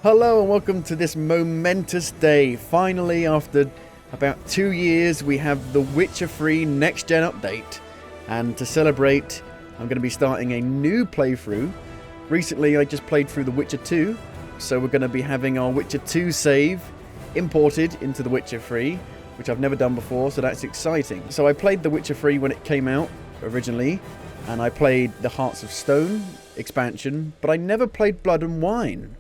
Hello and welcome to this momentous day. Finally, after about 2 years, we have the Witcher 3 Next Gen update. And to celebrate, I'm going to be starting a new playthrough. Recently, I just played through The Witcher 2, so we're going to be having our Witcher 2 save imported into The Witcher 3, which I've never done before, so that's exciting. So I played The Witcher 3 when it came out originally, and I played the Hearts of Stone expansion, but I never played Blood and Wine.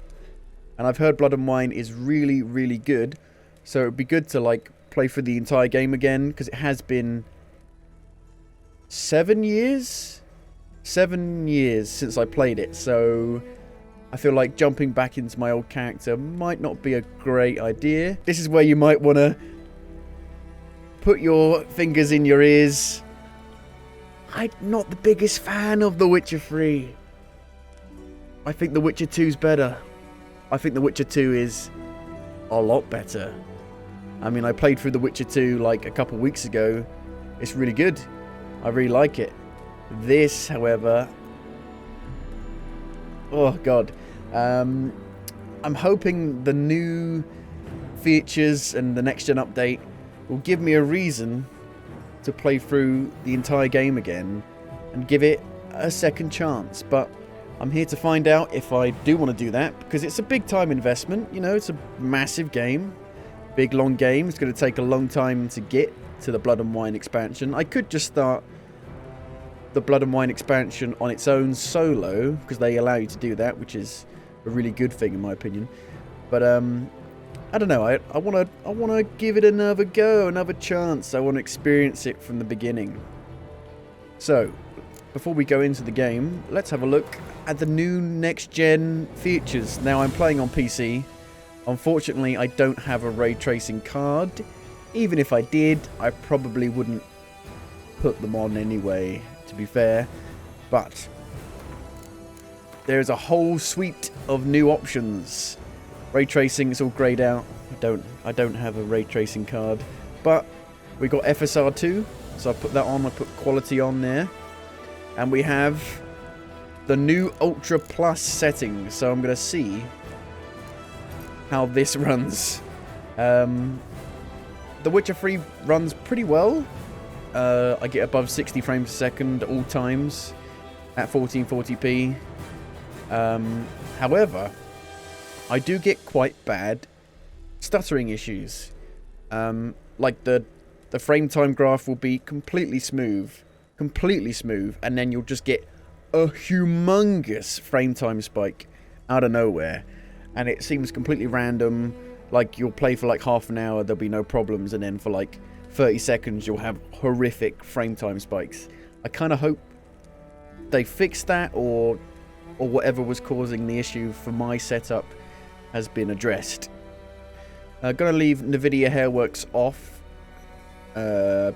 And I've heard Blood and Wine is really, really good. So it'd be good to play through the entire game again, because it has been 7 years? 7 years since I played it. So I feel like jumping back into my old character might not be a great idea. This is where you might want to put your fingers in your ears. I'm not the biggest fan of The Witcher 3. I think The Witcher 2's better. I think The Witcher 2 is a lot better. I mean, I played through The Witcher 2 a couple weeks ago. It's really good. I really like it. This, however... oh, God. I'm hoping the new features and the next-gen update will give me a reason to play through the entire game again and give it a second chance. But I'm here to find out if I do want to do that, because it's a big time investment. You know, it's a massive game. Big, long game. It's going to take a long time to get to the Blood and Wine expansion. I could just start the Blood and Wine expansion on its own solo, because they allow you to do that, which is a really good thing in my opinion. But I don't know. I want to give it another go, another chance. I want to experience it from the beginning. So, before we go into the game, let's have a look at the new next-gen features. Now, I'm playing on PC. Unfortunately, I don't have a ray tracing card. Even if I did, I probably wouldn't put them on anyway, to be fair. But there's a whole suite of new options. Ray tracing is all grayed out. I don't have a ray tracing card. But we got FSR2, so I put that on. I put quality on there. And we have the new Ultra Plus settings. So I'm going to see how this runs. The Witcher 3 runs pretty well. I get above 60 frames a second all times at 1440p. However, I do get quite bad stuttering issues. Like the frame time graph will be completely smooth, and then you'll just get a humongous frame time spike out of nowhere, and it seems completely random. Like, you'll play for half an hour, there'll be no problems, and then for 30 seconds you'll have horrific frame time spikes. I kind of hope they fix that, or whatever was causing the issue for my setup has been addressed. Gonna leave NVIDIA Hairworks off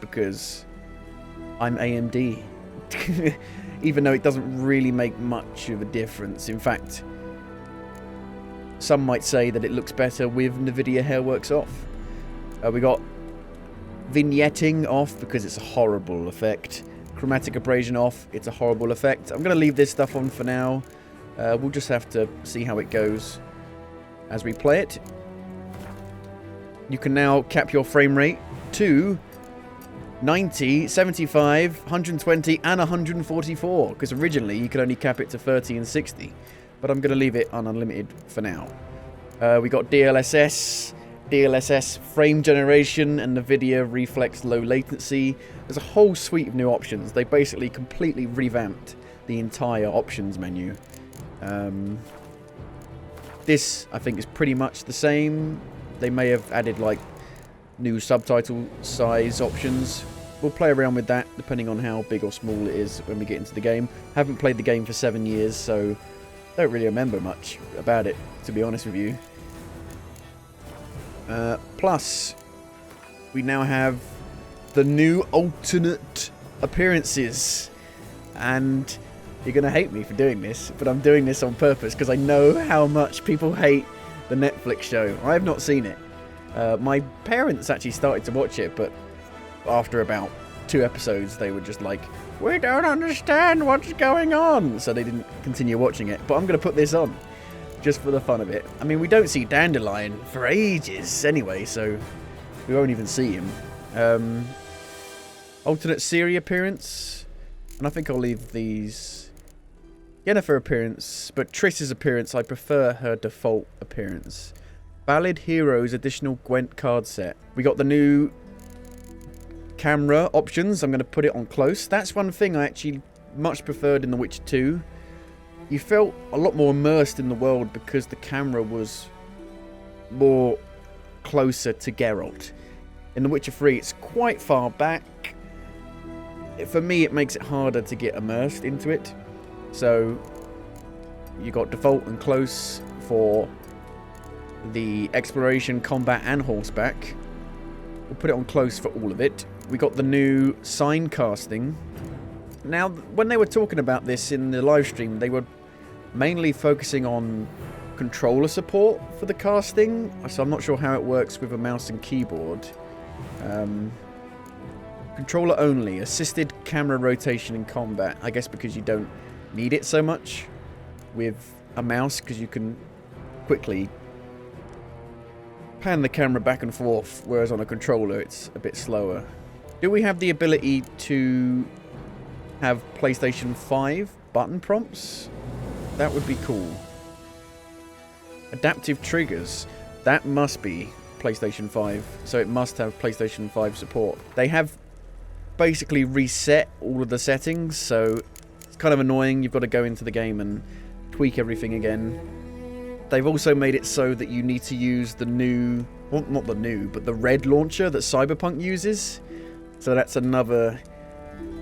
because I'm AMD. Even though it doesn't really make much of a difference. In fact, some might say that it looks better with NVIDIA Hairworks off. We got vignetting off because it's a horrible effect. Chromatic abrasion off, it's a horrible effect. I'm going to leave this stuff on for now. We'll just have to see how it goes as we play it. You can now cap your frame rate to 90, 75, 120 and 144, because originally you could only cap it to 30 and 60, but I'm going to leave it on unlimited for now. We got DLSS frame generation and NVIDIA Reflex low latency. There's a whole suite of new options. They basically completely revamped the entire options menu. This, I think, is pretty much the same. They may have added new subtitle size options. We'll play around with that depending on how big or small it is when we get into the game. Haven't played the game for 7 years, so don't really remember much about it, to be honest with you. Plus, we now have the new alternate appearances, and you're gonna hate me for doing this, but I'm doing this on purpose because I know how much people hate the Netflix show. I have not seen it. My parents actually started to watch it, but after about 2 episodes, they were just like, "We don't understand what's going on," so they didn't continue watching it. But I'm going to put this on just for the fun of it. I mean, we don't see Dandelion for ages anyway, so we won't even see him. Alternate Siri appearance, and I think I'll leave these. Yennefer appearance, but Triss's appearance, I prefer her default appearance. Valid Heroes additional Gwent card set. We got the new camera options. I'm going to put it on close. That's one thing I actually much preferred in The Witcher 2. You felt a lot more immersed in the world because the camera was more closer to Geralt. In The Witcher 3, it's quite far back. For me, it makes it harder to get immersed into it. So, you got default and close for the exploration, combat, and horseback. We'll put it on close for all of it. We got the new sign casting. Now, when they were talking about this in the live stream, they were mainly focusing on controller support for the casting. So I'm not sure how it works with a mouse and keyboard. Controller only. Assisted camera rotation in combat. I guess because you don't need it so much with a mouse, because you can quickly pan the camera back and forth, whereas on a controller it's a bit slower. Do we have the ability to have PlayStation 5 button prompts? That would be cool. Adaptive triggers. That must be PlayStation 5, so it must have PlayStation 5 support. They have basically reset all of the settings, so it's kind of annoying. You've got to go into the game and tweak everything again. They've also made it so that you need to use the new, well, not the new, but the red launcher that Cyberpunk uses. So that's another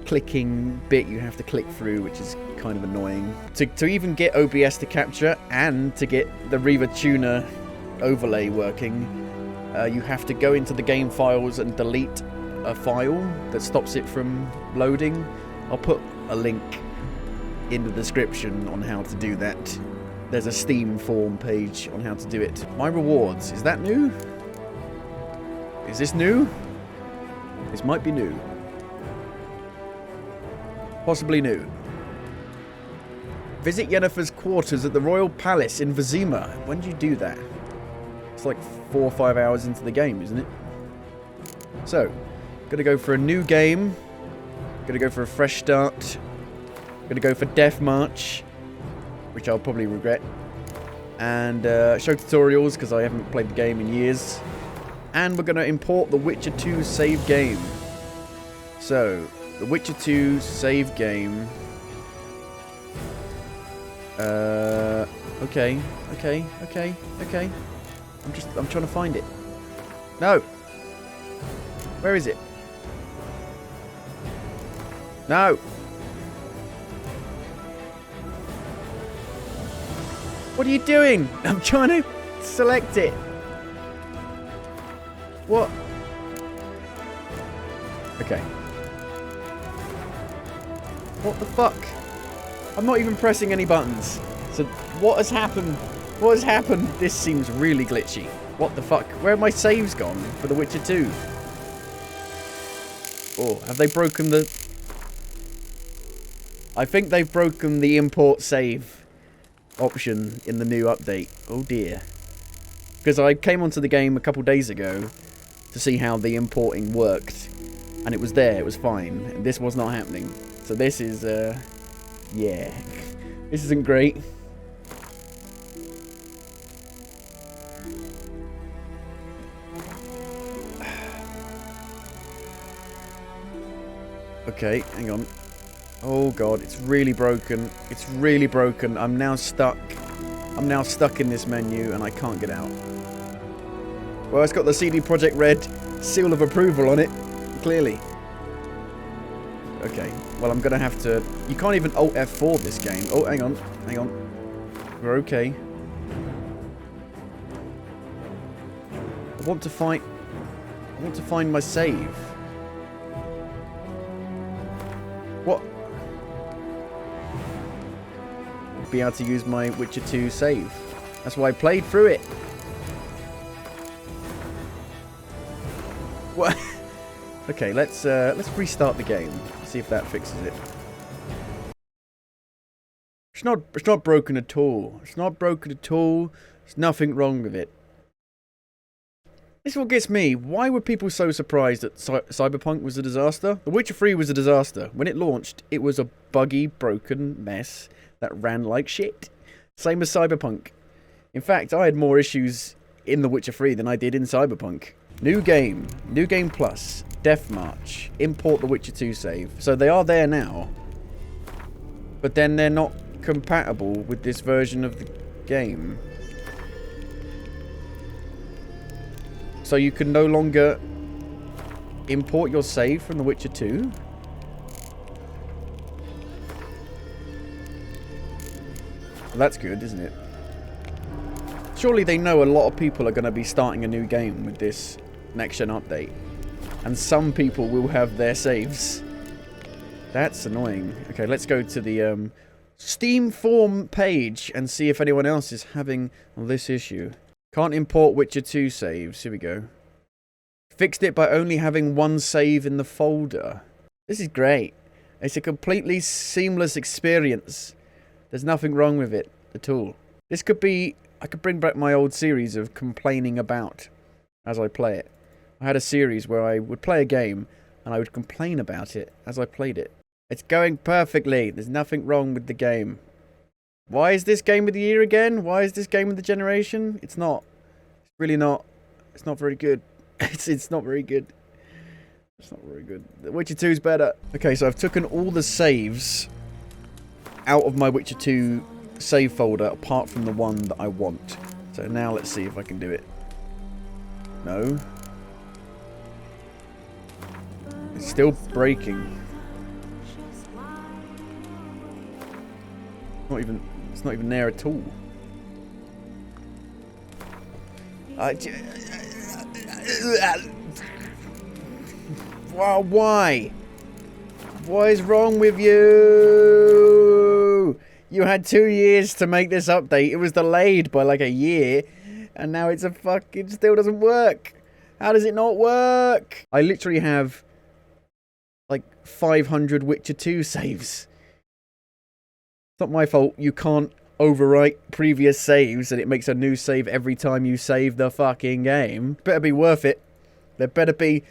clicking bit you have to click through, which is kind of annoying. To even get OBS to capture and to get the Riva Tuner overlay working, you have to go into the game files and delete a file that stops it from loading. I'll put a link in the description on how to do that. There's a Steam forum page on how to do it. My rewards, is that new? Is this new? This might be new. Possibly new. Visit Yennefer's quarters at the Royal Palace in Vizima. When do you do that? It's like 4 or 5 hours into the game, isn't it? So, gonna go for a new game. Gonna go for a fresh start. Gonna go for Death March, which I'll probably regret. And show tutorials, because I haven't played the game in years. And we're gonna import the Witcher 2 save game. So, the Witcher 2 save game. Okay. I'm trying to find it. No. Where is it? No. What are you doing? I'm trying to select it. What? Okay. What the fuck? I'm not even pressing any buttons. So what has happened? What has happened? This seems really glitchy. What the fuck? Where have my saves gone for The Witcher 2? Oh, have they broken the... I think they've broken the import save option in the new update. Oh dear. Because I came onto the game a couple days ago to see how the importing worked. And it was there, it was fine. And this was not happening. So this is, yeah. This isn't great. Okay, hang on. Oh god, it's really broken. It's really broken. I'm now stuck. I'm now stuck in this menu and I can't get out. Well, it's got the CD Projekt Red seal of approval on it, clearly. Okay, well I'm gonna have to... You can't even Alt F4 this game. Oh, hang on. Hang on. We're okay. I want to find my save. What? Be able to use my Witcher 2 save. That's why I played through it. What? Okay, let's restart the game. See if that fixes it. It's not broken at all. It's not broken at all. There's nothing wrong with it. This is what gets me. Why were people so surprised that Cyberpunk was a disaster? The Witcher 3 was a disaster. When it launched, it was a buggy, broken mess that ran like shit. Same as Cyberpunk. In fact, I had more issues in The Witcher 3 than I did in Cyberpunk. New game plus, Death March, import The Witcher 2 save. So they are there now. But then they're not compatible with this version of the game. So you can no longer import your save from The Witcher 2. Well, that's good, isn't it? Surely they know a lot of people are going to be starting a new game with this next-gen update. And some people will have their saves. That's annoying. Okay, let's go to the Steam forum page and see if anyone else is having this issue. Can't import Witcher 2 saves. Here we go. Fixed it by only having one save in the folder. This is great. It's a completely seamless experience. There's nothing wrong with it at all. This could be... I could bring back my old series of complaining about as I play it. I had a series where I would play a game and I would complain about it as I played it. It's going perfectly. There's nothing wrong with the game. Why is this game of the year again? Why is this game of the generation? It's not. It's really not. It's not very good. It's not very good. It's not very good. The Witcher 2 is better. Okay, so I've taken all the saves out of my Witcher 2 save folder apart from the one that I want. So now let's see if I can do it. No. It's still breaking. It's not even there at all. Wow, why? What is wrong with you? You had 2 years to make this update. It was delayed by like a year. And now it's it still doesn't work. How does it not work? I literally have like 500 Witcher 2 saves. It's not my fault you can't overwrite previous saves and it makes a new save every time you save the fucking game. Better be worth it. I better be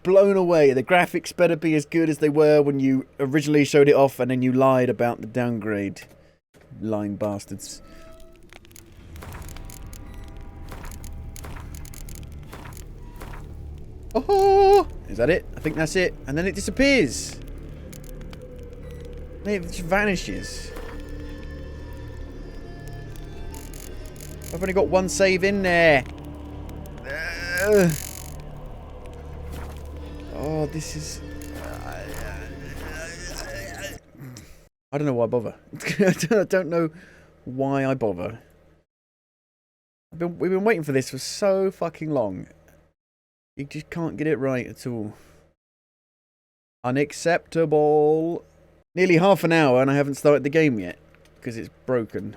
blown away. The graphics better be as good as they were when you originally showed it off and then you lied about the downgrade. Lying bastards. Oh! Is that it? I think that's it. And then it disappears. It just vanishes. I've only got one save in there. Oh, this is... I don't know why I bother. I don't know why I bother. We've been waiting for this for so fucking long. You just can't get it right at all. Unacceptable. Nearly half an hour and I haven't started the game yet. Because it's broken.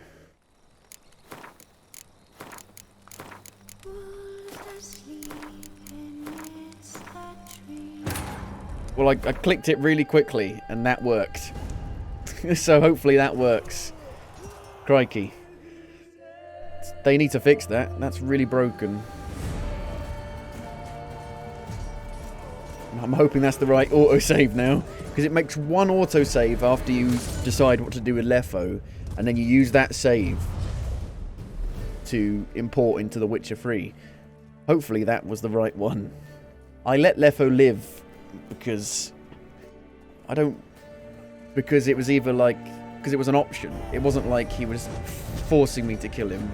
Well, I clicked it really quickly and that worked. So hopefully that works. Crikey. They need to fix that. That's really broken. I'm hoping that's the right autosave now. Because it makes one autosave after you decide what to do with Lefo. And then you use that save to import into The Witcher 3. Hopefully that was the right one. I let Lefo live because because it was either like, because it was an option. It wasn't like he was forcing me to kill him.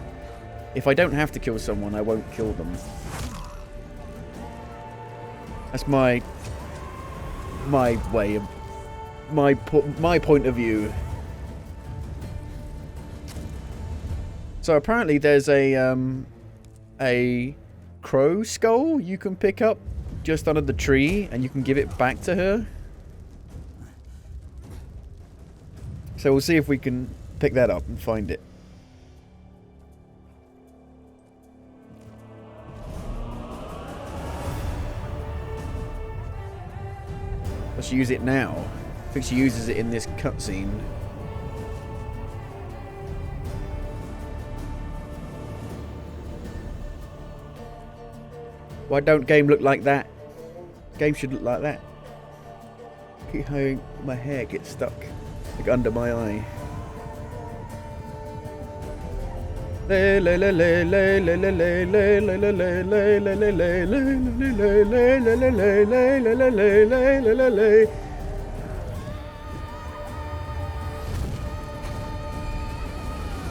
If I don't have to kill someone, I won't kill them. That's my way of my point of view. So apparently there's a crow skull you can pick up just under the tree and you can give it back to her. So we'll see if we can pick that up and find it. Does she use it now? I think she uses it in this cutscene. Why don't game look like that? Game should look like that. Keep having my hair get stuck like under my eye.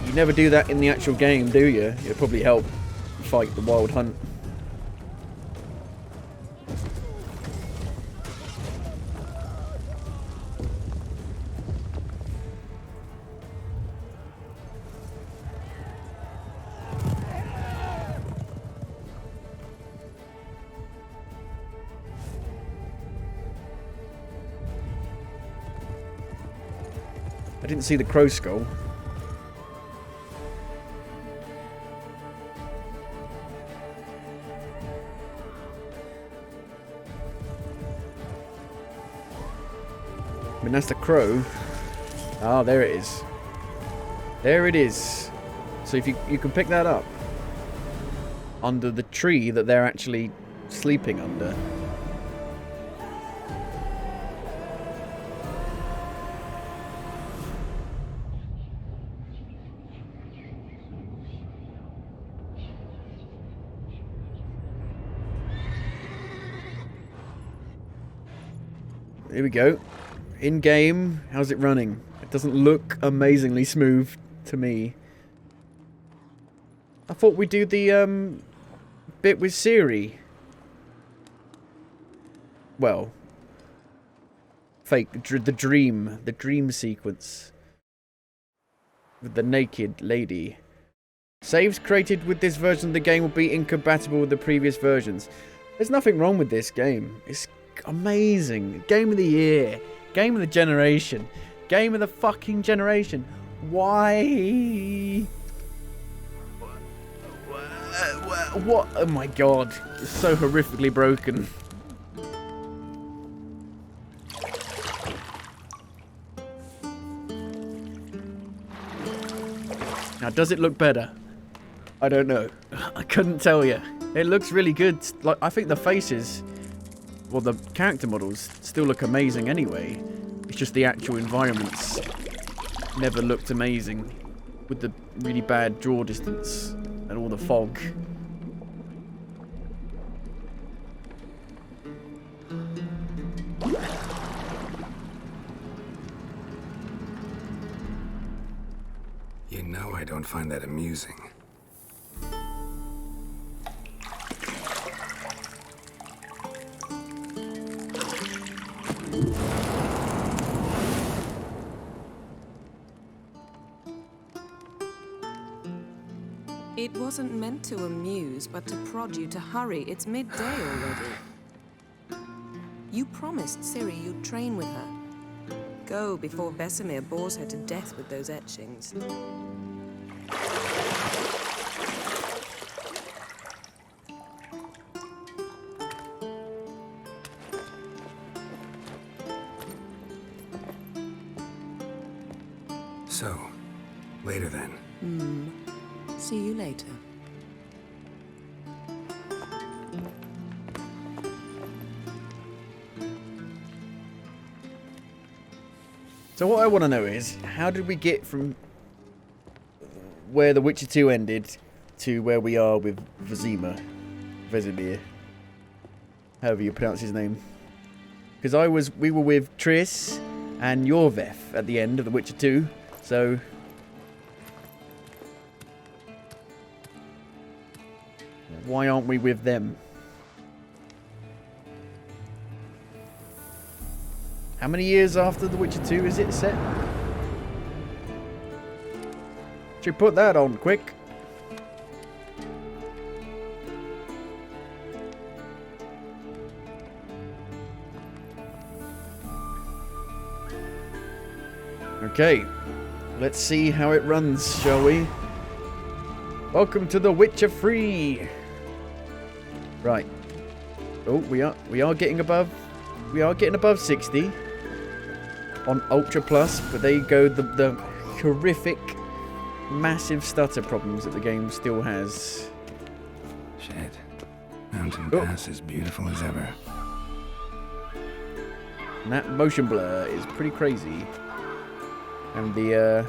You never do that in the actual game, do you? It'll probably help fight the wild hunt. I didn't see the crow skull. I mean, that's the crow. Ah, there it is. There it is. So if you can pick that up under the tree that they're actually sleeping under. Here we go. In game, how's it running? It doesn't look amazingly smooth to me. I thought we'd do the bit with Siri. Well, fake the dream sequence with the naked lady. Saves created with this version of the game will be incompatible with the previous versions. There's nothing wrong with this game. It's amazing. Game of the year. Game of the generation. Game of the fucking generation. Why? What? Oh my god. It's so horrifically broken. Now, does it look better? I don't know. I couldn't tell you. It looks really good. Like, I think the faces, well, the character models still look amazing anyway. It's just the actual environments never looked amazing with the really bad draw distance and all the fog. You know I don't find that amusing. It wasn't meant to amuse, but to prod you to hurry. It's midday already. You promised Ciri you'd train with her. Go before Vesemir bores her to death with those etchings. So, later then. See you later. So what I want to know is, how did we get from where The Witcher 2 ended to where we are with Vesemir? However you pronounce his name. Because we were with Triss and Yorveth at the end of The Witcher 2, so why aren't we with them? How many years after The Witcher 2 is it set? Should put that on quick. Okay, let's see how it runs, shall we? Welcome to The Witcher 3. Right. Oh, we are getting above 60 on Ultra Plus, but there you go, the horrific, massive stutter problems that the game still has. Shit. Mountain Oh. Pass is beautiful as ever. And that motion blur is pretty crazy. And the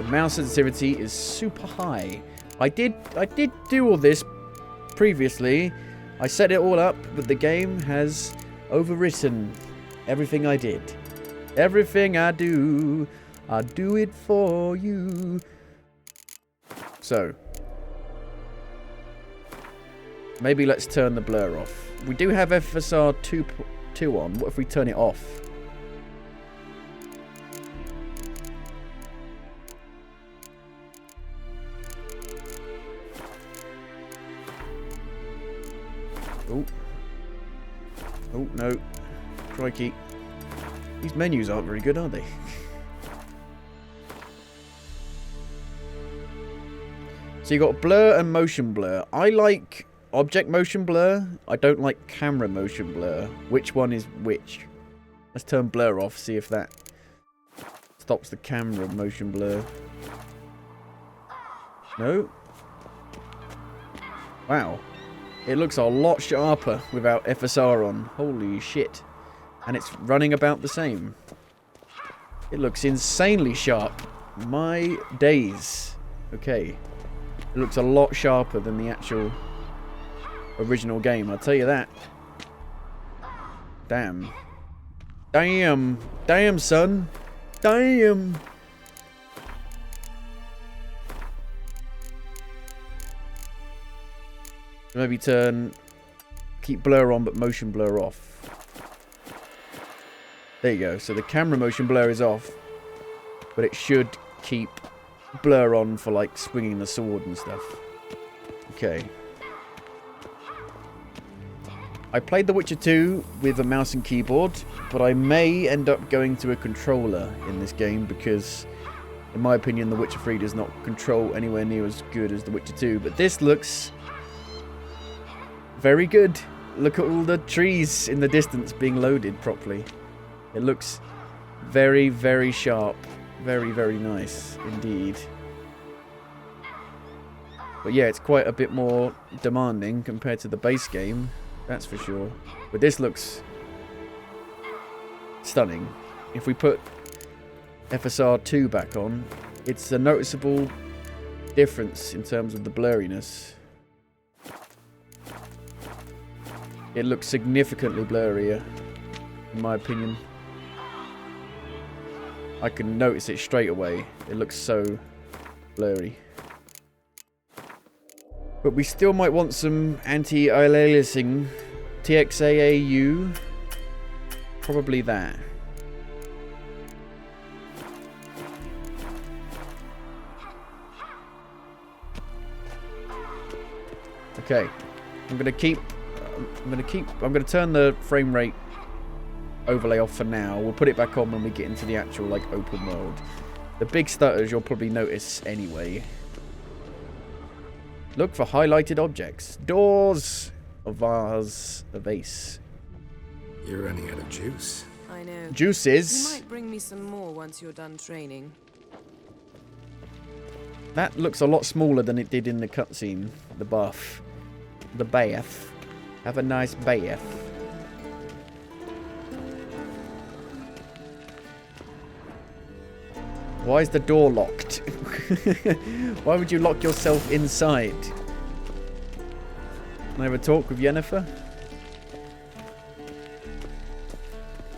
mouse sensitivity is super high. I did do all this previously. I set it all up, but the game has overwritten everything I did. Everything I do it for you. So, maybe let's turn the blur off. We do have FSR 2 on. What if we turn it off? Oh. Oh, no. Crikey. These menus aren't very good, are they? So you got blur and motion blur. I like object motion blur. I don't like camera motion blur. Which one is which? Let's turn blur off, see if that stops the camera motion blur. No? Wow. It looks a lot sharper without FSR on. Holy shit. And it's running about the same. It looks insanely sharp. My days. Okay. It looks a lot sharper than the actual original game, I'll tell you that. Damn. Damn. Damn, son. Damn. Maybe keep blur on but motion blur off. There you go. So the camera motion blur is off, but it should keep blur on for like swinging the sword and stuff. Okay. I played The Witcher 2 with a mouse and keyboard, but I may end up going to a controller in this game because, in my opinion, The Witcher 3 does not control anywhere near as good as The Witcher 2. But this looks very good. Look at all the trees in the distance being loaded properly. It looks very, very sharp. Very, very nice indeed. But yeah, it's quite a bit more demanding compared to the base game. That's for sure. But this looks stunning. If we put FSR 2 back on, it's a noticeable difference in terms of the blurriness. It looks significantly blurrier, in my opinion. I can notice it straight away. It looks so blurry. But we still might want some anti-aliasing. TXAAU. Probably that. Okay. I'm gonna turn the frame rate overlay off for now. We'll put it back on when we get into the actual like open world. The big stutters you'll probably notice anyway. Look for highlighted objects. Doors. A vase. A vase. You're running out of juice. I know. Juices. You might bring me some more once you're done training. That looks a lot smaller than it did in the cutscene. The bath. The bath. Have a nice bath. Why is the door locked? Why would you lock yourself inside? Can I have a talk with Yennefer?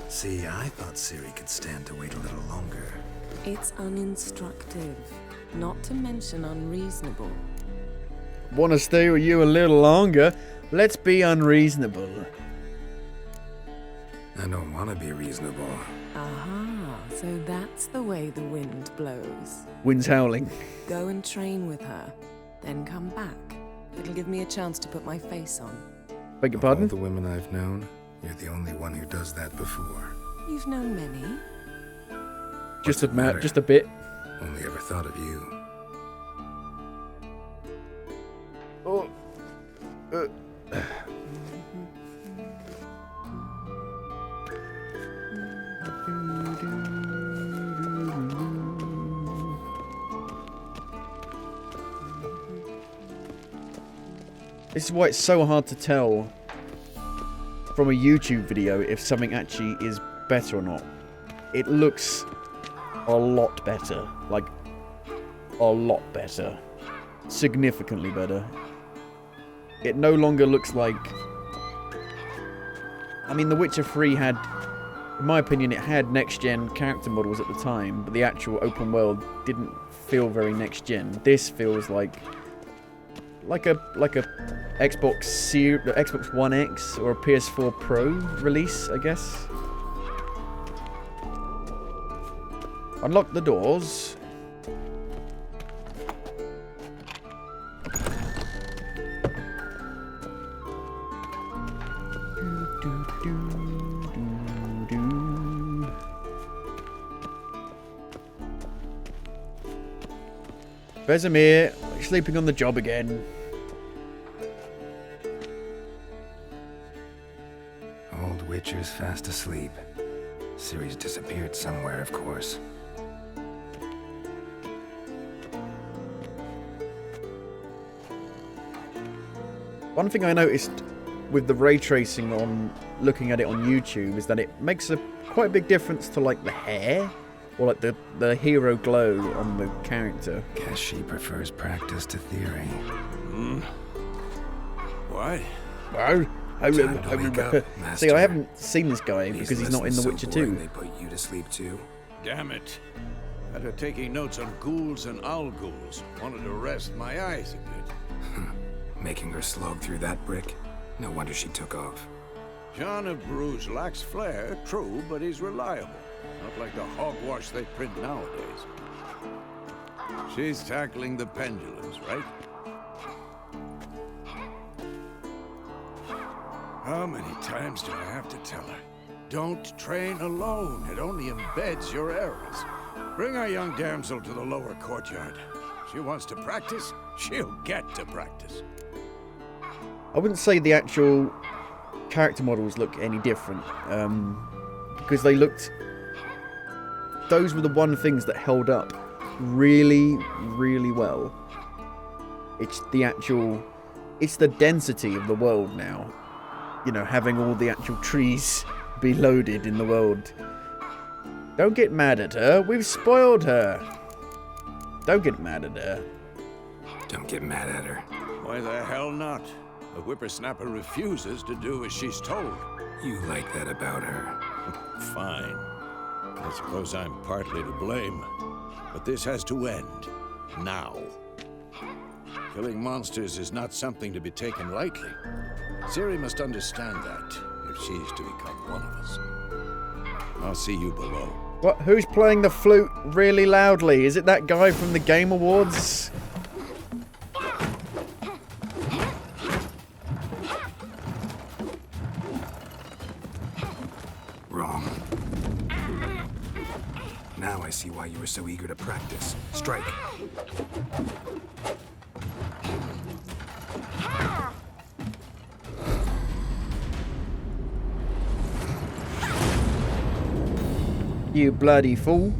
See, I thought Ciri could stand to wait a little longer. It's uninstructive, not to mention unreasonable. Want to stay with you a little longer? Let's be unreasonable. I don't want to be reasonable. Aha, so that's the way the wind blows. Wind's howling. Go and train with her, then come back. It'll give me a chance to put my face on. Beg your Of all pardon? the women I've known, you're the only one who does that before. You've known many. Just What's the matter? just a bit. Only ever thought of you. Oh. This is why it's so hard to tell from a YouTube video if something actually is better or not. It looks a lot better. Like, a lot better. Significantly better. It no longer looks like... I mean, The Witcher 3 had... In my opinion, it had next-gen character models at the time, but the actual open world didn't feel very next-gen. This feels like a Xbox One X or a PS4 Pro release, I guess. Unlock the doors. Vesemir, sleeping on the job again. Old Witcher's fast asleep. Ciri's disappeared somewhere, of course. One thing I noticed with the ray tracing on looking at it on YouTube is that it makes quite a big difference to like the hair or like the hero glow on the character. Guess she prefers practice to theory. What? Well, Time to wake up, see, I Master. haven't seen this guy These because he's not in The lessons Witcher so boring 2. They put you to sleep too. Damn it. After taking notes on ghouls and owl ghouls, wanted to rest my eyes a bit. Making her slog through that brick? No wonder she took off. John of Bruges lacks flair, true, but he's reliable. Not like the hogwash they print nowadays. She's tackling the pendulums, right? How many times do I have to tell her? Don't train alone. It only embeds your errors. Bring our young damsel to the lower courtyard. She wants to practice, she'll get to practice. I wouldn't say the actual character models look any different, because they looked... Those were the one things that held up really, really well. It's the actual... It's the density of the world now. You know, having all the actual trees be loaded in the world. Don't get mad at her. We've spoiled her. Don't get mad at her. Don't get mad at her. Why the hell not? The whippersnapper refuses to do as she's told. You like that about her. Fine. I suppose I'm partly to blame. But this has to end. Now. Killing monsters is not something to be taken lightly. Ciri must understand that, if she's to become one of us. I'll see you below. What? Who's playing the flute really loudly? Is it that guy from the Game Awards? Wrong. Now I see why you were so eager to practice. Strike. You bloody fool.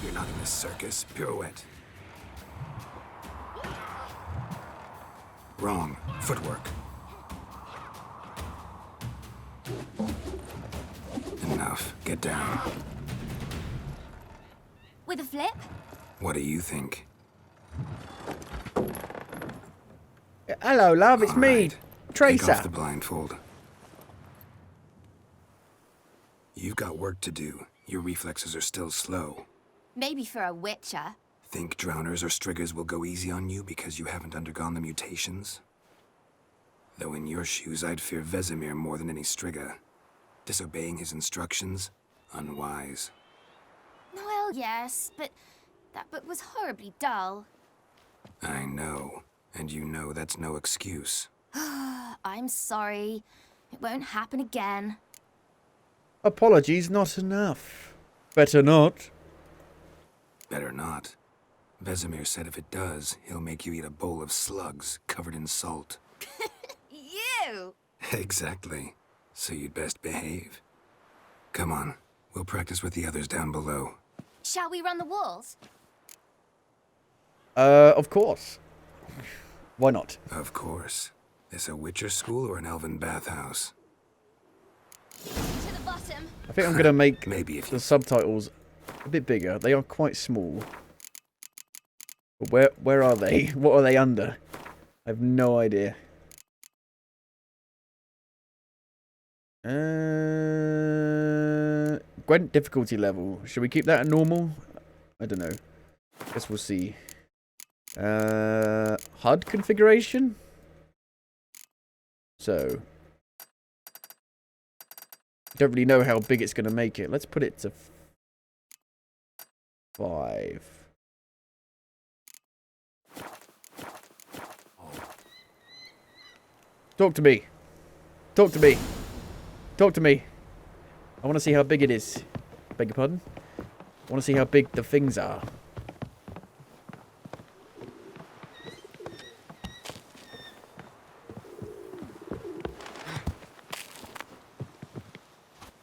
You're not in this circus. Pirouette. Wrong. Footwork. Enough. Get down. With a flip? What do you think? Hello, love. It's All me, right. Take Tracer. off the blindfold. You've got work to do. Your reflexes are still slow. Maybe for a witcher. Think drowners or striggers will go easy on you because you haven't undergone the mutations? Though in your shoes, I'd fear Vesemir more than any strigger. Disobeying his instructions? Unwise. Well, yes, but that book was horribly dull. I know. And you know that's no excuse. I'm sorry. It won't happen again. Apologies, not enough. Better not. Better not. Vesemir said if it does, he'll make you eat a bowl of slugs covered in salt. You! Exactly. So you'd best behave. Come on. We'll practice with the others down below. Shall we run the walls? Of course. Why not? Of course. Is a Witcher school or an elven bathhouse? To the bottom. I think I'm going to make Maybe if the you... subtitles a bit bigger. They are quite small. But where are they? What are they under? I have no idea. Gwent difficulty level. Should we keep that at normal? I don't know. Guess we'll see. HUD configuration? So. Don't really know how big it's going to make it. Let's put it to 5. Talk to me. Talk to me. Talk to me. I want to see how big it is. Beg your pardon? I want to see how big the things are.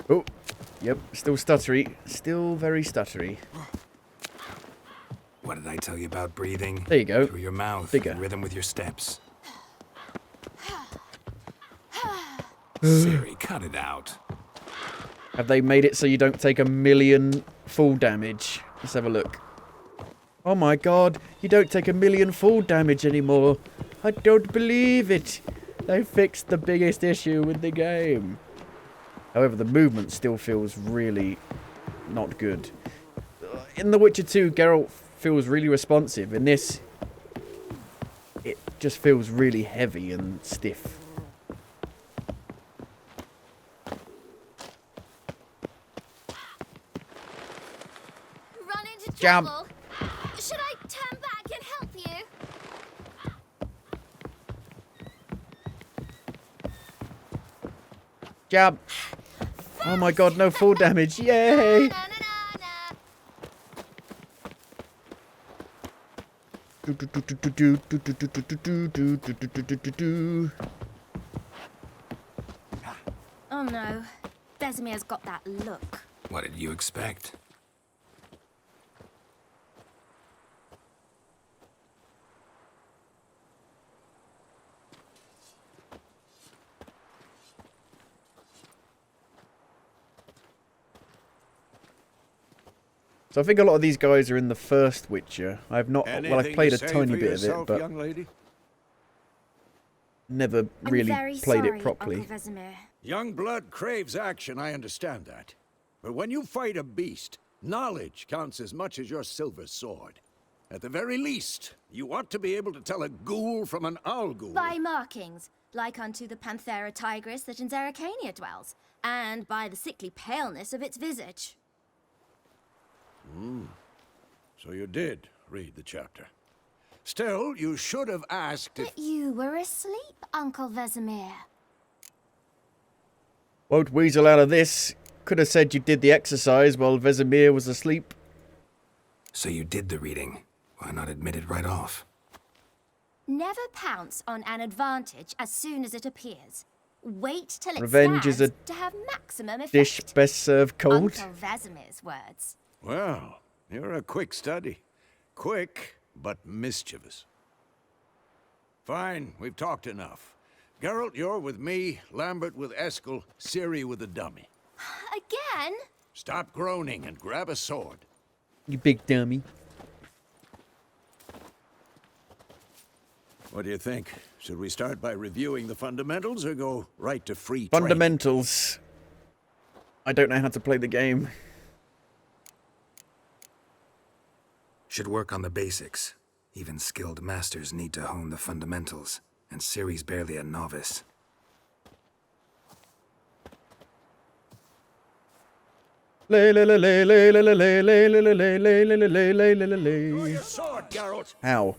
Oh, yep, still stuttery. Still very stuttery. What did I tell you about breathing? There you go. Through your mouth, Bigger. in rhythm with your steps. Siri, cut it out. Have they made it so you don't take 1,000,000 full damage? Let's have a look. Oh my god, you don't take 1,000,000 full damage anymore. I don't believe it. They fixed the biggest issue with the game. However, the movement still feels really not good. In The Witcher 2, Geralt feels really responsive. In this, it just feels really heavy and stiff. Run into Jump. trouble. Should I turn back and help you? Jab. Oh my god, no full damage. Yay! Na, na, Oh no. Vesemir's got that look. What did you expect? So I think a lot of these guys are in the first Witcher. I've not, well, I've played a tiny bit of it, but young lady? never really I'm very played sorry, it properly. Uncle Vesemir. Young blood craves action, I understand that. But when you fight a beast, knowledge counts as much as your silver sword. At the very least, you ought to be able to tell a ghoul from an owl ghoul. By markings, like unto the Panthera tigris that in Zeracania dwells, and by the sickly paleness of its visage. So you did read the chapter. Still, you should have asked if... But you were asleep, Uncle Vesemir. Won't weasel out of this. Could have said you did the exercise while Vesemir was asleep. So you did the reading. Why not admit it right off? Never pounce on an advantage as soon as it appears. Wait till it Revenge is stands a to have maximum effect. Dish best served cold. Uncle Vesemir's words. Well, you're a quick study. Quick, but mischievous. Fine, we've talked enough. Geralt, you're with me, Lambert with Eskel, Ciri with the dummy. Again? Stop groaning and grab a sword. You big dummy. What do you think? Should we start by reviewing the fundamentals or go right to free training? Fundamentals. I don't know how to play the game. Should work on the basics. Even skilled masters need to hone the fundamentals, and Ciri's barely a novice. Draw Your sword, Geralt! How?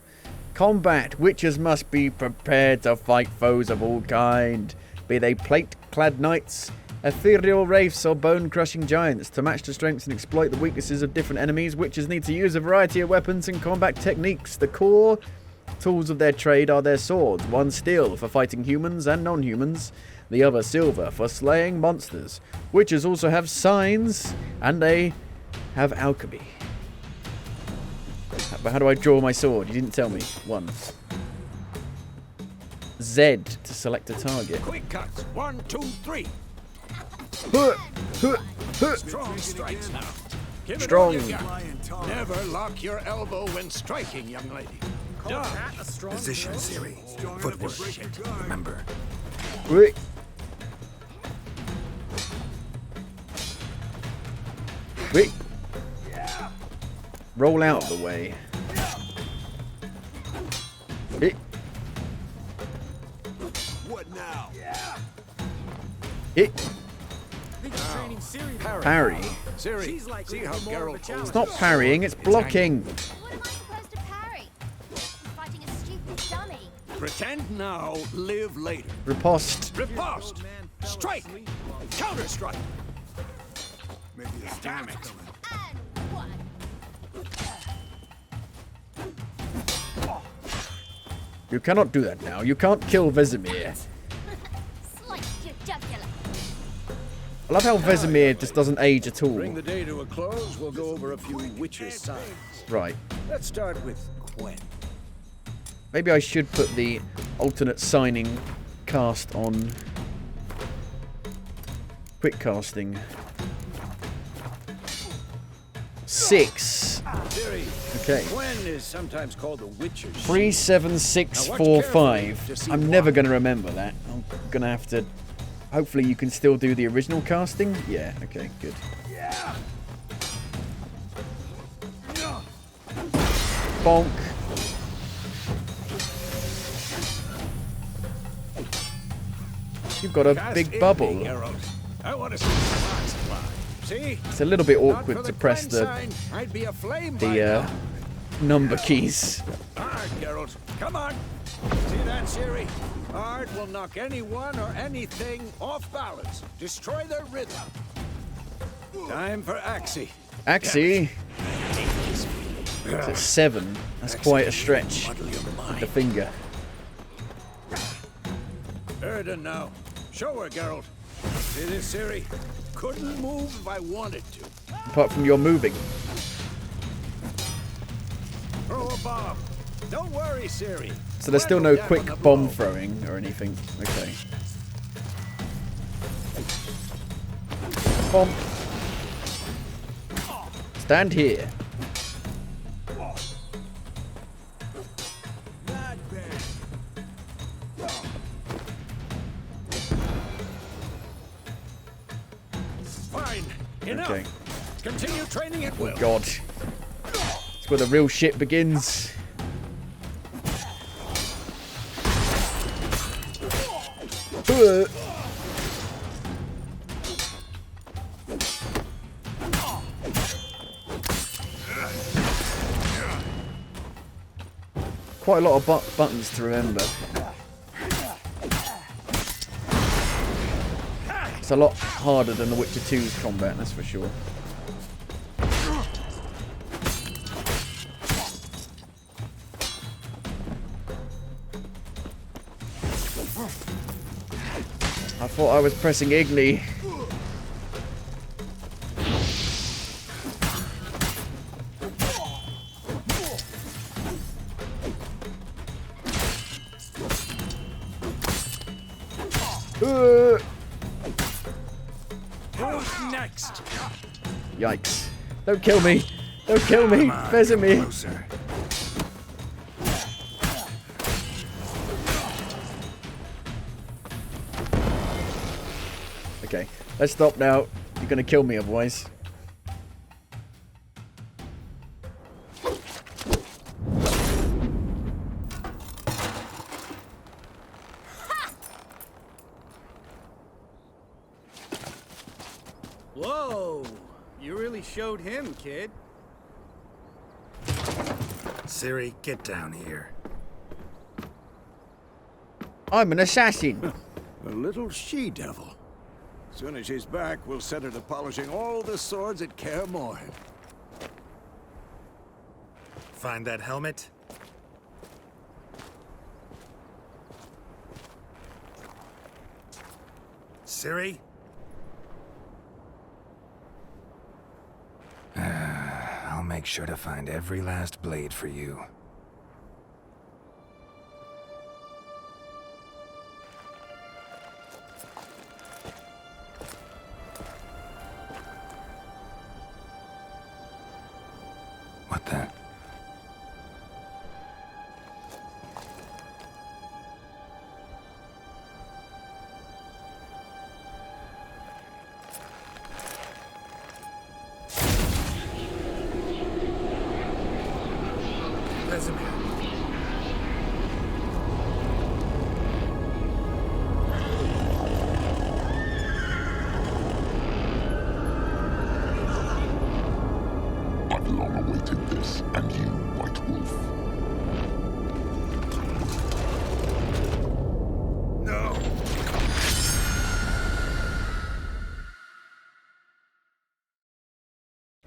Combat. Witchers must be prepared to fight foes of all kind. Be they plate-clad knights, ethereal wraiths, or bone-crushing giants. To match the strengths and exploit the weaknesses of different enemies, witchers need to use a variety of weapons and combat techniques. The core tools of their trade are their swords. One steel for fighting humans and non-humans. The other silver for slaying monsters. Witchers also have signs, and they have alchemy. But how do I draw my sword? You didn't tell me. 1. Z to select a target. Quick cuts. 1, 2, 3. Strong strikes now. Give it all you got. Never lock your elbow when striking, young lady. Position, Siri. Footwork. Remember. Wait. Wait. Roll out of the way. Wait. What now? Hit. Parry. Siri, see how Geralt holds It's not parrying, it's blocking. What am I supposed to parry? I'm fighting a stupid dummy. Pretend now, live later. Riposte. Riposte. Strike. Counter strike. Damn it. And 1. You cannot do that now. You can't kill Vesemir. Slice your jugular. I love how Vesemir just doesn't age at all. Bring the day to a close. We'll go over a few witches' signs. Right. Let's start with Gwen. Maybe I should put the alternate signing cast on quick casting. 6. Siri, Okay. Gwen is sometimes called the Witcher's 37645. I'm never going to remember that. I'm going to have to. Hopefully, you can still do the original casting. Yeah. Okay. Good. Bonk. You've got a big bubble. I want to see sparks fly. See? It's a little bit Not awkward for to press Gwen the sign, I'd be aflame by now. number keys. Hard, Geralt. Come on. See that, Siri? Hard will knock anyone or anything off balance. Destroy their rhythm. Time for Axie. Axie. It's at 7. That's quite a stretch. Muddle your mind. The finger. Erden now. Show her, Geralt. See this, Siri? Couldn't move if I wanted to. Apart from your moving. Throw a bomb. Don't worry, Siri. So there's still no quick bomb throwing or anything. Okay. Bomb. Stand here. Fine. Enough. Okay. Continue training at will. God. It's where the real shit begins. Quite a lot of buttons to remember. It's a lot harder than The Witcher 2's combat, that's for sure. I thought I was pressing Igni. Who's next? Yikes. Don't kill me. Don't kill me. Vesemir. Closer. Okay, let's stop now. You're gonna kill me otherwise. Whoa! You really showed him, kid. Siri, get down here. I'm an assassin. A little she-devil. Soon as she's back, we'll set her to polishing all the swords at Kaer Morhen. Find that helmet? Siri? I'll make sure to find every last blade for you. What the? I've long awaited this, and you, White Wolf. No!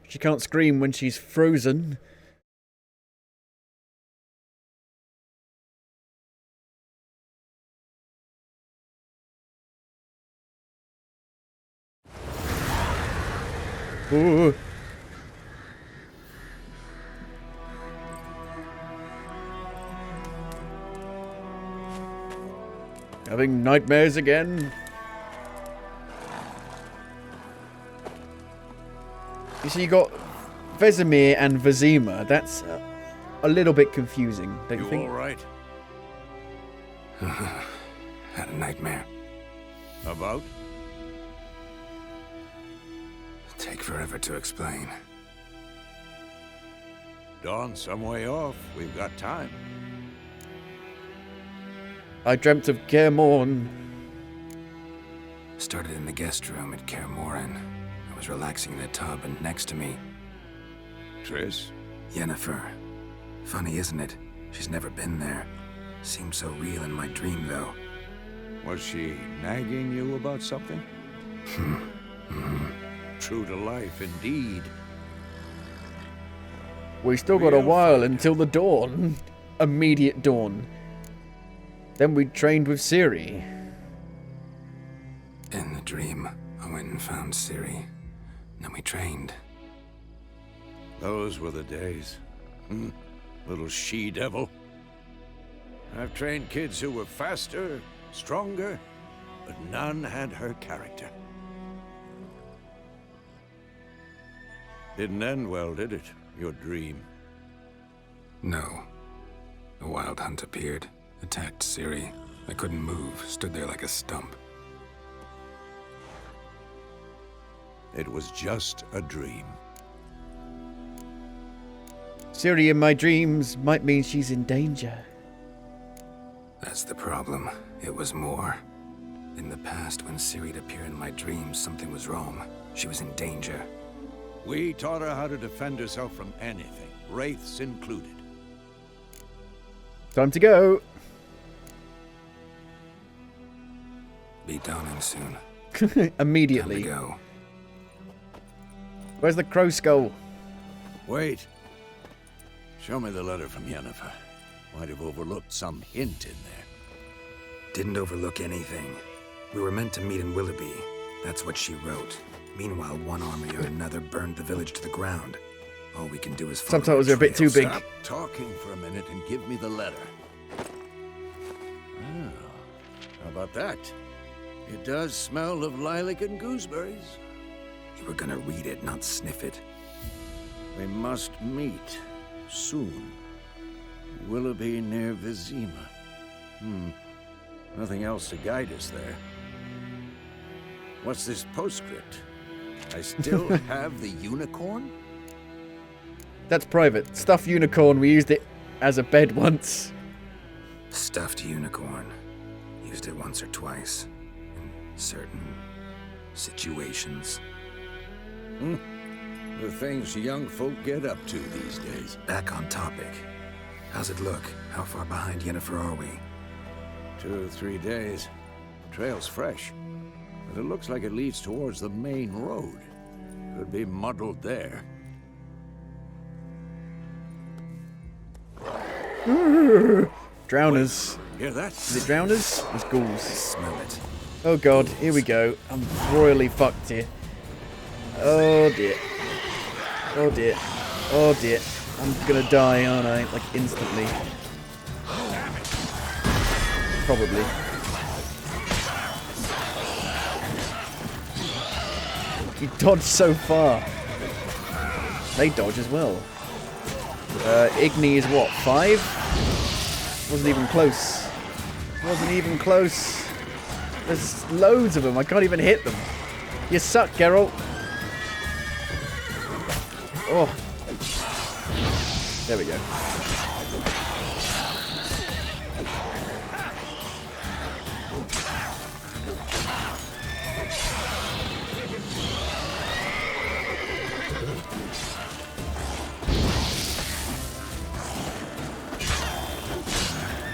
She can't scream when she's frozen. Ooh. Having nightmares again? You see, you got Vesemir and Vizima. That's a little bit confusing, don't you think? all right? Had a nightmare. About? Take forever to explain. Dawn's some way off. We've got time. I dreamt of Kaer Morn. Started in the guest room at Kaer Morhen. I was relaxing in the tub, and next to me, Triss? Yennefer. Funny, isn't it? She's never been there. Seemed so real in my dream, though. Was she nagging you about something? True to life, indeed. We still got a We'll while find until the dawn. Immediate dawn. Then we trained with Ciri. In the dream, I went and found Ciri. Then we trained. Those were the days. Little she-devil. I've trained kids who were faster, stronger, but none had her character. Didn't end well, did it? Your dream. No. The Wild Hunt appeared, attacked Ciri. I couldn't move, stood there like a stump. It was just a dream. Ciri in my dreams might mean she's in danger. That's the problem. It was more. In the past, when Ciri'd appear in my dreams, something was wrong. She was in danger. We taught her how to defend herself from anything, wraiths included. Time to go. Be dawning soon. Immediately. Time to go. Where's the crow skull? Wait. Show me the letter from Yennefer. Might have overlooked some hint in there. Didn't overlook anything. We were meant to meet in Willoughby. That's what she wrote. Meanwhile, one army or another burned the village to the ground. All we can do is follow Subtitles the are a bit too trail. big. Stop talking for a minute and give me the letter. Oh, how about that? It does smell of lilac and gooseberries. You were gonna read it, not sniff it. We must meet soon. Willoughby near Vizima. Nothing else to guide us there. What's this postscript? I still have the unicorn? That's private. Stuffed unicorn. We used it as a bed once. Stuffed unicorn. Used it once or twice. In certain situations. The things young folk get up to these days. Back on topic. How's it look? How far behind Yennefer are we? 2 or 3 days. Trail's fresh, but it looks like it leads towards the main road. Could be muddled there. Drowners. Hear that? Is it drowners? It's ghouls. Smell it. Oh god, here we go. I'm royally fucked here. Oh dear. Oh dear. Oh dear. I'm gonna die, aren't I? Like instantly. Probably. You dodged so far. They dodge as well. Igni is what, 5? Wasn't even close. Wasn't even close. There's loads of them. I can't even hit them. You suck, Geralt. Oh. There we go.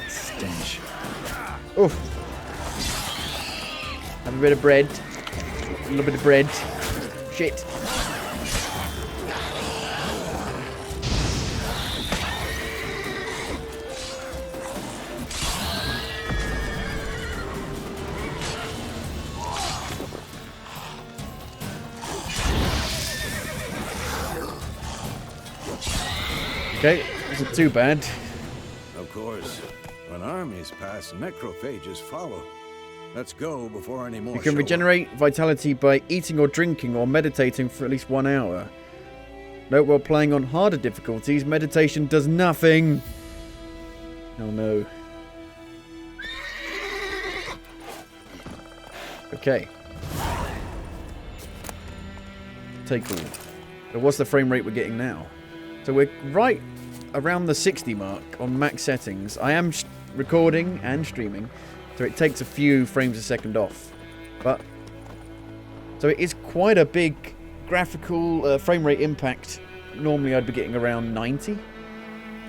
Stench. Oh. Have a bit of bread. A little bit of bread. Shit. Okay, wasn't too bad. Of course, when armies pass, necrophages follow. Let's go before any more You can show regenerate vitality by eating or drinking or meditating for at least 1 hour. Note while playing on harder difficulties, meditation does nothing. Oh no. Okay. Take all. So what's the frame rate we're getting now? So we're right around the 60 mark on max settings. I am recording and streaming, so it takes a few frames a second off. But so it is quite a big graphical frame rate impact. Normally I'd be getting around 90.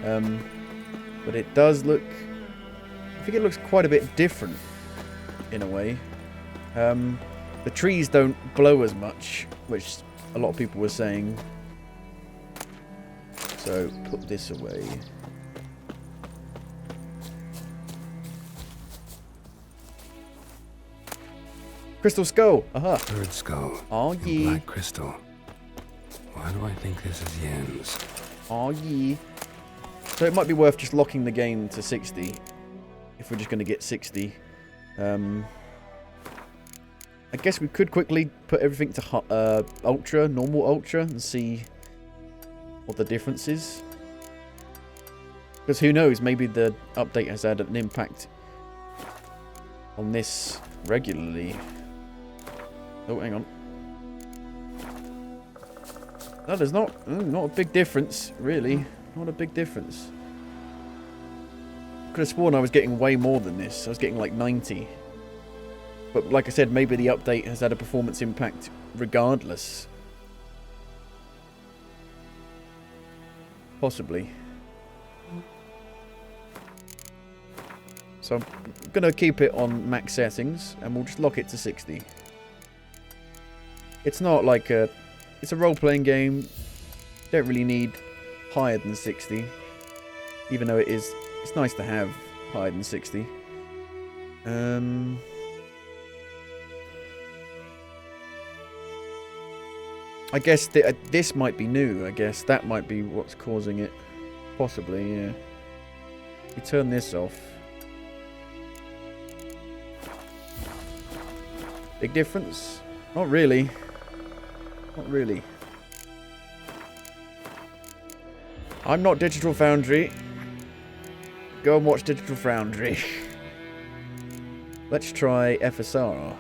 But it does look... I think it looks quite a bit different in a way. The trees don't blow as much, which a lot of people were saying. So, put this away. Crystal skull! Aha! Bird skull. Oh and yeah. Black crystal. Why do I think this is Yen's? Oh yeah. So it might be worth just locking the game to 60. If we're just going to get 60. I guess we could quickly put everything to ultra, normal ultra, and see what the difference is. Because who knows, maybe the update has had an impact on this regularly. Oh, hang on. No, there's not a big difference, really. Not a big difference. Could have sworn I was getting way more than this. I was getting like 90. But like I said, maybe the update has had a performance impact regardless. Possibly. So I'm going to keep it on max settings and we'll just lock it to 60. It's not like a... It's a role-playing game. Don't really need higher than 60. Even though it is... It's nice to have higher than 60. I guess this might be new. I guess that might be what's causing it. Possibly, yeah. We turn this off. Big difference? Not really. Not really. I'm not Digital Foundry. Go and watch Digital Foundry. Let's try FSR.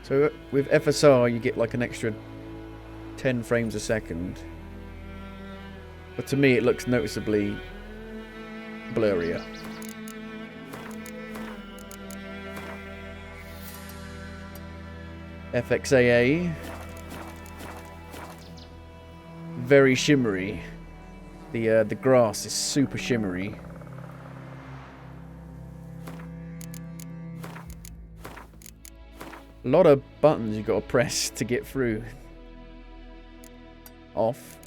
So with FSR you get like an extra 10 frames a second. But to me it looks noticeably blurrier. FXAA. Very shimmery. The grass is super shimmery. A lot of buttons you got to press to get through. Off.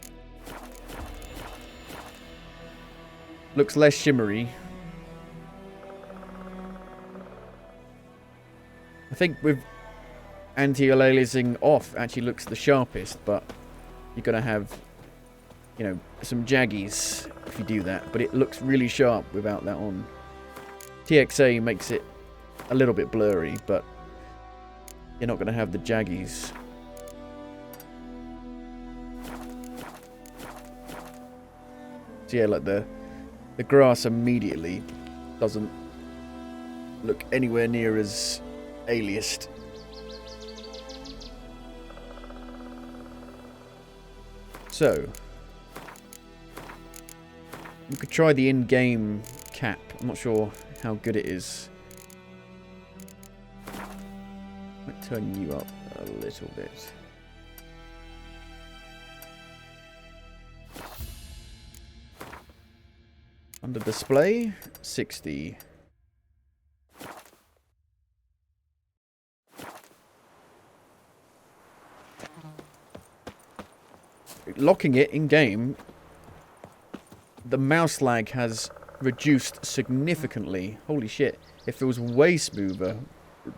Looks less shimmery. I think with anti-aliasing off actually looks the sharpest, but you're going to have, you know, some jaggies if you do that. But it looks really sharp without that on. TXA makes it a little bit blurry, but you're not going to have the jaggies. So yeah, like the grass immediately doesn't look anywhere near as aliased. So we could try the in-game cap. I'm not sure how good it is. Might turn you up a little bit. Under display, 60. Locking it in game, the mouse lag has reduced significantly. Holy shit, it feels way smoother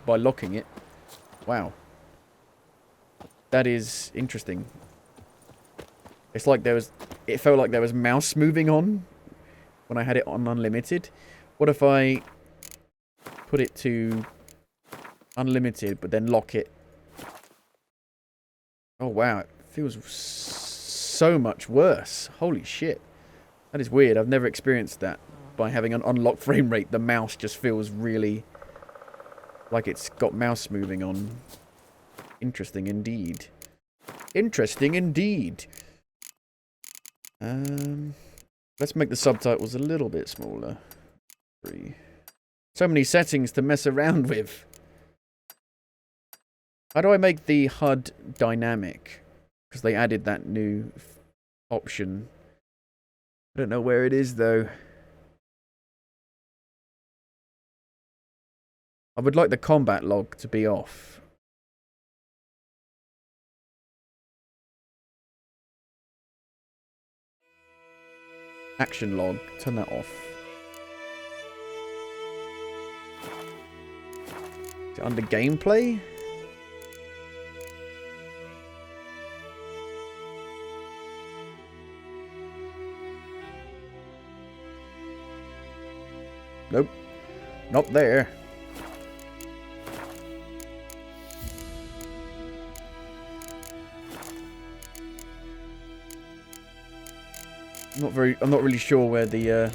by locking it. Wow. That is interesting. It's like it felt like there was mouse moving on when I had it on unlimited. What if I put it to unlimited but then lock it? Oh wow, it feels so much worse. Holy shit. That is weird. I've never experienced that. By having an unlocked frame rate, the mouse just feels really like it's got mouse moving on. Interesting indeed. Interesting indeed. Let's make the subtitles a little bit smaller. 3. So many settings to mess around with. How do I make the HUD dynamic? Because they added that new option. I don't know where it is though. I would like the combat log to be off. Action log, turn that off. Is it under gameplay? Nope. Not there. I'm not really sure where the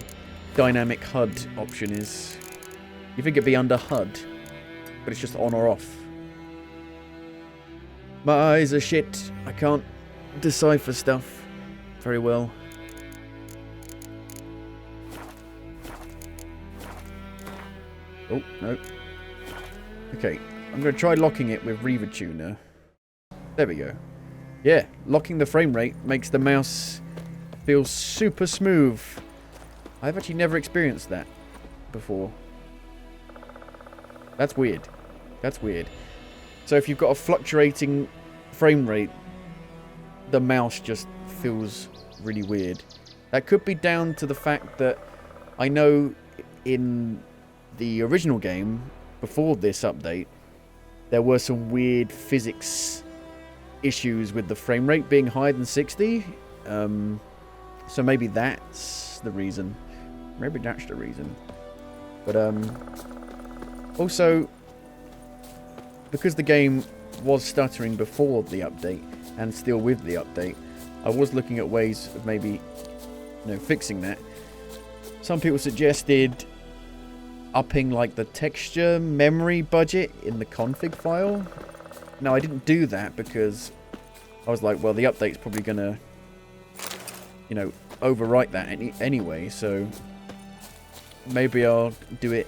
dynamic HUD option is. You think it'd be under HUD, but it's just on or off. My eyes are shit. I can't decipher stuff very well. Oh, no. Okay, I'm going to try locking it with Reaver Tuner. There we go. Yeah, locking the frame rate makes the mouse feel super smooth. I've actually never experienced that before. That's weird. That's weird. So if you've got a fluctuating frame rate, the mouse just feels really weird. That could be down to the fact that I know in the original game, before this update, there were some weird physics issues with the frame rate being higher than 60. So maybe that's the reason. Maybe that's the reason. But also, because the game was stuttering before the update and still with the update, I was looking at ways of maybe, fixing that. Some people suggested upping like the texture memory budget in the config file. Now I didn't do that because I was like, well, the update's probably gonna, overwrite that anyway, so maybe I'll do it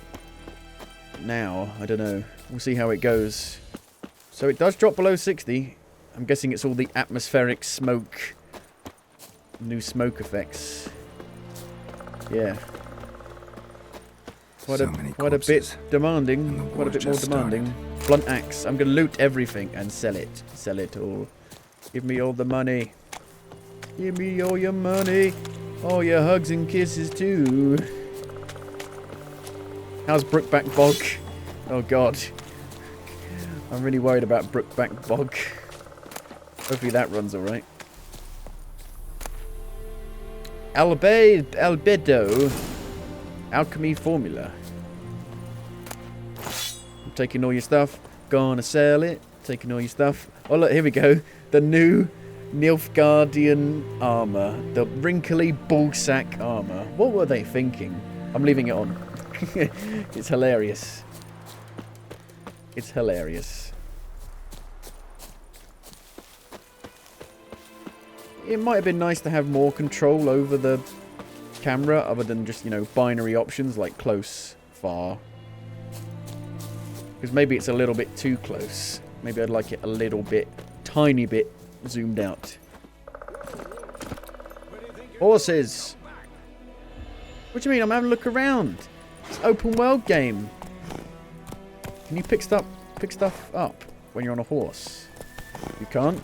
now. I don't know. We'll see how it goes. So it does drop below 60. I'm guessing it's all the atmospheric smoke, new smoke effects. Yeah. Quite a bit demanding. Quite a bit more demanding. Blunt axe. I'm gonna loot everything and sell it. Sell it all. Give me all the money. Give me all your money. All your hugs and kisses too. How's Brookback Bog? Oh god. I'm really worried about Brookback Bog. Hopefully that runs alright. Albedo. Alchemy formula. I'm taking all your stuff. Gonna sell it. Taking all your stuff. Oh look, here we go. The new Nilfgaardian armor. The wrinkly ballsack armor. What were they thinking? I'm leaving it on. It's hilarious. It's hilarious. It might have been nice to have more control over the camera other than just, you know, binary options like close, far. Because maybe it's a little bit too close. Maybe I'd like it a little bit, tiny bit zoomed out. Horses! What do you mean? I'm having a look around. It's an open world game. Can you pick stuff up when you're on a horse? You can't?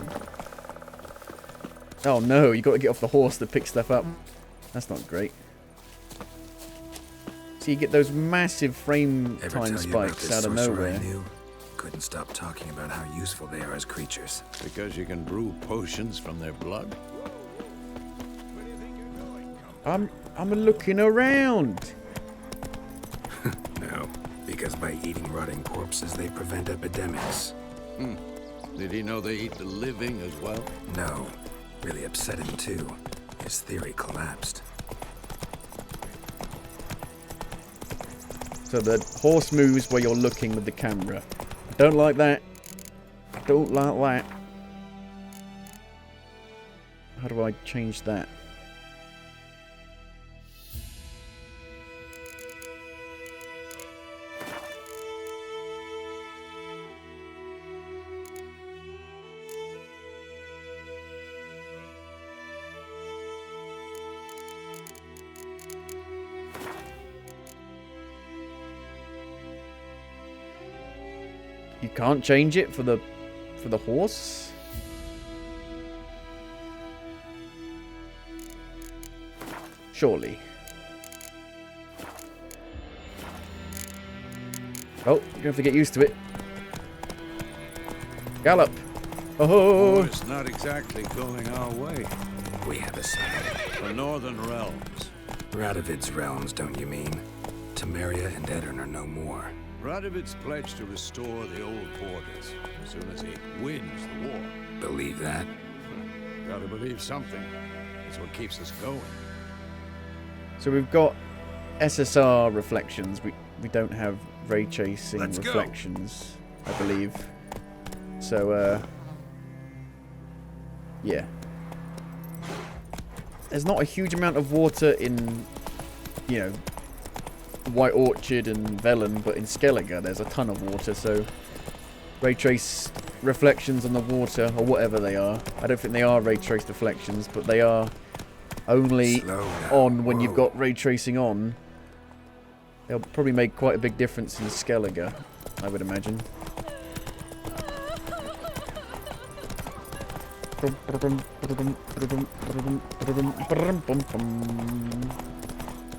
Oh no, you got to get off the horse to pick stuff up. That's not great. So you get those massive frame time spikes out of nowhere. Couldn't stop talking about how useful they are as creatures. Because you can brew potions from their blood? I'm looking around. No, because by eating rotting corpses, they prevent epidemics. Did he know they eat the living as well? No. Really upset him too. His theory collapsed. So the horse moves where you're looking with the camera. I don't like that. I don't like that. How do I change that? You can't change it for the horse? Surely. Oh, you have to get used to it. Gallop. Oh, It's not exactly going our way. We have a side. The Northern Realms. Radovid's realms, don't you mean? Temeria and Edirn are no more. Radovid's pledged to restore the old borders as soon as he wins the war. Believe that? Gotta believe something. That's what keeps us going. so we've got SSR reflections. We don't have ray tracing reflections, I believe. So yeah. There's not a huge amount of water in, you know, White Orchard and Velen, but in Skellige there's a ton of water, so ray trace reflections on the water, or whatever they are. I don't think they are ray trace reflections, but they are only on when you've got ray tracing on. They'll probably make quite a big difference in Skellige, I would imagine. I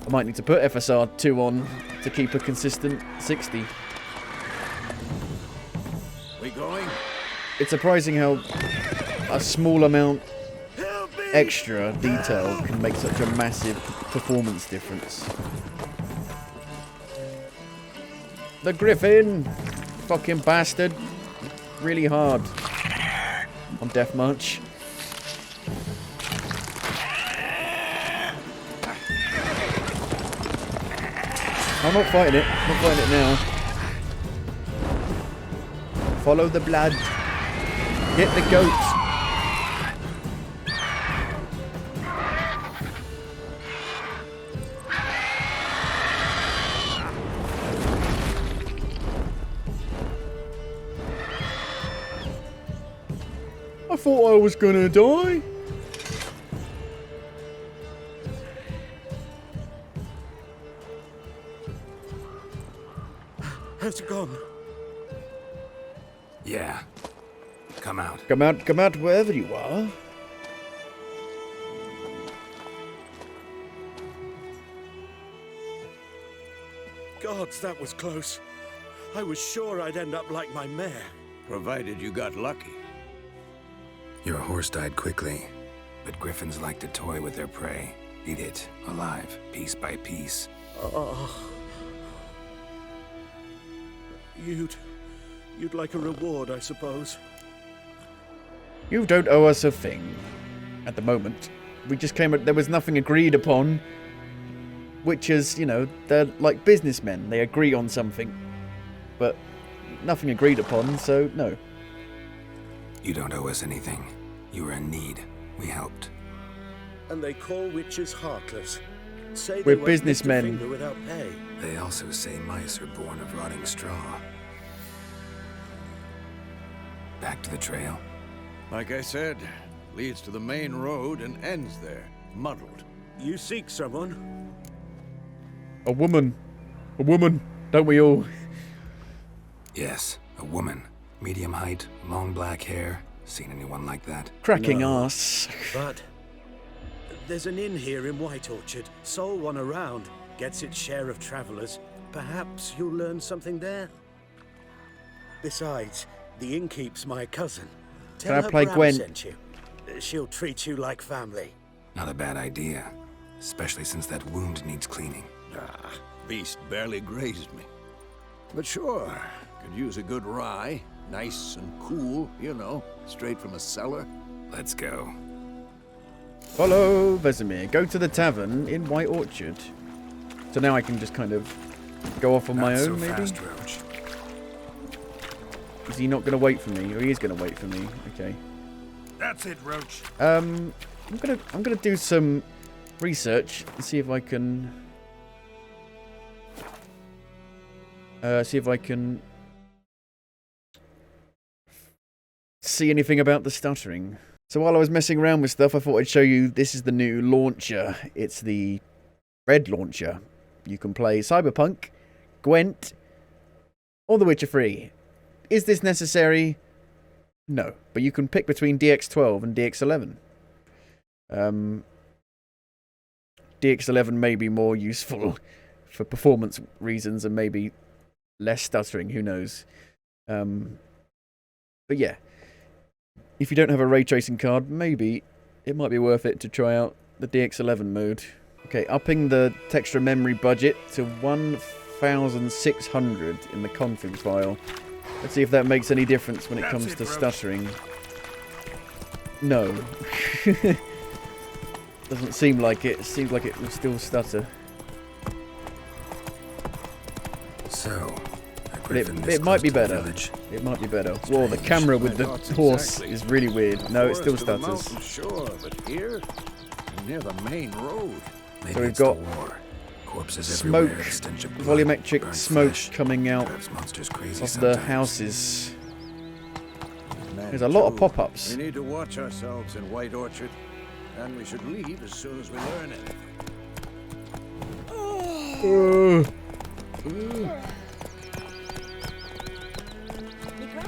might need to put FSR 2 on to keep a consistent 60. We going? It's surprising how a small amount extra detail can make such a massive performance difference. The Griffin! Fucking bastard. Really hard. On Death March. I'm not fighting it. I'm not fighting it now. Follow the blood. Get the goats. I thought I was gonna die. How's it gone? Yeah. Come out. Come out wherever you are. Gods, that was close. I was sure I'd end up like my mare. Provided you got lucky. Your horse died quickly, but griffins like to toy with their prey. Eat it, alive, piece by piece. You'd like a reward, I suppose. You don't owe us a thing. At the moment. We just came... There was nothing agreed upon. Which is, you know, they're like businessmen. They agree on something. But nothing agreed upon, so no. You don't owe us anything. You were in need. We helped. And they call witches heartless. Say We're they won't businessmen. lift a finger without pay. They also say mice are born of rotting straw. Back to the trail. Like I said, leads to the main road and ends there, muddled. You seek someone? A woman. A woman. Don't we all? Yes, a woman. Medium height, long black hair. Seen anyone like that? Cracking No. ass. But there's an inn here in White Orchard. Sole one around. Gets its share of travelers. Perhaps you'll learn something there. Besides, the innkeep's my cousin. Tell Can I her play Bram Gwen? sent you. She'll treat you like family. Not a bad idea. Especially since that wound needs cleaning. Ah, beast barely grazed me. But sure, could use a good rye. Nice and cool, you know, straight from a cellar. Let's go. Follow Vesemir. Go to the tavern in White Orchard. So now I can just kind of go off on my Not so own, maybe? fast, Roach. Is he not going to wait for me? Or he is going to wait for me. Okay. That's it, Roach. I'm gonna do some research and see if I can see anything about the stuttering. So while I was messing around with stuff, I thought I'd show you. This is the new launcher. It's the Red launcher. You can play Cyberpunk, Gwent, or The Witcher 3. Is this necessary? No, but you can pick between DX12 and DX11. DX11 may be more useful for performance reasons and maybe less stuttering, who knows. But yeah, if you don't have a ray tracing card, maybe it might be worth it to try out the DX11 mode. Okay, upping the texture memory budget to 1,600 in the config file. Let's see if that makes any difference when it comes to stuttering. No. Doesn't seem like it. It seems like it will still stutter. So, But it might be better. It might be better. Whoa, the camera with the horse is really weird. No, it still stutters. Sure, but here, near the main road. Maybe So we've it's the got war. Corpses smoke, everywhere, stench of blood, volumetric burnt smoke flesh. coming out Drives monsters crazy of the sometimes. houses. Man, There's a lot of too, pop-ups. We need to watch ourselves in White Orchard, and we should leave as soon as we learn anything.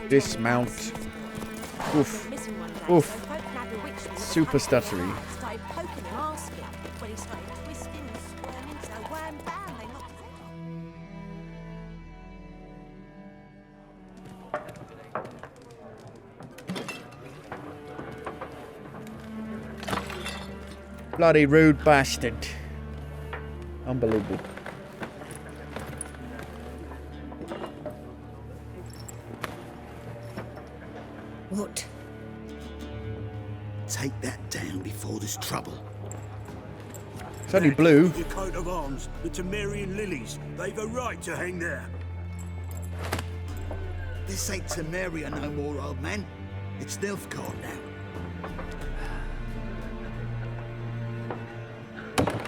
Dismount. Oof. Oof. Super stuttery. Bloody rude bastard. Unbelievable. What? Take that down before there's trouble. It's only blue. Your coat of arms, the Temerian lilies. They've a right to hang there. This ain't Temeria no more, old man. It's Nilfgaard now.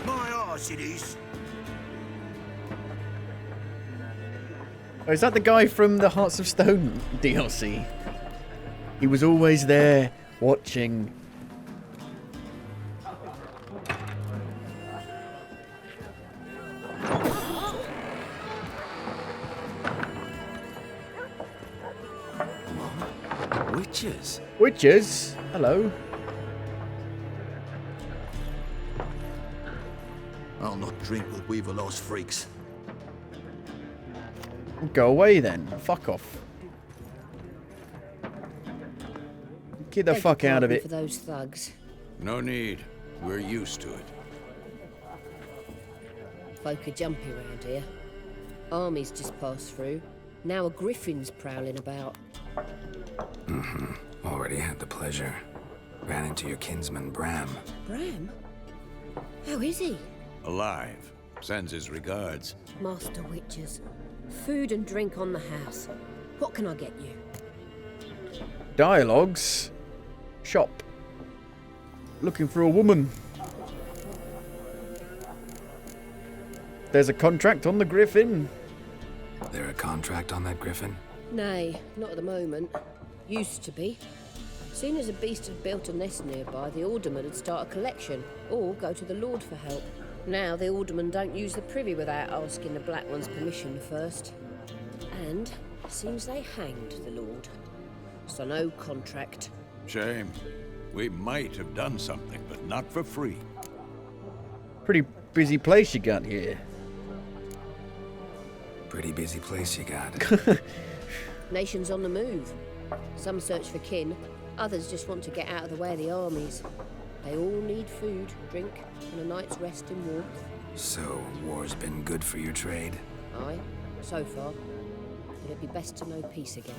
My arse it is. Oh, is that the guy from the Hearts of Stone DLC? He was always there, watching. Witches? Witches? Hello. I'll not drink with Weaverlaw's freaks. Go away then. Fuck off. Get the Beg fuck your out of pardon it. For those thugs. No need. We're used to it. Folk are jumpy around here. Armies just passed through. Now a griffin's prowling about. Already had the pleasure. Ran into your kinsman, Bram. Bram? How is he? Alive. Sends his regards. Master Witches. Food and drink on the house. What can I get you? Dialogues. Shop. Looking for a woman. There's a contract on the Griffin. There a contract on that griffin? Nay, not at the moment. Used to be. Soon as a beast had built a nest nearby, the alderman would start a collection, or go to the Lord for help. Now the aldermen don't use the privy without asking the Black One's permission first. And seems they hanged the Lord. So no contract. Shame. We might have done something, but not for free. Pretty busy place you got here. Pretty busy place you got. Nations on the move. Some search for kin, others just want to get out of the way of the armies. They all need food, drink, and a night's rest in warmth. So, war's been good for your trade? Aye, so far. But it'd be best to know peace again.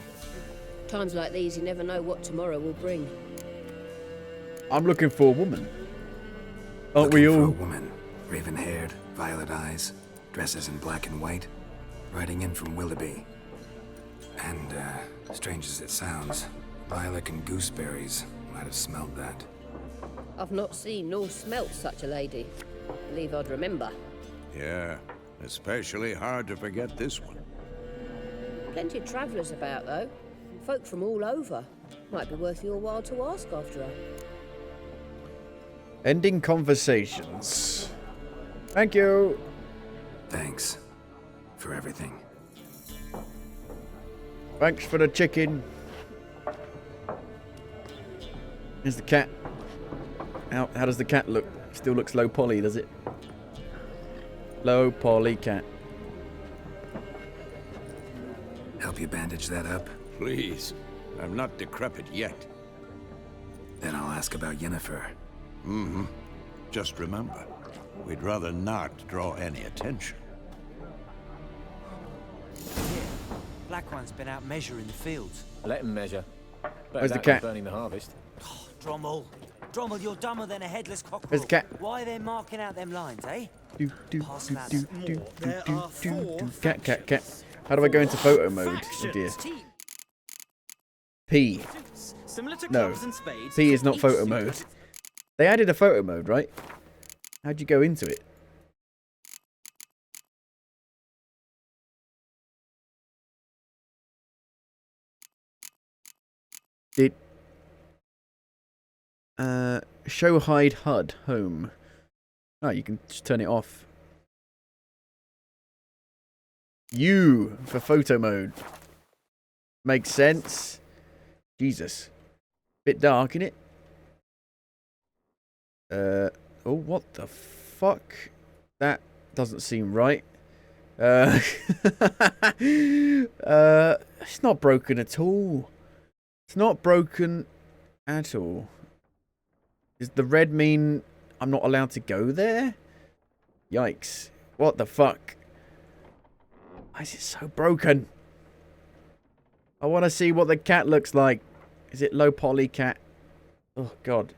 Times like these, you never know what tomorrow will bring. I'm looking for a woman. Aren't Looking we for a all? woman. Raven-haired, violet eyes, dresses in black and white. Riding in from Willoughby. And, strange as it sounds, lilac and gooseberries might have smelled that. I've not seen nor smelt such a lady. Believe I'd remember. Yeah, especially hard to forget this one. Plenty of travellers about, though. Folk from all over. Might be worth your while to ask after her. Ending conversations. Thank you. Thanks. For everything. Thanks for the chicken. Here's the cat. How does the cat look? Still looks low poly, does it? Low poly cat. Help you bandage that up? Please. I'm not decrepit yet. Then I'll ask about Yennefer. Just remember, we'd rather not draw any attention. Black One's been out measuring the fields. Let him measure. Better Where's the that than cat? burning the harvest. Oh, Drommel. Drommel, you're dumber than a headless cockerel. Where's the cat? Why are they marking out them lines, eh? Pass that. There are four Cat, cat, cat. How do I go into photo mode? Oh dear. P. Similar to No. clubs and spades. P is for not each photo suit. mode. They added a photo mode, right? How'd you go into it? Did show hide HUD home. Oh, you can just turn it off. U for photo mode. Makes sense. Jesus. Bit dark, innit? Oh, what the fuck? That doesn't seem right. It's not broken at all. It's not broken at all. Does the red mean I'm not allowed to go there? Yikes. What the fuck? Why is it so broken? I want to see what the cat looks like. Is it low poly cat? Oh, God.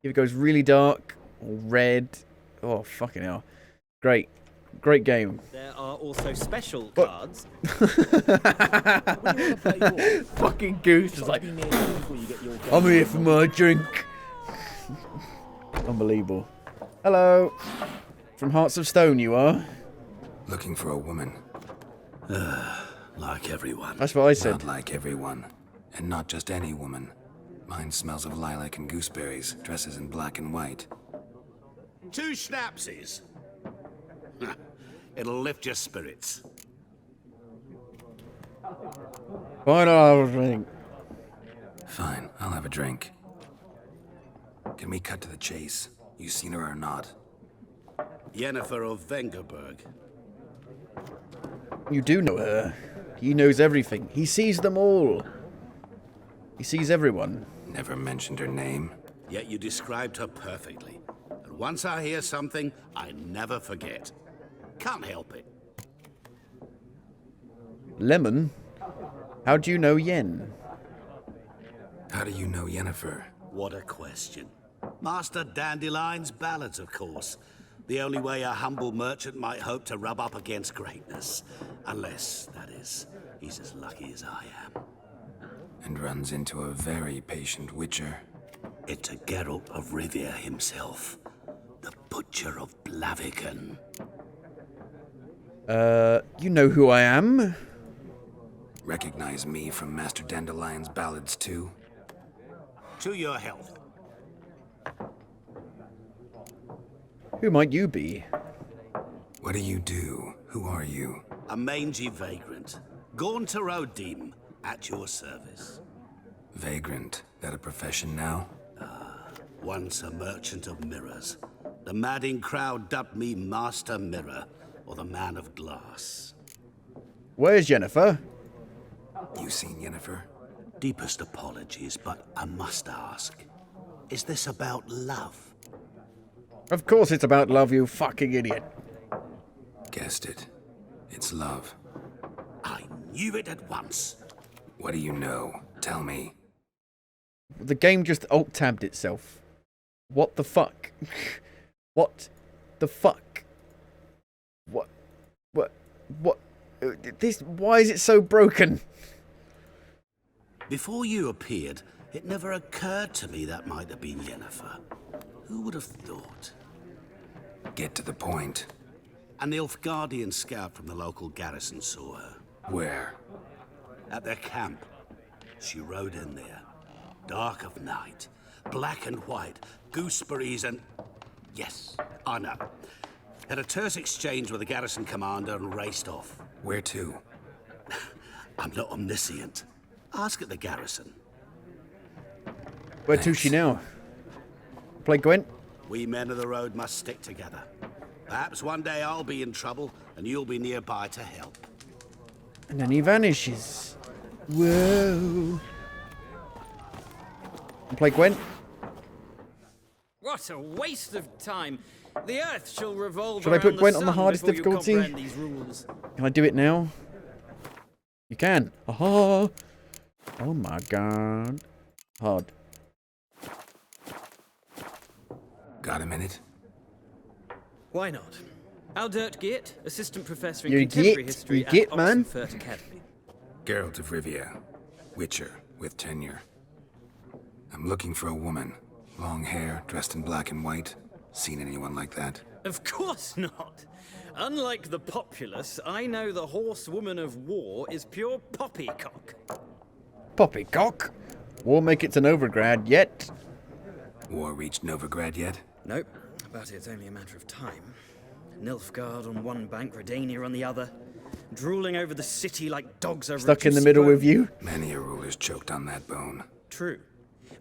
If it goes really dark or red. Oh, fucking hell. Great. Great game. There are also special What? cards. Fucking goose is like, Be near you before you get your I'm here for my drink. Unbelievable. Hello. From Hearts of Stone, you are? Looking for a woman. Like everyone. That's what I said. Not like everyone. And not just any woman. Mine smells of lilac and gooseberries, dresses in black and white. 2 schnapsies. It'll lift your spirits. Why not have a drink? Fine, I'll have a drink. Can we cut to the chase? You seen her or not? Yennefer of Vengerberg. You do know her. He knows everything. He sees them all. He sees everyone. Never mentioned her name. Yet you described her perfectly. And once I hear something, I never forget. Can't help it. Lemon? How do you know Yen? How do you know Yennefer? What a question. Master Dandelion's ballads, of course. The only way a humble merchant might hope to rub up against greatness. Unless, that is, he's as lucky as I am. And runs into a very patient witcher. It's a Geralt of Rivia himself. The Butcher of Blaviken. You know who I am? Recognize me from Master Dandelion's ballads too? To your health. Who might you be? What do you do? Who are you? A mangy vagrant. Gaunter Odim, at your service. Vagrant. That a profession now? Once a merchant of mirrors. The madding crowd dubbed me Master Mirror, or the Man of Glass. Where's Yennefer? You seen Yennefer? Deepest apologies, but I must ask. Is this about love? Of course it's about love, you fucking idiot. Guessed it. It's love. I knew it at once. What do you know? Tell me. The game just alt-tabbed itself. What the fuck? What the fuck? What? This, why is it so broken? Before you appeared, it never occurred to me that might have been Yennefer. Who would have thought? Get to the point. An Nilfgaardian scout from the local garrison saw her. Where? At their camp. She rode in there. Dark of night. Black and white. Gooseberries and... Yes, I know. Had a terse exchange with the garrison commander and raced off. Where to? I'm not omniscient. Ask at the garrison. Where to she now? Play Gwent? We men of the road must stick together. Perhaps one day I'll be in trouble and you'll be nearby to help. And then he vanishes. Whoa. Play Gwent? What a waste of time. The earth shall revolve Should I put around Gwent the on the sun hardest before you difficulty? comprehend these rules. Can I do it now? You can. Aha! Oh my god. Hard. Got a minute? Why not? Aldert Geert, assistant professor in You contemporary get, history you at get, man. Oxenfurt Academy. Geralt of Rivia. Witcher, with tenure. I'm looking for a woman. Long hair, dressed in black and white. Seen anyone like that? Of course not. Unlike the populace, I know the horsewoman of war is pure poppycock. Poppycock? Won't make it to Novigrad yet. War reached Novigrad yet? Nope, but it's only a matter of time. Nilfgaard on one bank, Redania on the other. Drooling over the city like dogs over Stuck a in the juicy middle bone. with you? Many a ruler's choked on that bone. True.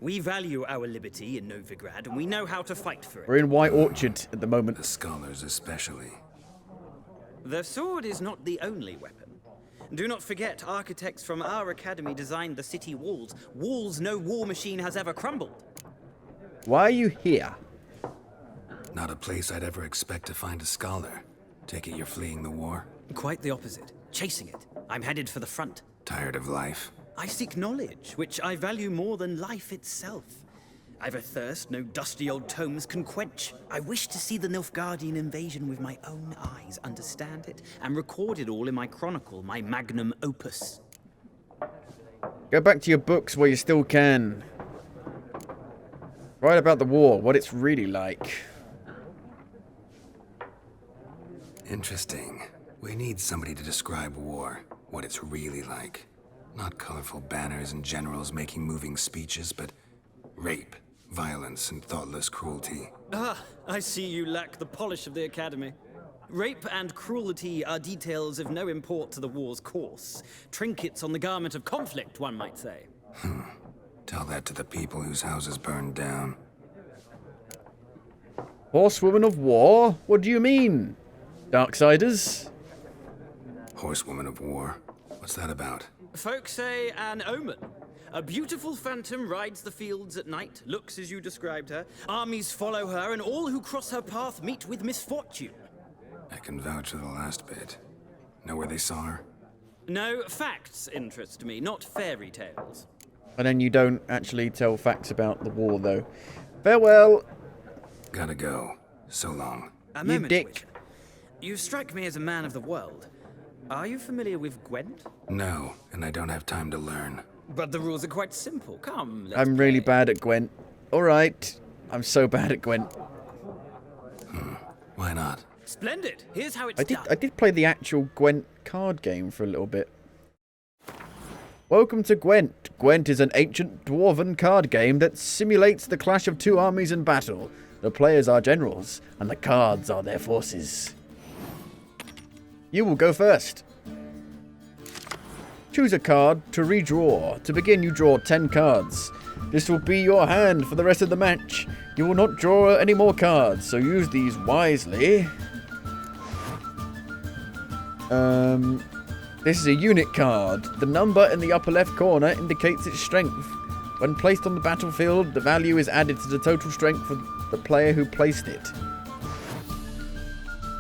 We value our liberty in Novigrad, and we know how to fight for it. We're in White Orchard at the moment. The scholars especially. The sword is not the only weapon. Do not forget, architects from our academy designed the city walls. Walls no war machine has ever crumbled. Why are you here? Not a place I'd ever expect to find a scholar. Take it you're fleeing the war? Quite the opposite. Chasing it. I'm headed for the front. Tired of life? I seek knowledge, which I value more than life itself. I've a thirst no dusty old tomes can quench. I wish to see the Nilfgaardian invasion with my own eyes, understand it, and record it all in my chronicle, my magnum opus. Go back to your books while you still can. Write about the war, what it's really like. Interesting. We need somebody to describe war, what it's really like. Not colorful banners and generals making moving speeches, but rape, violence, and thoughtless cruelty. Ah, I see you lack the polish of the academy. Rape and cruelty are details of no import to the war's course. Trinkets on the garment of conflict, one might say. Tell that to the people whose houses burned down. Horsewoman of war? What do you mean? Darksiders? Horsewoman of war? What's that about? Folk say an omen. A beautiful phantom rides the fields at night, looks as you described her. Armies follow her, and all who cross her path meet with misfortune. I can vouch for the last bit. Know where they saw her? No, facts interest me, not fairy tales. And then you don't actually tell facts about the war, though. Farewell! Gotta go. So long. A moment, Witcher. You strike me as a man of the world. Are you familiar with Gwent? No, and I don't have time to learn. But the rules are quite simple. Come, let's I'm really bad at Gwent. Alright. I'm so bad at Gwent. Why not? Splendid. Here's how it's done. I did play the actual Gwent card game for a little bit. Welcome to Gwent. Gwent is an ancient dwarven card game that simulates the clash of two armies in battle. The players are generals, and the cards are their forces. You will go first. Choose a card to redraw. To begin, you draw 10 cards. This will be your hand for the rest of the match. You will not draw any more cards, so use these wisely. This is a unit card. The number in the upper left corner indicates its strength. When placed on the battlefield, the value is added to the total strength of the player who placed it.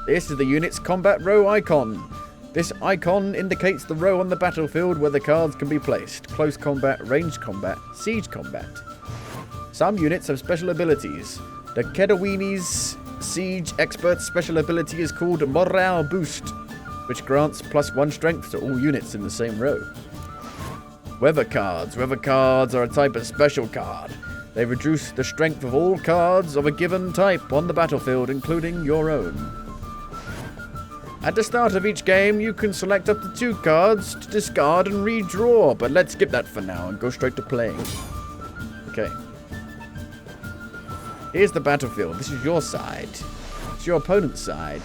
This is the unit's combat row icon. This icon indicates the row on the battlefield where the cards can be placed. Close combat, ranged combat, siege combat. Some units have special abilities. The Kedawini's siege expert's special ability is called Morale Boost, which grants +1 strength to all units in the same row. Weather cards. Weather cards are a type of special card. They reduce the strength of all cards of a given type on the battlefield, including your own. At the start of each game, you can select up to 2 cards to discard and redraw, but let's skip that for now and go straight to playing. Okay. Here's the battlefield. This is your side. It's your opponent's side.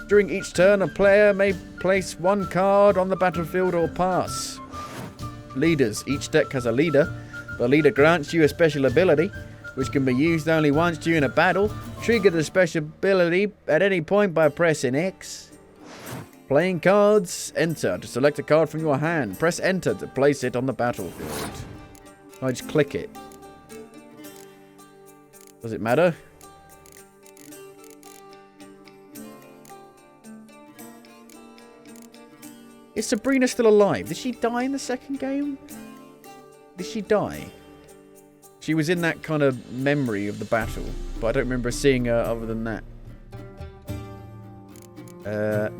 During each turn, a player may place 1 card on the battlefield or pass. Leaders. Each deck has a leader. The leader grants you a special ability, which can be used only once during a battle. Trigger the special ability at any point by pressing X. Playing cards. Enter to select a card from your hand. Press enter to place it on the battlefield. I just click it. Does it matter? Is Sabrina still alive? Did she die in the second game? Did she die? She was in that kind of memory of the battle, but I don't remember seeing her other than that.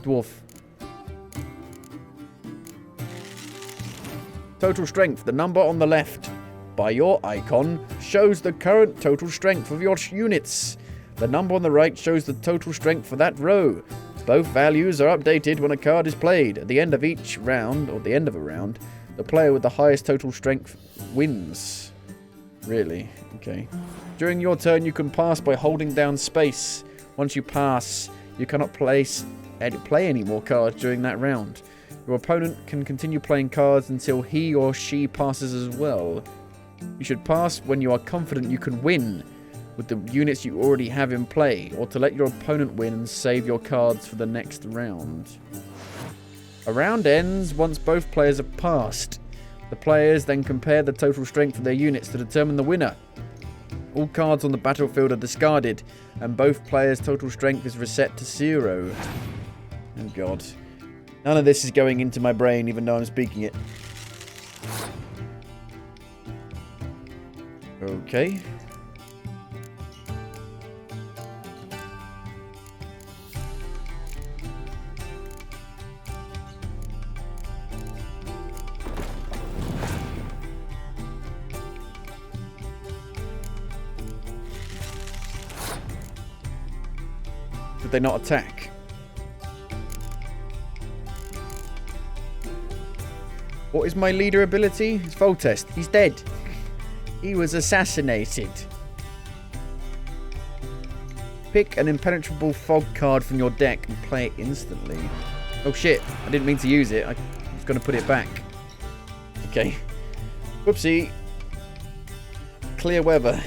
Dwarf. Total strength. The number on the left by your icon shows the current total strength of your units. The number on the right shows the total strength for that row. Both values are updated when a card is played. At the end of each round, or the end of a round, the player with the highest total strength wins. Really? Okay. During your turn, you can pass by holding down space. Once you pass, you cannot play any more cards during that round. Your opponent can continue playing cards until he or she passes as well. You should pass when you are confident you can win with the units you already have in play, or to let your opponent win and save your cards for the next round. A round ends once both players have passed. The players then compare the total strength of their units to determine the winner. All cards on the battlefield are discarded, and both players' total strength is reset to 0. Oh god. None of this is going into my brain, even though I'm speaking it. Okay. Did they not attack? What is my leader ability? It's Voltest. He's dead. He was assassinated. Pick an impenetrable fog card from your deck and play it instantly. Oh shit, I didn't mean to use it. I was going to put it back. Okay. Whoopsie. Clear weather.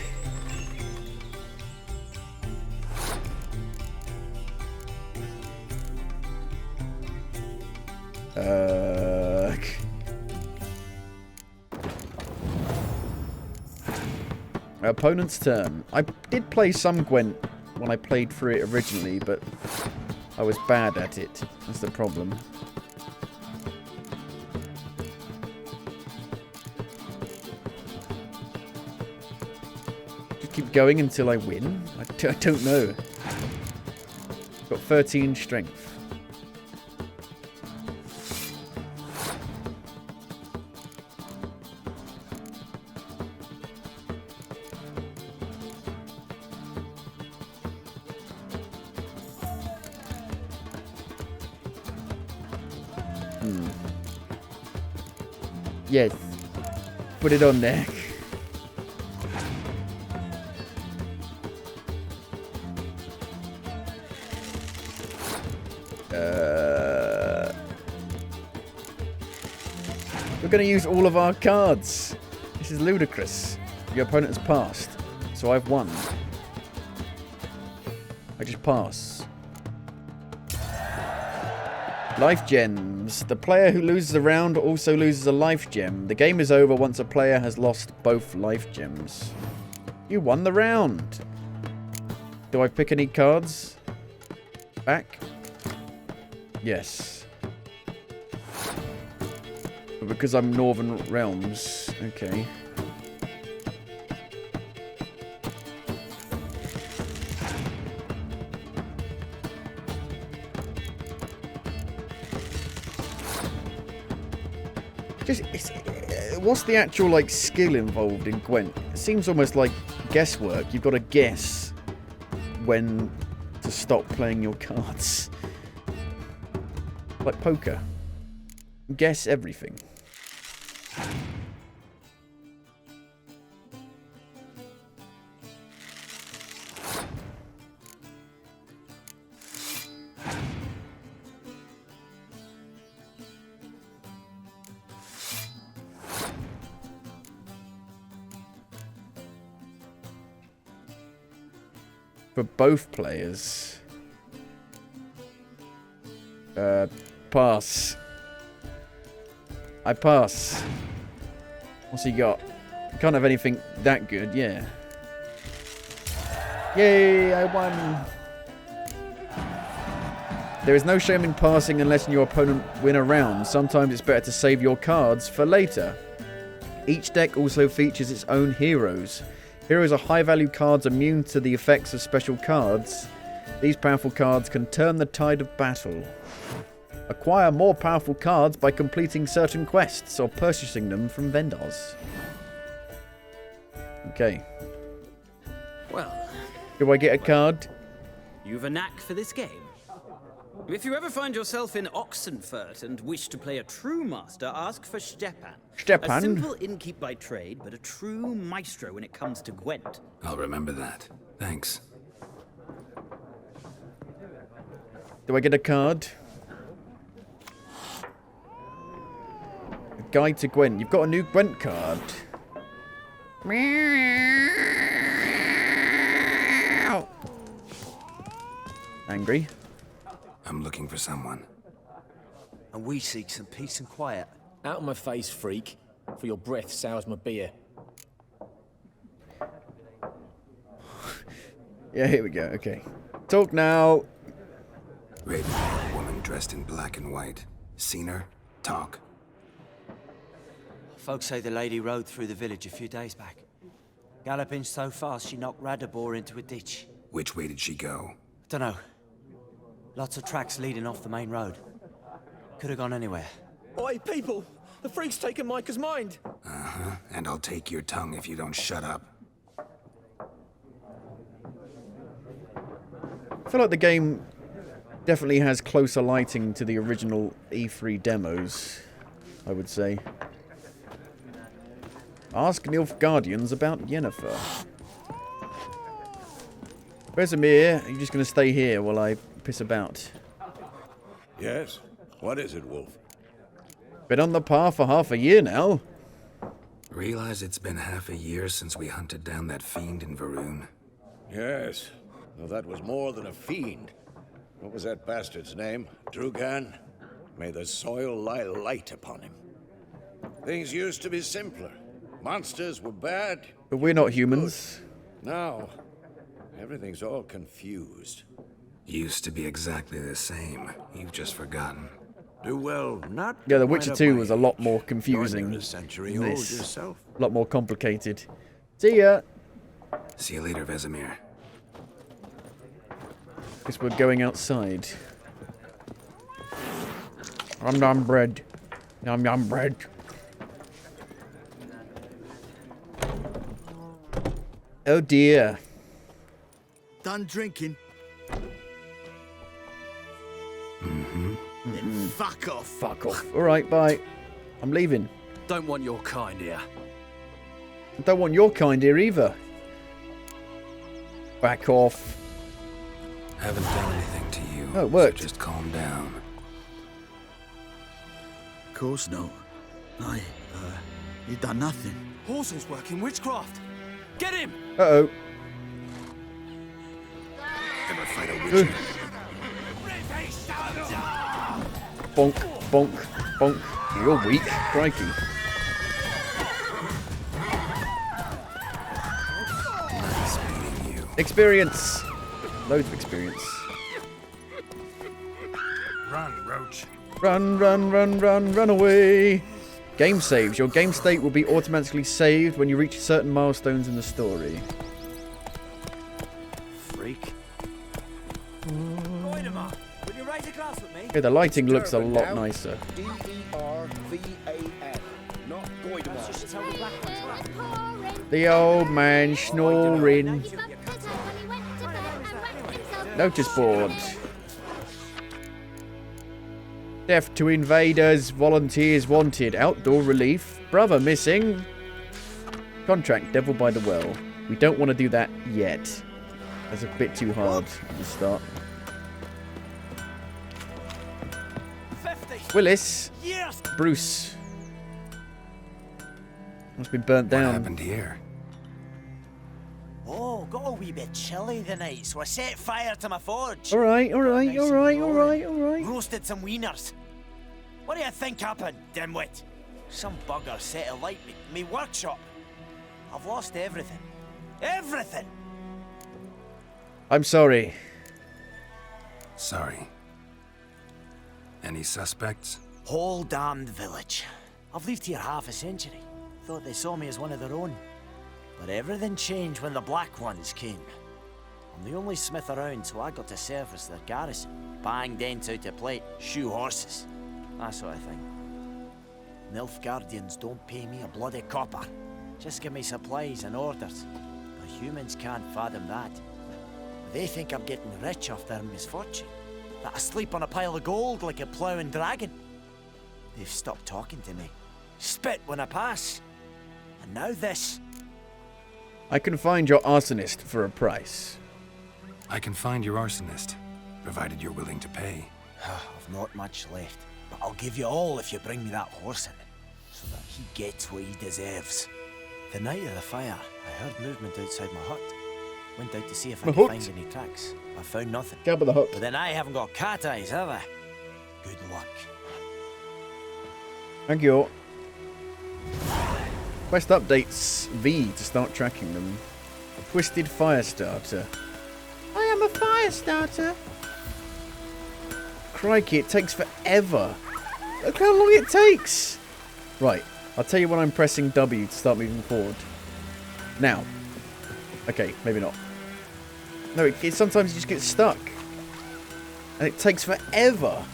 Opponent's turn. I did play some Gwent when I played through it originally, but I was bad at it. That's the problem. Just keep going until I win? I don't know. Got 13 strength. Yes. Put it on there. We're going to use all of our cards. This is ludicrous. Your opponent has passed, so I've won. I just pass. Life gems. The player who loses a round also loses a life gem. The game is over once a player has lost both life gems. You won the round. Do I pick any cards? Back? Yes. But because I'm Northern Realms. Okay. What's the actual like skill involved in Gwent? It seems almost like guesswork. You've got to guess when to stop playing your cards. Like poker. Guess everything. For both players. Pass. I pass. What's he got? Can't have anything that good, yeah. Yay, I won. There is no shame in passing unless your opponent win a round. Sometimes it's better to save your cards for later. Each deck also features its own heroes. Heroes are high-value cards immune to the effects of special cards. These powerful cards can turn the tide of battle. Acquire more powerful cards by completing certain quests or purchasing them from vendors. Okay. Well, do I get a card? You've a knack for this game. If you ever find yourself in Oxenfurt and wish to play a true master, ask for Stepan. Stepan? A simple innkeep by trade, but a true maestro when it comes to Gwent. I'll remember that. Thanks. Do I get a card? A guide to Gwent. You've got a new Gwent card. Angry. I'm looking for someone. And we seek some peace and quiet. Out of my face, freak. For your breath sours my beer. Yeah, here we go. Okay. Talk now. Raven, woman dressed in black and white. Seen her? Talk. Folks say the lady rode through the village a few days back. Galloping so fast she knocked Radabor into a ditch. Which way did she go? Dunno. Lots of tracks leading off the main road. Could have gone anywhere. Oi, people! The freak's taken Micah's mind! Uh-huh. And I'll take your tongue if you don't shut up. I feel like the game definitely has closer lighting to the original E3 demos, I would say. Ask Nilfgaardians about Yennefer. Vesemir, are you just going to stay here while I piss about? Yes? What is it, Wolf? Been on the path for half a year now. Realize it's been half a year since we hunted down that fiend in Varun? Yes. Well, that was more than a fiend. What was that bastard's name? Drugan? May the soil lie light upon him. Things used to be simpler. Monsters were bad, But we're not humans. Now, everything's all confused. Used to be exactly the same. You've just forgotten. Do well not. Yeah, The Witcher 2 was a lot more confusing. You're a century than old this. yourself. A lot more complicated. See ya. See you later, Vesemir. Guess we're going outside. Nom bread. Nom bread. Oh dear. Done drinking? Then fuck off. Fuck off. Alright, bye. I'm leaving. Don't want your kind here. I don't want your kind here either. Back off. Haven't done anything to you. Oh, it worked. So just calm down. Of course not. You done nothing. Horsel's working witchcraft. Get him! Uh-oh. Ever fight a witcher? Bonk, bonk, bonk. You're weak. Crikey. Nice meeting you. Experience. Loads of experience. Run, Roach. Run, run, run, run, run away. Game saves. Your game state will be automatically saved when you reach certain milestones in the story. Freak. Would you raise a glass with me? Okay, the lighting looks a lot nicer. D-E-R-V-A-N. Not Goidemar. The old man snoring. Notice board. Death to invaders. Volunteers wanted. Outdoor relief. Brother missing. Contract. Devil by the well. We don't want to do that yet. That's a bit too hard at the start. 50. Willis. Yes. Bruce. Must be burnt down. What happened here? Oh, got a wee bit chilly the night, so I set fire to my forge. Alright, alright, Nice alright, and alright, roaring. alright. Roasted some wieners. What do you think happened, dimwit? Some bugger set alight me workshop. I've lost everything. Everything! I'm sorry. Sorry. Any suspects? Whole damned village. I've lived here half a century. Thought they saw me as one of their own. But everything changed when the Black Ones came. I'm the only smith around, so I got to service their garrison. Bang dents out of plate, shoe horses. That sort of thing. Nilfgaardians don't pay me a bloody copper. Just give me supplies and orders. But humans can't fathom that. They think I'm getting rich off their misfortune. That I sleep on a pile of gold like a ploughing dragon. They've stopped talking to me. Spit when I pass. And now this. I can find your arsonist for a price. I can find your arsonist, provided you're willing to pay. I've not much left, but I'll give you all if you bring me that horse in, so that he gets what he deserves. The night of the fire, I heard movement outside my hut. Went out to see if I could find any tracks. I found nothing. Jabba the Hutt. But then I haven't got cat eyes, have I? Good luck. Thank you. Quest updates V to start tracking them. Twisted fire starter. I am a fire starter. Crikey, it takes forever. Look how long it takes. Right, I'll tell you when I'm pressing W to start moving forward. Now. Okay, maybe not. No, it sometimes you just get stuck. And it takes forever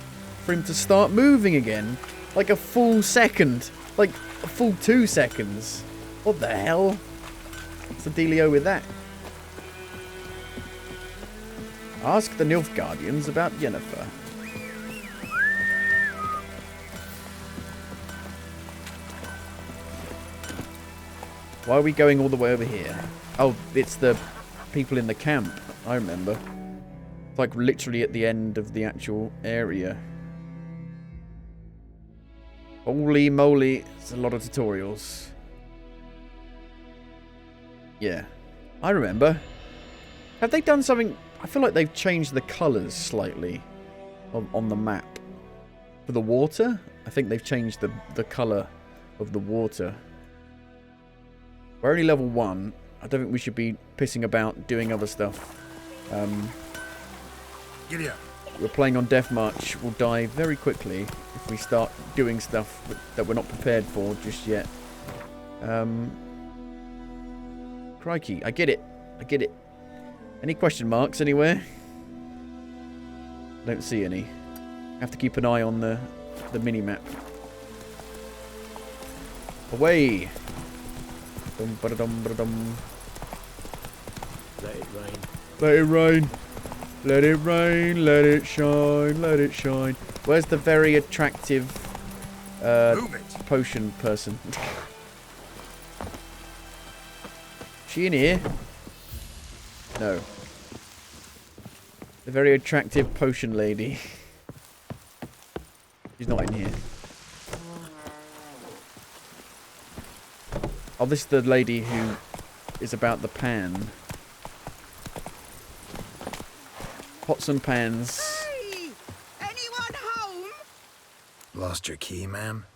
for him to start moving again. Like a full second. Like a full 2 seconds. What the hell? What's the dealio with that? Ask the Nilfgaardians about Yennefer. Why are we going all the way over here? Oh, it's the people in the camp. I remember. It's like literally at the end of the actual area. Holy moly, it's a lot of tutorials. Yeah, I remember. Have they done something? I feel like they've changed the colours slightly on the map. For the water, I think they've changed the colour of the water. We're only level 1. I don't think we should be pissing about doing other stuff. Giddy up. We're playing on Death March. We'll die very quickly if we start doing stuff that we're not prepared for just yet. Crikey, I get it. I get it. Any question marks anywhere? Don't see any. Have to keep an eye on the mini-map. Away! Dum, ba-da-dum, ba-da-dum. Let it rain. Let it rain. Let it rain. Let it shine. Let it shine. Where's the very attractive potion person? She in here? No. The very attractive potion lady. She's not in here. Oh, this is the lady who is about the pan. Pots and pans. Hey! Anyone home? Lost your key, ma'am?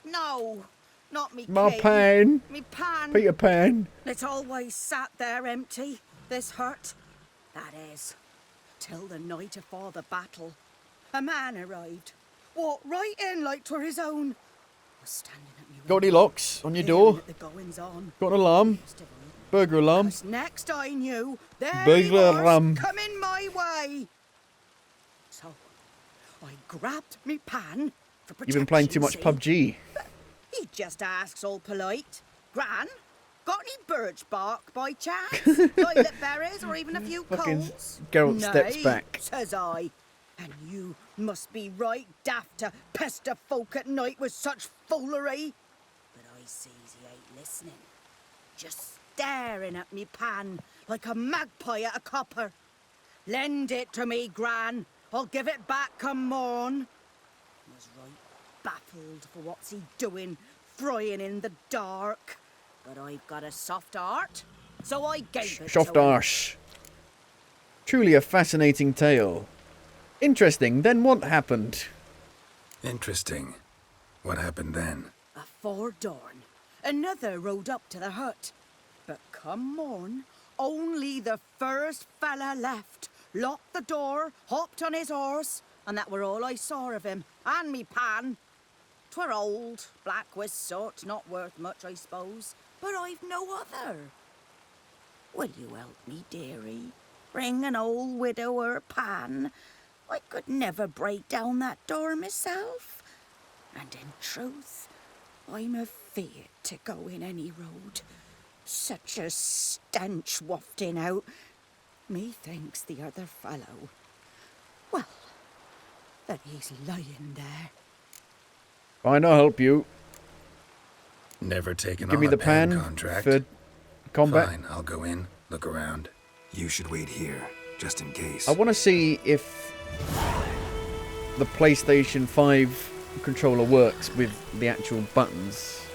No, not me My key. pan. Me pan. Peter Pan. It always sat there empty, this hut. That is, till the night afore the battle. A man arrived. Walked right in like 'twere his own. Was standing at me. Got any locks on your door? The goings on. Got an alarm? Burglar alarm? Next I knew, there he Burglar was, alarm. coming my way. So, I grabbed me pan for protection. You've been playing too much see? PUBG. He just asks all polite. Gran, got any birch bark by chance? Lilac berries or even a few Fucking coals? Geralt steps Nay, back. says I. And you must be right daft to pester folk at night with such foolery. But I sees he ain't listening. Just staring at me pan like a magpie at a copper. Lend it to me, Gran. I'll give it back come morn. Was right baffled for what's he doing, frying in the dark. But I've got a soft heart, so I gave it Soft to him. arse. Truly a fascinating tale. Interesting. Then what happened? Interesting. What happened then? Afore dawn, another rode up to the hut. But come morn, only the first fella left. Locked the door, hopped on his horse, and that were all I saw of him, and me pan. 'Twere old, black with soot, not worth much, I suppose, but I've no other. Will you help me, dearie? Bring an old widower pan. I could never break down that door myself. And in truth, I'm afeard to go in any road. Such a stench wafting out. Methinks the other fellow, well, that he's lying there. Fine, I'll help you. Never taken Give on me a the pan pan contract. for combat. Fine, I'll go in, look around. You should wait here, just in case. I want to see if the PlayStation 5 controller works with the actual buttons.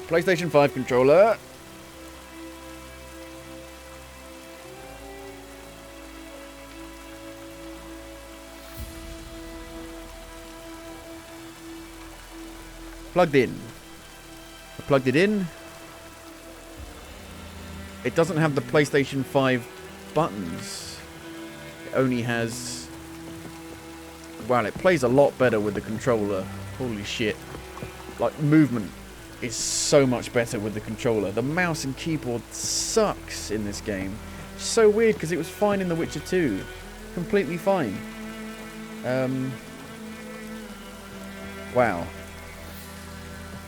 PlayStation 5 controller. Plugged in. I plugged it in. It doesn't have the PlayStation 5 buttons. It only has... Wow, it plays a lot better with the controller. Holy shit. Like, movement is so much better with the controller. The mouse and keyboard sucks in this game. It's so weird because it was fine in The Witcher 2. Completely fine. Wow.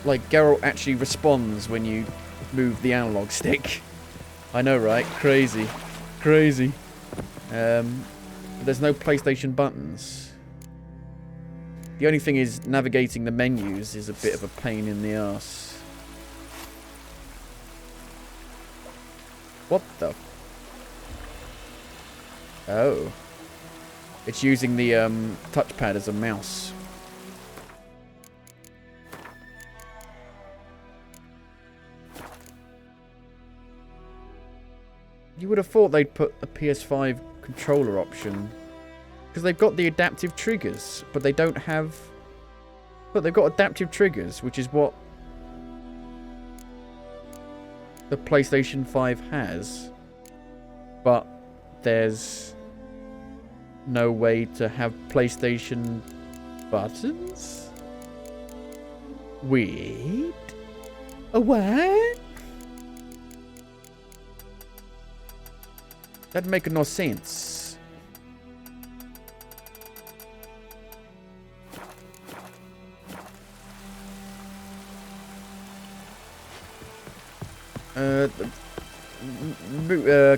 Like, Geralt actually responds when you move the analog stick. I know, right? Crazy. Crazy. But there's no PlayStation buttons. The only thing is, navigating the menus is a bit of a pain in the arse. What the? Oh. It's using the touchpad as a mouse. You would have thought they'd put a PS5 controller option. Because they've got the adaptive triggers, but they don't have But they've got adaptive triggers, which is what the PlayStation 5 has. But there's no way to have PlayStation buttons? Wait. A what? That make no sense.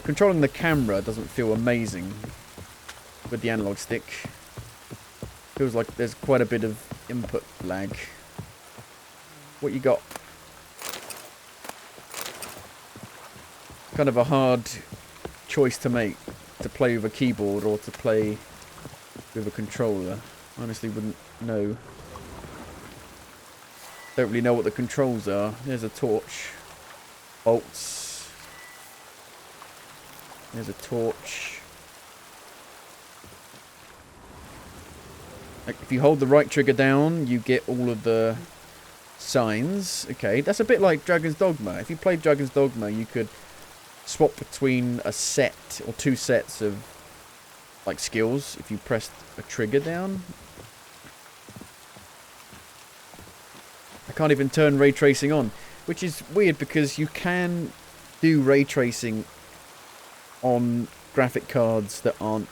Controlling the camera doesn't feel amazing with the analog stick. Feels like there's quite a bit of input lag. What you got? Kind of a hard choice to make, to play with a keyboard or to play with a controller. Honestly, wouldn't know. Don't really know what the controls are. There's a torch. Bolts. There's a torch. Like, if you hold the right trigger down, you get all of the signs. Okay, that's a bit like Dragon's Dogma. If you played Dragon's Dogma, you could swap between a set or two sets of like skills if you pressed a trigger down. I can't even turn ray tracing on, which is weird because you can do ray tracing on graphic cards that aren't,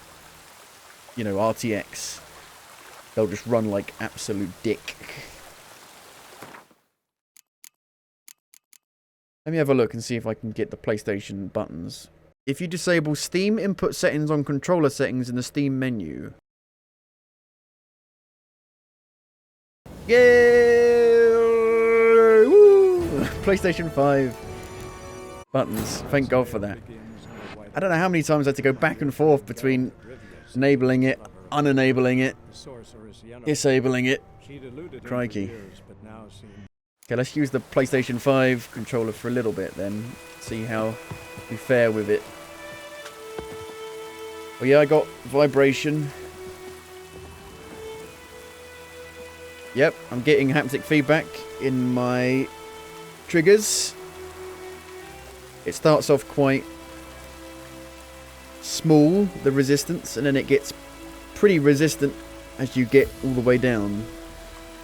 you know, RTX. They'll just run like absolute dick. Let me have a look and see if I can get the PlayStation buttons. If you disable Steam input settings on controller settings in the Steam menu. Yay! Woo! PlayStation 5 buttons. Thank God for that. I don't know how many times I had to go back and forth between enabling it, unenabling it, disabling it. Crikey. Okay, let's use the PlayStation 5 controller for a little bit then. See how we fare with it. Oh yeah, I got vibration. Yep, I'm getting haptic feedback in my triggers. It starts off quite small, the resistance, and then it gets pretty resistant as you get all the way down.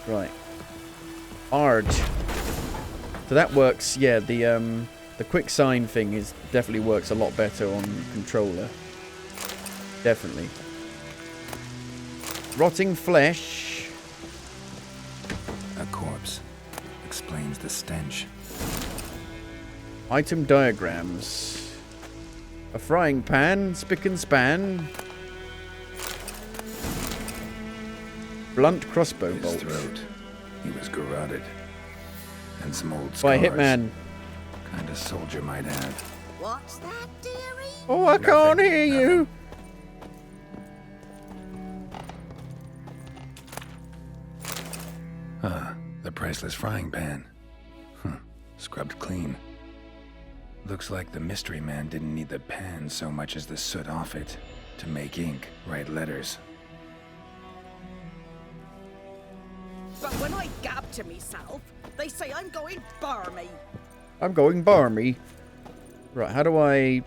Right. Hard. So that works, yeah, the quick sign thing definitely works a lot better on controller. Definitely. Rotting flesh. A corpse. Explains the stench. Item diagrams. A frying pan, spick and span. Blunt crossbow bolt. His throat. He was garroted. And some old scars. By Hitman. Kind of soldier, might add. What's that, dearie? Oh, I can't hear you. The priceless frying pan. Scrubbed clean. Looks like the mystery man didn't need the pan so much as the soot off it to make ink, write letters. But when I gab to myself, they say I'm going barmy. I'm going barmy. Right, how do I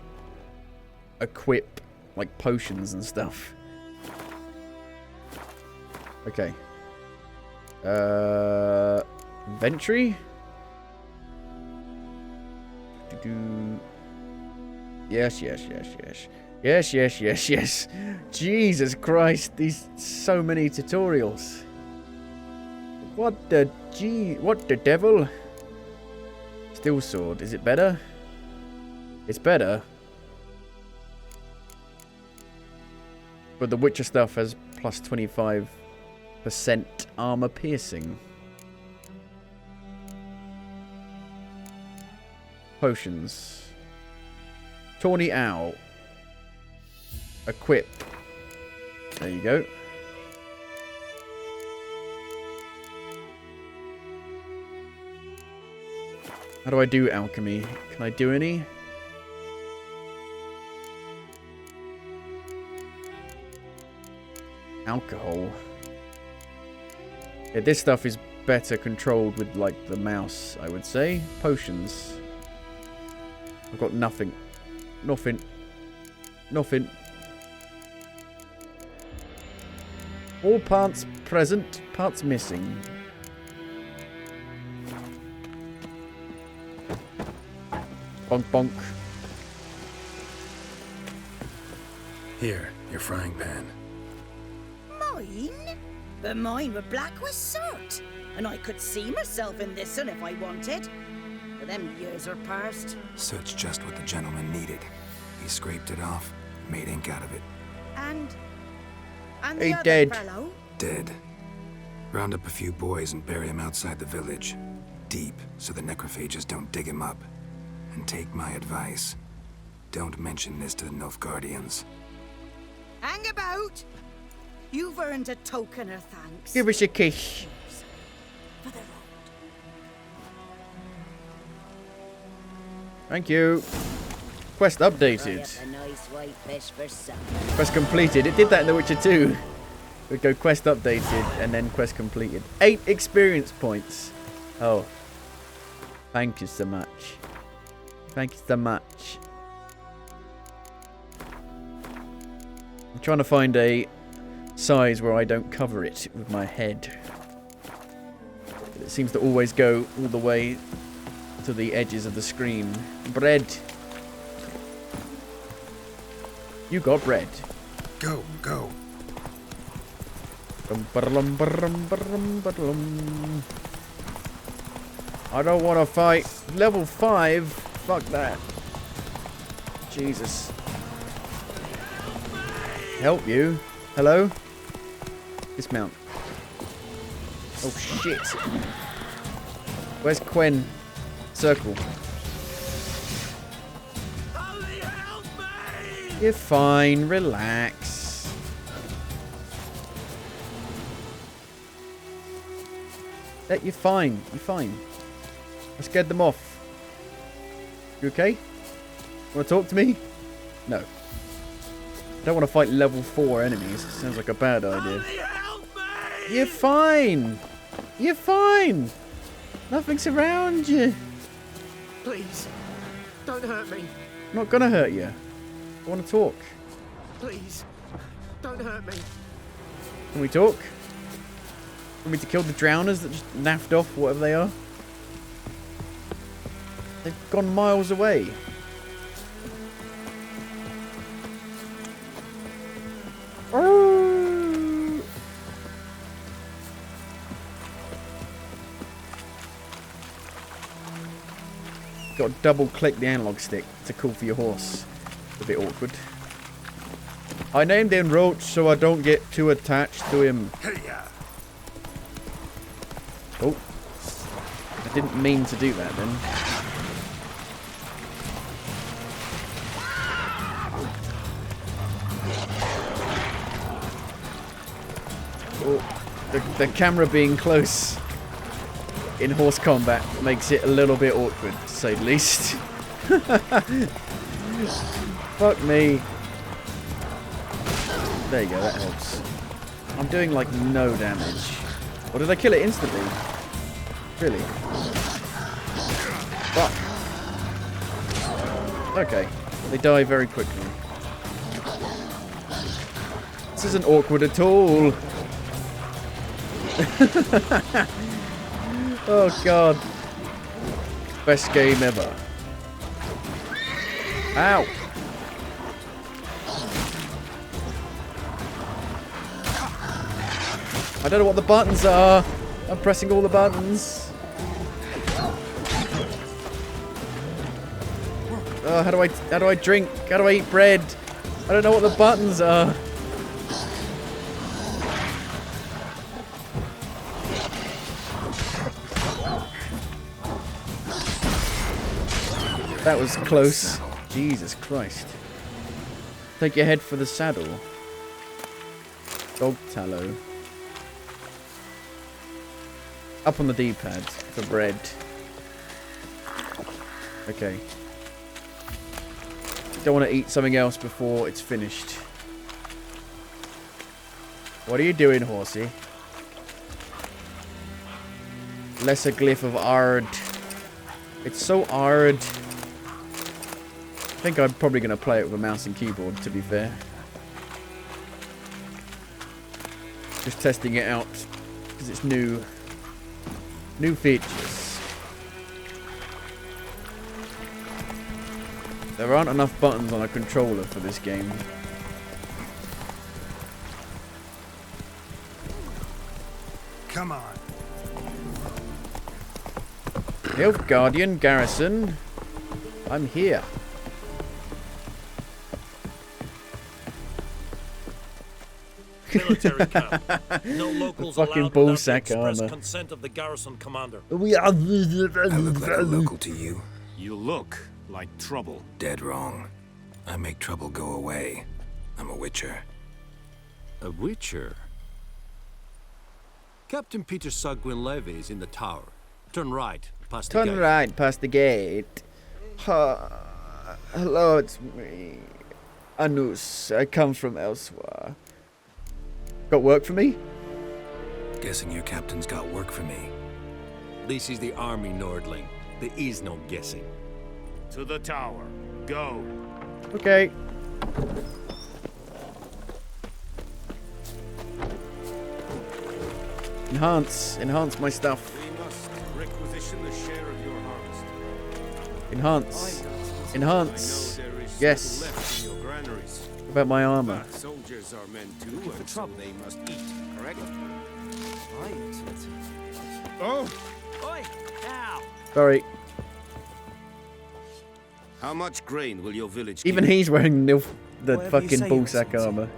equip, like, potions and stuff? Okay. Inventory? Yes. Yes. Jesus Christ, these so many tutorials. What the devil? Steel sword, is it better? It's better. But the Witcher stuff has plus 25% armor piercing. Potions. Tawny Owl. Equip. There you go. How do I do alchemy? Can I do any? Alcohol. Yeah, this stuff is better controlled with, like, the mouse, I would say. Potions. I've got nothing. Nothing. Nothing. All parts present, parts missing. Bonk bonk. Here, your frying pan. Mine? But mine were black with soot. And I could see myself in this one if I wanted. But them years are past. Soot's just what the gentleman needed. He scraped it off, made ink out of it. And He the other dead. fellow? Dead. Round up a few boys and bury him outside the village. Deep, so the necrophages don't dig him up. And take my advice. Don't mention this to the Nilfgaardians. Hang about! You've earned a token of thanks. Give us a kiss. For the road. Thank you. Quest updated. A nice white fish for supper. Quest completed. It did that in The Witcher 2. We'd go quest updated and then quest completed. 8 experience points. Oh. Thank you so much. Thank you so much. I'm trying to find a size where I don't cover it with my head. It seems to always go all the way to the edges of the screen. Bread. You got bread. Go, go. I don't want to fight. Level 5? Fuck that. Jesus. Help you? Hello? Dismount. Oh shit. Where's Quen? Circle. You're fine. Relax. You're fine. You're fine. I scared them off. You okay? Want to talk to me? No. I don't want to fight level 4 enemies. Sounds like a bad idea. You're fine. You're fine. Nothing's around you. Please, don't hurt me. I'm not gonna hurt you. I want to talk. Please, don't hurt me. Can we talk? Want me to kill the drowners that just naffed off, whatever they are? They've gone miles away. Got to double click the analog stick to call for your horse. A bit awkward. I named him Roach so I don't get too attached to him. Oh. I didn't mean to do that then. Oh, the camera being close in horse combat makes it a little bit awkward, to say the least. Fuck me. There you go, that helps. I'm doing like no damage. Or did I kill it instantly? Really? Fuck. Okay. They die very quickly. This isn't awkward at all. Oh god. Best game ever. Ow. I don't know what the buttons are. I'm pressing all the buttons. Oh, how do I drink? How do I eat bread? I don't know what the buttons are. That was close. Jesus Christ. Take your head for the saddle. Dog tallow. Up on the D-pad for bread. Okay. Don't want to eat something else before it's finished. What are you doing, horsey? Lesser glyph of Ard. It's so Ard. I think I'm probably going to play it with a mouse and keyboard, to be fair. Just testing it out because it's new. New features. There aren't enough buttons on a controller for this game. Come on. Elf Guardian Garrison. I'm here. Military camp. No locals Fucking allowed ball without the sack express armor. consent of the garrison commander. We are. I look like a local to you. You look like trouble. Dead wrong. I make trouble go away. I'm a witcher. A witcher? Captain Peter Sagwin Levy is in the tower. Turn right, past the gate. Turn right past the gate. Hello, it's me. Anus. I come from elsewhere. Got work for me? Guessing your captain's got work for me. This is the army, Nordling. There is no guessing. To the tower. Go. Okay. Enhance my stuff. We must requisition the share of your harvest. Enhance. Yes. Left in your granaries. What about my armor? Soldiers are men too, and so they must eat, correct? Oh! Oi! Now! Sorry. How much grain will your village Even give? he's wearing the Whatever you fucking say, ballsack armor.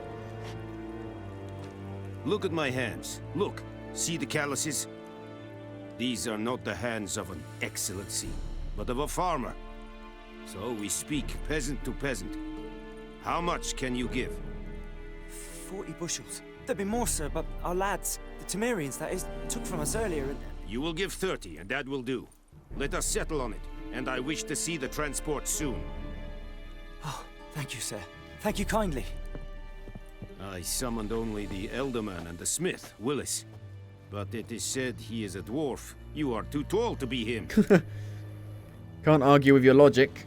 Look at my hands. Look. See the calluses? These are not the hands of an excellency, but of a farmer. So we speak peasant to peasant. How much can you give? 40 bushels. There'd be more, sir, but our lads, the Temerians, that is, took from us earlier and... You will give 30, and that will do. Let us settle on it, and I wish to see the transport soon. Oh, thank you, sir. Thank you kindly. I summoned only the Elderman and the smith, Willis. But it is said he is a dwarf. You are too tall to be him. Can't argue with your logic.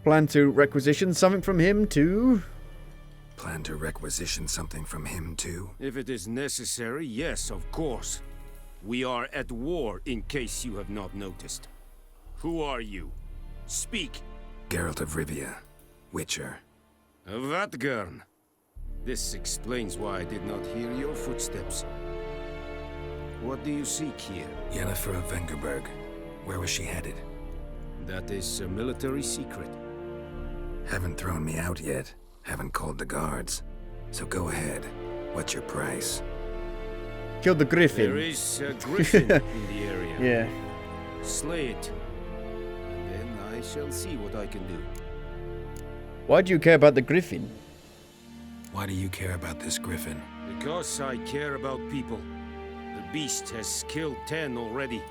Plan to requisition something from him too? Plan to requisition something from him too? If it is necessary, yes, of course. We are at war, in case you have not noticed. Who are you? Speak. Geralt of Rivia, Witcher. Vatgern. This explains why I did not hear your footsteps. What do you seek here? Yennefer of Vengerberg. Where was she headed? That is a military secret. Haven't thrown me out yet. Haven't called the guards. So go ahead. What's your price? Killed the griffin. There is a griffin in the area. Yeah. Slay it. And then I shall see what I can do. Why do you care about the griffin? Why do you care about this griffin? Because I care about people. The beast has killed 10 already,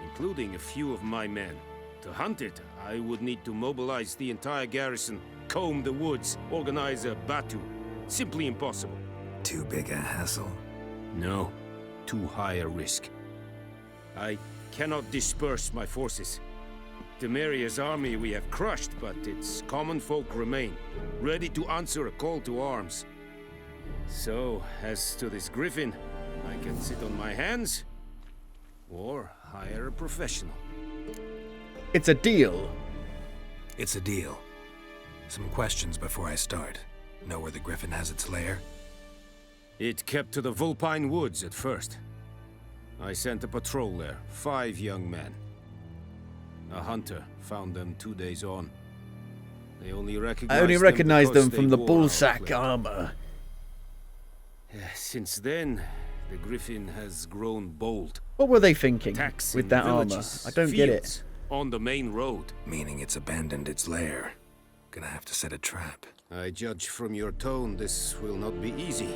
including a few of my men. To hunt it, I would need to mobilize the entire garrison, comb the woods, organize a batu. Simply impossible. Too big a hassle? No, too high a risk. I cannot disperse my forces. Temeria's army we have crushed, but its common folk remain, ready to answer a call to arms. So, as to this griffin, I can sit on my hands, or hire a professional. It's a deal. It's a deal. Some questions before I start. Know where the griffin has its lair? It kept to the Vulpine Woods at first. I sent a patrol there, 5 young men. A hunter found them 2 days on. They only recognized I only recognized them because from they the wore ballsack armor. armor. Since then, the griffin has grown bold. What were they thinking Attacks with in that armor? villages, I don't get it. fields, on the main road. Meaning it's abandoned its lair. Gonna have to set a trap. I judge from your tone this will not be easy.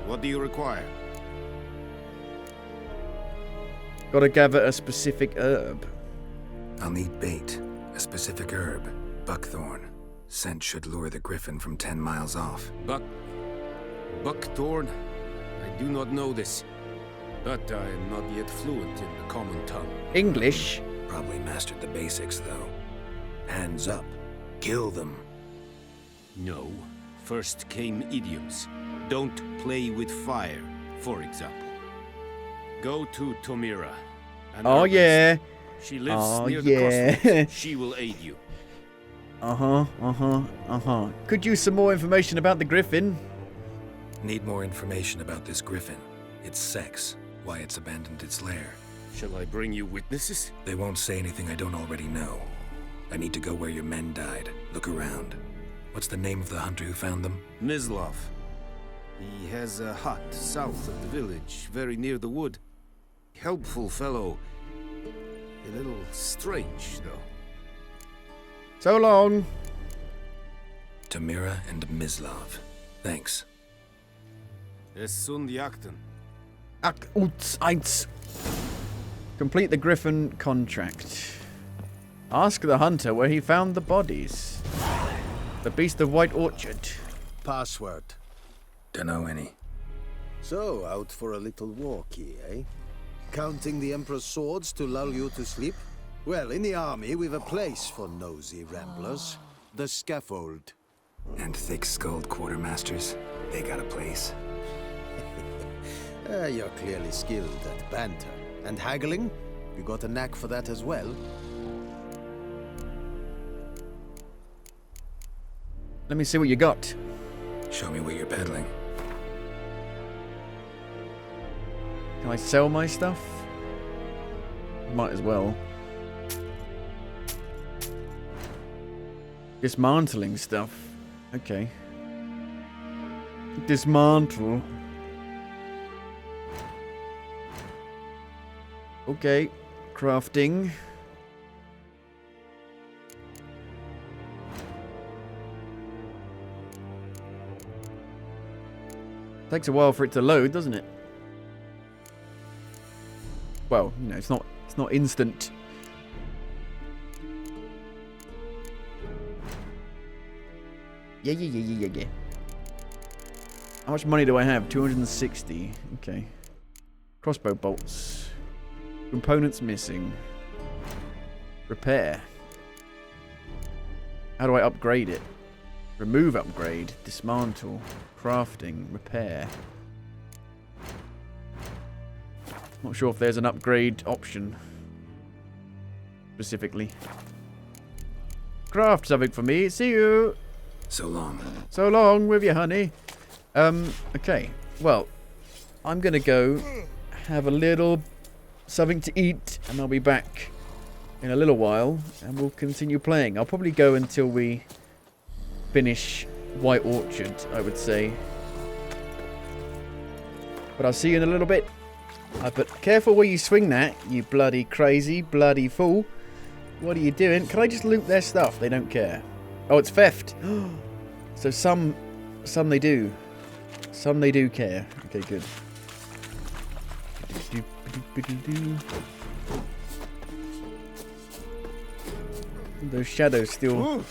What do you require? Gotta gather a specific herb. I'll need bait, a specific herb, buckthorn. Scent should lure the griffin from 10 miles off. Buckthorn? I do not know this. but I am not yet fluent in the common tongue. English? Probably mastered the basics, though. Hands up. Kill them. No. First came idioms. Don't play with fire, for example. Go to Tomira. Oh, yeah. She lives near the crossroads. She will aid you. Could use some more information about the griffin. Need more information about this griffin. Its sex, why it's abandoned its lair. Shall I bring you witnesses? They won't say anything I don't already know. I need to go where your men died. Look around. What's the name of the hunter who found them? Mislav. He has a hut south of the village, very near the wood. Helpful fellow. A little strange, though. So long. Tamira and Mislav. Thanks. Es sind Jagden. Complete the griffin contract. Ask the hunter where he found the bodies. The Beast of White Orchard. Password. Dunno any. So, out for a little walkie, eh? Counting the Emperor's swords to lull you to sleep? Well, in the army, we've a place for nosy ramblers. The scaffold. And thick-skulled quartermasters. They got a place. You're clearly skilled at banter. And haggling? You got a knack for that as well? Let me see what you got. Show me what you're peddling. Can I sell my stuff? Might as well. Dismantling stuff. Okay. Dismantle. Okay. Crafting. Takes a while for it to load, doesn't it? Well, you know, it's not instant. Yeah. How much money do I have? 260. Okay. Crossbow bolts. Components missing. Repair. How do I upgrade it? Remove upgrade. Dismantle. Crafting. Repair. Not sure if there's an upgrade option. Specifically. Craft something for me. See you. So long. So long with you, honey. Okay. Well, I'm going to go have a little something to eat, and I'll be back in a little while, and we'll continue playing. I'll probably go until we finish White Orchard, I would say. But I'll see you in a little bit. But careful where you swing that, you bloody crazy, bloody fool. What are you doing? Can I just loot their stuff? They don't care. Oh, it's theft. So some they do. Some they do care. Okay, good. Those shadows still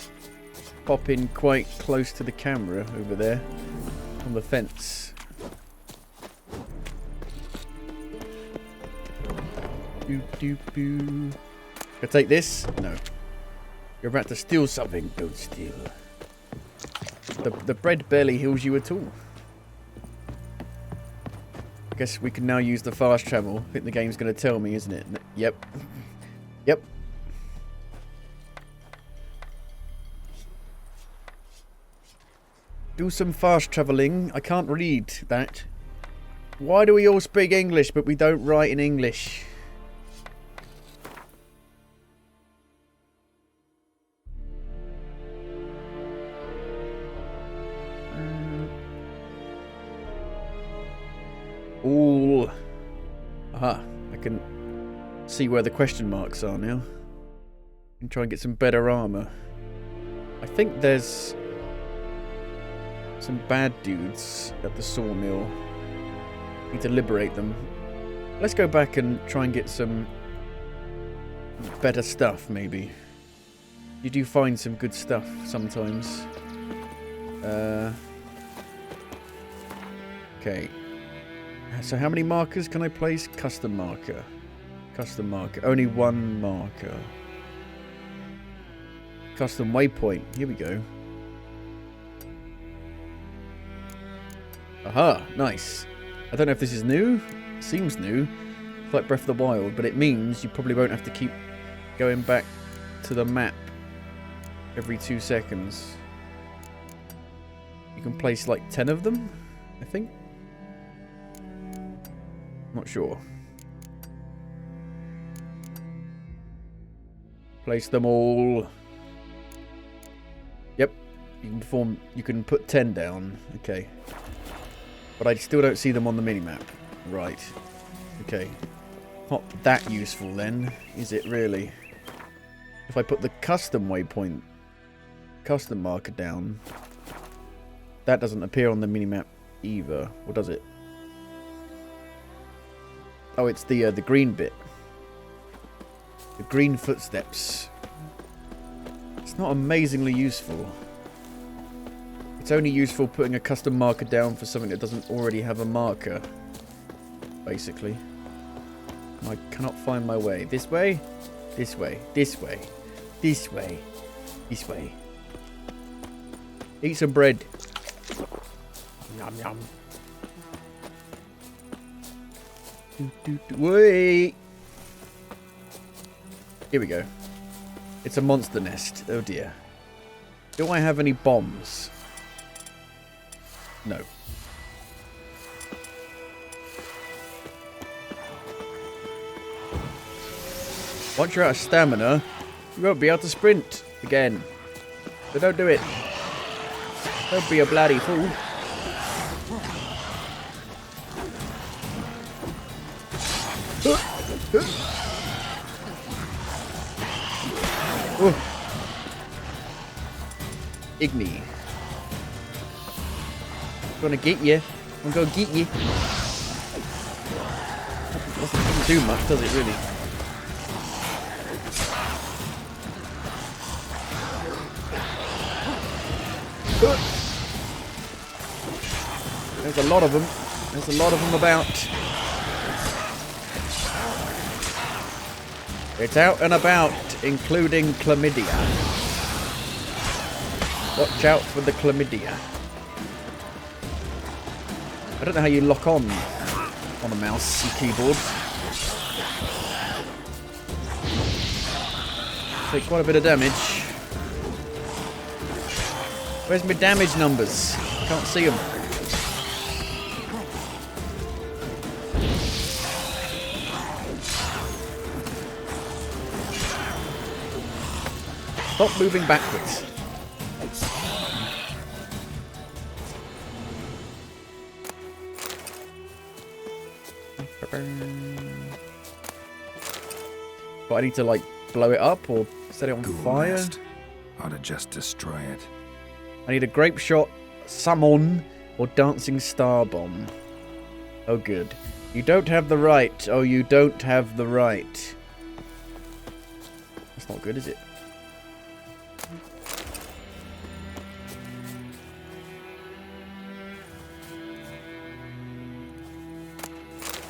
pop in quite close to the camera over there on the fence. Can I take this? No. You're about to steal something. Don't steal. The bread barely heals you at all. I guess we can now use the fast travel. I think the game's going to tell me, isn't it? Yep. Yep. Do some fast traveling. I can't read that. Why do we all speak English but we don't write in English? Ooh. Aha. I can see where the question marks are now. And try and get some better armor. I think there's some bad dudes at the sawmill. Need to liberate them. Let's go back and try and get some better stuff, maybe. You do find some good stuff sometimes. Okay. So how many markers can I place? Custom marker. Custom marker. Only one marker. Custom waypoint. Here we go. Aha, nice. I don't know if this is new. Seems new. It's like Breath of the Wild, but it means you probably won't have to keep going back to the map every 2 seconds. You can place like 10 of them, I think. Not sure. Place them all. Yep. You can put 10 down. Okay. But I still don't see them on the minimap. Right. Okay. Not that useful then, is it really? If I put the custom waypoint, custom marker down, that doesn't appear on the minimap either. Or does it? Oh, it's the green bit. The green footsteps. It's not amazingly useful. It's only useful putting a custom marker down for something that doesn't already have a marker. Basically. I cannot find my way. This way? This way. This way. This way. This way. Eat some bread. Yum yum. Wait. Here we go. It's a monster nest. Oh dear. Do I have any bombs? No. Once you're out of stamina, you won't be able to sprint again. So don't do it. Don't be a bloody fool. Igni. Gonna get you. I'm gonna get you. Doesn't do much, does it really? There's a lot of them. There's a lot of them about. It's out and about, including chlamydia. Watch out for the chlamydia. I don't know how you lock on a mouse and keyboard. Take quite a bit of damage. Where's my damage numbers? Can't see them. Stop moving backwards. But I need to like blow it up or set it on fire. Nest. Ought to just destroy it. I need a grape shot, summon, or dancing star bomb. Oh good. You don't have the right. Oh, you don't have the right. That's not good, is it?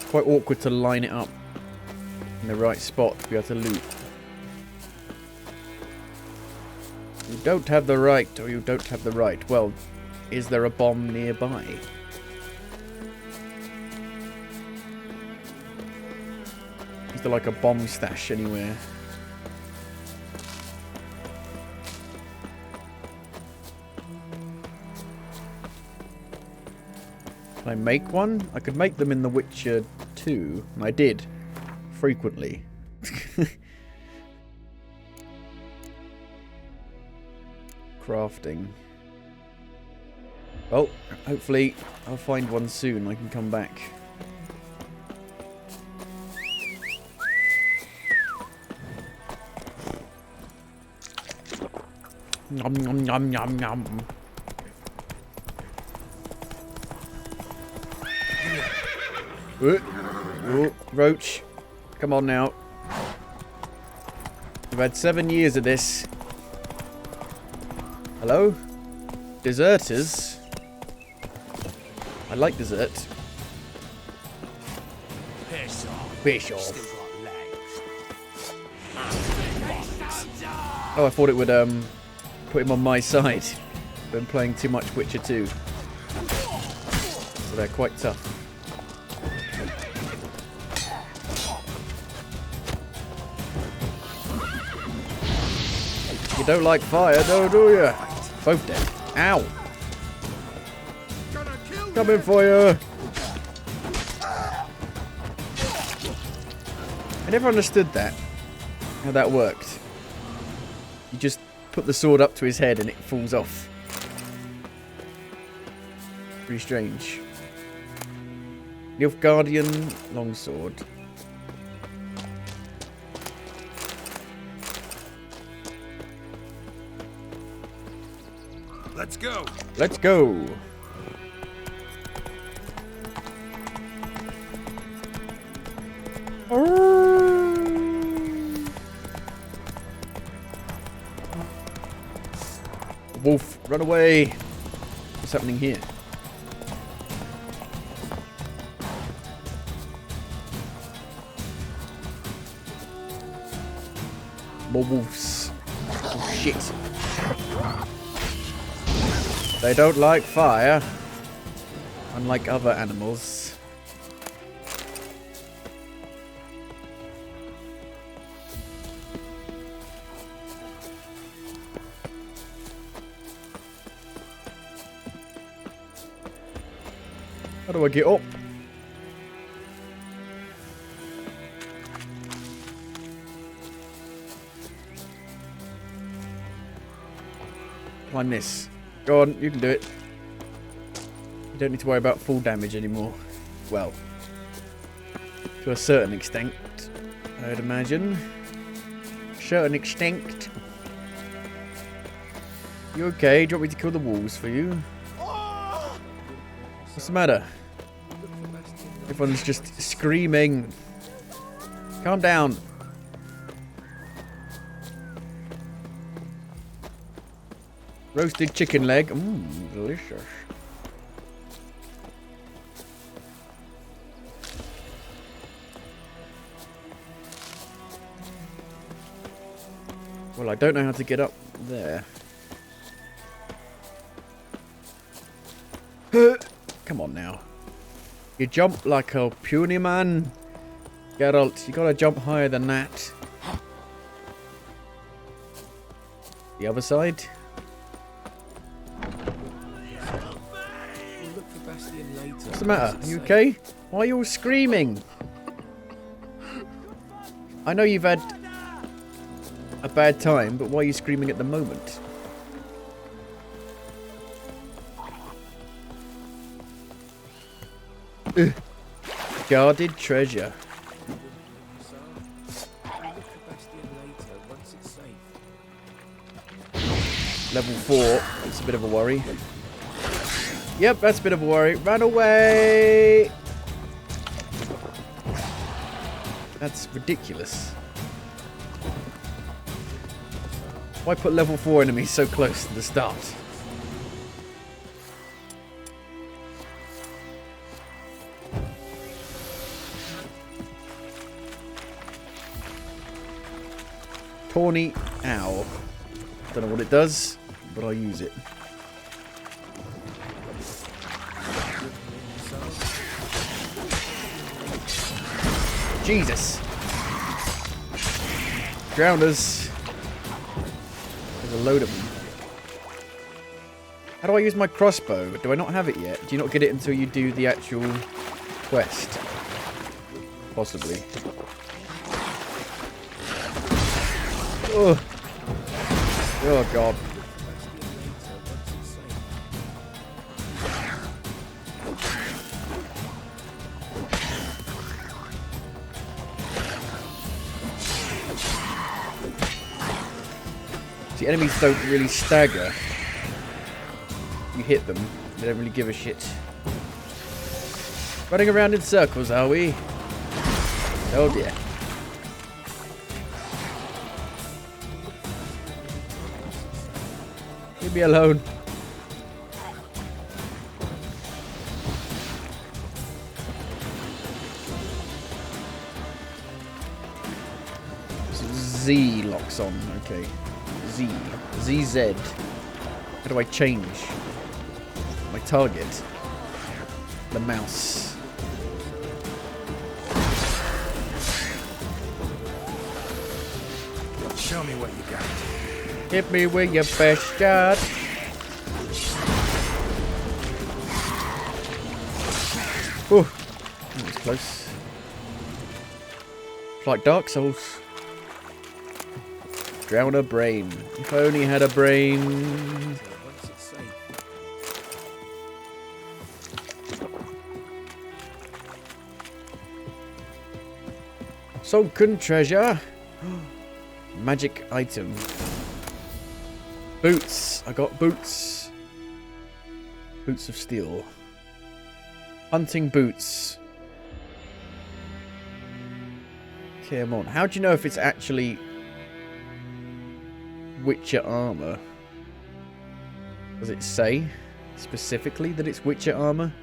Quite awkward to line it up in the right spot to be able to loot. You don't have the right, or you don't have the right. Well, is there a bomb nearby? Is there like a bomb stash anywhere? Can I make one? I could make them in The Witcher 2. And I did. Frequently. Crafting. Well, hopefully I'll find one soon. I can come back. Nom nom nom nom nom. Ooh, roach. Come on now. We've had 7 years of this. Hello? Deserters? I like dessert. Bischoff. Oh, I thought it would put him on my side. Been playing too much Witcher 2. So they're quite tough. You don't like fire, do you? Both dead. Ow! Coming for you! I never understood that. How that worked. You just put the sword up to his head and it falls off. Pretty strange. Nilfgaardian longsword. Let's go. Let's go. Wolf, run away. What's happening here? More wolves. Oh, shit. They don't like fire, unlike other animals. How do I get up? Climb this. Go on, you can do it. You don't need to worry about full damage anymore. Well, to a certain extent, I'd imagine. Certain extent. You okay? Do you want me to kill the wolves for you? What's the matter? Everyone's just screaming. Calm down. Roasted chicken leg. Mmm, delicious. Well, I don't know how to get up there. Come on now. You jump like a puny man. Geralt, you gotta jump higher than that. The other side. What's the matter? Are you okay? Why are you all screaming? I know you've had a bad time, but why are you screaming at the moment? Ugh. Guarded treasure. Level 4. That's a bit of a worry. Yep, that's a bit of a worry. Run away! That's ridiculous. Why put level 4 enemies so close to the start? Tawny owl. Don't know what it does, but I'll use it. Jesus! Drowners. There's a load of them. How do I use my crossbow? Do I not have it yet? Do you not get it until you do the actual quest? Possibly. Oh, oh God. See, enemies don't really stagger. You hit them, they don't really give a shit. Running around in circles, are we? Oh dear. Leave me alone. Z locks on. Okay. Z. ZZ. How do I change my target? The mouse. Show me what you got. Hit me with your best shot. Ooh, that was close. It's like Dark Souls. Drown a brain. If I only had a brain. Sunken treasure. Magic item. Boots. I got boots. Boots of steel. Hunting boots. Come on. How do you know if it's actually Witcher armor? Does it say specifically that it's Witcher armor?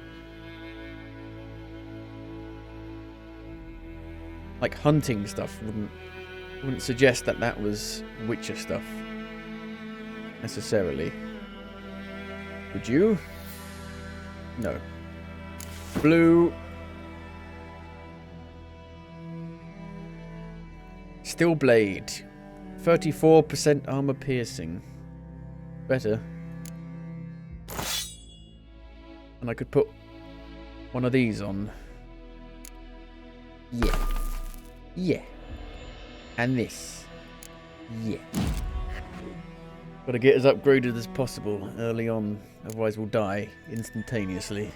Like hunting stuff wouldn't suggest that that was Witcher stuff necessarily. Would you? No. Blue. Steel blade. 34% armor piercing. Better. And I could put one of these on. Yeah. Yeah. And this. Yeah. Gotta get as upgraded as possible early on, otherwise we'll die instantaneously.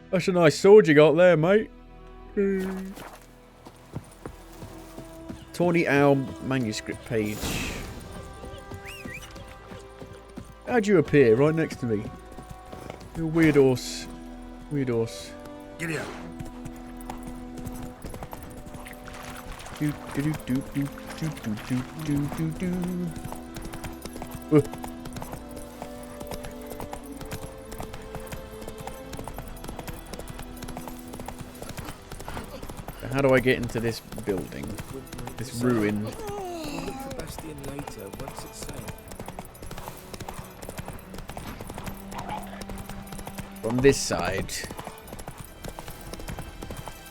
That's a nice sword you got there, mate. Tawny Owl manuscript page. How'd you appear right next to me? You weird horse. Weird horse. Giddy up. Do do do do do do do do do do. How do I get into this building? This ruin. Look for Bastion later. What's it say? From this side.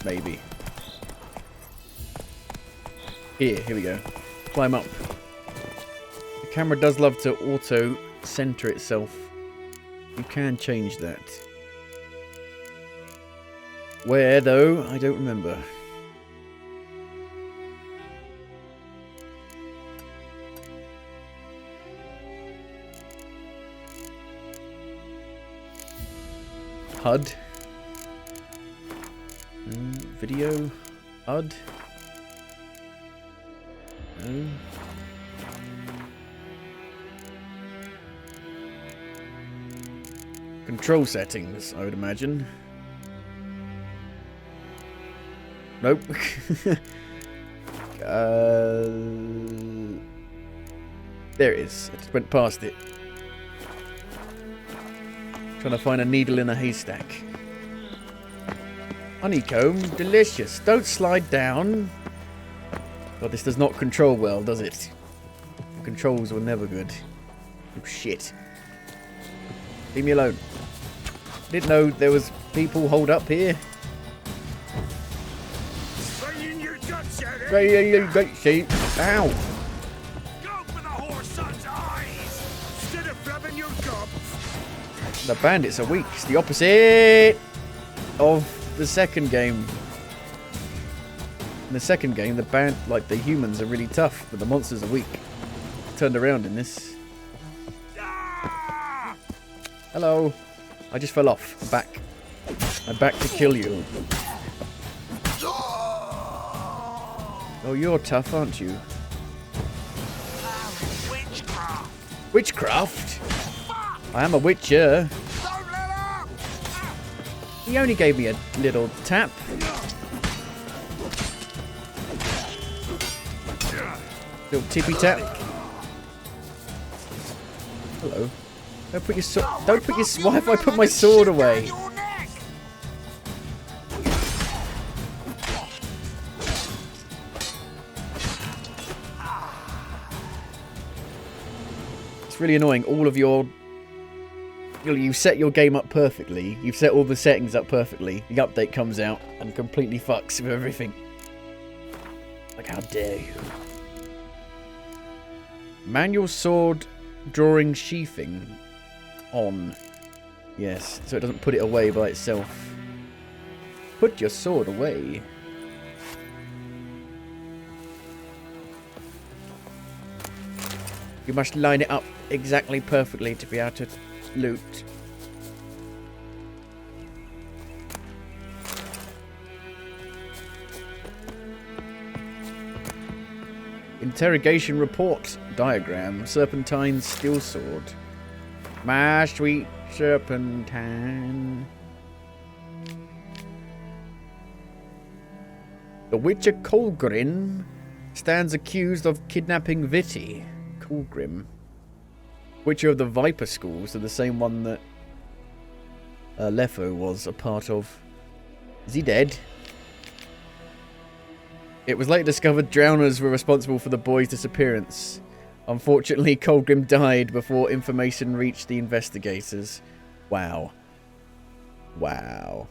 Maybe. Here we go. Climb up. The camera does love to auto-center itself. You can change that. Where, though? I don't remember. HUD. Video. HUD. No. Control settings, I would imagine. Nope. There it is. I just went past it. Trying to find a needle in a haystack. Honeycomb, delicious. Don't slide down. God, this does not control well, does it? The controls were never good. Oh, shit. Leave me alone. Didn't know there was people holed up here. Straight in your guts, Eddie. Straight in your guts, ow. Go for the horse son's eyes instead of flapping your gob. The bandits are weak. It's the opposite of the second game. In the second game, the humans are really tough, but the monsters are weak. Turned around in this. Hello. I just fell off. I'm back. I'm back to kill you. Oh, you're tough, aren't you? Witchcraft. Witchcraft? I am a witcher. He only gave me a little tap. Little tippy tap. Hello. Don't put your sword. Don't put your. Why have I put my sword away? It's really annoying. All of your... You've set your game up perfectly. You've set all the settings up perfectly. The update comes out and completely fucks with everything. Like, how dare you? Manual sword drawing sheathing on. Yes, so it doesn't put it away by itself. Put your sword away. You must line it up exactly perfectly to be able to loot. Interrogation report diagram. Serpentine steel sword. My sweet serpentine. The Witcher Colgrim stands accused of kidnapping Viti. Colgrim. Witcher of the Viper Schools, so the same one that Lefo was a part of. Is he dead? It was later discovered drowners were responsible for the boy's disappearance. Unfortunately, Colgrim died before information reached the investigators. Wow. Wow.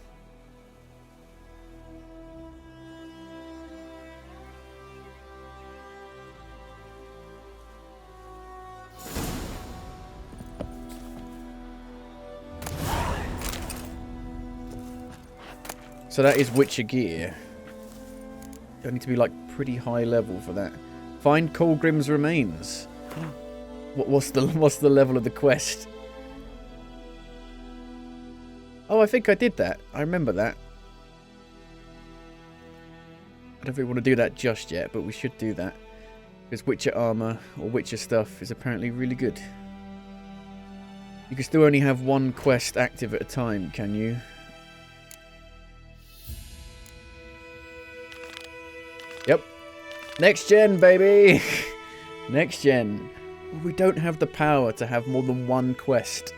So that is Witcher gear. You need to be like pretty high level for that. Find Colgrim's remains. What's the level of the quest? Oh, I think I did that. I remember that. I don't really want to do that just yet, but we should do that. Because Witcher armor or Witcher stuff is apparently really good. You can still only have one quest active at a time, can you? Yep. Next gen, baby! Next gen. Well, we don't have the power to have more than one quest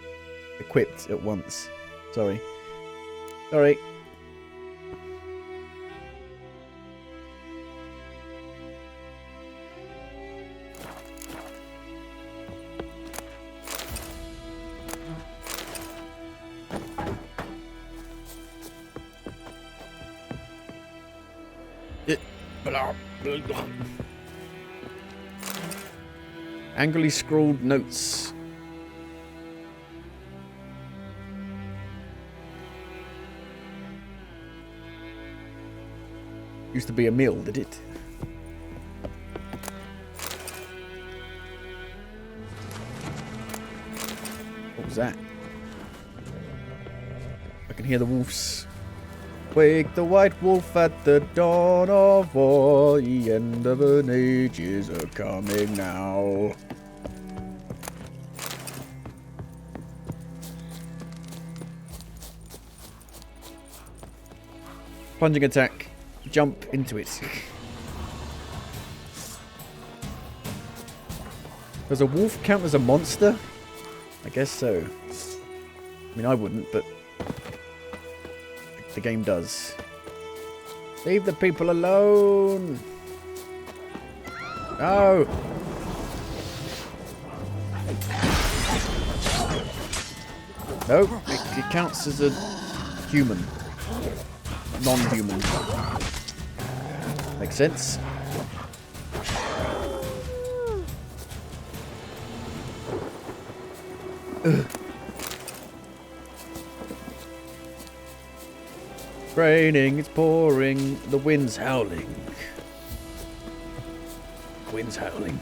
equipped at once. Sorry. Sorry. Angrily scrawled notes. Used to be a mill, did it? What was that? I can hear the wolves. Wake the white wolf at the dawn of war. The end of an age is a-coming now. Plunging attack. Jump into it. Does a wolf count as a monster? I guess so. I mean, I wouldn't, but the game does. Leave the people alone! No! Nope, it counts as a human. Non-human. Makes sense. Ugh. Raining, it's pouring, the wind's howling. Wind's howling.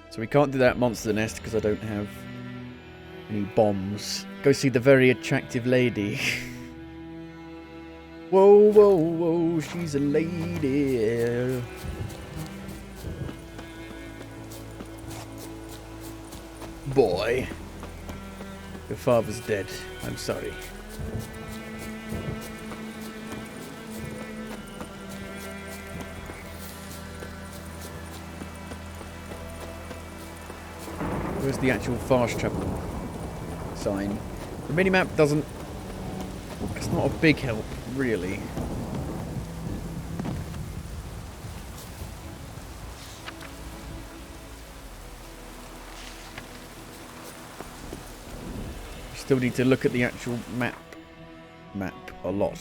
So we can't do that monster nest because I don't have any bombs. Go see the very attractive lady. Whoa, whoa, whoa, she's a lady. Boy. Your father's dead. I'm sorry. Where's the actual fast travel sign? The minimap doesn't... It's not a big help, really. Still need to look at the actual map a lot.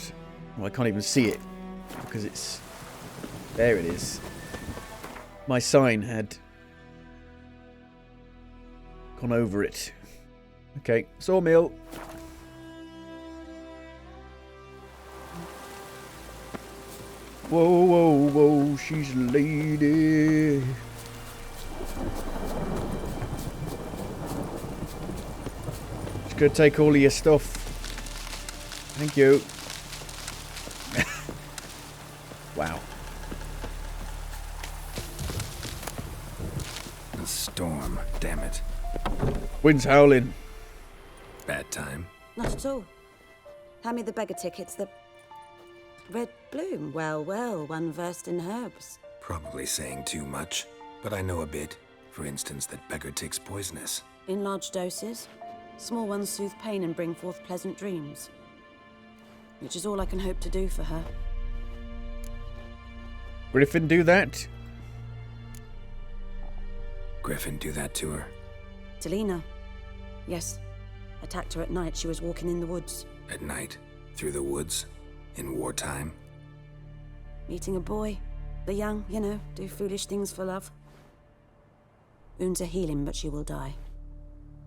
Well, I can't even see it because it's... There it is. My sign had gone over it. Okay, sawmill. Whoa, whoa, whoa, she's a lady. Just gonna take all of your stuff. Thank you. Wow. A storm, damn it. Wind's howling. Bad time. Not at all. Hand me the beggar tickets, the red bloom. Well, well, one versed in herbs. Probably saying too much, but I know a bit. For instance, that beggar tick's poisonous. In large doses. Small ones soothe pain and bring forth pleasant dreams. Which is all I can hope to do for her. Griffin do that? Griffin do that to her? Talina. Yes. Attacked her at night. She was walking in the woods. At night? Through the woods? In wartime? Meeting a boy. The young, you know, do foolish things for love. Wounds are healing, but she will die.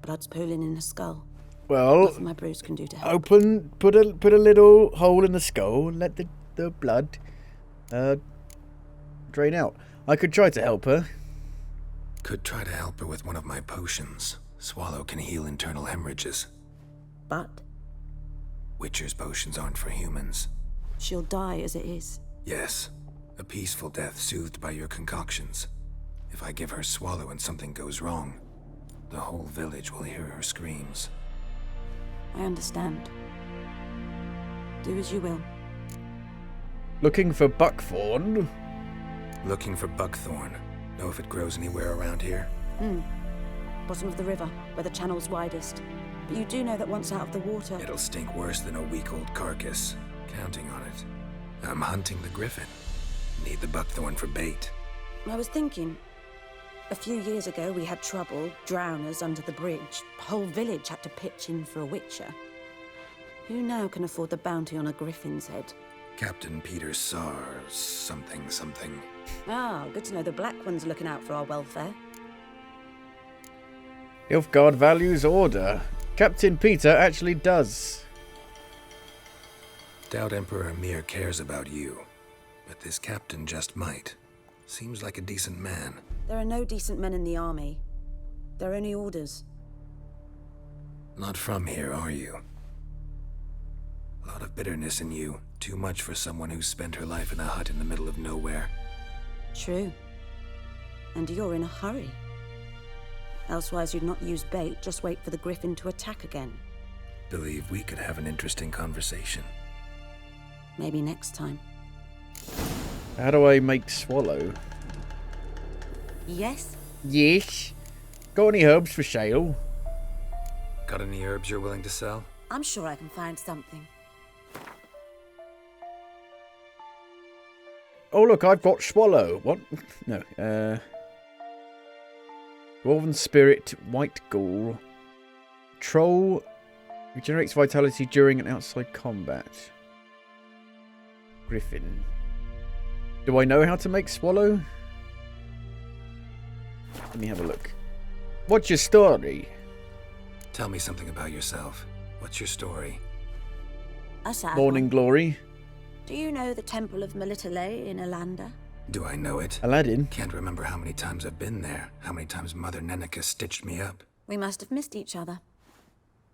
Blood's pooling in her skull. Well, nothing my bruise can do to help. Put a little hole in the skull, let the blood drain out. I could try to help her. Could try to help her with one of my potions. Swallow can heal internal hemorrhages. But? Witcher's potions aren't for humans. She'll die as it is. Yes. A peaceful death soothed by your concoctions. If I give her Swallow and something goes wrong, the whole village will hear her screams. I understand. Do as you will. Looking for buckthorn? Looking for buckthorn. Know if it grows anywhere around here? Bottom of the river, where the channel's widest. But you do know that once out of the water... It'll stink worse than a week-old carcass. Counting on it. I'm hunting the griffin. Need the buckthorn for bait. I was thinking... A few years ago, we had trouble, drowners under the bridge. The whole village had to pitch in for a witcher. Who now can afford the bounty on a griffin's head? Captain Peter Sars, something. Ah, good to know the Black One's looking out for our welfare. Nilfgaard values order. Captain Peter actually does. Doubt Emperor Emir cares about you, but this captain just might. Seems like a decent man. There are no decent men in the army. They're only orders. Not from here, are you? A lot of bitterness in you. Too much for someone who spent her life in a hut in the middle of nowhere. True. And you're in a hurry. Elsewise you'd not use bait, just wait for the griffin to attack again. Believe we could have an interesting conversation. Maybe next time. How do I make Swallow? Yes? Yes. Got any herbs for sale? Got any herbs you're willing to sell? I'm sure I can find something. Oh look, I've got Swallow. What? No, Dwarven Spirit, White Ghoul. Troll regenerates vitality during and outside combat. Griffin. Do I know how to make Swallow? Let me have a look. What's your story? Tell me something about yourself. What's your story? A sad Morning one. Glory. Do you know the Temple of Melitele in Alanda? Do I know it? Aladdin. Can't remember how many times I've been there. How many times Mother Neneka stitched me up. We must have missed each other.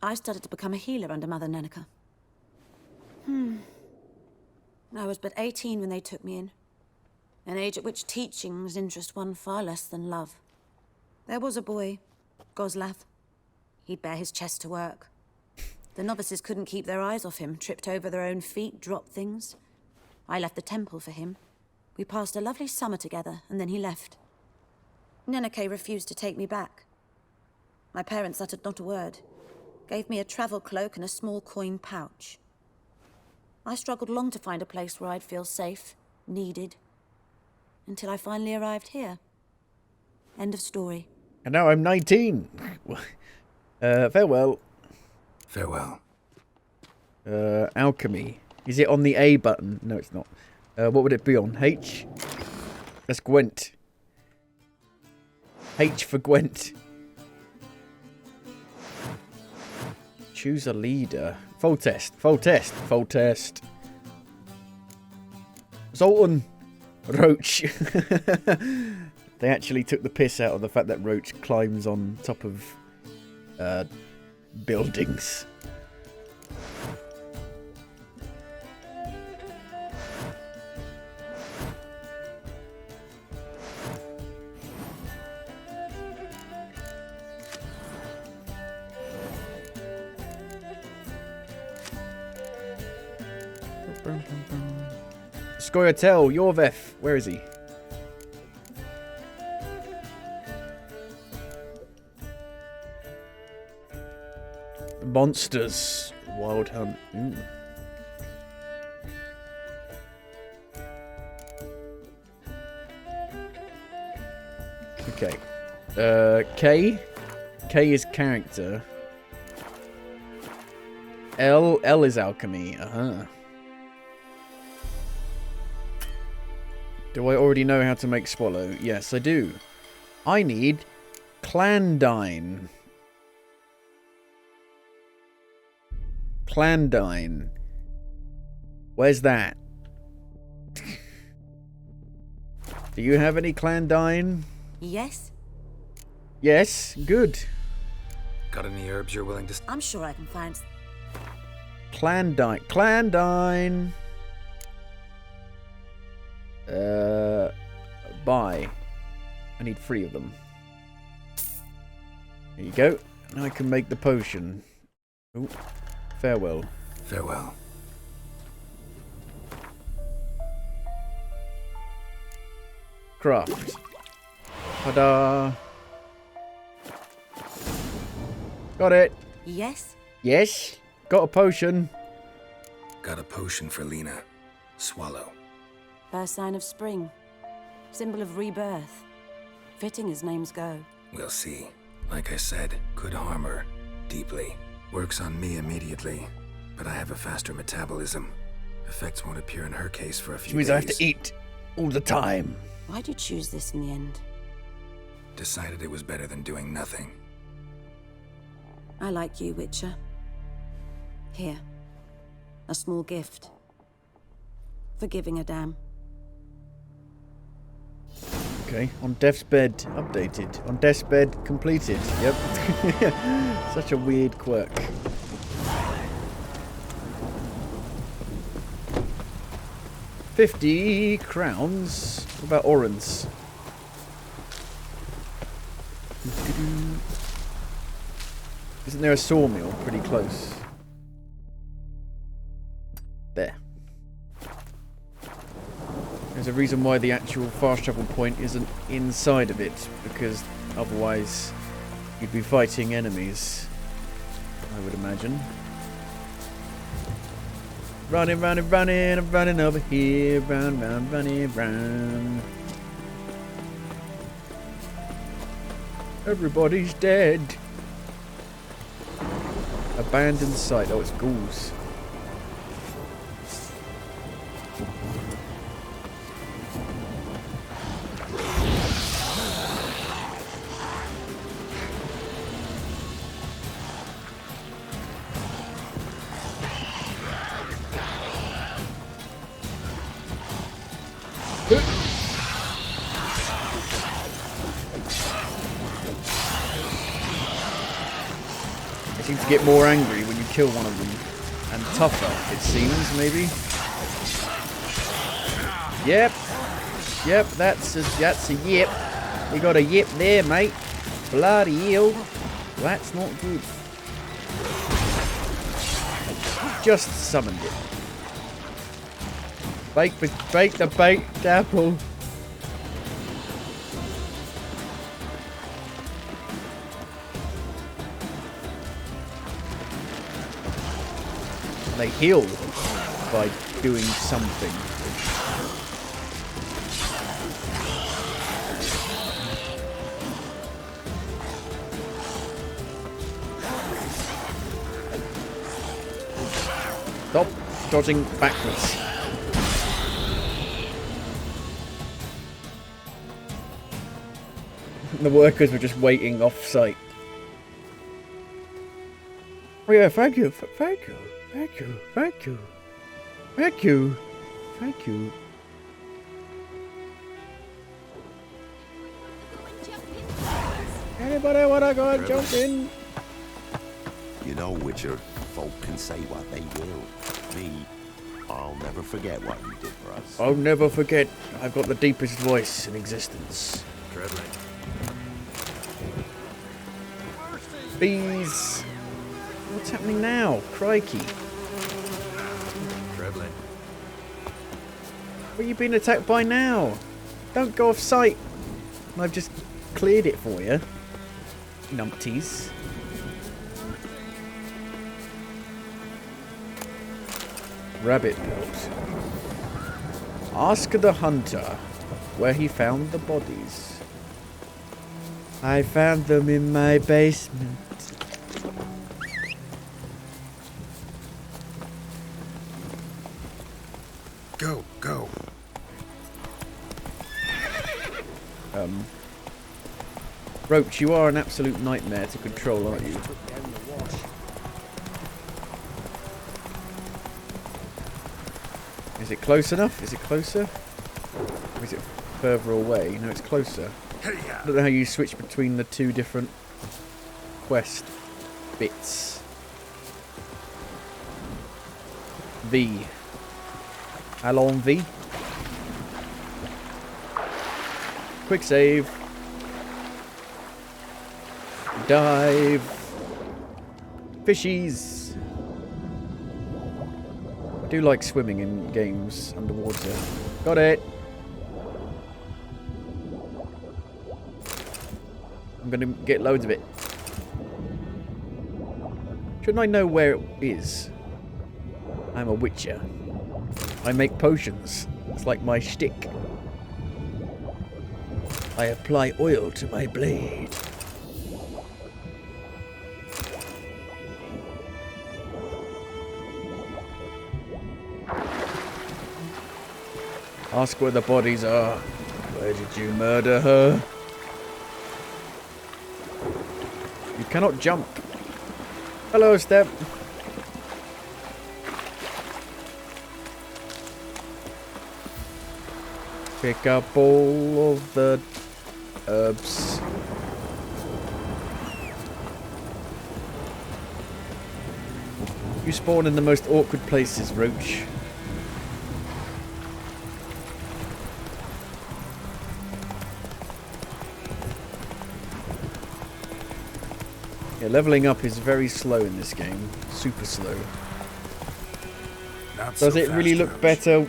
I started to become a healer under Mother Neneka. I was but 18 when they took me in. An age at which teachings interest one far less than love. There was a boy, Goslav. He'd bare his chest to work. The novices couldn't keep their eyes off him, tripped over their own feet, dropped things. I left the temple for him. We passed a lovely summer together, and then he left. Neneke refused to take me back. My parents uttered not a word. Gave me a travel cloak and a small coin pouch. I struggled long to find a place where I'd feel safe, needed, until I finally arrived here. End of story. And now I'm 19. Farewell. Farewell. Alchemy. Is it on the A button? No, it's not. What would it be on? H? That's Gwent. H for Gwent. Choose a leader. Full test. Full test. Full test. Zoltan. Roach. They actually took the piss out of the fact that Roach climbs on top of buildings. Skoyatel, Yorveth, where is he? Monsters, Wild Hunt. Ooh. Okay. K is character. L is alchemy. Do I already know how to make Swallow? Yes, I do. I need Clandine. Clandine. Where's that? Do you have any Clandine? Yes. Yes, good. Got any herbs you're willing to... I'm sure I can find... Clandine. Clandine. Buy. I need 3 of them. There you go. Now I can make the potion. Ooh. Farewell. Farewell. Craft. Ta-da. Got it. Yes. Yes. Got a potion. Got a potion for Lena. Swallow. First sign of spring. Symbol of rebirth. Fitting as names go. We'll see. Like I said, could harm her. Deeply. Works on me immediately. But I have a faster metabolism. Effects won't appear in her case for a few Which means days. I have to eat all the time. Why'd you choose this in the end? Decided it was better than doing nothing. I like you, Witcher. Here. A small gift. For giving a damn. Okay, on death's bed, updated. On death's bed, completed. Yep. Such a weird quirk. $50 crowns. What about Orans? Isn't there a sawmill pretty close? There. There's a reason why the actual fast travel point isn't inside of it, because otherwise you'd be fighting enemies, I would imagine. Running, running, running, I'm running over here, round, round, running, round. Everybody's dead. Abandoned site. Oh, it's ghouls. They seem to get more angry when you kill one of them, and tougher, it seems, maybe. Yep, yep, that's a yip. We got a yip there, mate. Bloody hell, that's not good. Just summoned it. Bake the baked apple. They heal by doing something. dodging backwards. The workers were just waiting off-site. Oh yeah, thank you, thank you, thank you, thank you, thank you, thank you. Anybody wanna go and jump in? You know, Witcher, folk can say what they will. Me, I'll never forget what you did for us. I'll never forget. I've got the deepest voice in existence. Bees. What's happening now? Crikey. Trebling. What are you being attacked by now? Don't go off site. I've just cleared it for you. Numpties. Rabbit pelt. Ask the hunter where he found the bodies. I found them in my basement. Go. Roach, you are an absolute nightmare to control, aren't you? Is it close enough? Is it closer? Or is it further away? No, it's closer. I don't know how you switch between the two different quest bits. V. Allons V. Quick save. Dive. Fishies. I do like swimming in games underwater. Got it. I'm gonna get loads of it. Shouldn't I know where it is? I'm a witcher. I make potions. It's like my shtick. I apply oil to my blade. Ask where the bodies are. Where did you murder her? You cannot jump. Hello, Step. Pick up all of the herbs. You spawn in the most awkward places, Roach. Yeah, leveling up is very slow in this game. Super slow. Does it really look better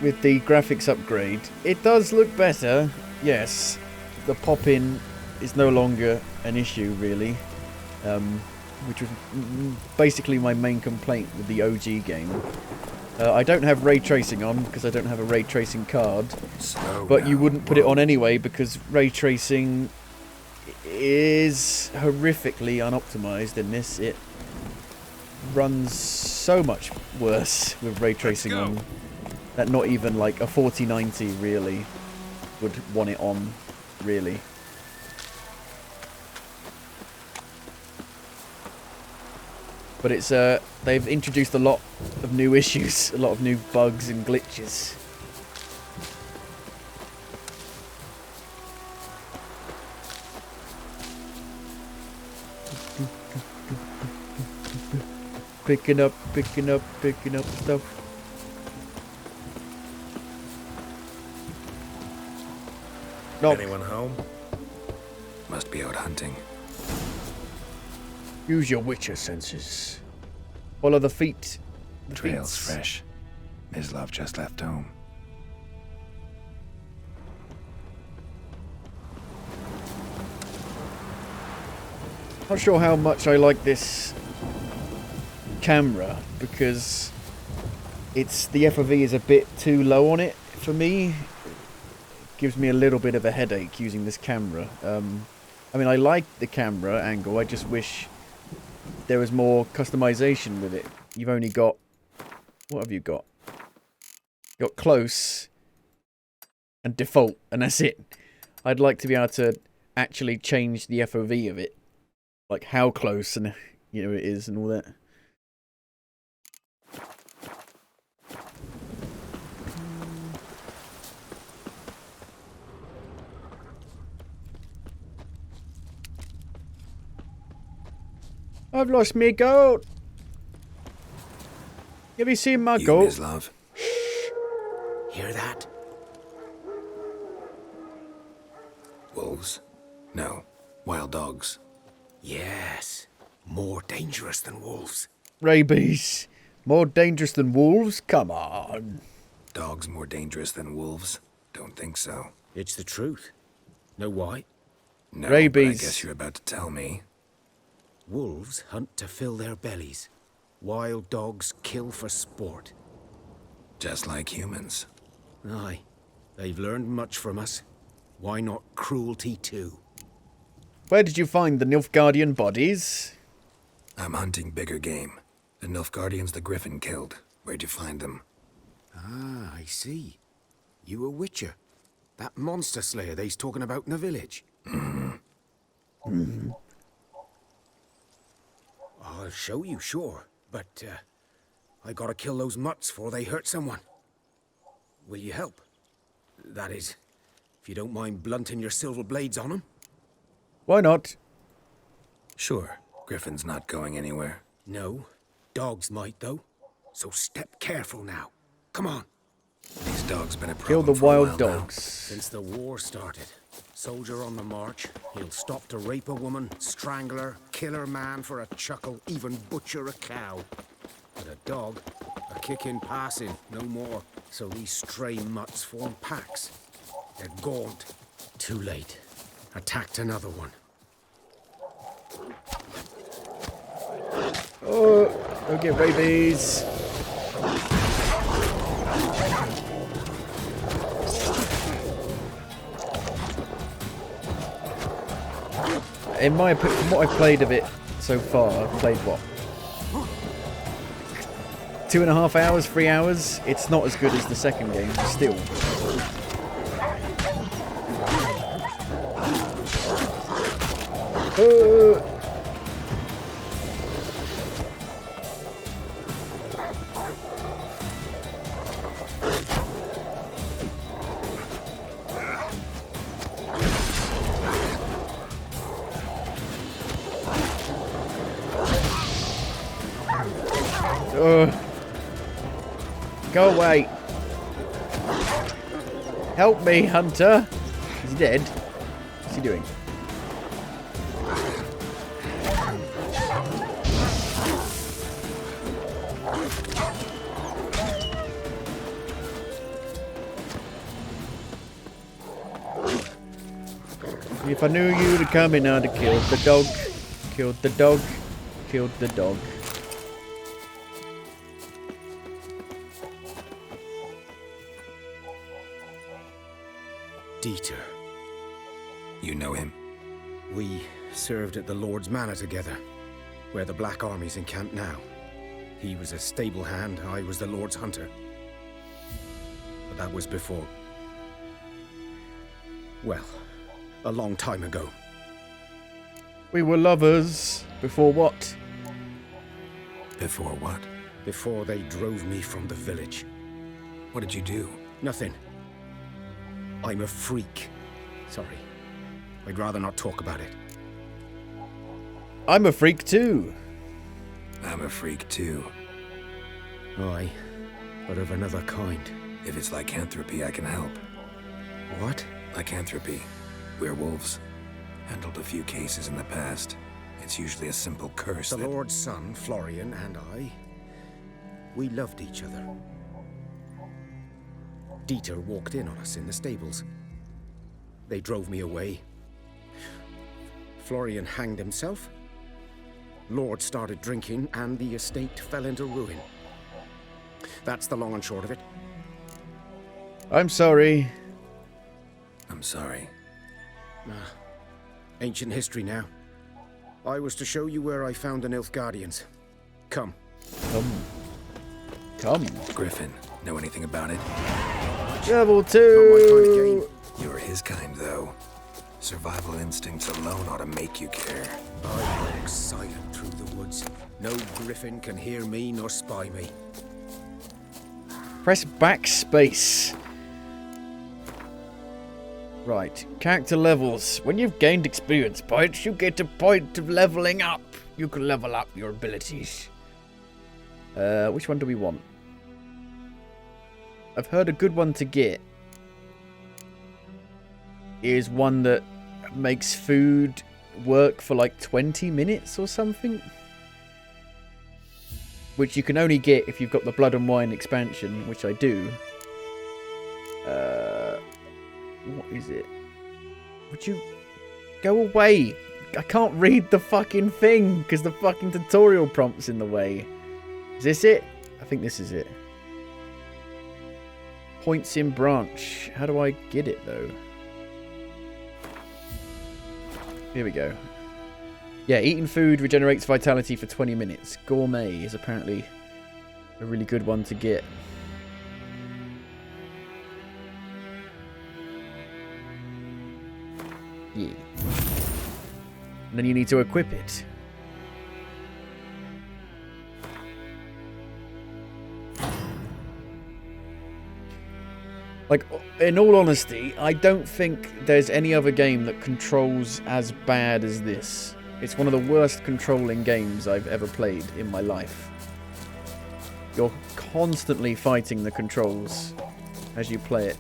with the graphics upgrade? It does look better, yes. The pop-in is no longer an issue, really. Which was basically my main complaint with the OG game. I don't have ray tracing on because I don't have a ray tracing card. But you wouldn't put it on anyway because ray tracing is horrifically unoptimized in this. It runs so much worse with ray tracing on that not even like a 4090 really would want it on, really. But it's they've introduced a lot of new issues, a lot of new bugs and glitches. Picking up stuff. Knock. Anyone home? Must be out hunting. Use your witcher senses. Follow the feet. The Trail's feets. fresh. Mislav just left home. Not sure how much I like this camera because it's the FOV is a bit too low on it for me. It gives me a little bit of a headache using this camera. I mean, I like the camera angle. I just wish there was more customization with it. You've only got What have you got? You got close and default, and that's it. I'd like to be able to actually change the FOV of it. Like how close and it is and all that. I've lost me goat. Have you seen my goat? Mislav. Hear that? Wolves? No. Wild dogs. Yes. More dangerous than wolves. Rabies. More dangerous than wolves? Come on. Dogs more dangerous than wolves? Don't think so. It's the truth. Know why? No, Rabies. but I guess you're about to tell me. Wolves hunt to fill their bellies. Wild dogs kill for sport. Just like humans. Aye. They've learned much from us. Why not cruelty too? Where did you find the Nilfgaardian bodies? I'm hunting bigger game. The Nilfgaardians the Griffin killed. Where'd you find them? Ah, I see. You a witcher. That monster slayer they's talking about in the village. I'll show you, sure. But, I gotta kill those mutts before they hurt someone. Will you help? That is, if you don't mind blunting your silver blades on them. Why not? Sure. Griffin's not going anywhere. No. Dogs might, though. So step careful now. Come on. These dogs been a Kill problem the for a wild while dogs. Since the war started. Soldier on the march. He'll stop to rape a woman, strangle her, kill her man for a chuckle, even butcher a cow. But a dog, a kick in passing, no more. So these stray mutts form packs. They're gaunt. Too late. Attacked another one. Oh, don't get rabies. In my opinion, from what I've played of it so far, I've played what? 2.5 hours, 3 hours? It's not as good as the second game, still. Go away. Help me, Hunter. Is he dead? What's he doing? If I knew you'd have come in, I'd have killed the dog. Killed the dog. Killed the dog. Dieter. You know him? We served at the Lord's Manor together, where the Black Army's encamped now. He was a stable hand, I was the Lord's hunter. But that was before... well, a long time ago. We were lovers. Before what? Before what? Before they drove me from the village. What did you do? Nothing. I'm a freak. Sorry. I'd rather not talk about it. I'm a freak too. I'm a freak too. Aye, but of another kind. If it's lycanthropy, I can help. What? Lycanthropy. Werewolves. Handled a few cases in the past. It's usually a simple curse The that... Lord's son, Florian, and I... we loved each other. Dieter walked in on us in the stables. They drove me away. Florian hanged himself. Lord started drinking, and the estate fell into ruin. That's the long and short of it. I'm sorry. I'm sorry. Ancient history now. I was to show you where I found the Nilfgaardians. Come. Come. Griffin, know anything about it? Level 2! You're his kind, though. Survival instincts alone ought to make you care. I walk silent through the woods. No griffin can hear me nor spy me. Press backspace. Right, character levels. When you've gained experience points, you get a point of leveling up. You can level up your abilities. Which one do we want? I've heard a good one to get is one that makes food work for like 20 minutes or something. Which you can only get if you've got the Blood and Wine expansion, which I do. What is it? Would you go away? I can't read the fucking thing because the fucking tutorial prompt's in the way. Is this it? I think this is it. Points in branch. How do I get it though? Here we go. Yeah, eating food regenerates vitality for 20 minutes. Gourmet is apparently a really good one to get. Yeah. And then you need to equip it. Like, in all honesty, I don't think there's any other game that controls as bad as this. It's one of the worst controlling games I've ever played in my life. You're constantly fighting the controls as you play it,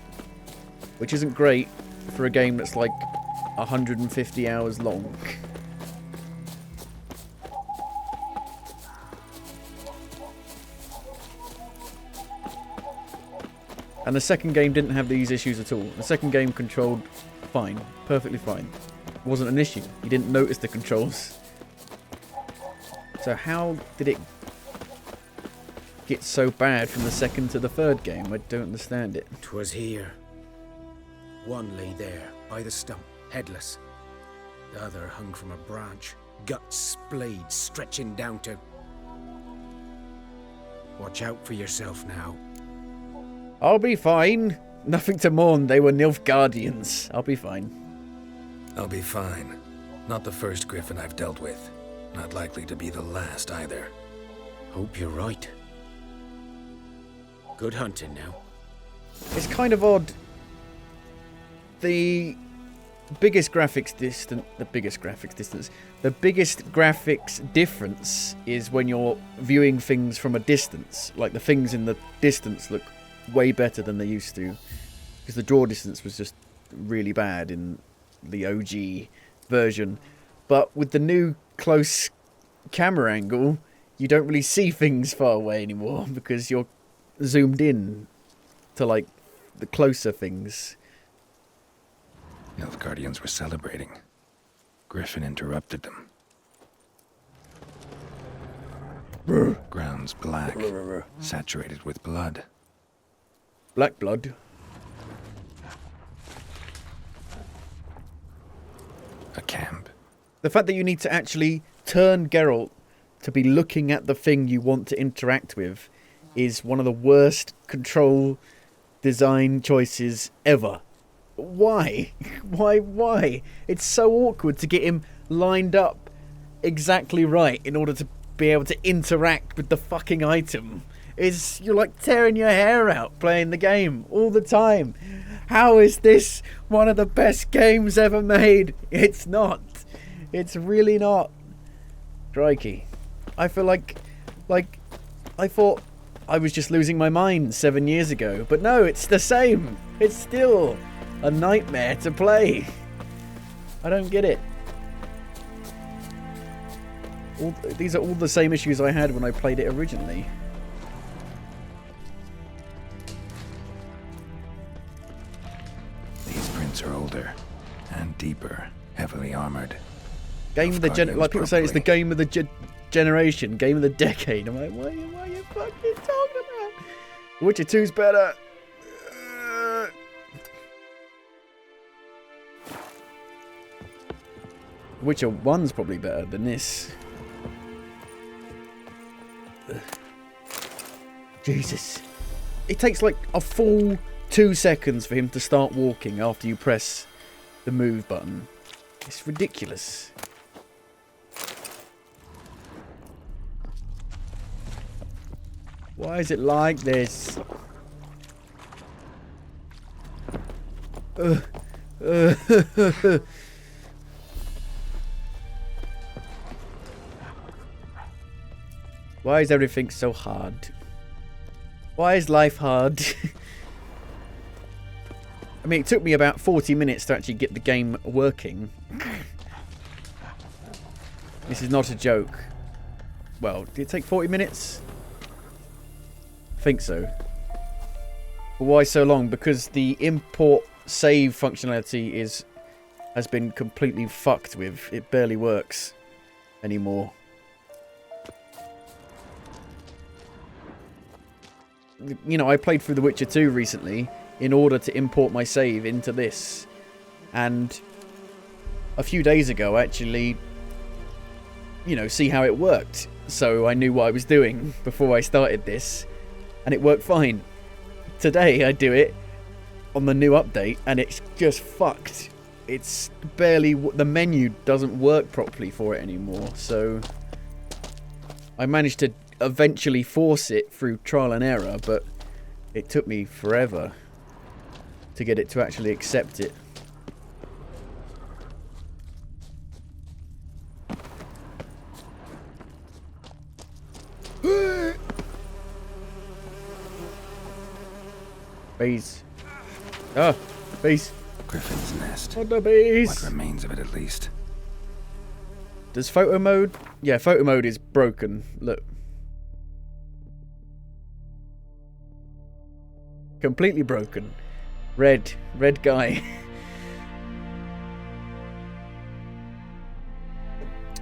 which isn't great for a game that's like 150 hours long. And the second game didn't have these issues at all. The second game controlled fine, perfectly fine. It wasn't an issue. You didn't notice the controls. So how did it get so bad from the second to the third game? I don't understand it. 'Twas here. One lay there, by the stump, headless. The other hung from a branch, guts splayed, stretching down to... Watch out for yourself now. I'll be fine. Nothing to mourn. They were Nilfgaardians. I'll be fine. I'll be fine. Not the first griffin I've dealt with. Not likely to be the last either. Hope you're right. Good hunting now. It's kind of odd. The biggest graphics difference is when you're viewing things from a distance. Like the things in the distance look way better than they used to, because the draw distance was just really bad in the OG version. But with the new close camera angle, you don't really see things far away anymore because you're zoomed in to like the closer things. Nilfgaardians were celebrating. Griffin interrupted them. Ground's black, saturated with blood. Black blood. A camp. The fact that you need to actually turn Geralt to be looking at the thing you want to interact with is one of the worst control design choices ever. Why? Why? It's so awkward to get him lined up exactly right in order to be able to interact with the fucking item. You're like tearing your hair out playing the game all the time. How is this one of the best games ever made? It's not. It's really not. Crikey. I feel like I thought I was just losing my mind 7 years ago. But no, it's the same. It's still a nightmare to play. I don't get it. These are all the same issues I had when I played it originally. Are older and deeper, heavily armored. Game of the like people say, it's the game of the generation, game of the decade. I'm like, what are you fucking talking about? Witcher 2's better. Witcher 1's probably better than this. Jesus. It takes like a full 2 seconds for him to start walking after you press the move button. It's ridiculous. Why is it like this? Why is everything so hard? Why is life hard? I mean, it took me about 40 minutes to actually get the game working. This is not a joke. Well, did it take 40 minutes? I think so. But why so long? Because the import save functionality has been completely fucked with. It barely works anymore. You know, I played through The Witcher 2 recently in order to import my save into this. And a few days ago, actually, you know, see how it worked. So I knew what I was doing before I started this. And it worked fine. Today, I do it on the new update, and it's just fucked. It's barely... The menu doesn't work properly for it anymore. So I managed to eventually force it through trial and error, but it took me forever to get it to actually accept it. Bees. Ah, bees. Griffin's nest. What the bees? What remains of it, at least. Does photo mode? Yeah, photo mode is broken. Look. Completely broken. Red guy.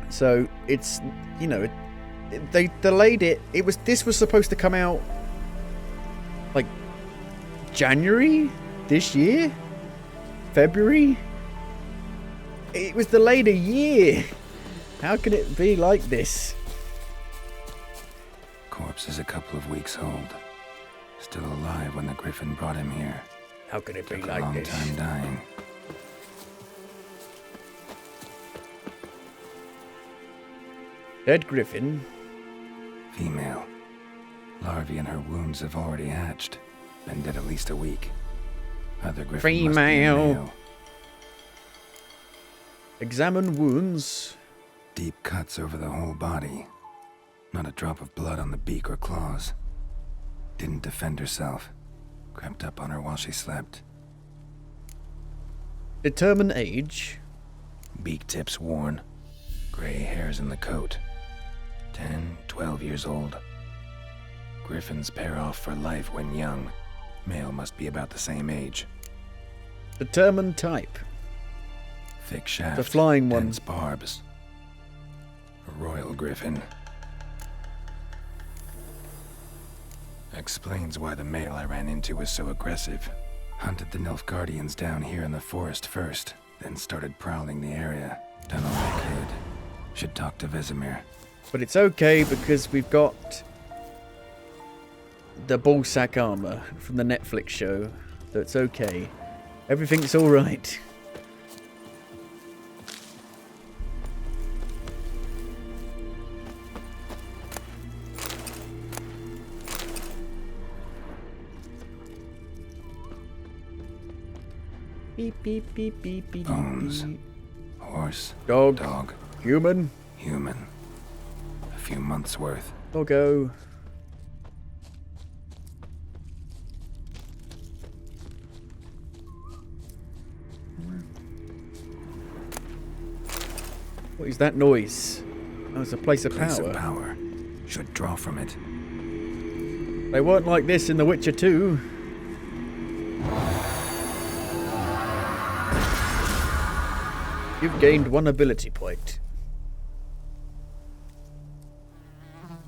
So it's, you know, they delayed it. This was supposed to come out like January this year, February. It was delayed a year. How can it be like this? Corpse is a couple of weeks old. Still alive when the Griffin brought him here. How can it be Took like a long this? time dying. Dead Griffin. Female. Larvae in her wounds have already hatched. Been dead at least a week. Other Griffin must be a male. Examine wounds. Deep cuts over the whole body. Not a drop of blood on the beak or claws. Didn't defend herself. Crept up on her while she slept. Determine age. Beak tips worn. Gray hairs in the coat. 10, 12 years old. Griffins pair off for life when young. Male must be about the same age. Determine type. Thick shaft. The flying one. Dense barbs. A royal griffin. Explains why the male I ran into was so aggressive. Hunted the Nilfgaardians down here in the forest first, then started prowling the area. Done all I could. Should talk to Vesemir. But it's okay because we've got the ballsack armor from the Netflix show, so it's okay. Everything's alright. Beep, beep, beep, beep, beep, Bones. beep. Horse. Dog. Dog. Human. Human. A few months' worth. Doggo. What is that noise? Oh, it's a place of Place power. of power. Should draw from it. They weren't like this in The Witcher 2. You've gained 1 ability point.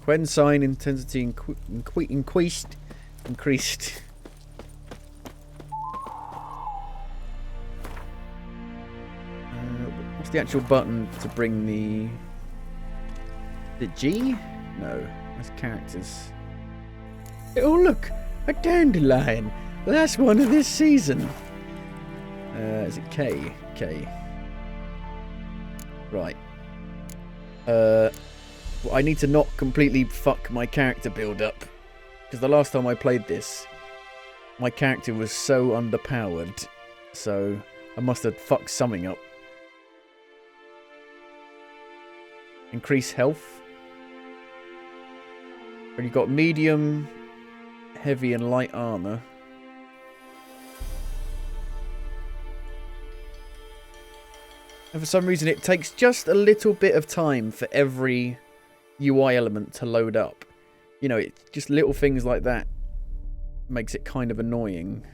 Quensign intensity increased. What's the actual button to bring the G? No, that's characters. Oh, look, a dandelion. Last one of this season. Is it K? K. Right. Well, I need to not completely fuck my character build up. Because the last time I played this, my character was so underpowered. So I must have fucked something up. Increase health. And you've got medium, heavy and light armor. And for some reason it takes just a little bit of time for every UI element to load up. You know, it's just little things like that makes it kind of annoying.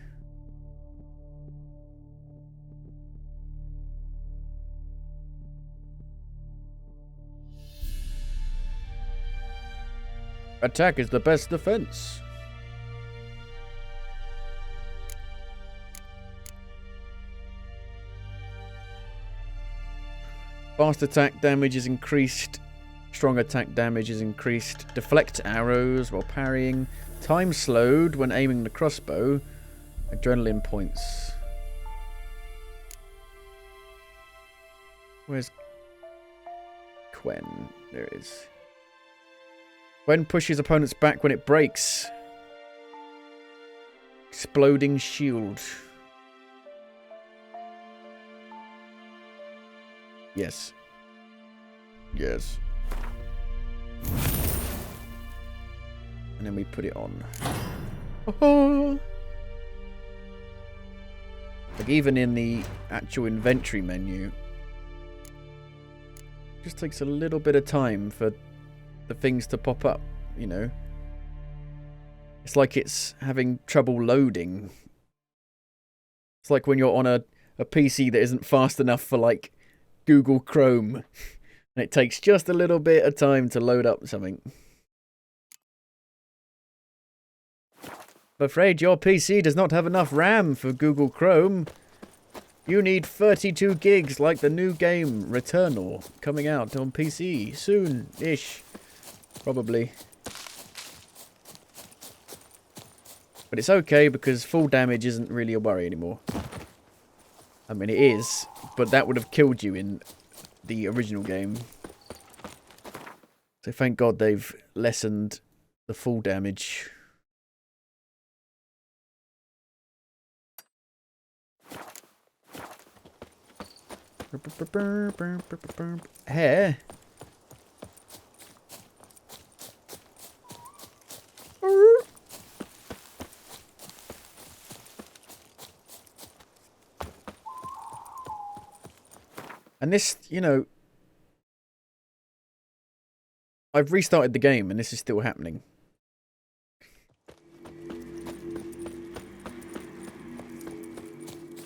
Attack is the best defense. Fast attack damage is increased. Strong attack damage is increased. Deflect arrows while parrying. Time slowed when aiming the crossbow. Adrenaline points. Where's Quen? There it is. Quen pushes opponents back when it breaks. Exploding shield. Yes. Yes. And then we put it on. Like even in the actual inventory menu, it just takes a little bit of time for the things to pop up, you know. It's like it's having trouble loading. It's like when you're on a PC that isn't fast enough for like Google Chrome. And it takes just a little bit of time to load up something. I'm afraid your PC does not have enough RAM for Google Chrome. You need 32 gigs like the new game Returnal coming out on PC soon-ish. Probably. But it's okay because full damage isn't really a worry anymore. I mean, it is, but that would have killed you in the original game. So thank God they've lessened the full damage. Hair. And this, you know, I've restarted the game and this is still happening.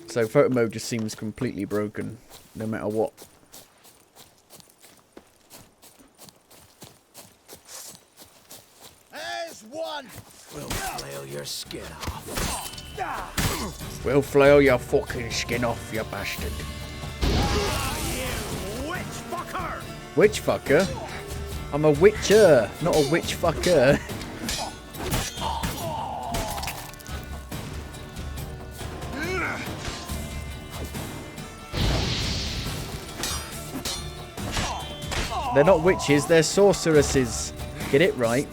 So photo mode just seems completely broken, no matter what. There's one! We'll flail your skin off. We'll flail your fucking skin off, you bastard. Witch fucker! Witch fucker? I'm a witcher, not a witch fucker. They're not witches, they're sorceresses. Get it right.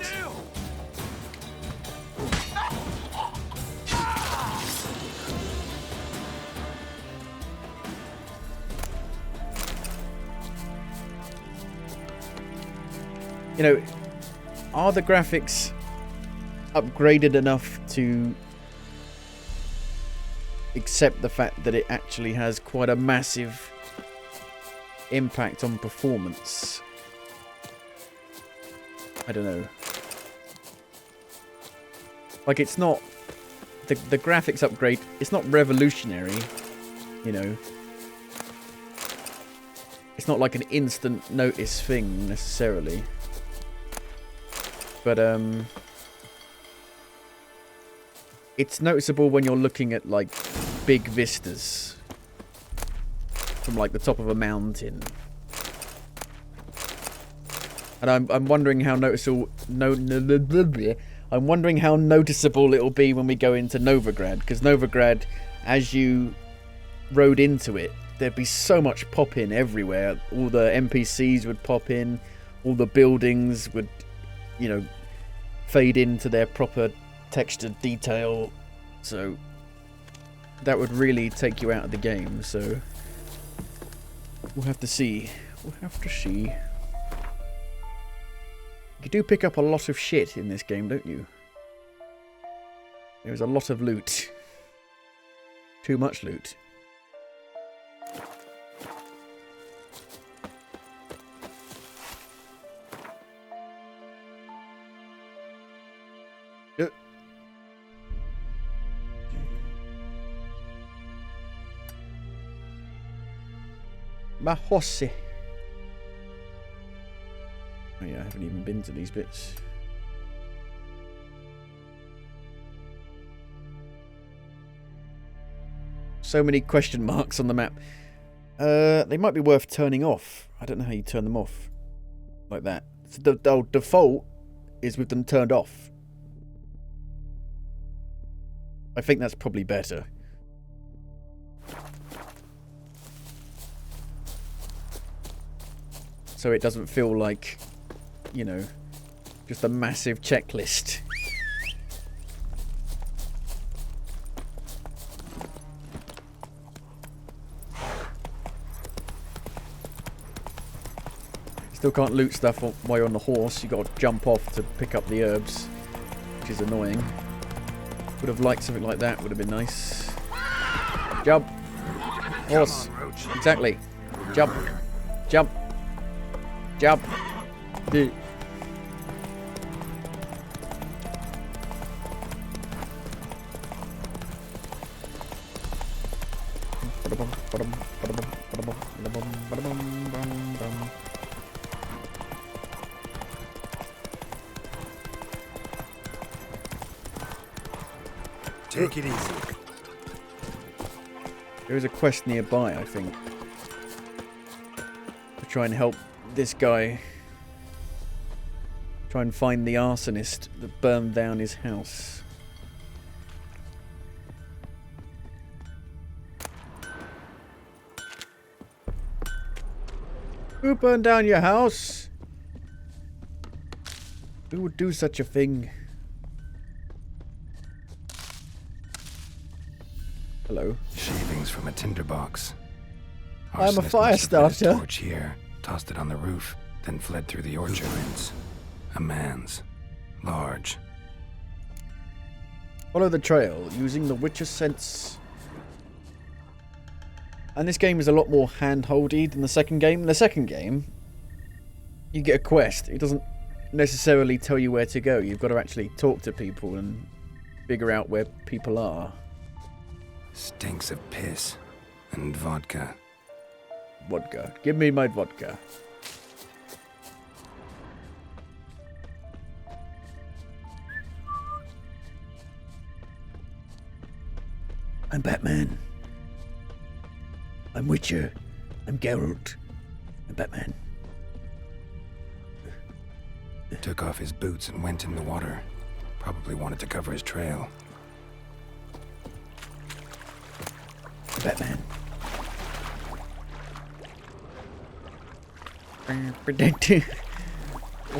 You know, are the graphics upgraded enough to accept the fact that it actually has quite a massive impact on performance? I don't know. Like, it's not... The graphics upgrade, it's not revolutionary, you know. It's not like an instant notice thing, necessarily. But, it's noticeable when you're looking at, like, big vistas. From, like, the top of a mountain. And I'm wondering how noticeable... I'm wondering how noticeable it'll be when we go into Novigrad, because Novigrad, as you rode into it, there'd be so much pop-in everywhere. All the NPCs would pop in, all the buildings would, you know, fade into their proper textured detail, so that would really take you out of the game, so we'll have to see. We'll have to see. You do pick up a lot of shit in this game, don't you? There's a lot of loot. Too much loot. Yep. Mahossi. Oh yeah, I haven't even been to these bits. So many question marks on the map. They might be worth turning off. I don't know how you turn them off. Like that. So the default is with them turned off. I think that's probably better. So it doesn't feel like, you know, just a massive checklist. Still can't loot stuff while you're on the horse. You got to jump off to pick up the herbs, which is annoying. Would have liked something like that. Would have been nice. Jump. Horse. Exactly. Jump. Jump. Jump. Dude. Take it easy. There is a quest nearby, I think, to try and help this guy try and find the arsonist that burned down his house. Who burned down your house? Who would do such a thing? Hello. Shavings from a tinderbox. I'm a Arsonist fire must have lit a starter. torch here, tossed it on the roof, then fled through the orchard. A man's. Large. Follow the trail using the Witcher's sense. And this game is a lot more hand-holdy than the second game. In the second game, you get a quest. It doesn't necessarily tell you where to go. You've got to actually talk to people and figure out where people are. Stinks of piss. And vodka. Vodka. Give me my vodka. I'm Batman. I'm Witcher. I'm Geralt. I'm Batman. Took off his boots and went in the water. Probably wanted to cover his trail. Batman.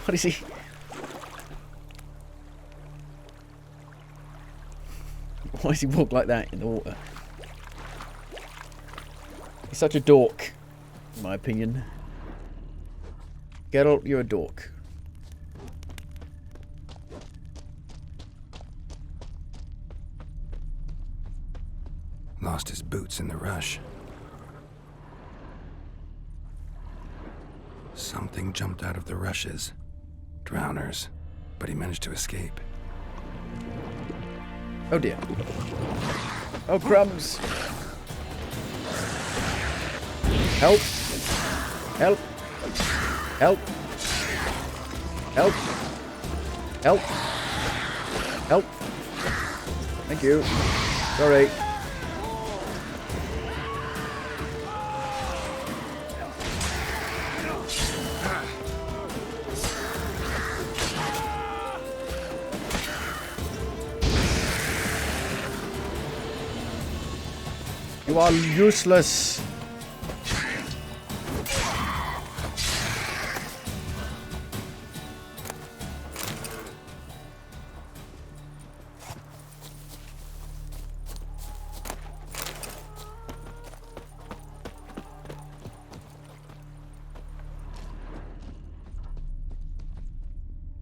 What is he? Why does he walk like that in the water? He's such a dork, in my opinion. Geralt, you're a dork. Lost his boots in the rush. Something jumped out of the rushes. Drowners. But he managed to escape. Oh dear. Oh crumbs. Help. Help. Help. Help. Help. Help. Thank you. Sorry. You are useless.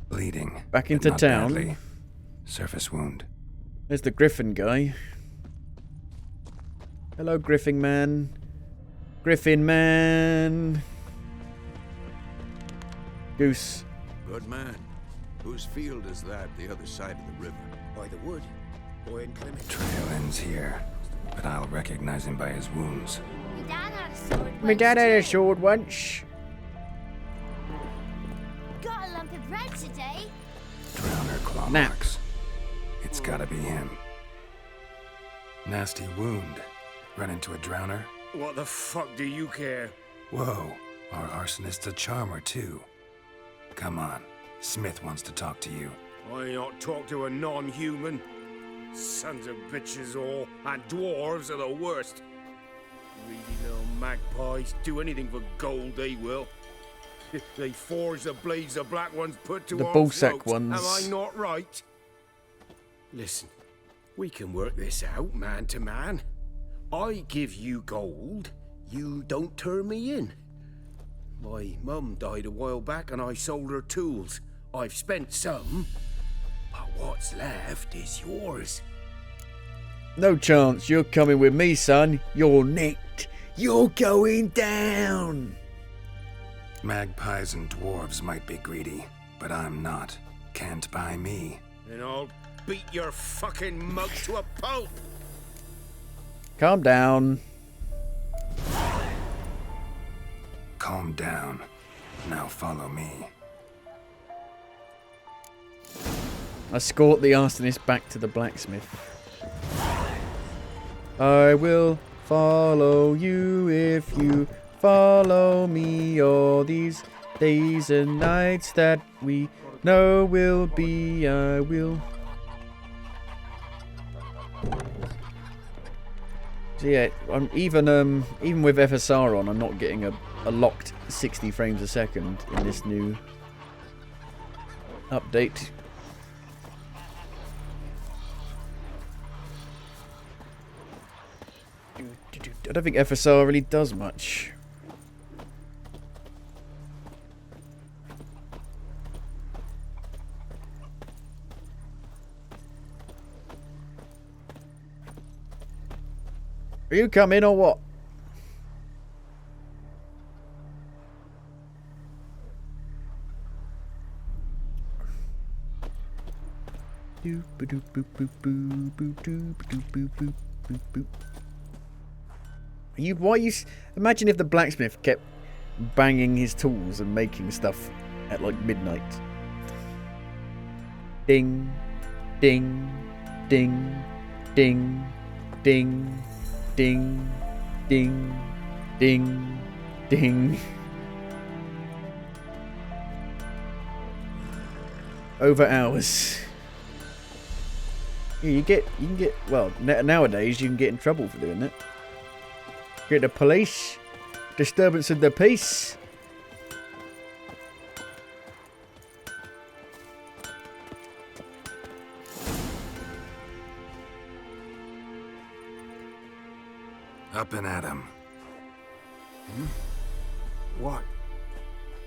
Bleeding. Back but into not town. badly. Surface wound. There's the Griffin guy. Hello, Griffin man. Griffin man. Goose. Good man. Whose field is that, the other side of the river? By the wood. Boy and Clement. Trail ends here, but I'll recognize him by his wounds. My dad had a sword. My dad had a sword once. Got a lump of bread today. Drowner claw marks. It's gotta be him. Nasty wound. Run into a drowner? What the fuck do you care? Whoa, our arsonist's a charmer too. Come on, Smith wants to talk to you. I not talk to a non-human. Sons of bitches all, and dwarves are the worst. Greedy little magpies do anything for gold, they will. They forge the blades the black ones put to The our ballsack throats. ones. Am I not right? Listen, we can work this out man to man. I give you gold, you don't turn me in. My mum died a while back and I sold her tools. I've spent some, but what's left is yours. No chance. You're coming with me, son. You're nicked. You're going down. Magpies and dwarves might be greedy, but I'm not. Can't buy me. And I'll beat your fucking mug to a pulp. Calm down. Calm down. Now follow me. Escort the arsonist back to the blacksmith. I will follow you if you follow me all these days and nights that we know will be. I will. So yeah, I'm even with FSR on, I'm not getting a locked 60 frames a second in this new update. I don't think FSR really does much. Are you coming or what? Imagine if the blacksmith kept banging his tools and making stuff at like midnight. Ding, ding, ding, ding, ding, ding, ding, ding, ding. Over hours. Yeah, you can get, well, nowadays you can get in trouble for doing that. Get the police. Disturbance of the peace. Up and at 'em.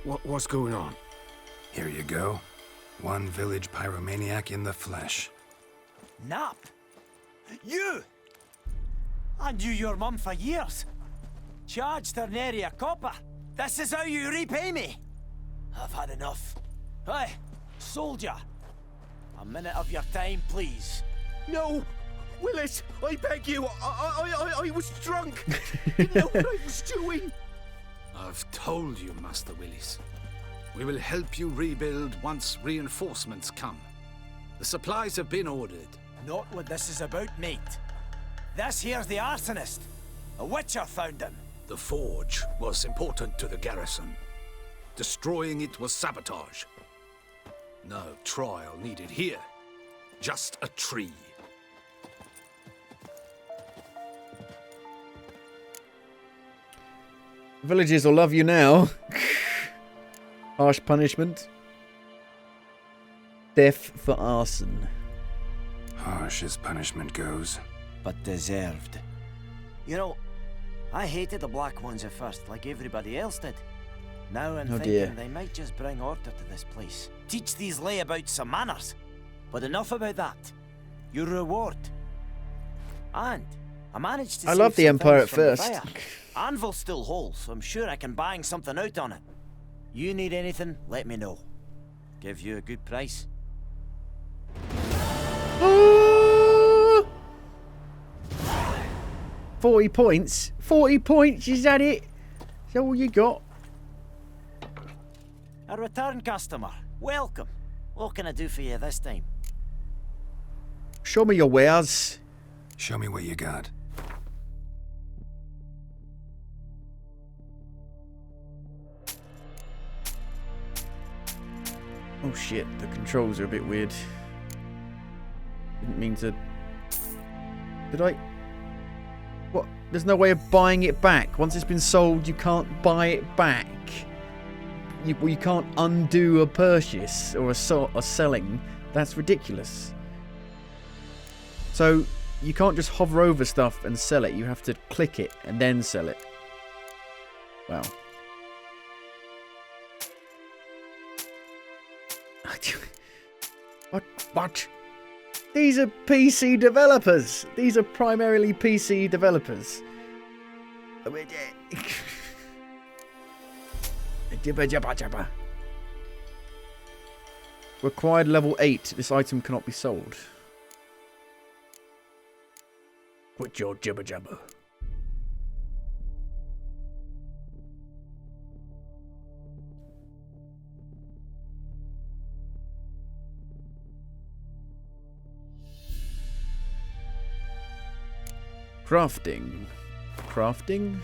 What's going on? Here you go. One village pyromaniac in the flesh. Nap? You? I knew your mum for years. Charged her nary a copper. This is how you repay me. I've had enough. Hey, soldier. A minute of your time, please. No! Willis, I beg you, I was drunk. Didn't know what I was doing. I've told you, Master Willis. We will help you rebuild once reinforcements come. The supplies have been ordered. Not what this is about, mate. This here's the arsonist. A witcher found him. The forge was important to the garrison. Destroying it was sabotage. No trial needed here. Just a tree. Villagers will love you now. Harsh punishment. Death for arson. Harsh as punishment goes. But deserved. You know, I hated the Black Ones at first, like everybody else did. Now I'm thinking dear. they might just bring order to this place. Teach these layabouts some manners. But enough about that. Your reward. And I managed to I save love the some Empire things at from the first. fire. Anvil's still whole, so I'm sure I can bang something out on it. You need anything, let me know. Give you a good price. 40 points? 40 points, is that it? Is that all you got? A return customer. Welcome. What can I do for you this time? Show me your wares. Show me what you got. Oh shit, the controls are a bit weird. Didn't mean to... Did I... What? There's no way of buying it back. Once it's been sold, you can't buy it back. You can't undo a purchase or a selling. That's ridiculous. So, you can't just hover over stuff and sell it. You have to click it and then sell it. Wow. What? These are PC developers. These are primarily PC developers. Required level 8. This item cannot be sold. Quit your jibber jabber. Crafting. Crafting?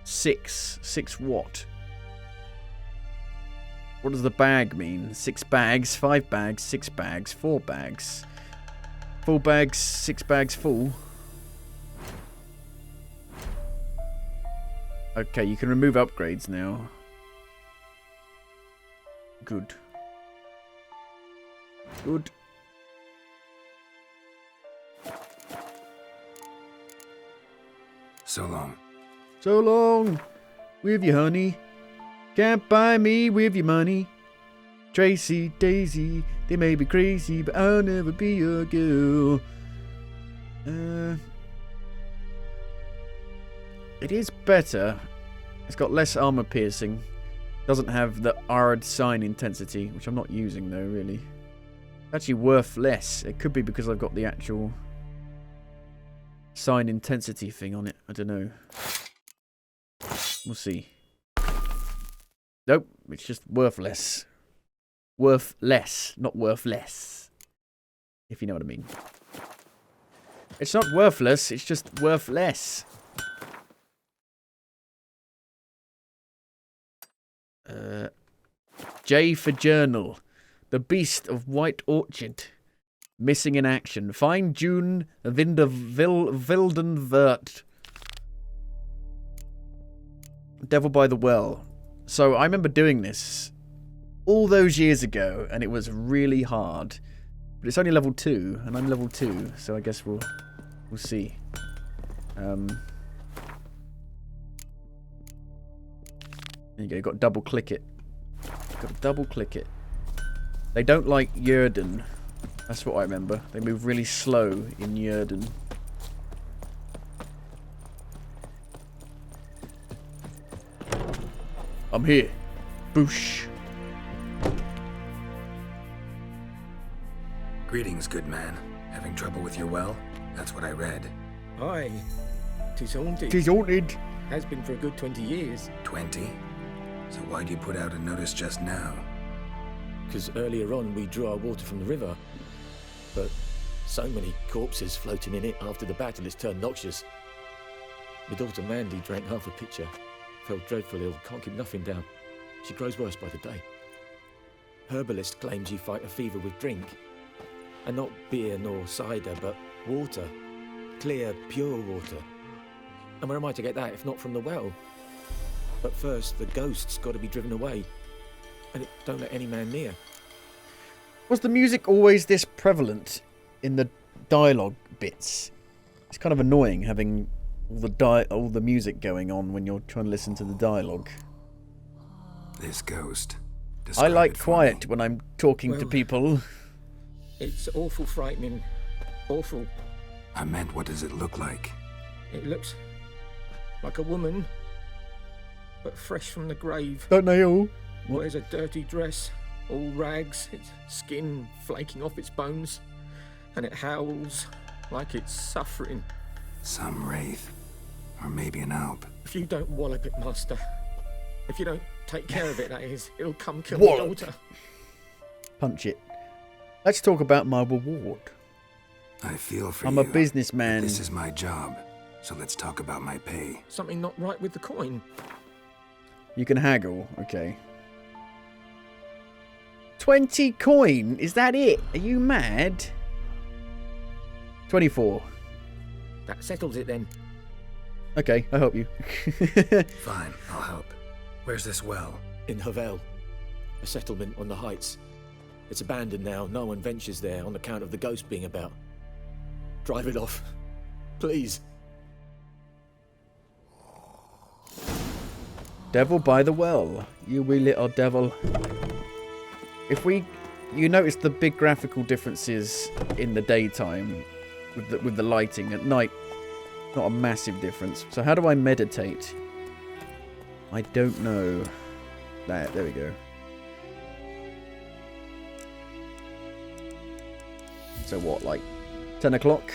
6. 6 what? What does the bag mean? 6 bags, 5 bags, 6 bags, 4 bags. 4 bags, 6 bags full. Okay, you can remove upgrades now. Good. Good. So long. So long. With your honey. Can't buy me with your money. Tracy, Daisy, they may be crazy, but I'll never be your girl. It is better. It's got less armor piercing. Doesn't have the Ard sign intensity, which I'm not using though, really. Actually worth less. It could be because I've got the actual sign intensity thing on it. I don't know. We'll see. Nope, it's just worth less. Worth less, not worth less. If you know what I mean. It's not worthless, it's just worth less. J for journal. The Beast of White Orchard. Missing in action. Find June Vildenvert. Devil by the Well. So I remember doing this all those years ago, and it was really hard. But it's only level 2, and I'm level 2, so I guess we'll see. There you go, you got to double click it. Got to double click it. They don't like Yerden. That's what I remember. They move really slow in Yerden. I'm here. Boosh. Greetings, good man. Having trouble with your well? That's what I read. Aye. 'Tis haunted. 'Tis haunted. Has been for a good 20 years. 20? So why'd you put out a notice just now? Because earlier on we drew our water from the river. But so many corpses floating in it after the battle it's turned noxious. My daughter Mandy drank half a pitcher. Felt dreadful ill, can't keep nothing down. She grows worse by the day. Herbalist claims you fight a fever with drink. And not beer nor cider, but water. Clear, pure water. And where am I to get that if not from the well? But first, the ghost's got to be driven away. And it don't let any man near. Was the music always this prevalent in the dialogue bits? It's kind of annoying having all the music going on when you're trying to listen to the dialogue. This ghost. I like quiet when I'm talking to people. It's awful frightening. Awful. I meant, what does it look like? It looks like a woman, but fresh from the grave. Don't they all? Wears a dirty dress, all rags, its skin flaking off its bones, and it howls like it's suffering. Some wraith. Or maybe an alp. If you don't wallop it, Master. If you don't take care of it, that is, it'll come kill Wallop. my daughter. Punch it. Let's talk about my reward. I feel for I'm you. a businessman. This is my job, so let's talk about my pay. Something not right with the coin. You can haggle, okay. 20 coin? Is that it? Are you mad? 24. That settles it then. Okay, I'll help you. Fine, I'll help. Where's this well? In Havel, a settlement on the heights. It's abandoned now. No one ventures there on account of the ghost being about. Drive it off, please. Devil by the well. You wee little devil. You notice the big graphical differences in the daytime with the lighting. At night, not a massive difference. So how do I meditate? I don't know. There we go. So what, like 10 o'clock?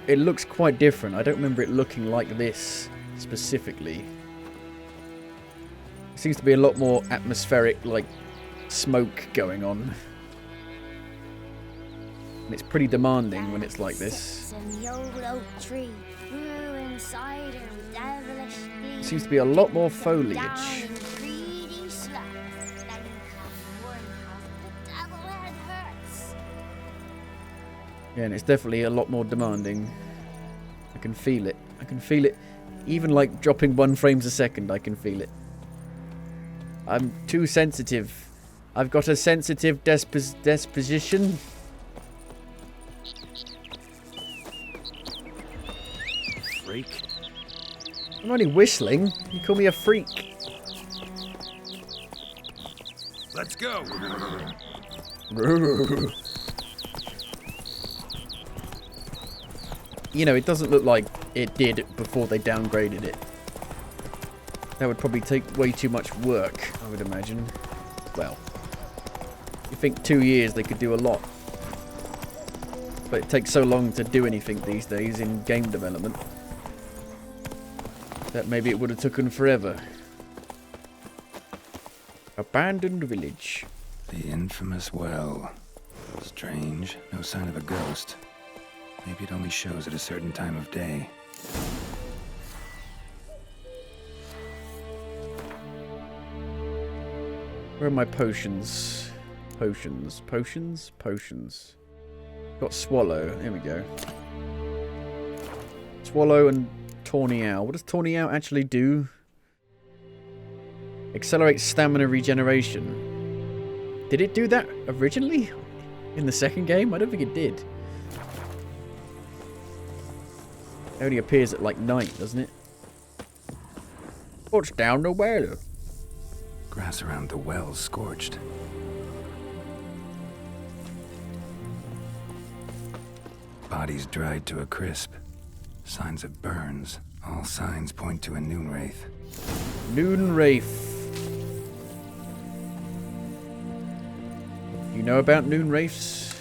It looks quite different. I don't remember it looking like this specifically. It seems to be a lot more atmospheric, like smoke going on. And it's pretty demanding when it's like this. Seems to be a lot more foliage. Yeah, and it's definitely a lot more demanding. I can feel it. I can feel it. Even like dropping 1 frame a second, I can feel it. I'm too sensitive. I've got a sensitive disposition. Freak. I'm only whistling. You call me a freak. Let's go. You know, it doesn't look like it did before they downgraded it. That would probably take way too much work, I would imagine. Well, you think 2 years they could do a lot. But it takes so long to do anything these days in game development that maybe it would have taken forever. Abandoned village. The infamous well. Strange. No sign of a ghost. Maybe it only shows at a certain time of day. Where are my potions? Potions. Potions? Potions. Got Swallow. There we go. Swallow and Tawny Owl. What does Tawny Owl actually do? Accelerates stamina regeneration. Did it do that originally? In the second game? I don't think it did. It only appears at like night, doesn't it? What's down the well? Grass around the well's scorched. Bodies dried to a crisp. Signs of burns. All signs point to a noon wraith. Noon wraith. You know about noon wraiths?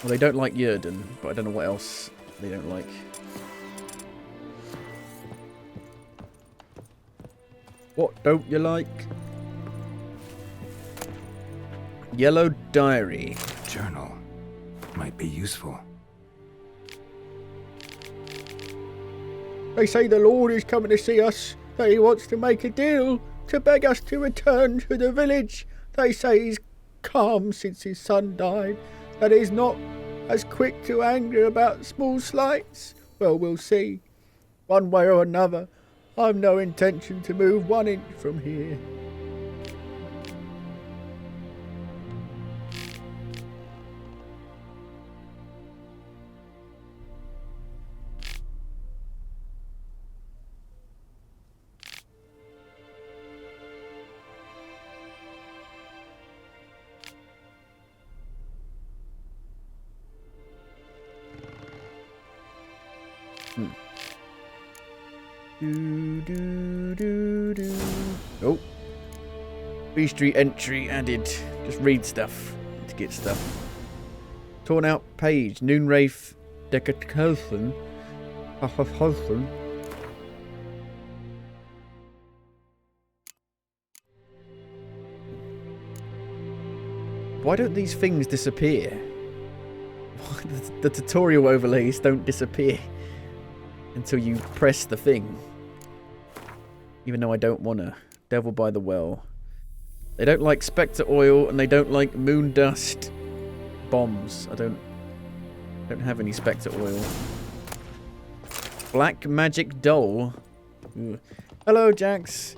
Well, they don't like Yerden, but I don't know what else they don't like. What don't you like? Yellow diary. Journal. Might be useful. They say the Lord is coming to see us, that he wants to make a deal to beg us to return to the village. They say he's calm since his son died, that he's not as quick to anger about small slights. Well, we'll see. One way or another, I've no intention to move 1 inch from here. Oh. B Street entry added. Just read stuff to get stuff. Torn out page. Noonwraith Decathlon. Why don't these things disappear? The tutorial overlays don't disappear until you press the thing. Even though I don't wanna. Devil by the Well. They don't like Spectre oil and they don't like moon dust bombs. I don't have any Spectre oil. Black Magic Doll. Ooh. Hello, Jax.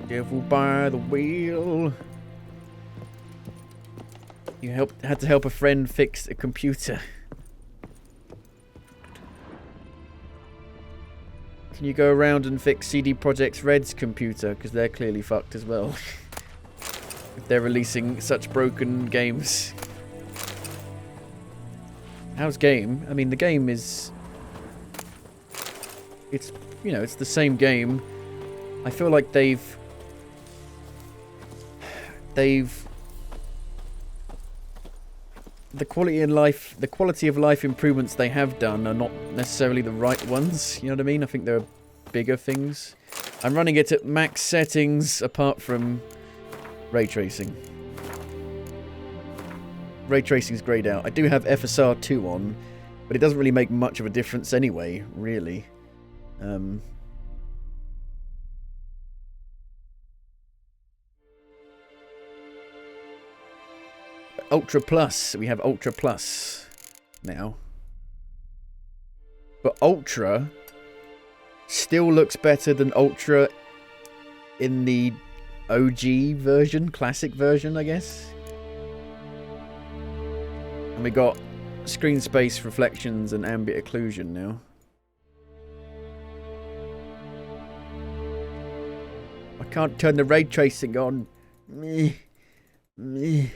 Devil by the Wheel. You had to help a friend fix a computer. Can you go around and fix CD Projekt Red's computer? Because they're clearly fucked as well. If they're releasing such broken games. How's game? I mean, the game is... It's, you know, it's the same game. I feel like they've... The quality of life improvements they have done are not necessarily the right ones. You know what I mean? I think there are bigger things. I'm running it at max settings apart from ray tracing. Ray tracing's grayed out. I do have FSR 2 on, but it doesn't really make much of a difference anyway, really. Ultra Plus. We have Ultra Plus now. But Ultra still looks better than Ultra in the OG version, classic version, I guess. And we got screen space reflections and ambient occlusion now. I can't turn the ray tracing on. Meh. Meh.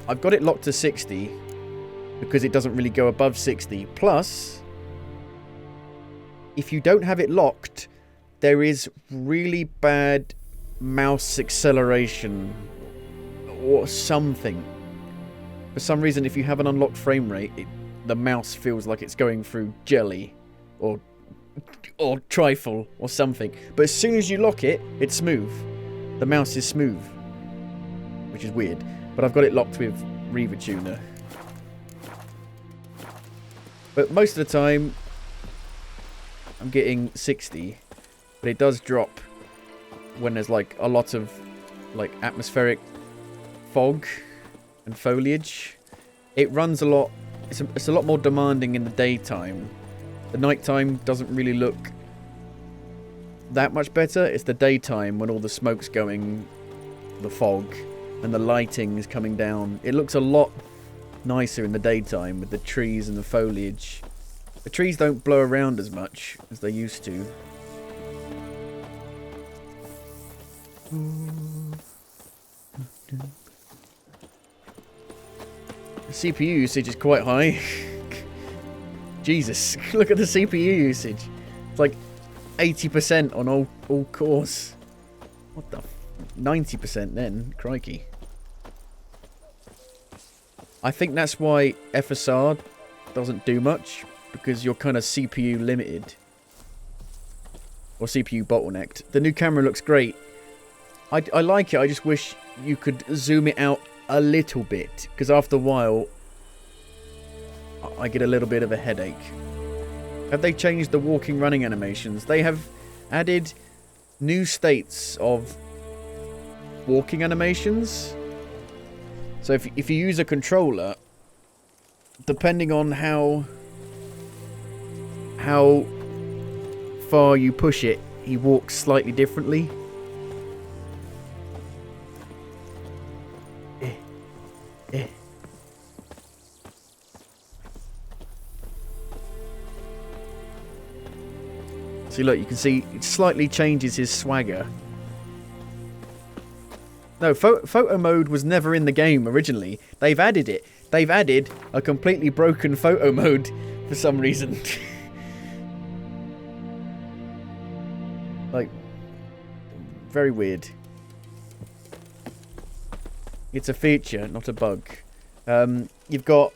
I've got it locked to 60 because it doesn't really go above 60. Plus, if you don't have it locked, there is really bad mouse acceleration or something. For some reason, if you have an unlocked frame rate, the mouse feels like it's going through jelly or trifle or something. But as soon as you lock it, it's smooth. The mouse is smooth, which is weird. But I've got it locked with Reaver Tuner. But most of the time, I'm getting 60. But it does drop when there's like a lot of like atmospheric fog and foliage. It runs a lot. It's a lot more demanding in the daytime. The nighttime doesn't really look that much better. It's the daytime when all the smoke's going, the fog, and the lighting is coming down. It looks a lot nicer in the daytime with the trees and the foliage. The trees don't blow around as much as they used to. The CPU usage is quite high. Jesus, look at the CPU usage. It's like 80% on all cores. What the 90% then, crikey. I think that's why FSR doesn't do much, because you're kind of CPU limited. Or CPU bottlenecked. The new camera looks great. I like it. I just wish you could zoom it out a little bit, because after a while I get a little bit of a headache. Have they changed the walking running animations? They have added new states of walking animations. So if you use a controller, depending on how far you push it, he walks slightly differently. See, look, you can see it slightly changes his swagger. No, photo mode was never in the game originally. They've added it. They've added a completely broken photo mode for some reason. Like, very weird. It's a feature, not a bug. You've got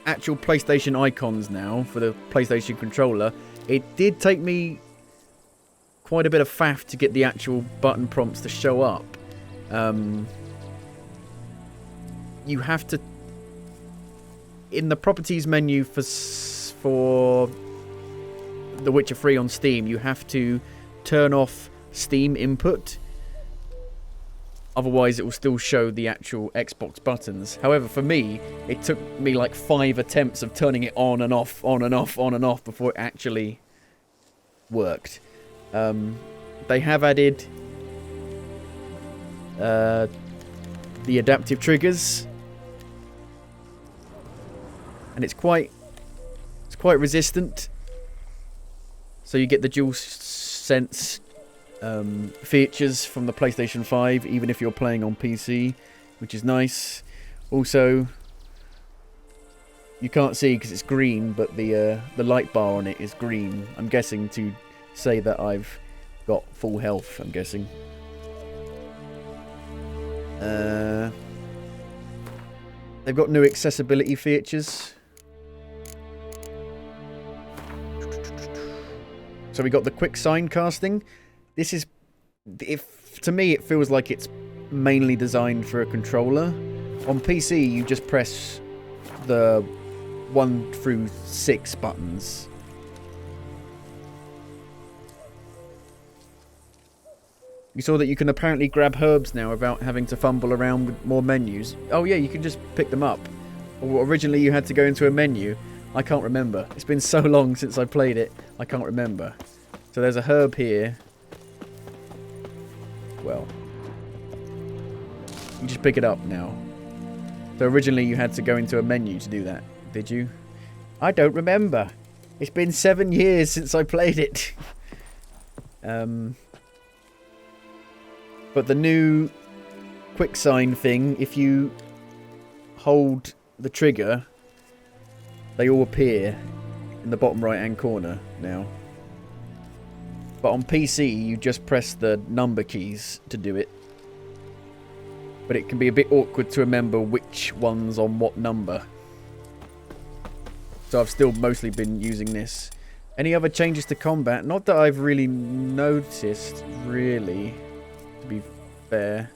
actual PlayStation icons now for the PlayStation controller. It did take me quite a bit of faff to get the actual button prompts to show up. You have to, in the properties menu for The Witcher 3 on Steam, you have to turn off Steam input. Otherwise, it will still show the actual Xbox buttons. However, for me, it took me like 5 attempts of turning it on and off, on and off, on and off before it actually worked. They have added the adaptive triggers, and it's quite resistant. So you get the dual sense features from the PlayStation 5, even if you're playing on PC, which is nice. Also, you can't see because it's green, but the light bar on it is green. I'm guessing to say that I've got full health, I'm guessing. They've got new accessibility features. So we got the quick sign casting. This is, to me, it feels like it's mainly designed for a controller. On PC, you just press the 1 through 6 buttons. You saw that you can apparently grab herbs now without having to fumble around with more menus. Oh yeah, you can just pick them up. Or originally you had to go into a menu. I can't remember. It's been so long since I played it, I can't remember. So there's a herb here. Well, you just pick it up now. So originally you had to go into a menu to do that, did you? I don't remember. It's been 7 years since I played it. But the new quick sign thing, if you hold the trigger, they all appear in the bottom right hand corner now. But on PC, you just press the number keys to do it. But it can be a bit awkward to remember which one's on what number. So I've still mostly been using this. Any other changes to combat? Not that I've really noticed, really, to be fair.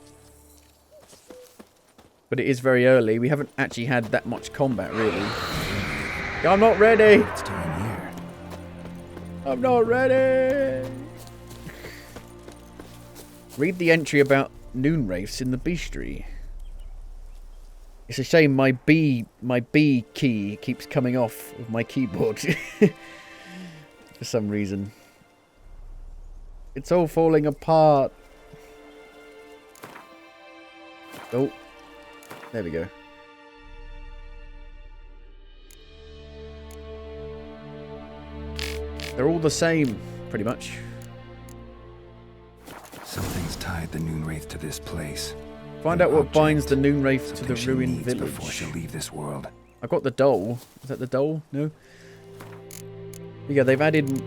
But it is very early. We haven't actually had that much combat, really. I'm not ready! It's time here. I'm not ready! Read the entry about noon wraiths in the bestiary. It's a shame my B key keeps coming off of my keyboard. For some reason. It's all falling apart. Oh. There we go. They're all the same, pretty much. Something's tied the noon wraith to this place. Find out what binds the noon wraith to the ruined village. Before she'll leave this world. I've got the doll. Is that the doll? No? But yeah, they've added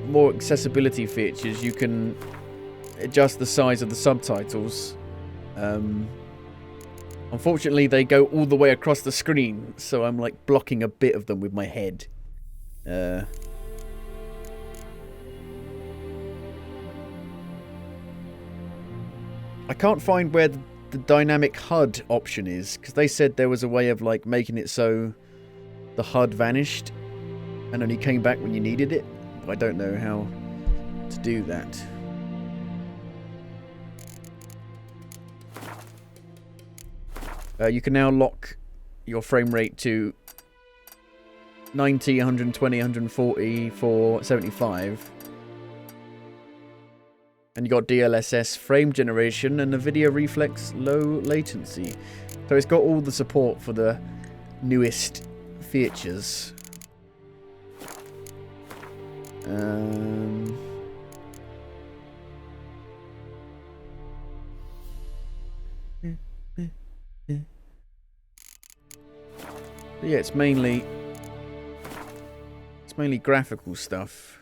more accessibility features. You can adjust the size of the subtitles. Unfortunately, they go all the way across the screen, so I'm like blocking a bit of them with my head. I can't find where the dynamic HUD option is, because they said there was a way of like making it so the HUD vanished and only came back when you needed it. I don't know how to do that. You can now lock your frame rate to 90, 120, 140 for 75. And you got DLSS frame generation and the video reflex low latency. So it's got all the support for the newest features. Yeah, it's mainly graphical stuff.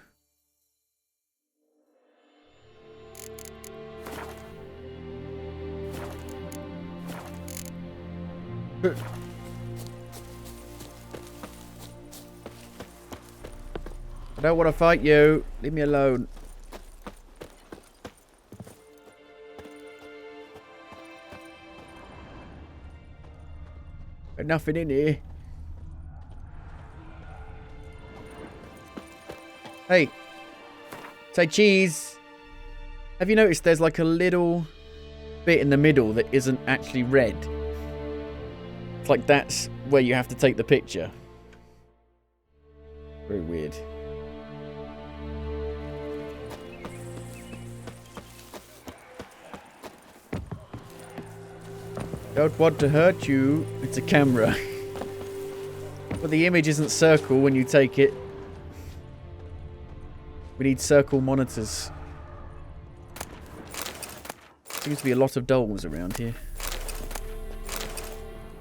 I don't want to fight you. Leave me alone. There's nothing in here. Hey. Say cheese. Have you noticed there's like a little bit in the middle that isn't actually red? It's like that's where you have to take the picture. Very weird. Don't want to hurt you. It's a camera. But the image isn't circle when you take it. We need circle monitors. Seems to be a lot of dolls around here.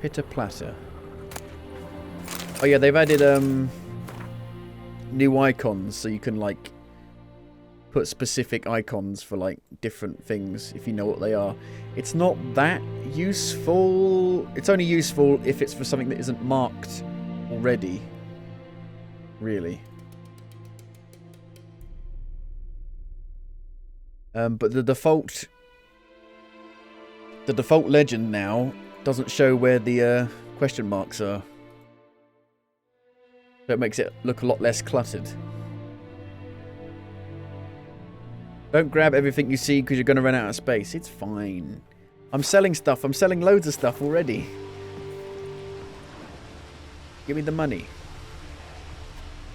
Pitter platter. Oh yeah, they've added new icons so you can like put specific icons for like different things if you know what they are. It's not that useful. It's only useful if it's for something that isn't marked already. Really. But the default legend now doesn't show where the question marks are. So it makes it look a lot less cluttered. Don't grab everything you see because you're going to run out of space. It's fine. I'm selling stuff. I'm selling loads of stuff already. Give me the money.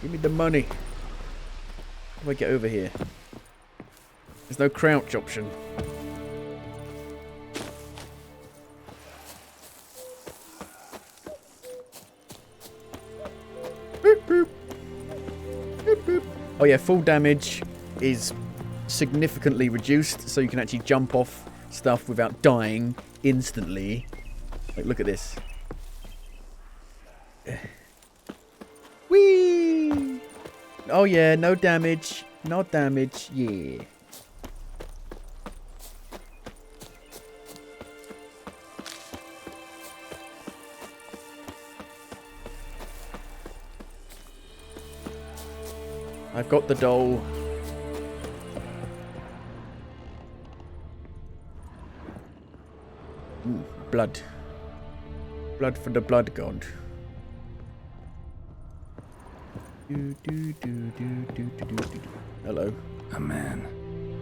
Give me the money. How do I get over here? There's no crouch option. Boop, boop. Boop, boop. Oh yeah, full damage is significantly reduced, so you can actually jump off stuff without dying instantly. Like, look at this. Whee! Oh yeah, no damage. No damage, yeah. I've got the doll. Ooh, blood. Blood for the blood god. Hello. A man.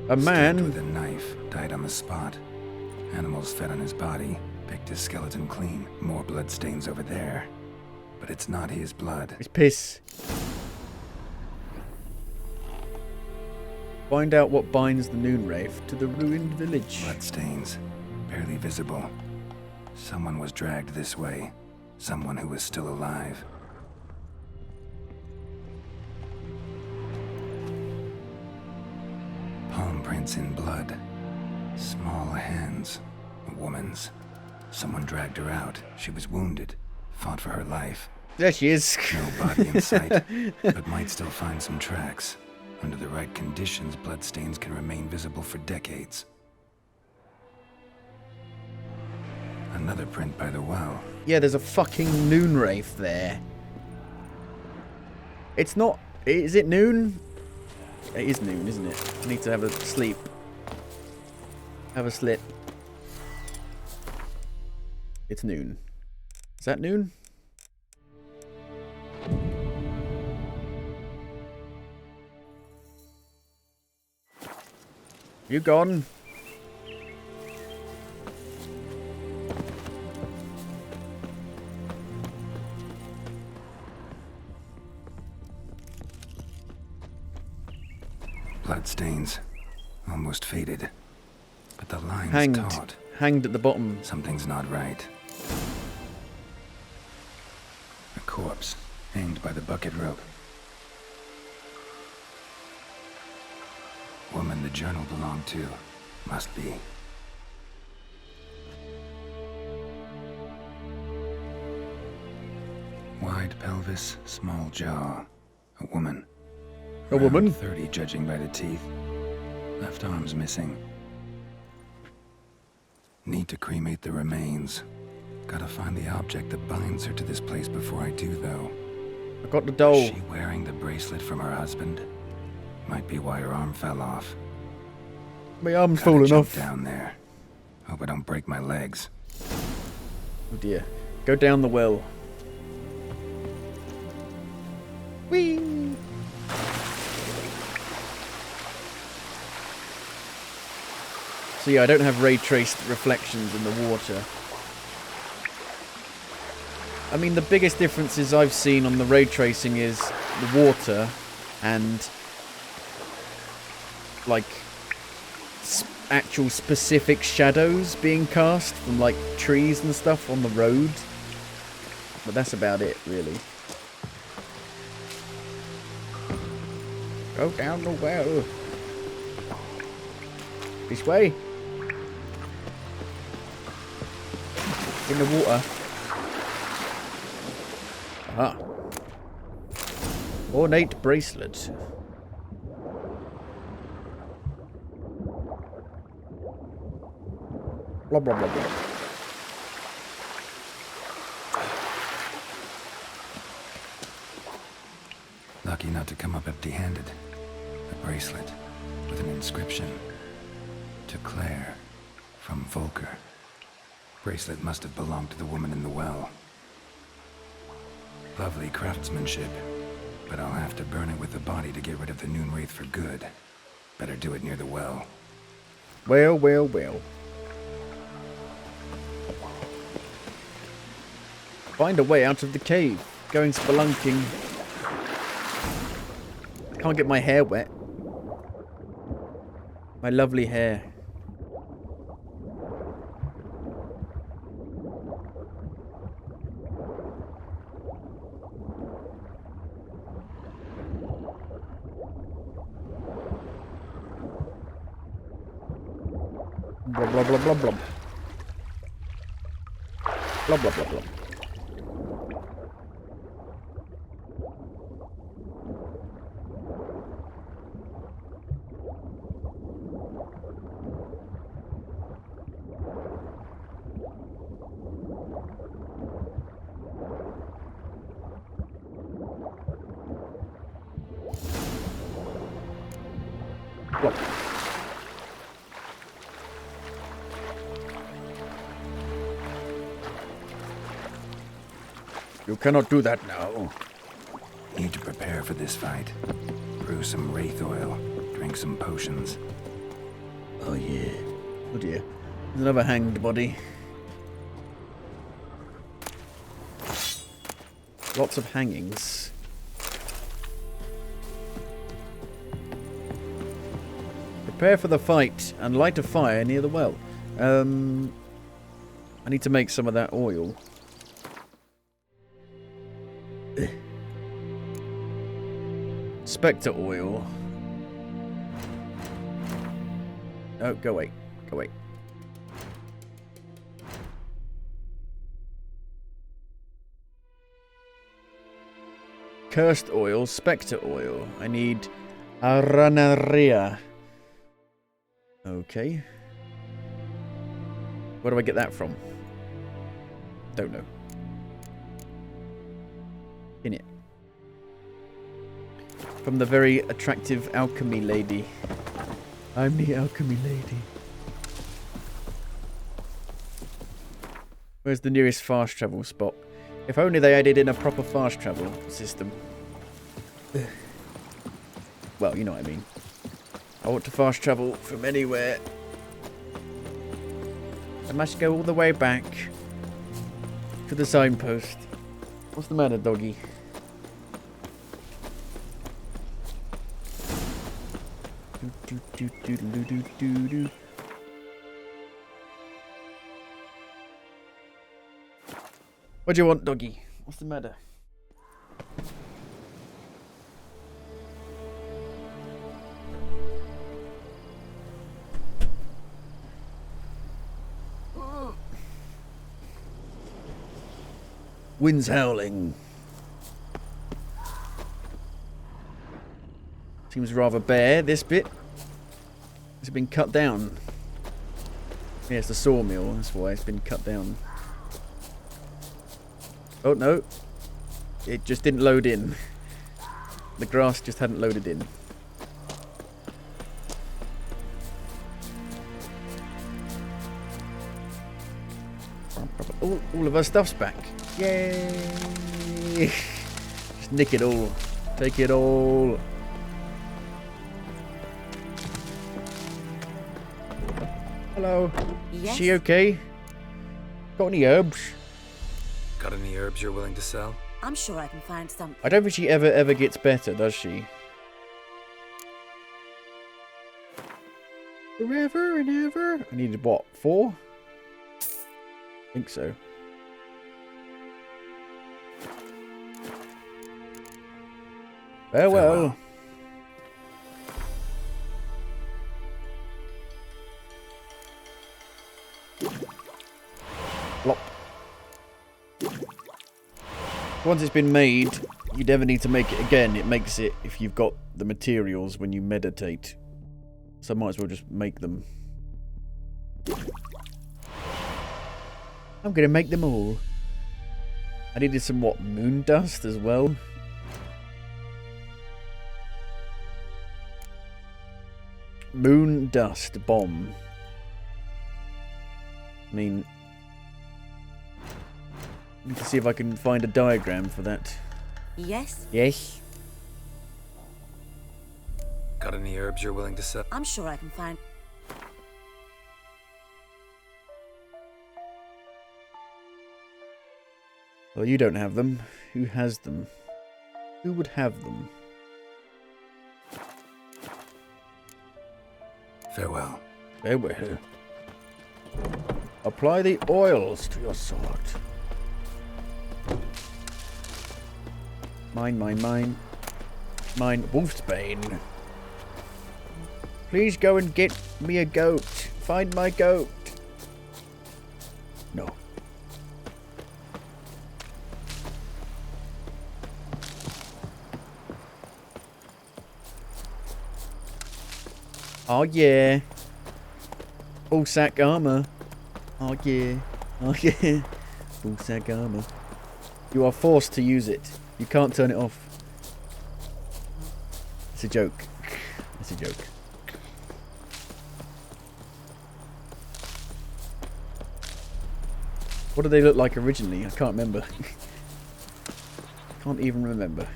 A man? Stabbed with a knife, died on the spot. Animals fed on his body, picked his skeleton clean. More blood stains over there. But it's not his blood. It's piss. Find out what binds the Noon Wraith to the ruined village. Bloodstains, barely visible. Someone was dragged this way. Someone who was still alive. Palm prints in blood. Small hands. A woman's. Someone dragged her out. She was wounded. Fought for her life. There she is. No body in sight, but might still find some tracks. Under the right conditions, bloodstains can remain visible for decades. Another print by the well. Yeah, there's a fucking Noon Wraith there. It's not... Is it noon? It is noon, isn't it? I need to have a sleep. Have a slip. It's noon. Is that noon? You gone? Bloodstains. Almost faded. But the line's Hanged. taut. Hanged at the bottom. Something's not right. A corpse, hanged by the bucket rope. Woman the journal belonged to. Must be. Wide pelvis, small jaw. A woman. A woman? Around 30, judging by the teeth. Left arm's missing. Need to cremate the remains. Gotta find the object that binds her to this place before I do, though. I got the doll. Is she wearing the bracelet from her husband? Might be why her arm fell off. My arm's Gotta falling jump off. down there. Hope I don't break my legs. Oh dear. Go down the well. Whee! So yeah, I don't have ray traced reflections in the water. I mean, the biggest differences I've seen on the ray tracing is the water and like actual specific shadows being cast from like trees and stuff on the road. But that's about it, really. Go down the well. This way. In the water. Aha. Ornate bracelet. Blah, blah, blah, blah. Lucky not to come up empty-handed. A bracelet with an inscription. To Claire, from Volker. Bracelet must have belonged to the woman in the well. Lovely craftsmanship, but I'll have to burn it with the body to get rid of the Noon Wraith for good. Better do it near the well. Well, well, well. Find a way out of the cave. Going spelunking. Can't get my hair wet. My lovely hair. Blah, blah, blah, blah, blah. Blah, blah, blah, blah. Plop. You cannot do that now. Need to prepare for this fight. Brew some wraith oil. Drink some potions. Oh yeah. Oh dear. There's another hanged body. Lots of hangings. Prepare for the fight and light a fire near the well. I need to make some of that oil. Spectre oil. Oh, go away. Go away. Cursed oil, spectre oil. I need Aranaria. Okay. Where do I get that from? Don't know. In it. From the very attractive alchemy lady. I'm the alchemy lady. Where's the nearest fast travel spot? If only they added in a proper fast travel system. Well, you know what I mean. I want to fast travel from anywhere. I must go all the way back to the signpost. What's the matter, doggy? What do you want, doggy? What's the matter? Wind's howling. Seems rather bare, this bit. It's been cut down. Yeah, it's the sawmill, that's why it's been cut down. Oh, no. It just didn't load in. The grass just hadn't loaded in. All of our stuff's back. Yay! Just nick it all. Take it all. Hello. Yes? She okay? Got any herbs? Got any herbs you're willing to sell? I'm sure I can find something. I don't think she ever gets better, does she? Forever and ever? I needed what? 4? I think so. Farewell. Plop. Once it's been made, you never need to make it again. It makes it if you've got the materials when you meditate. So I might as well just make them. I'm gonna make them all. I needed some, what, moon dust as well? Moon dust bomb. I mean, I need to see if I can find a diagram for that. Yes? Yes? Got any herbs you're willing to sell? I'm sure I can find... Well, you don't have them. Who has them? Who would have them? Farewell. Farewell. Apply the oils to your sword. Mine, mine, mine. Mine, Wolfsbane. Please go and get me a goat. Find my goat. No. Oh yeah. Full sack armor. Oh yeah. Oh yeah. Full sack armor. You are forced to use it. You can't turn it off. It's a joke. It's a joke. What did they look like originally? I can't remember. Can't even remember.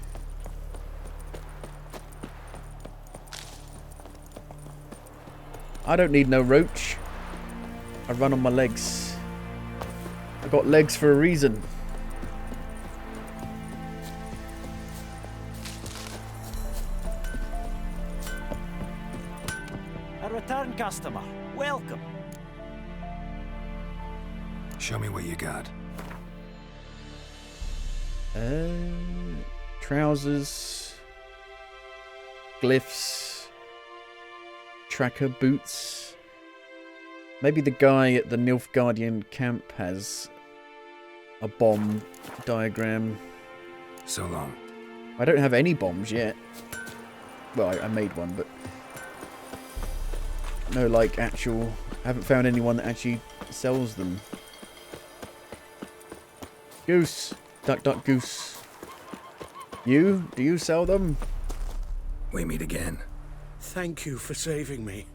I don't need no roach. I run on my legs. I got legs for a reason. A return customer. Welcome. Show me what you got. Trousers. Glyphs. Tracker boots. Maybe the guy at the Nilfgaardian camp has a bomb diagram. So long. I don't have any bombs yet. Well, I made one, but no, like, actual... I haven't found anyone that actually sells them. Goose. Duck, duck, goose. You? Do you sell them? We meet again. Thank you for saving me.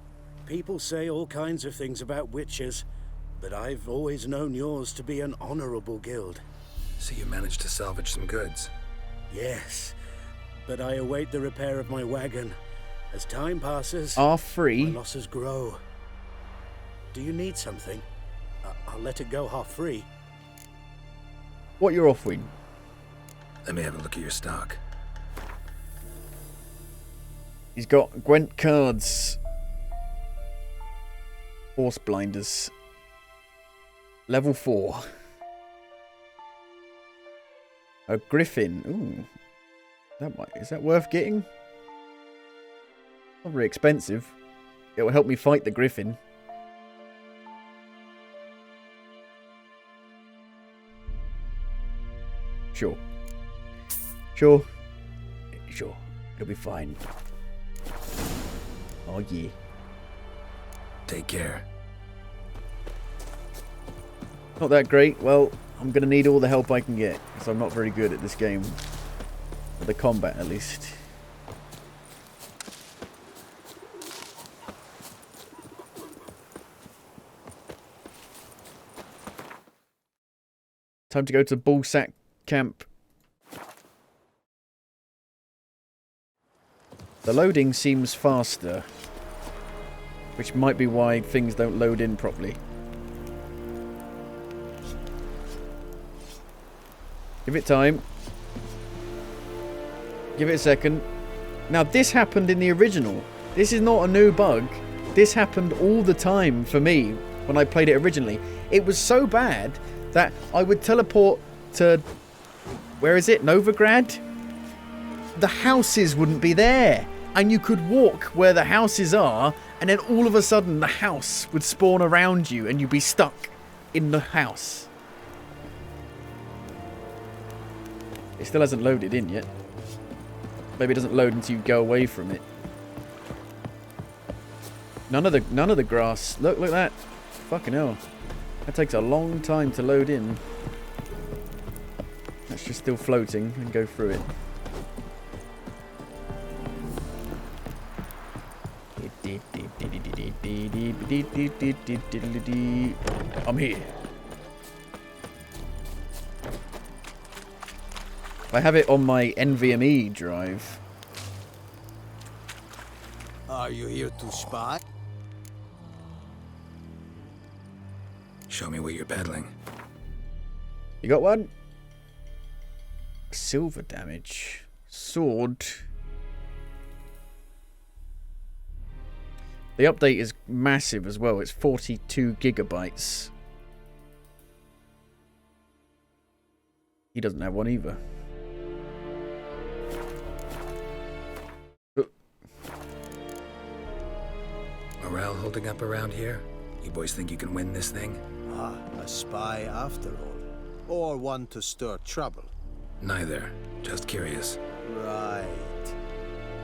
People say all kinds of things about witches, but I've always known yours to be an honorable guild. So you managed to salvage some goods? Yes, but I await the repair of my wagon. As time passes, Are free. my losses grow. Do you need something? I'll let it go half free. What you're offering? Let me have a look at your stock. He's got Gwent cards. Horse blinders. Level 4. A griffin. Ooh. Is that worth getting? Not very expensive. It will help me fight the griffin. Sure. Sure. Sure. It'll be fine. Oh yeah. Take care. Not that great. Well, I'm going to need all the help I can get, because I'm not very good at this game. At the combat, at least. Time to go to Ballsack Camp. The loading seems faster, which might be why things don't load in properly. Give it time. Give it a second. Now, this happened in the original. This is not a new bug. This happened all the time for me when I played it originally. It was so bad that I would teleport to... Where is it? Novigrad? The houses wouldn't be there. And you could walk where the houses are, and then all of a sudden the house would spawn around you and you'd be stuck in the house. It still hasn't loaded in yet. Maybe it doesn't load until you go away from it. None of the grass. Look at that. Fucking hell. That takes a long time to load in. That's just still floating and go through it. I'm here. I have it on my NVMe drive. Are you here to spy? Show me what you're peddling. You got one? Silver damage. Sword. The update is massive as well. It's 42 gigabytes. He doesn't have one either. Morale holding up around here? You boys think you can win this thing? Ah, a spy after all. Or one to stir trouble. Neither. Just curious. Right.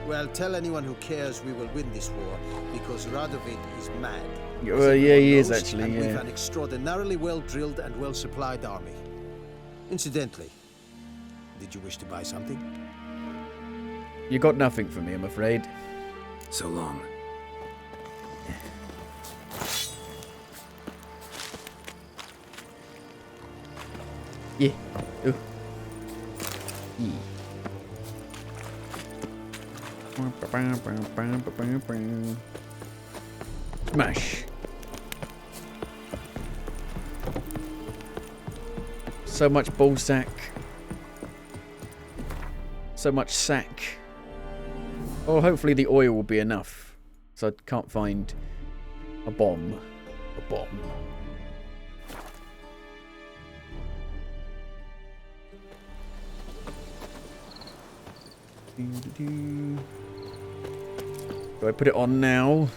Well, tell anyone who cares we will win this war, because Radovid is mad. Yeah, he is actually, and yeah. we've an extraordinarily well-drilled and well-supplied army. Incidentally, did you wish to buy something? You got nothing for me, I'm afraid. So long. Yeah. Ooh. Yeah. Smash. So much ball sack. So much sack. Oh, hopefully the oil will be enough. So I can't find a bomb. A bomb. Do I put it on now?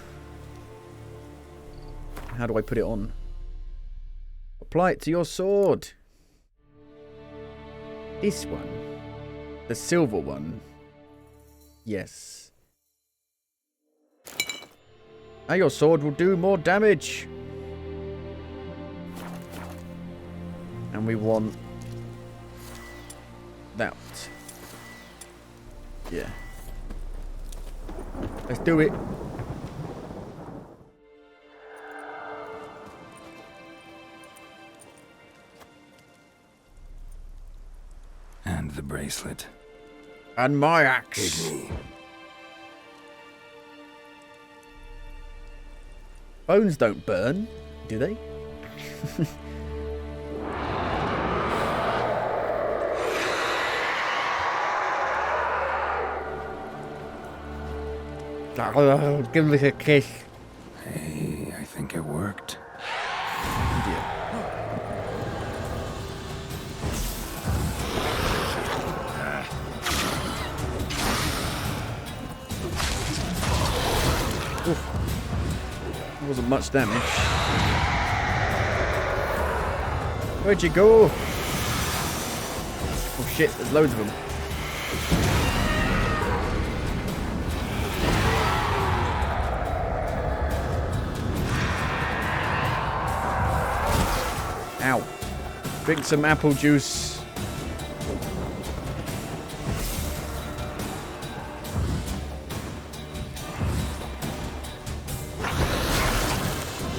How do I put it on? Apply it to your sword. This one. The silver one. Yes. Now your sword will do more damage. And we want that. Yeah. Let's do it. And the bracelet. And my axe. Igni. Bones don't burn, do they? Give me a kiss. Hey, I think it worked. Wasn't much damage. Where'd you go? Oh shit, there's loads of them. Ow. Drink some apple juice.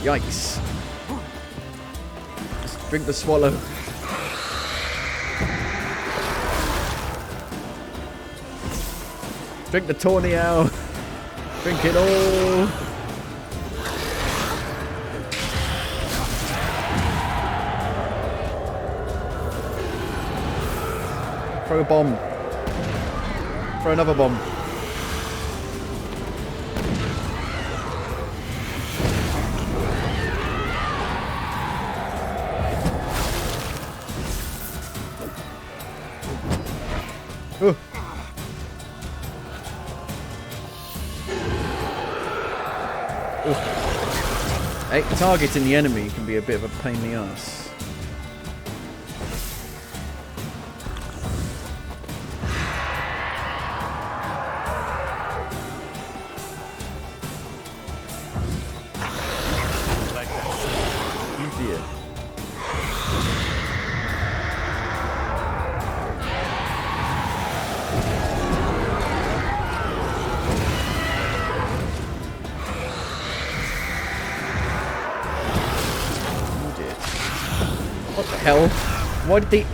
Yikes. Just drink the swallow. Drink the tawny owl. Drink it all. Throw a bomb. Throw another bomb. Targeting the enemy can be a bit of a pain in the ass. Easier. Hell, why did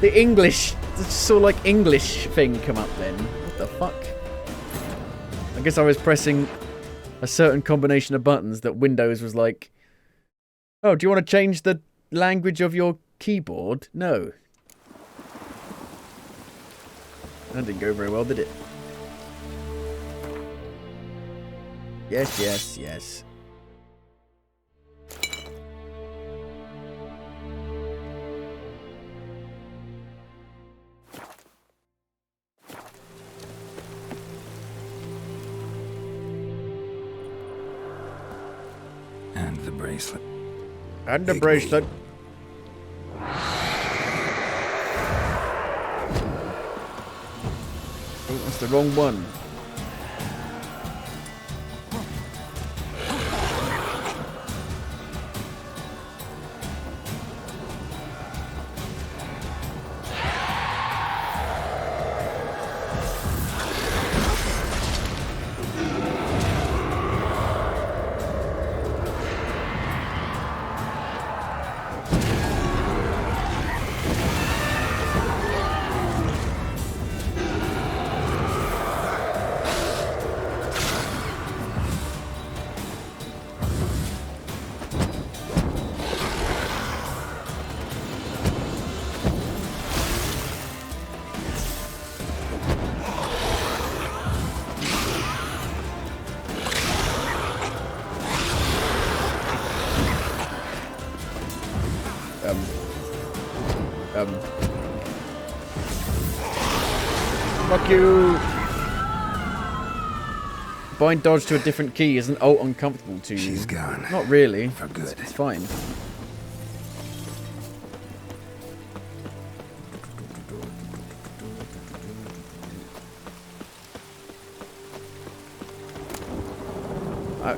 the English, sort of like English thing come up then? What the fuck? I guess I was pressing a certain combination of buttons that Windows was like, oh, do you want to change the language of your keyboard? No. That didn't go very well, did it? Yes, yes, yes. And the bracelet. And the bracelet. Oh, that's the wrong one. Fuck you! Bind dodge to a different key isn't alt uncomfortable to you. She's gone. Not really. For good. It's fine.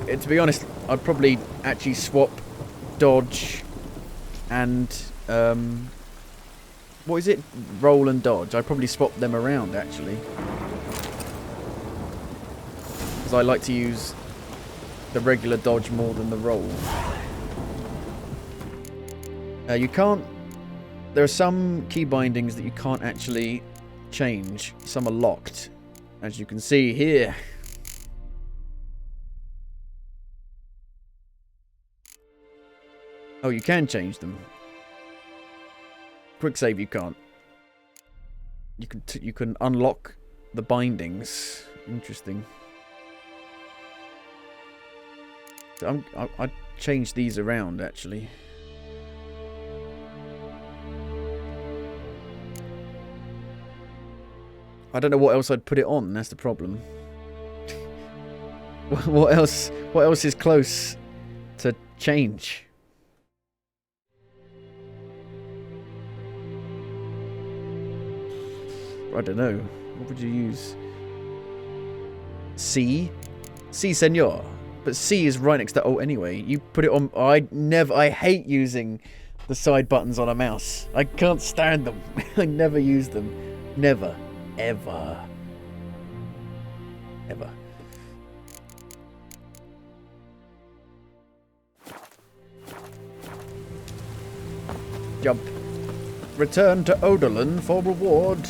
To be honest, I'd probably actually swap dodge and what is it? Roll and dodge. I'd probably swap them around actually, because I like to use the regular dodge more than the roll. You can't. There are some key bindings that you can't actually change. Some are locked, as you can see here. Oh, you can change them. Quick save, you can't. You can unlock the bindings. Interesting. So I'd change these around, actually. I don't know what else I'd put it on. That's the problem. What else? What else is close to change? I don't know. What would you use? C? C, senor. But C is right next to O anyway. You put it on... I hate using the side buttons on a mouse. I can't stand them. I never use them. Never. Ever. Ever. Jump. Return to Odolin for reward.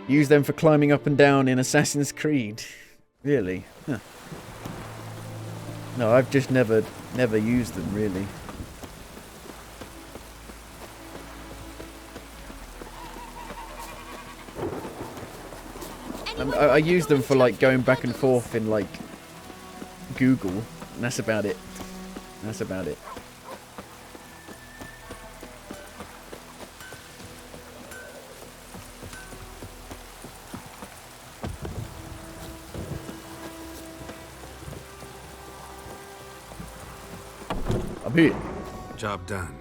Use them for climbing up and down in Assassin's Creed. Really? Huh. No, I've just never used them, really. I use them for, like, going back and forth in, like, Google. And that's about it. That's about it. I'm here. Job done.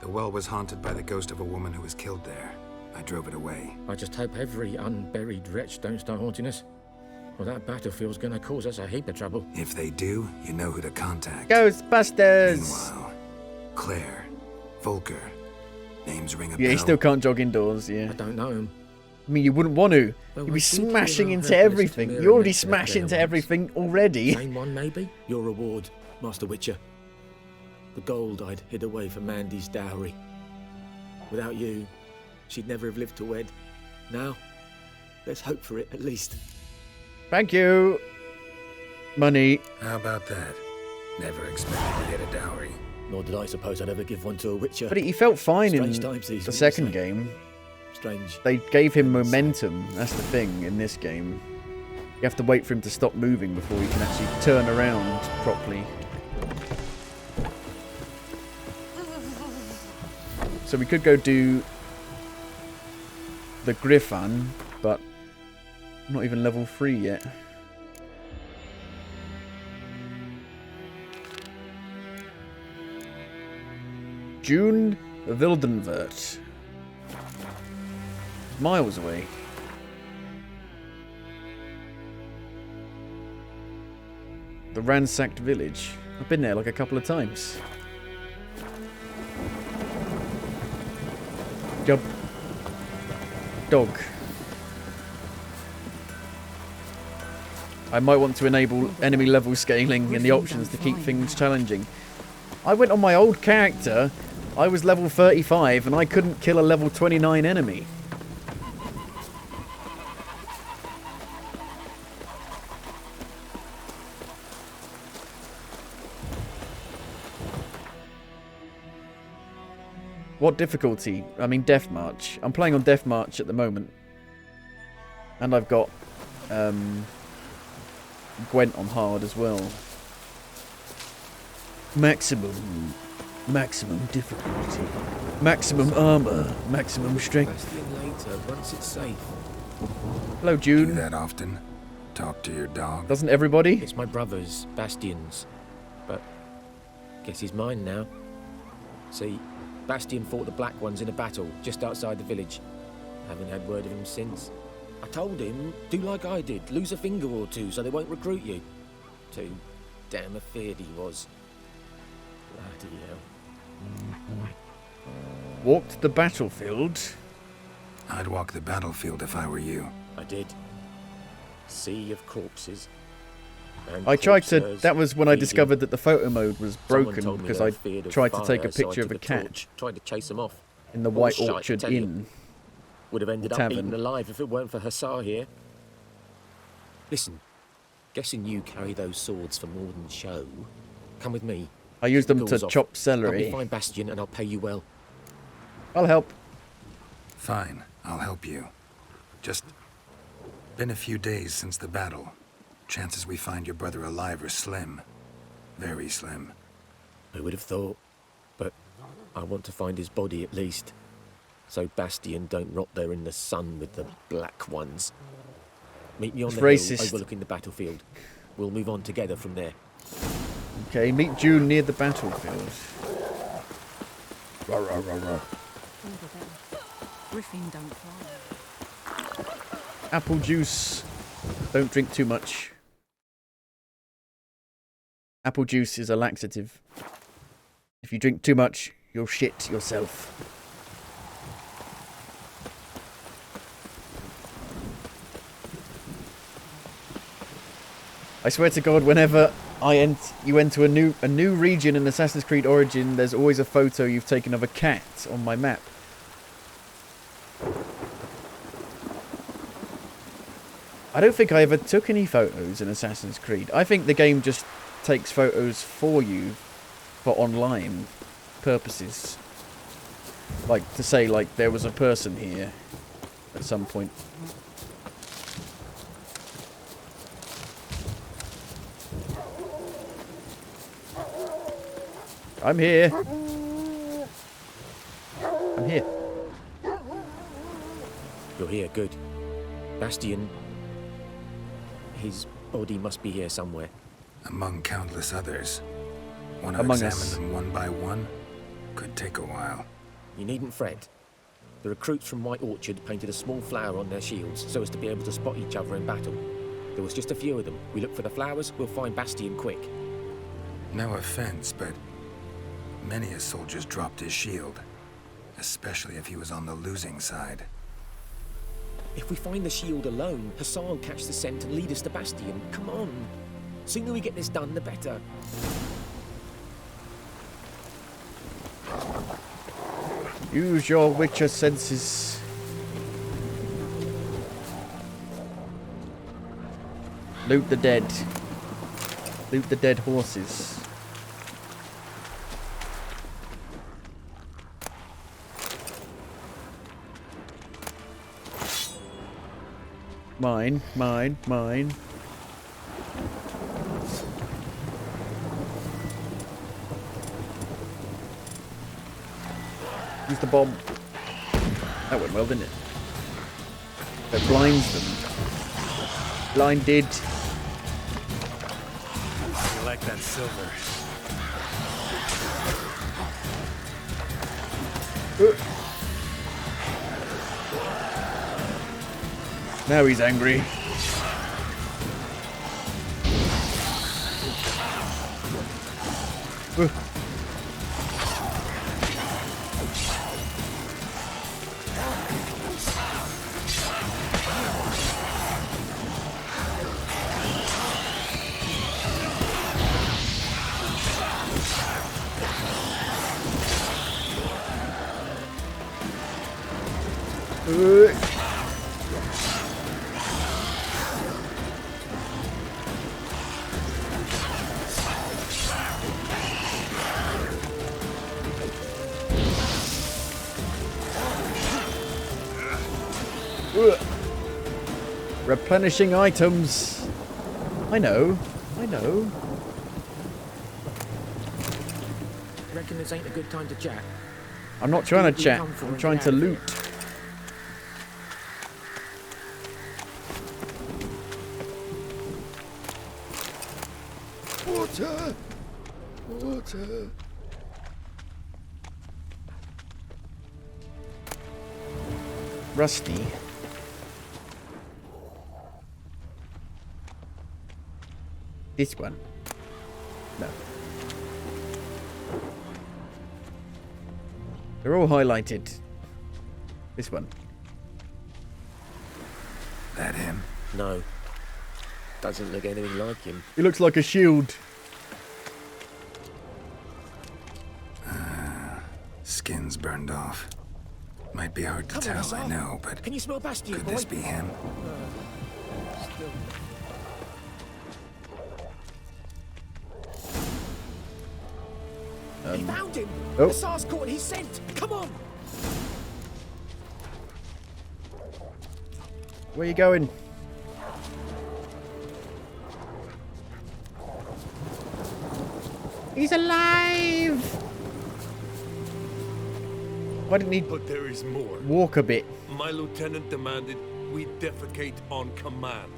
The well was haunted by the ghost of a woman who was killed there. I drove it away. I just hope every unburied wretch don't start haunting us. Well, that battlefield's gonna cause us a heap of trouble. If they do, you know who to contact. Ghostbusters! Meanwhile, Claire, Volker, names ring a bell. Yeah, you still can't jog indoors, yeah. I don't know him. I mean, you wouldn't want to. Well, You'd be we did smashing hear into our everything. Mr. You already Merriman smash there into once. everything already. Same one, maybe? Your reward, Master Witcher. The gold I'd hid away for Mandy's dowry. Without you, she'd never have lived to wed. Now, let's hope for it, at least. Thank you. Money. How about that? Never expected to get a dowry. Nor did I suppose I'd ever give one to a Witcher. But he felt fine Strange in times these, the wouldn't you second say? game. Strange. They gave him momentum. That's the thing in this game. You have to wait for him to stop moving before he can actually turn around properly. So we could go do the Griffon, but I'm not even level 3 yet. June Wildenwert. Miles away. The ransacked village. I've been there like a couple of times. Jump. Dog. I might want to enable enemy level scaling in the options to keep things challenging. I went on my old character. I was level 35 and I couldn't kill a level 29 enemy. What difficulty? I mean, Death March. I'm playing on Death March at the moment. And I've got Gwent on hard as well. Maximum difficulty. Maximum armor. Maximum strength. Later, once it's safe. Hello, June. Do that often? Talk to your dog? Doesn't everybody? It's my brother's, Bastion's. But guess he's mine now. See, Bastion fought the Black Ones in a battle just outside the village. Haven't had word of him since. I told him, do like I did, lose a finger or two so they won't recruit you. Too damn afeard he was. Bloody hell. Walked the battlefield. I'd walk the battlefield if I were you. I did. sea of corpses. And I tried to. corpses That was when I feeding. discovered that the photo mode was Someone broken told me because they I feared of tried to take a fire, so I picture of a took cat torch, tried to chase them off. in the All White shite, I Orchard tell you. Inn. Would have ended The up tavern. eaten alive if it weren't for Hussar here. Listen, guessing you carry those swords for more than show. Come with me. I used them Doors to off. chop Help me celery. find Bastion and I'll pay you well. I'll help. Fine, I'll help you. Just been a few days since the battle. Chances we find your brother alive are slim. Very slim. I would have thought, but I want to find his body at least. So Bastion don't rot there in the sun with the black ones. Meet me on It's the racist. hill overlooking the battlefield. We'll move on together from there. Okay, meet June near the battlefield. Rah, rah, rah, rah. Griffin don't fly. Apple juice. Don't drink too much. Apple juice is a laxative. If you drink too much, you'll shit yourself. I swear to God, whenever you enter a new region in Assassin's Creed Origin, there's always a photo you've taken of a cat on my map. I don't think I ever took any photos in Assassin's Creed. I think the game just takes photos for you for online purposes. Like to say like there was a person here at some point. I'm here. I'm here. You're here, good. Bastion... his body must be here somewhere. Among countless others. Want to Among examine us. them one by one? Could take a while. You needn't fret. The recruits from White Orchard painted a small flower on their shields so as to be able to spot each other in battle. There was just a few of them. We look for the flowers, we'll find Bastion quick. No offense, but many a soldier's dropped his shield. Especially if he was on the losing side. If we find the shield alone, Hassan will catch the scent and lead us to Bastion. Come on. Sooner we get this done, the better. Use your Witcher senses. Loot the dead. Loot the dead horses. Mine, mine, mine. Use the bomb. That went well, didn't it? That blinds them. Blinded. You like that silver? Now he's angry. Replenishing items. I know. I know. Reckon this ain't a good time to chat? I'm not trying to chat. I'm trying to loot. Water! Water! Rusty. This one. No. They're all highlighted. This one. That him? No. Doesn't look anything like him. He looks like a shield. Skin's burned off. Might be hard to Come on, tell, Hussar. I know, but Can you smell Bastion, could boy? this be him? Still. He found him! Oh. Hussar's caught his scent! Come on! Where you going? He's alive! Why didn't he But there is more. walk a bit? My lieutenant demanded we defecate on command.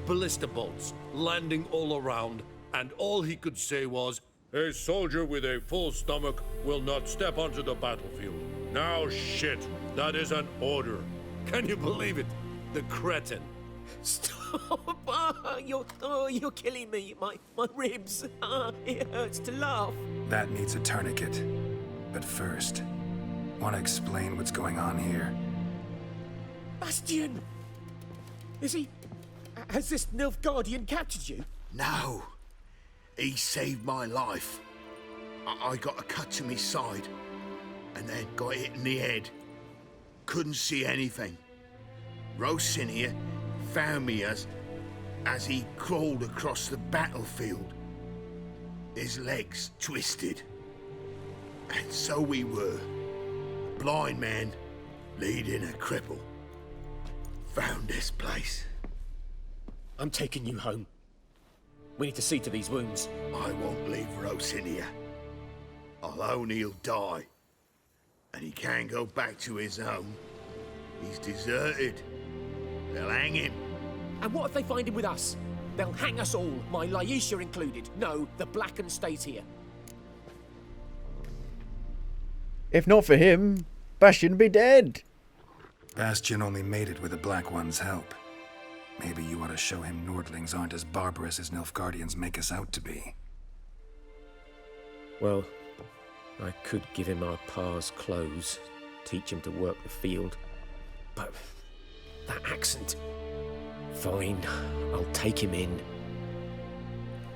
Ballista bolts landing all around, and all he could say was, "A soldier with a full stomach will not step onto the battlefield." Now shit, that is an order. Can you believe it? The cretin. Stop! You're killing me. My ribs. It hurts to laugh. That needs a tourniquet. But first, want to explain what's going on here? Bastion! Is he... Has this Nilfgaardian captured you? No. He saved my life. I got a cut to my side, and then got hit in the head. Couldn't see anything. Rosinia found me as he crawled across the battlefield. His legs twisted. And so we were. A blind man leading a cripple. Found this place. I'm taking you home. We need to see to these wounds. I won't leave Rosinia. Alone he'll die. And he can't go back to his home. He's deserted. They'll hang him. And what if they find him with us? They'll hang us all, my Laisha included. No, the Blacken stays here. If not for him, Bastion'd be dead. Bastion only made it with the Black One's help. Maybe you ought to show him Nordlings aren't as barbarous as Nilfgaardians make us out to be. Well, I could give him our pa's clothes, teach him to work the field. But that accent... Fine, I'll take him in.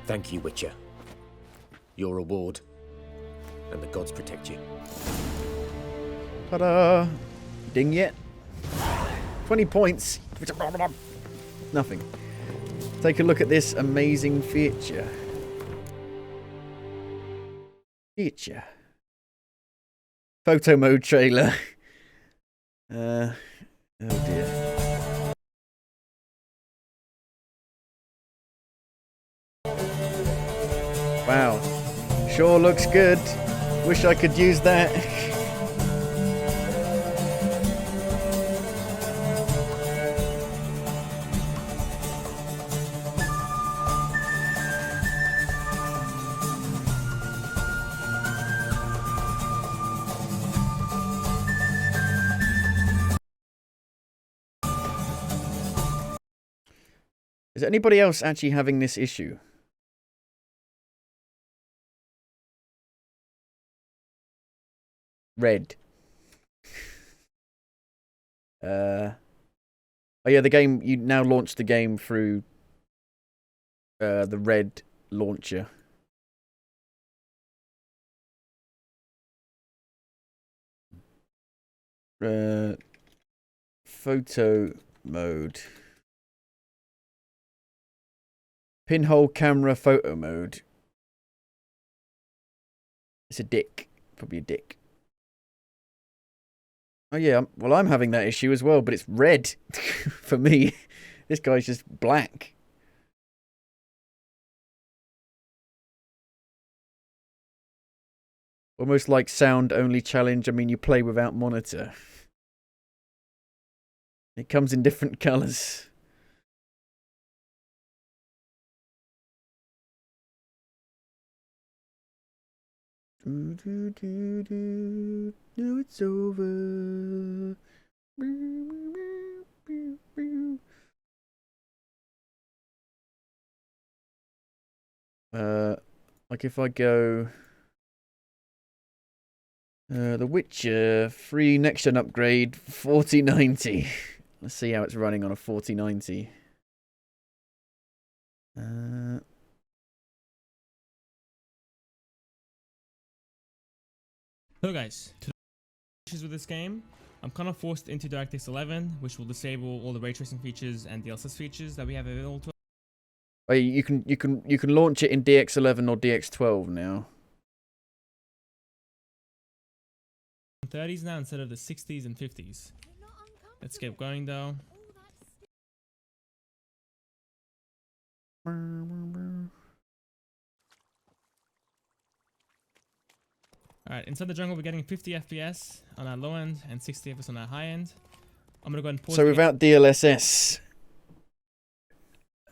Thank you, Witcher. Your reward. And the gods protect you. Ta-da! Ding yet. 20 points. Nothing. Take a look at this amazing feature. Photo mode trailer. Oh dear. Wow. Sure looks good. Wish I could use that. Is anybody else actually having this issue? Red. Oh yeah, the game, you now launch the game through the Red launcher. Photo mode. Pinhole camera photo mode. It's a dick. Probably a dick. Oh yeah, well I'm having that issue as well, but it's red for me. This guy's just black. Almost like sound only challenge. I mean, you play without monitor. It comes in different colours. Now it's over. Like if I go The Witcher free next gen upgrade 4090. Let's see how it's running on a 4090. So guys, to issues with this game, I'm kind of forced into DirectX 11, which will disable all the ray tracing features and DLSS features that we have available to us. Oh, you can launch it in DX11 or DX12 now. 30s now instead of the 60s and 50s. Let's get going though. Alright, inside the jungle we're getting 50 FPS on our low end and 60 FPS on our high end. I'm gonna go ahead and pause. So without DLSS,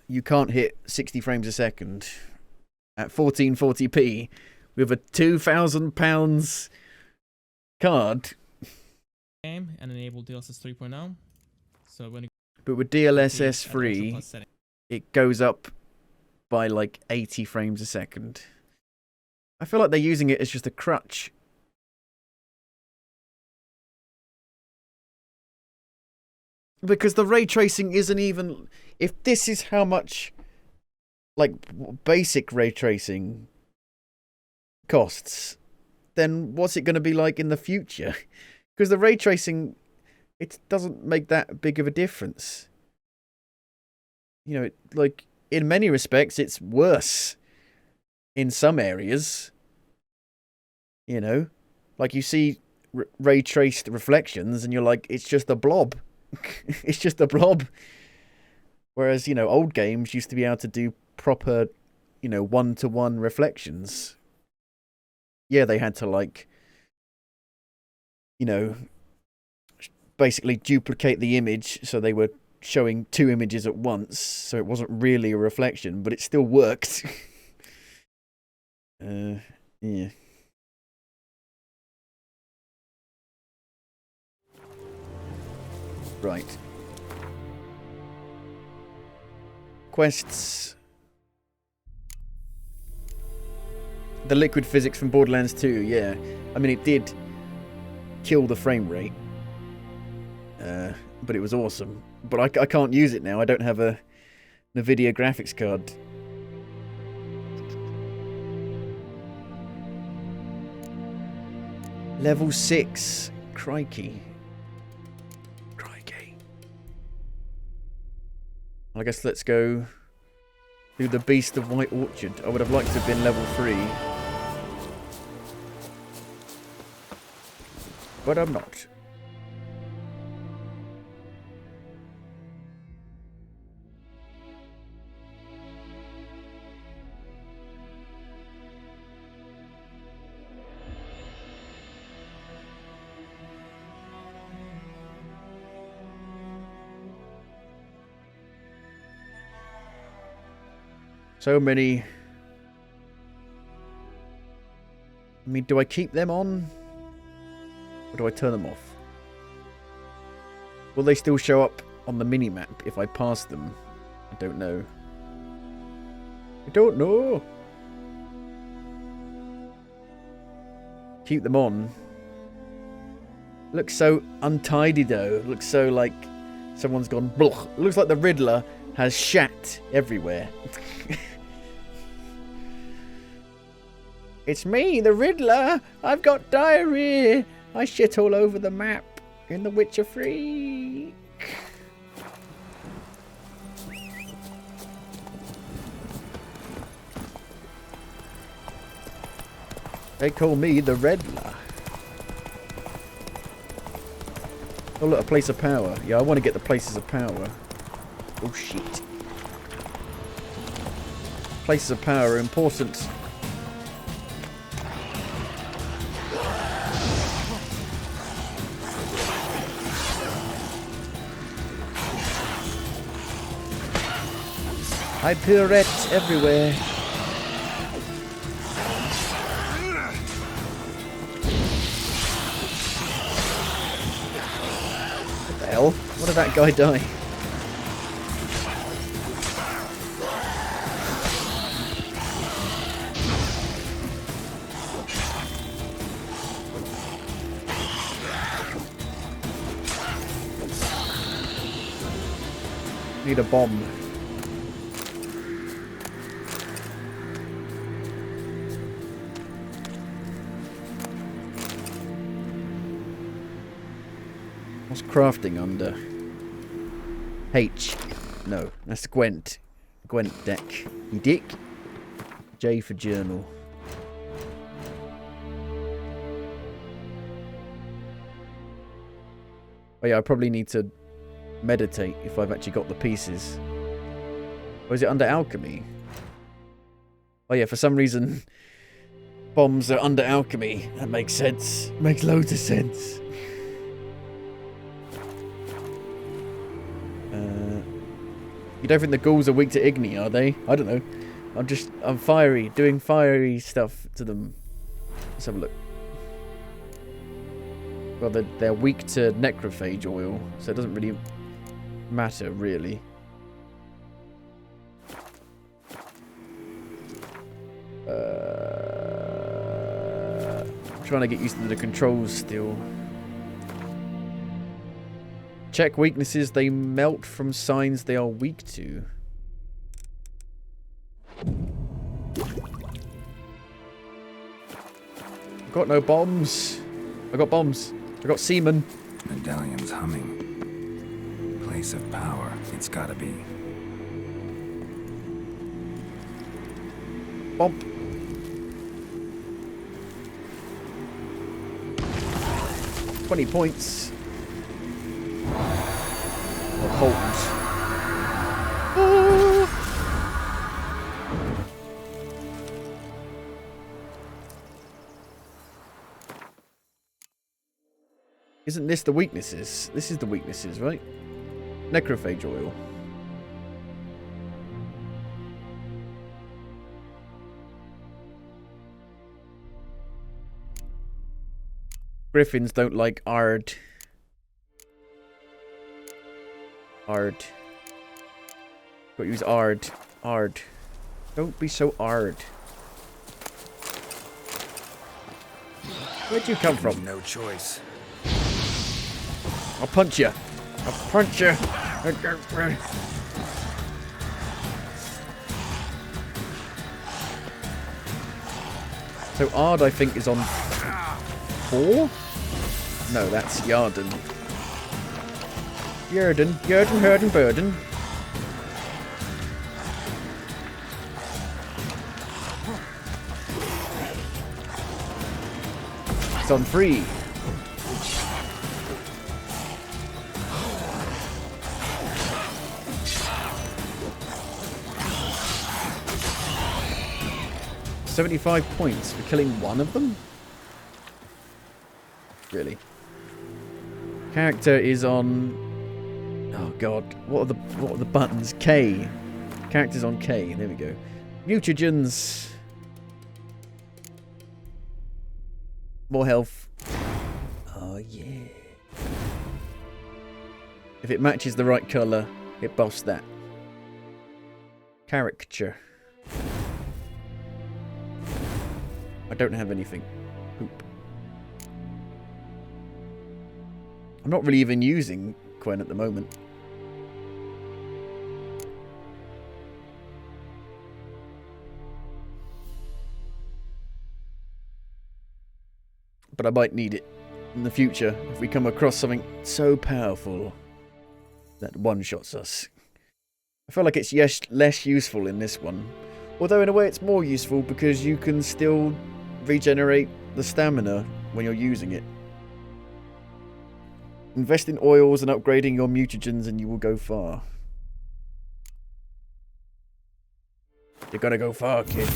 you can't hit 60 frames a second at 1440p with a £2,000 card. Game and enable DLSS 3.0. So when but with DLSS 3, it goes up by like 80 frames a second. I feel like they're using it as just a crutch. Because the ray tracing isn't even... If this is how much, like, basic ray tracing costs, then what's it going to be like in the future? Because the ray tracing, it doesn't make that big of a difference. You know, like, in many respects, it's worse in some areas. You know, like you see ray traced reflections and you're like, it's just a blob. It's just a blob. Whereas, you know, old games used to be able to do proper, you know, one-to-one reflections. Yeah, they had to, like, you know, basically duplicate the image so they were showing two images at once, so it wasn't really a reflection, but it still worked. Yeah. Right. Quests. The liquid physics from Borderlands 2, yeah. I mean, it did kill the frame rate. But it was awesome. But I can't use it now. I don't have a NVIDIA graphics card. Level 6. Crikey. I guess let's go do the Beast of White Orchard. I would have liked to have been level 3. But I'm not. So many. I mean, do I keep them on? Or do I turn them off? Will they still show up on the minimap if I pass them? I don't know. I don't know. Keep them on. Looks so untidy though. Looks so like someone's gone blech. It looks like the Riddler has shat everywhere. It's me, the Riddler. I've got diarrhea. I shit all over the map in The Witcher 3. They call me the Riddler. Oh look, a place of power. Yeah, I want to get the places of power. Oh shit. Places of power are important. I pirouette everywhere. What the hell? What did that guy die? Need a bomb. crafting under? H. No, that's Gwent. Gwent deck. You dick. J for journal. Oh yeah, I probably need to meditate if I've actually got the pieces. Or is it under alchemy? Oh yeah, for some reason bombs are under alchemy. That makes sense. Makes loads of sense. You don't think the ghouls are weak to Igni, are they? I don't know. I'm fiery, doing fiery stuff to them. Let's have a look. Well, they're weak to necrophage oil, so it doesn't really matter, really. I'm trying to get used to the controls still. Check weaknesses. They melt from signs they are weak to. I've got no bombs. I got bombs. I got semen. Medallion's humming. Place of power. It's gotta be. Bomb. $20 points. Hold. Isn't this the weaknesses? This is the weaknesses, right? Necrophage oil. Griffins don't like Ard. Ard. Got to use Ard. Ard. Don't be so Ard. Where'd you come from? No choice. I'll punch you. I'll punch you. So Ard, I think, is on 4? No, that's Yarden. Yarden, Herden, Burden. It's on 3. $75 points for killing one of them? Really? Character is on... Oh god, what are the buttons? K. Character's on K. There we go. Mutagens. More health. Oh yeah. If it matches the right colour, it buffs that. Character. I don't have anything. Poop. I'm not really even using Quen at the moment. But I might need it in the future if we come across something so powerful that one-shots us. I feel like it's less useful in this one. Although in a way it's more useful because you can still regenerate the stamina when you're using it. Invest in oils and upgrading your mutagens and you will go far. You're gonna go far, kid.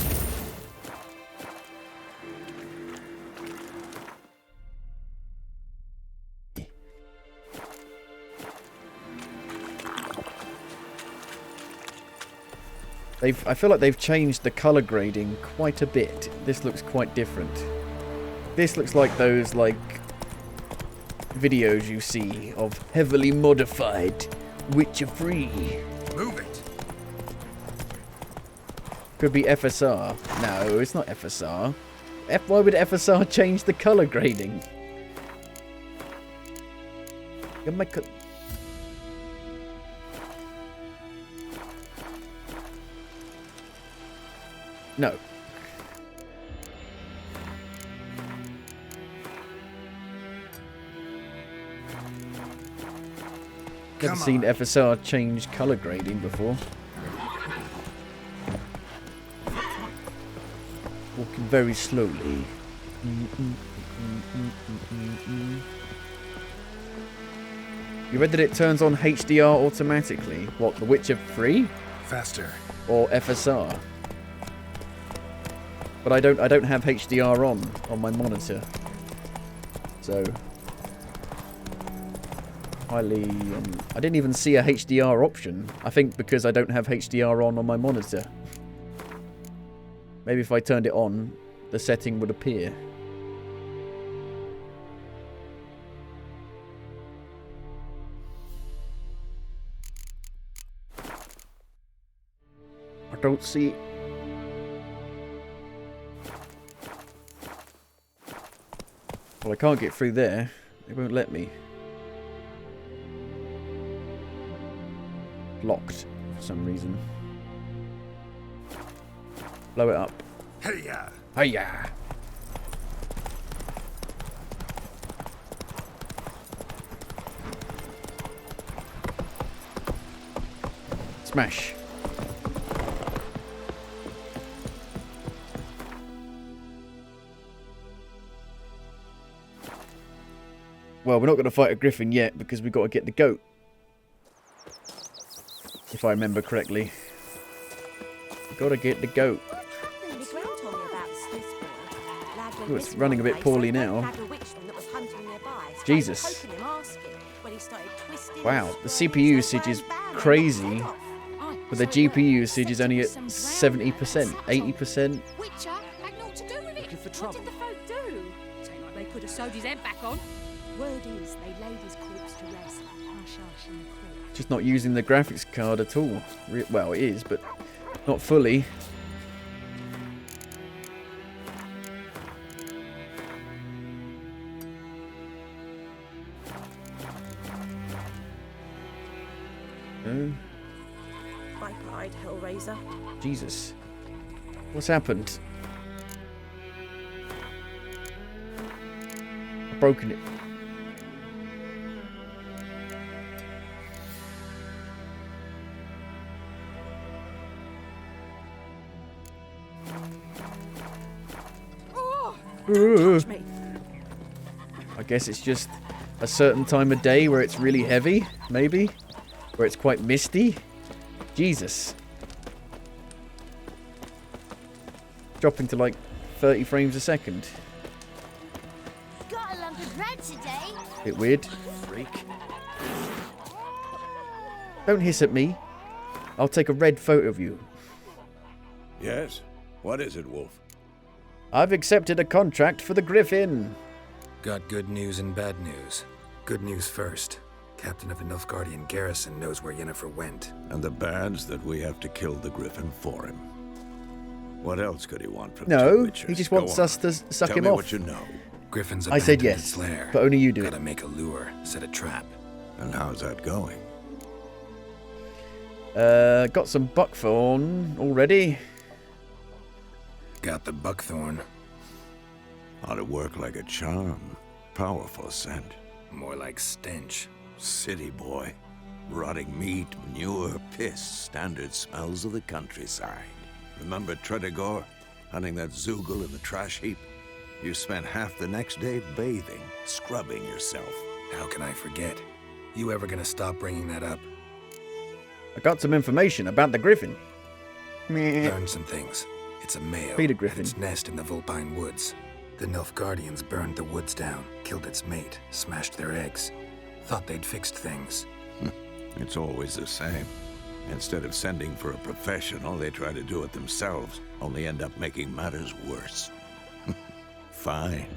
I feel like they've changed the colour grading quite a bit. This looks quite different. This looks like those, like, videos you see of heavily modified Witcher Free. Move it. Could be FSR. No, it's not FSR. Why would FSR change the colour grading? You make a... No. Never seen FSR change colour grading before. Walking very slowly. You read that it turns on HDR automatically. What, The Witcher 3? Faster. Or FSR? But I don't have HDR on my monitor. So highly I didn't even see a HDR option. I think because I don't have HDR on my monitor. Maybe if I turned it on, the setting would appear. I don't see. Well, I can't get through there. It won't let me. Locked for some reason. Blow it up. Hey-ya! Hey-ya! Smash. Well, we're not going to fight a griffin yet because we've got to get the goat. If I remember correctly. We've got to get the goat. Oh, it's running a bit poorly now. Jesus. Wow, the CPU usage is crazy. But the GPU usage is only at 70%, 80%. Witcher had naught to do with it. What did the folk do? Seemed like they could have sewed his head back on. Word is they laid his corpse to rest hush-hush in the creek. Just not using the graphics card at all. Well, it is, but not fully. Viper-eyed Hellraiser. Jesus. What's happened? I've broken it. Oh, don't touch me. I guess it's just a certain time of day where it's really heavy, maybe? Where it's quite misty? Jesus. Dropping to like 30 frames a second. Got a lump of bread today. Bit weird. Freak. Don't hiss at me. I'll take a red photo of you. Yes? What is it, Wolf? I've accepted a contract for the Griffin. Got good news and bad news. Good news first. Captain of the Nilfgaardian garrison knows where Yennefer went. And the bad's that we have to kill the Griffin for him. What else could he want from No, two Witchers? he just Go wants on. us to suck Tell him me off. what you know. Griffin's I said abandoned yes, its lair. but only you do it. Gotta make a lure, set a trap. And how's that going? Got some buckthorn already. Got the buckthorn. Ought to work like a charm. Powerful scent. More like stench. City boy. Rotting meat, manure, piss. Standard smells of the countryside. Remember Tredegor? Hunting that Zoogle in the trash heap? You spent half the next day bathing, scrubbing yourself. How can I forget? You ever gonna stop bringing that up? I got some information about the Griffin. Meh. Learned some things. It's a male. Peter Had Griffin. its nest in the Vulpine Woods. The Nilfgaardians burned the woods down, killed its mate, smashed their eggs. Thought they'd fixed things. It's always the same. Instead of sending for a professional, they try to do it themselves, only end up making matters worse. Fine.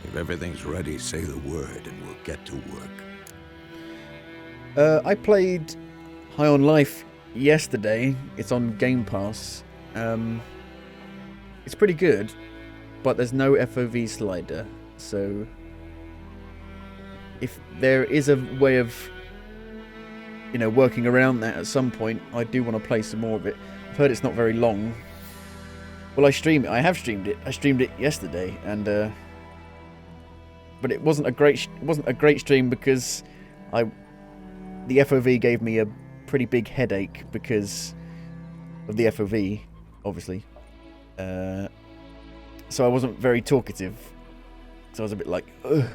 If everything's ready, say the word and we'll get to work. I played High on Life yesterday. It's on Game Pass. It's pretty good, but there's no FOV slider. So if there is a way of, you know, working around that at some point, I do want to play some more of it. I've heard it's not very long. Well, I stream it. I have streamed it. I streamed it yesterday, and but it wasn't a great stream because I the FOV gave me a pretty big headache because of the FOV, obviously. So I wasn't very talkative. So I was a bit like, ugh,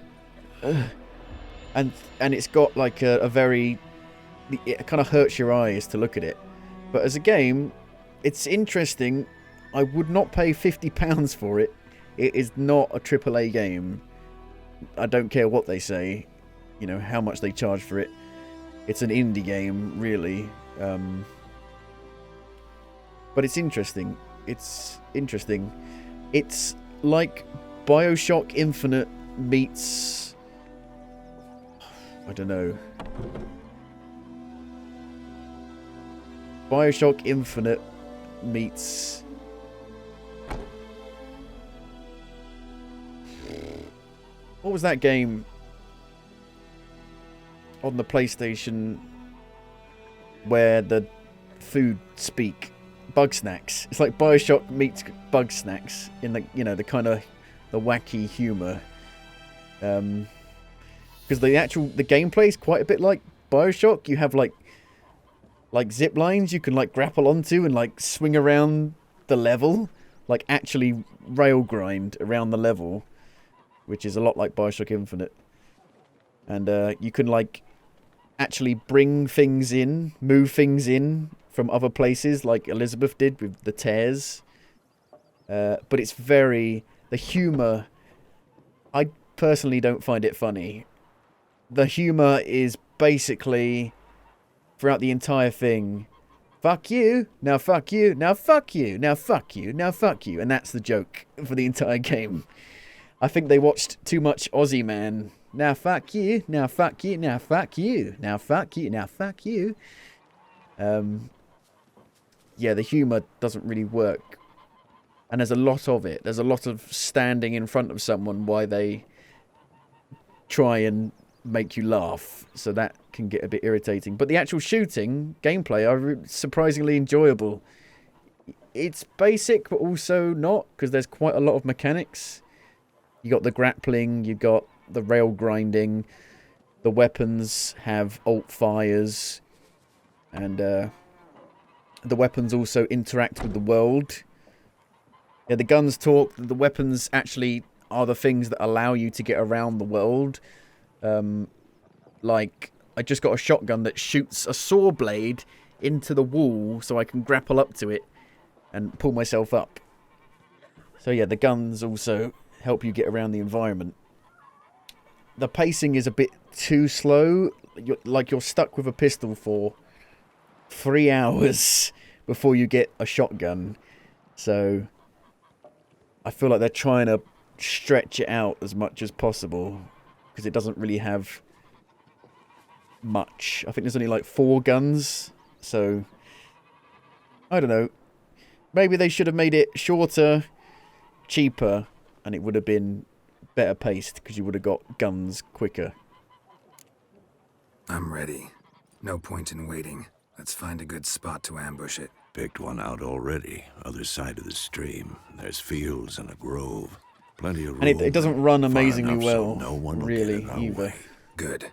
ugh. And it's got like a very, it kind of hurts your eyes to look at it. But as a game, it's interesting. I would not pay £50 for it. It is not a AAA game. I don't care what they say, you know, how much they charge for it. It's an indie game, really. But it's interesting. It's interesting. It's like BioShock Infinite meets... I don't know. BioShock Infinite meets... What was that game on the PlayStation where the food speak? Bugsnax. It's like BioShock meets Bugsnax in the, you know, the kind of the wacky humor. Because the gameplay is quite a bit like BioShock. You have like zip lines you can like grapple onto and like swing around the level, like actually rail grind around the level, which is a lot like BioShock Infinite. And you can like actually bring things in, move things in from other places, like Elizabeth did with the tears. But it's very... The humour... I personally don't find it funny. The humour is basically, throughout the entire thing, fuck you, now fuck you, now fuck you, now fuck you, now fuck you. And that's the joke for the entire game. I think they watched too much Aussie Man. Now fuck you, now fuck you, now fuck you, now fuck you, now fuck you. Yeah, the humour doesn't really work. And there's a lot of it. There's a lot of standing in front of someone while they try and make you laugh. So that can get a bit irritating. But the actual shooting, gameplay, are surprisingly enjoyable. It's basic, but also not, because there's quite a lot of mechanics. You got the grappling, you got the rail grinding. The weapons have alt fires. And the weapons also interact with the world. Yeah, the guns talk. The weapons actually are the things that allow you to get around the world. Like, I just got a shotgun that shoots a saw blade into the wall so I can grapple up to it and pull myself up. So yeah, the guns also help you get around the environment. The pacing is a bit too slow. You're stuck with a pistol for 3 hours before you get a shotgun. So I feel like they're trying to stretch it out as much as possible because it doesn't really have much. I think there's only like 4 guns. So I don't know. Maybe they should have made it shorter, cheaper, and it would have been better paced because you would have got guns quicker. I'm ready. No point in waiting. Let's find a good spot to ambush it. Picked one out already. Other side of the stream. There's fields and a grove. Plenty of room. And it doesn't run amazingly well, so no one really, either. Good.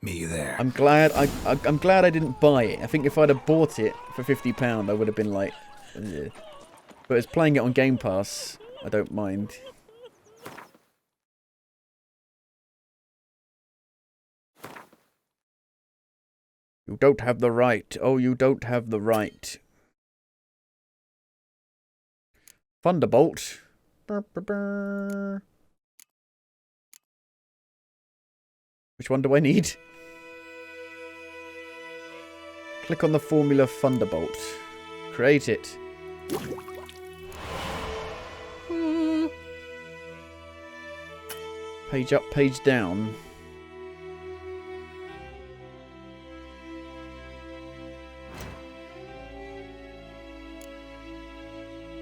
Meet you there. I'm glad I didn't buy it. I think if I'd have bought it for £50, I would have been like, ugh. But as playing it on Game Pass, I don't mind. You don't have the right. Oh, you don't have the right. Thunderbolt. Burr, burr, burr. Which one do I need? Click on the formula Thunderbolt. Create it. Page up, page down.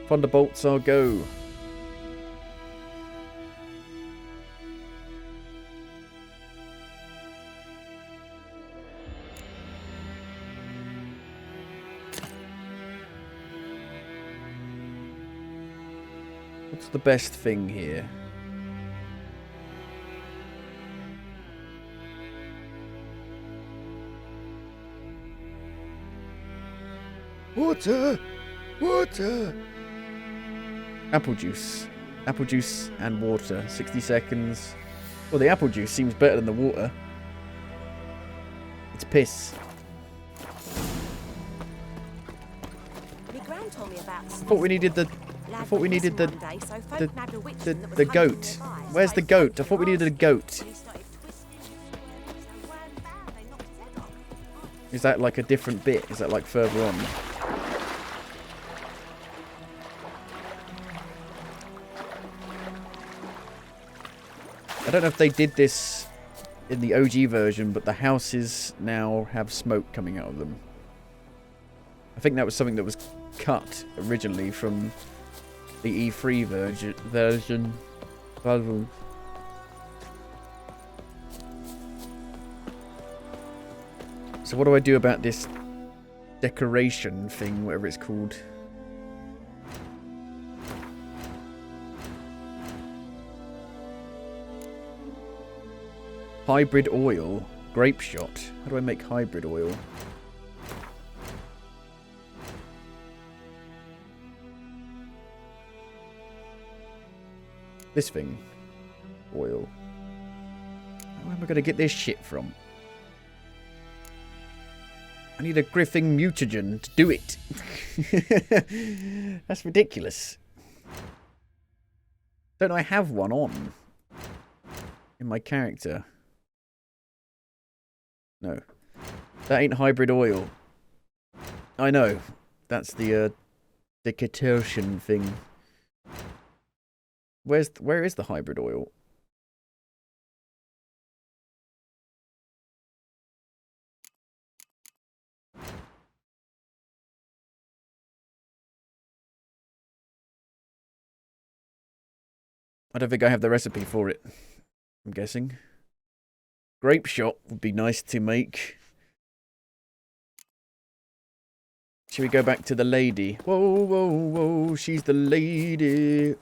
Thunderbolts are go. What's the best thing here? Water! Water! Apple juice. Apple juice and water. 60 seconds. Well, the apple juice seems better than the water. It's piss. My gran told me about I thought we needed the... I thought we needed the goat. Where's the goat? I thought we needed a goat. Is that like a different bit? Is that like further on? I don't know if they did this in the OG version, but the houses now have smoke coming out of them. I think that was something that was cut originally from the E3 version. So what do I do about this decoration thing, whatever it's called? Hybrid oil. Grape shot. How do I make hybrid oil? This thing. Oil. Where am I going to get this shit from? I need a Griffin mutagen to do it. That's ridiculous. Don't I have one on? In my character? No. That ain't hybrid oil. I know. That's the decatation thing. Where is the hybrid oil? I don't think I have the recipe for it. I'm guessing. Grape shot would be nice to make. Should we go back to the lady? Whoa, whoa, whoa, she's the lady.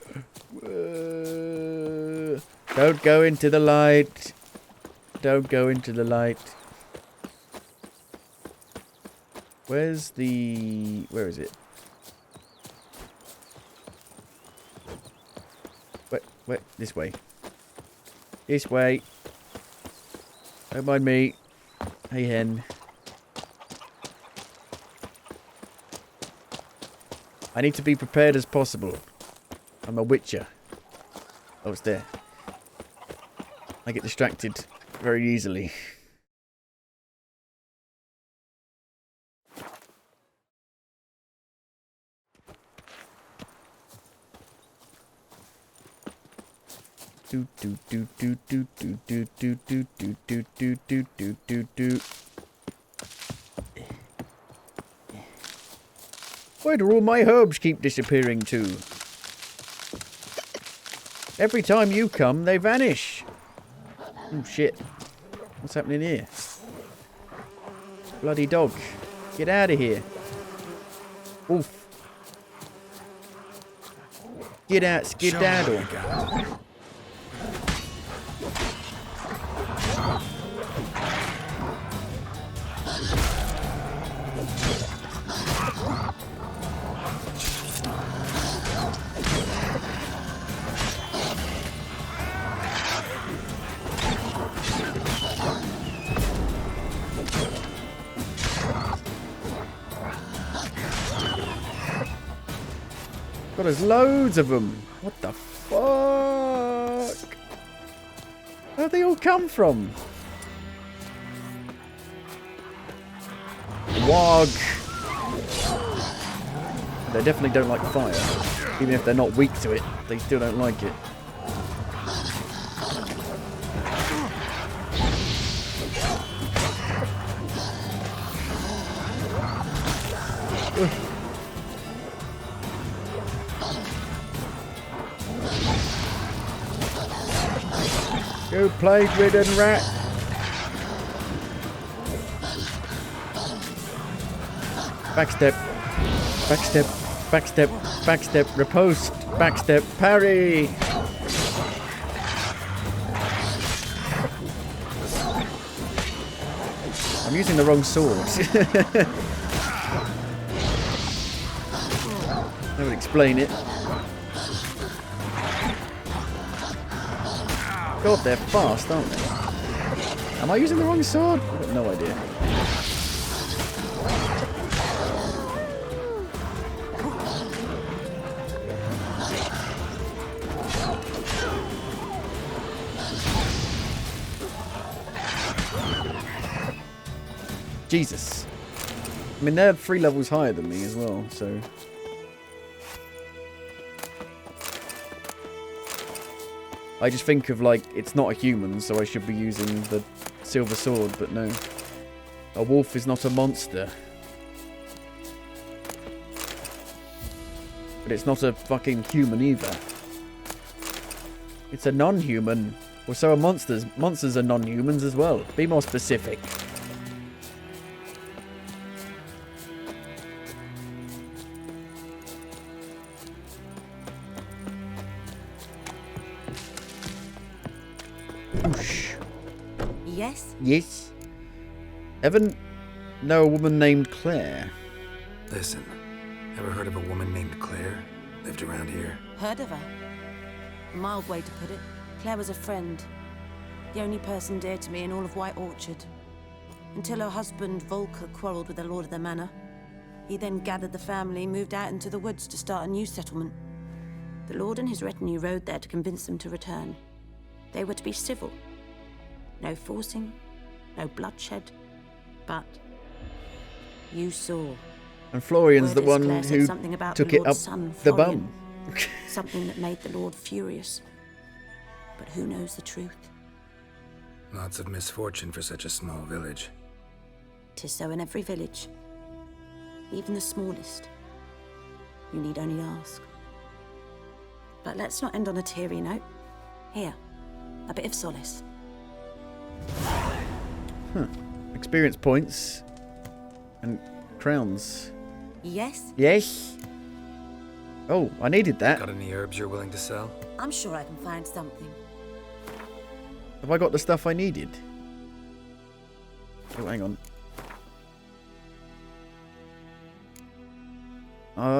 Don't go into the light. Don't go into the light. Where is it? Wait, this way. This way. Don't mind me. Hey, hen. I need to be prepared as possible. I'm a witcher. Oh, it's there. I get distracted very easily. Do do do do do do do do do do do do do do do do. Where do all my herbs keep disappearing to? Every time you come, they vanish. Oh shit. What's happening here? Bloody dog. Get out of here. Oof. Get out, skedaddle. God, there's loads of them. What the fuck? Where'd they all come from? Wog. They definitely don't like fire. Even if they're not weak to it, they still don't like it. You plague-ridden rat! Backstep, backstep, backstep, backstep, riposte, backstep, parry! I'm using the wrong sword. That would explain it. God, they're fast, aren't they? Am I using the wrong sword? I've got no idea. Jesus. I mean, they're 3 levels higher than me as well, so... I just think of, like, it's not a human, so I should be using the silver sword, but no. A wolf is not a monster. But it's not a fucking human either. It's a non-human. Well, so are monsters. Monsters are non-humans as well. Be more specific. Whoosh. Yes? Yes? Ever know a woman named Claire? Listen, ever heard of a woman named Claire? Lived around here? Heard of her? A mild way to put it. Claire was a friend. The only person dear to me in all of White Orchard. Until her husband, Volker, quarreled with the lord of the manor. He then gathered the family, moved out into the woods to start a new settlement. The lord and his retinue rode there to convince them to return. They were to be civil. No forcing, no bloodshed. But you saw. And Florian's the Word is, one Claire said who something about took the it up Lord's son, the Florian. bum. Something that made the Lord furious. But who knows the truth? Lots of misfortune for such a small village. 'Tis so in every village. Even the smallest. You need only ask. But let's not end on a teary note. Here, a bit of solace. Huh. Experience points. And crowns. Yes? Yes? Oh, I needed that. Got any herbs you're willing to sell? I'm sure I can find something. Have I got the stuff I needed? Oh, hang on.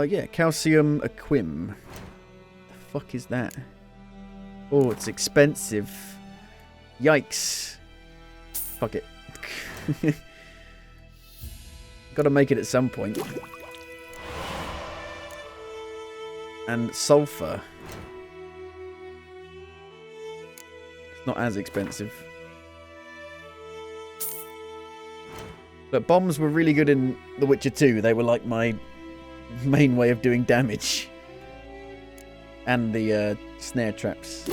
Yeah, calcium aquim. The fuck is that? Oh, it's expensive. Yikes. Fuck it. Gotta make it at some point. And sulfur. It's not as expensive. But bombs were really good in The Witcher 2. They were like my main way of doing damage. And the snare traps.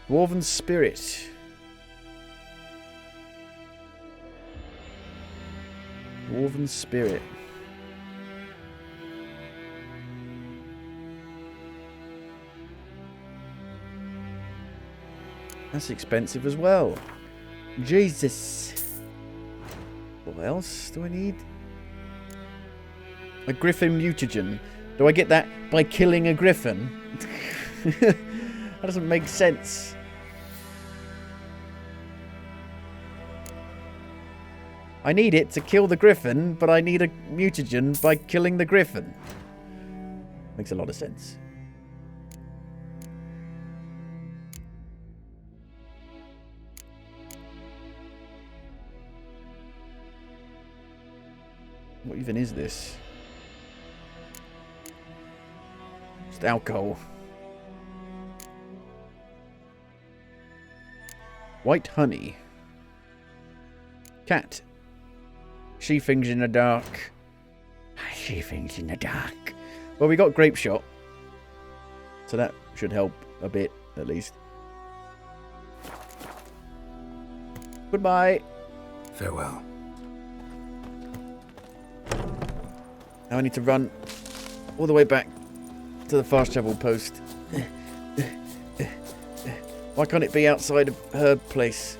Dwarven Spirit. Dwarven Spirit. That's expensive as well. Jesus. What else do I need? A griffin mutagen. Do I get that by killing a griffin? That doesn't make sense. I need it to kill the griffin, but I need a mutagen by killing the griffin. Makes a lot of sense. What even is this? Just alcohol. White honey. Cat. She things in the dark. She things in the dark. Well, we got grape shot. So that should help a bit, at least. Goodbye. Farewell. Now I need to run all the way back to the fast travel post. Why can't it be outside of her place?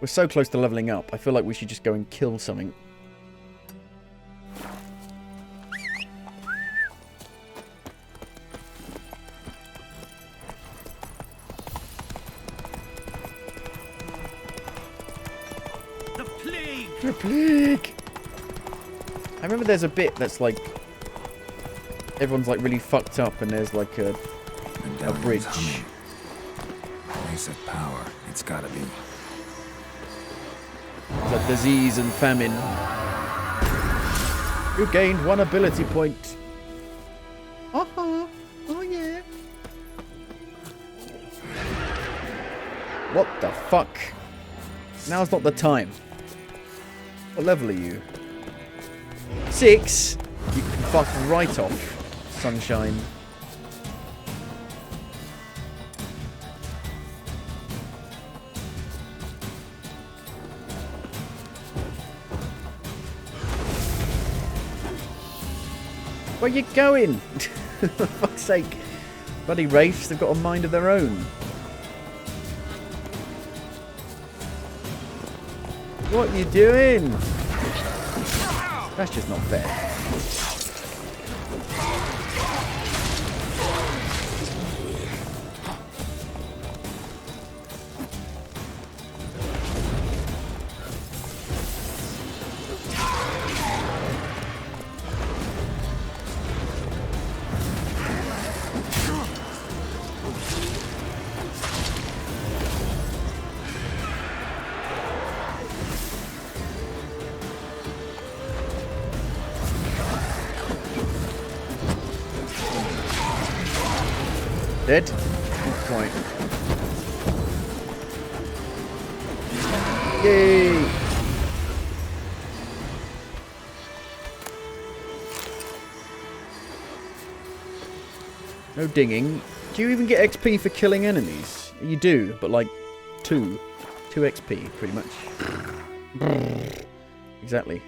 We're so close to leveling up. I feel like we should just go and kill something. A plague. I remember there's a bit that's like everyone's like really fucked up, and there's like a bridge. Place of power. It's gotta be. It's like disease and famine. You gained 1 ability point. Oh yeah. What the fuck? Now's not the time. What level are you? 6? You can fuck right off, sunshine. Where you going? For fuck's sake. Bloody wraiths, they've got a mind of their own. What are you doing? That's just not fair. Dead? Not quite. Yay! No dinging. Do you even get XP for killing enemies? You do, but like 2 XP pretty much. Exactly.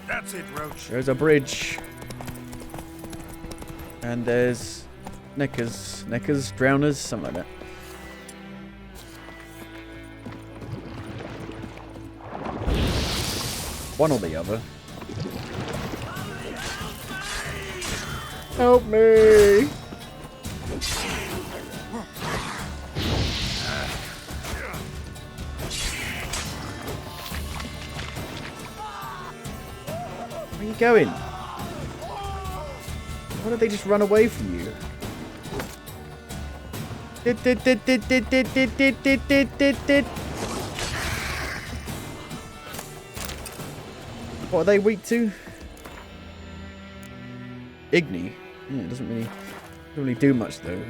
That's it, Roach. There's a bridge. And there's neckers, drowners, something like that. One or the other. Help me! Where are you going? Why don't they just run away from you? What are they weak to? Igni. Yeah, it doesn't really do much though.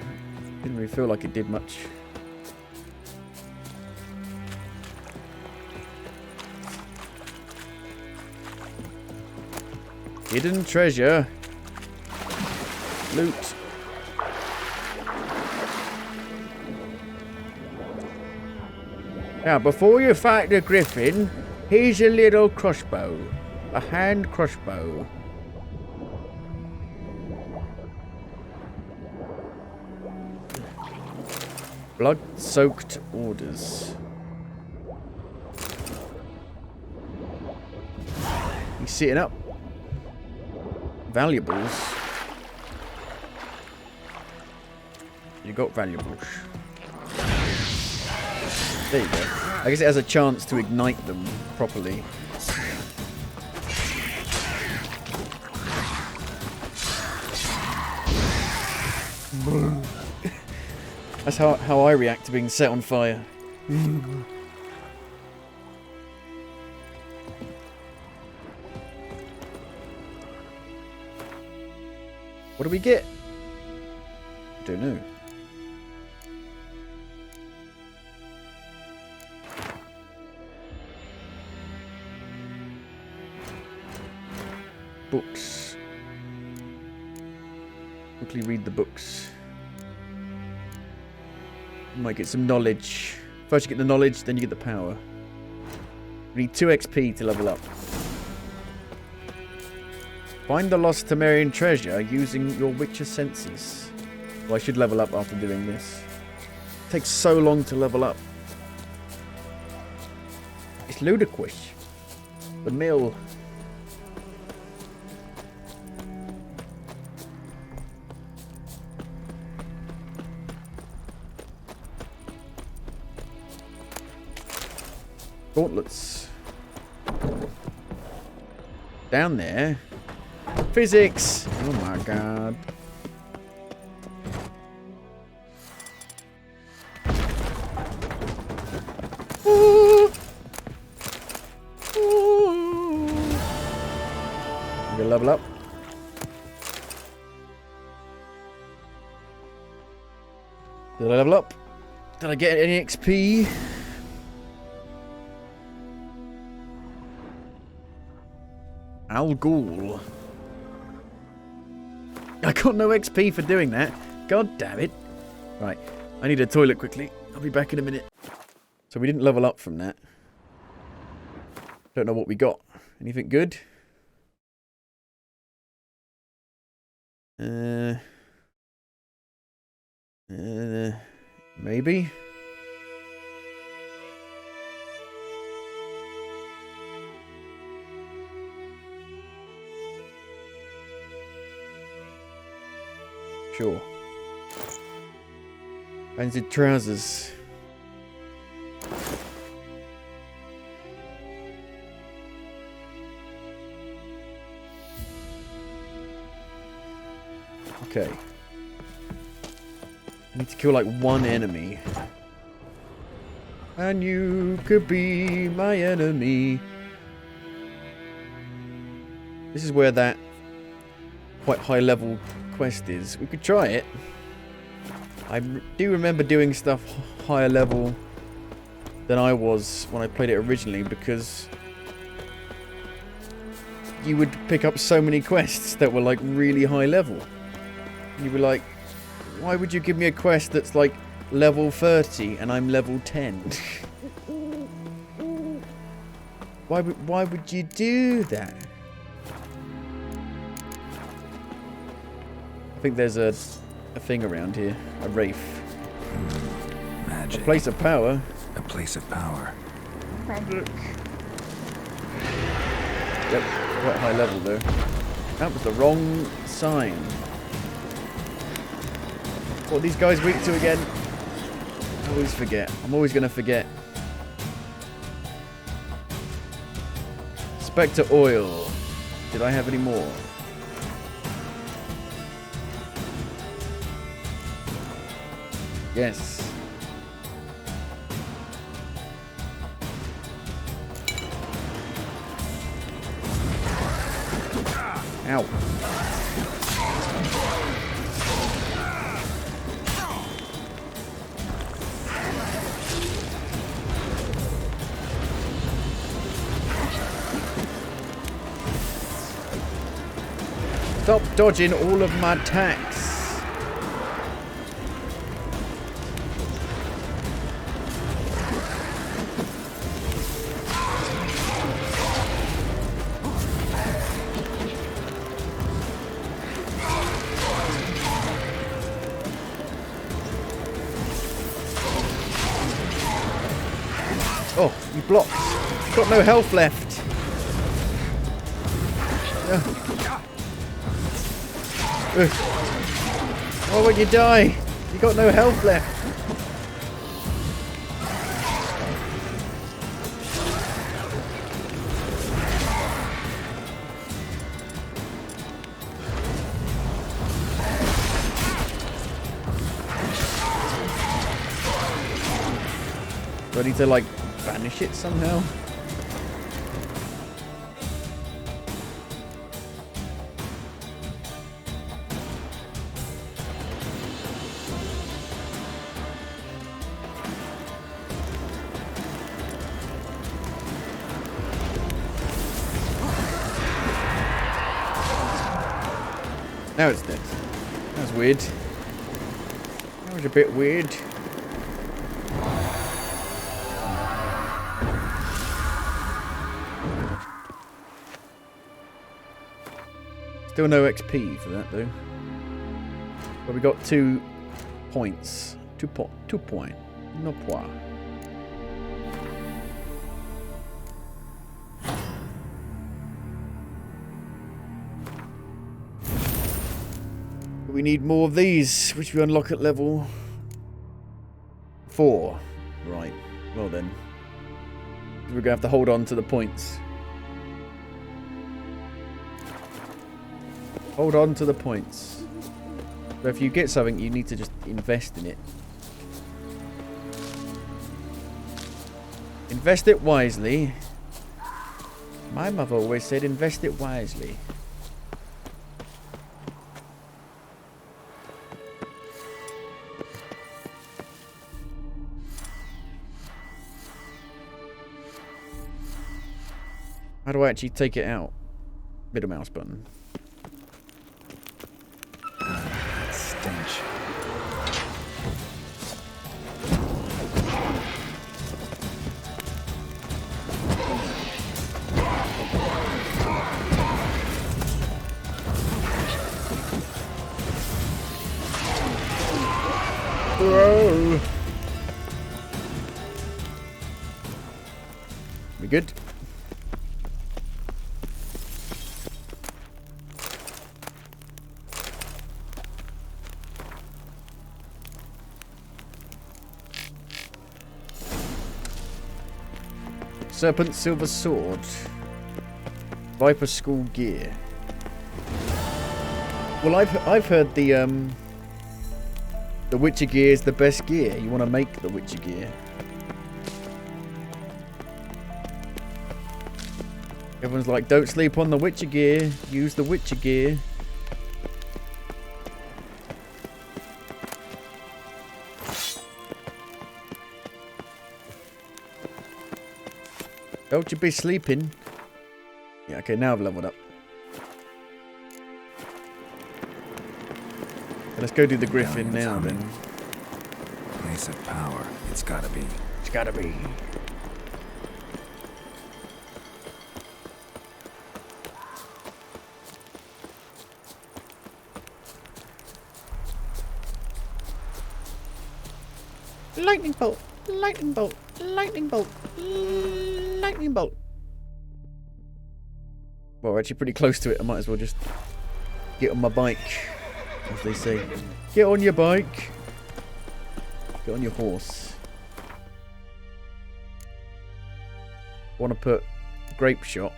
Didn't really feel like it did much. Hidden treasure. Loot. Now, before you fight the griffin, here's a little crossbow. A hand crossbow. Blood-soaked orders. He's sitting up. Valuables. You got valuables. There you go. I guess it has a chance to ignite them properly. That's how I react to being set on fire. What do we get? Don't know. Books. Quickly read the books. You might get some knowledge. First you get the knowledge, then you get the power. You need 2 XP to level up. Find the lost Temerian treasure using your Witcher senses. Well, I should level up after doing this. It takes so long to level up. ludicrous. The mill. Gauntlets. Down there. Physics! Oh my god. Ooh. Ooh. I'm gonna level up. Did I level up? Did I get any XP? Al Ghul. I got no XP for doing that. God damn it. Right, I need a toilet quickly. I'll be back in a minute. So we didn't level up from that. Don't know what we got. Anything good? Maybe? Sure. Fancy trousers. Okay. I need to kill like one enemy. And you could be my enemy. This is where that quite high level quest is. We could try it. I do remember doing stuff higher level than I was when I played it originally, because you would pick up so many quests that were like really high level. You'd be like, why would you give me a quest that's like level 30 and I'm level 10? Why would you do that? I think there's a thing around here. A Wraith. Magic. A place of power. A place of power. Magic. Yep, quite high level though. That was the wrong sign. What are these guys weak to again? I always forget. I'm always going to forget. Spectre oil. Did I have any more? Yes. Ow. Stop dodging all of my attacks. Oh, you blocked. Got no health left. Why won't you die? You got no health left. Do I need to like banish it somehow? Now it's dead. That was weird. That was a bit weird. Still no XP for that though. But we got 2 points. 2 point. No point. We need more of these, which we unlock at level 4. Right. Well then. We're going to have to hold on to the points. Hold on to the points. So if you get something, you need to just invest in it. Invest it wisely. My mother always said invest it wisely. How do I actually take it out? Middle mouse button. Stench. Whoa. We good? Serpent Silver Sword. Viper School Gear. Well, I've heard the Witcher gear is the best gear. You want to make the Witcher gear. Everyone's like, don't sleep on the Witcher gear. Use the Witcher gear. Don't you be sleeping. Yeah, okay, now I've leveled up. Let's go do the Griffin now then. Place of power. It's gotta be. It's gotta be. Lightning bolt! Lightning bolt! Lightning bolt! Lightning bolt! Well, we're actually pretty close to it. I might as well just get on my bike, as they say. Get on your bike! Get on your horse. Want to put grape shot.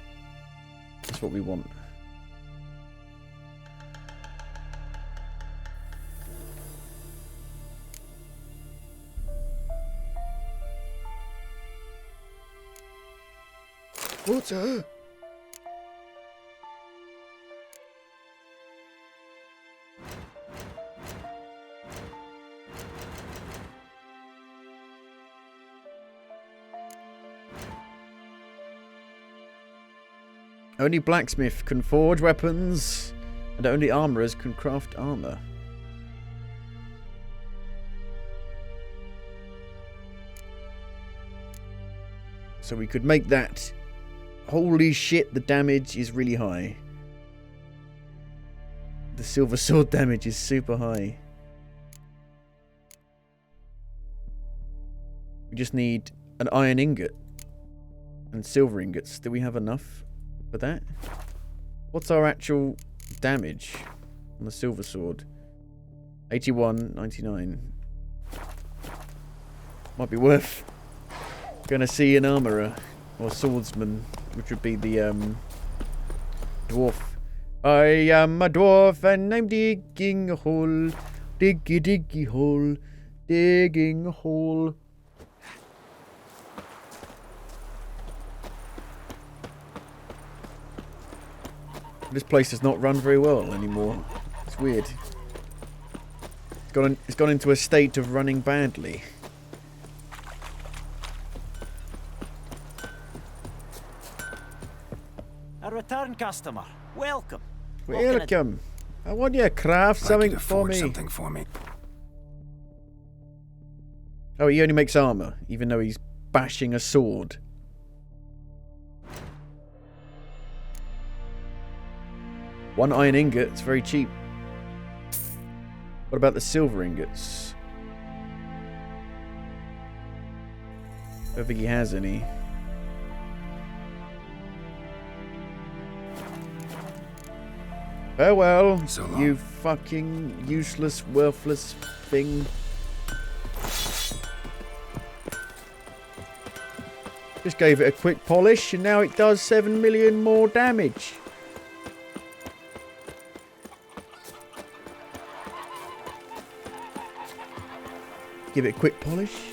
That's what we want. Water! Only blacksmith can forge weapons, and only armorers can craft armor. So we could make that. Holy shit, the damage is really high. The silver sword damage is super high. We just need an iron ingot and silver ingots. Do we have enough for that? What's our actual damage on the silver sword? 81, 99. Might be worth going to see an armorer or swordsman, which would be the dwarf. I am a dwarf and I'm digging a hole. Diggy diggy hole. Digging a hole. This place does not run very well anymore. It's weird. It's gone into a state of running badly. A return customer. Welcome. Welcome. I want you to craft something for me. Something for me. Oh, he only makes armor, even though he's bashing a sword. One iron ingot, it's very cheap. What about the silver ingots? I don't think he has any. Farewell, So long. you fucking useless, worthless thing. Just gave it a quick polish and now it does 7 million more damage. Give it a quick polish.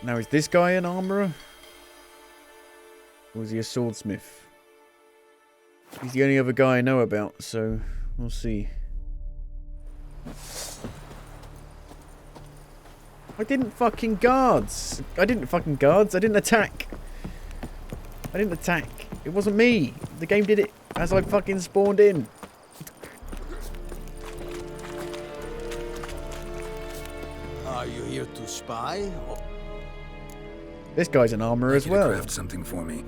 Now is this guy an armourer? Or is he a swordsmith? He's the only other guy I know about, so we'll see. I didn't fucking guards. I didn't attack. I didn't attack. It wasn't me. The game did it as I fucking spawned in. Are you here to spy? Or This guy's an armourer as well. Craft something for me.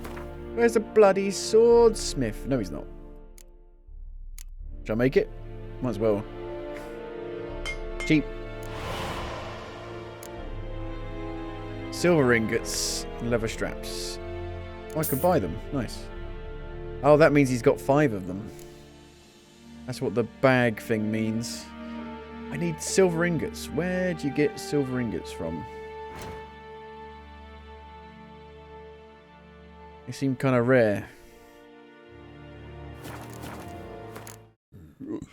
Where's a bloody swordsmith? No, he's not. Shall I make it? Might as well. Cheap. Silver ingots, leather straps. Oh, I could buy them. Nice. Oh, that means he's got 5 of them. That's what the bag thing means. I need silver ingots. Where do you get silver ingots from? They seem kind of rare.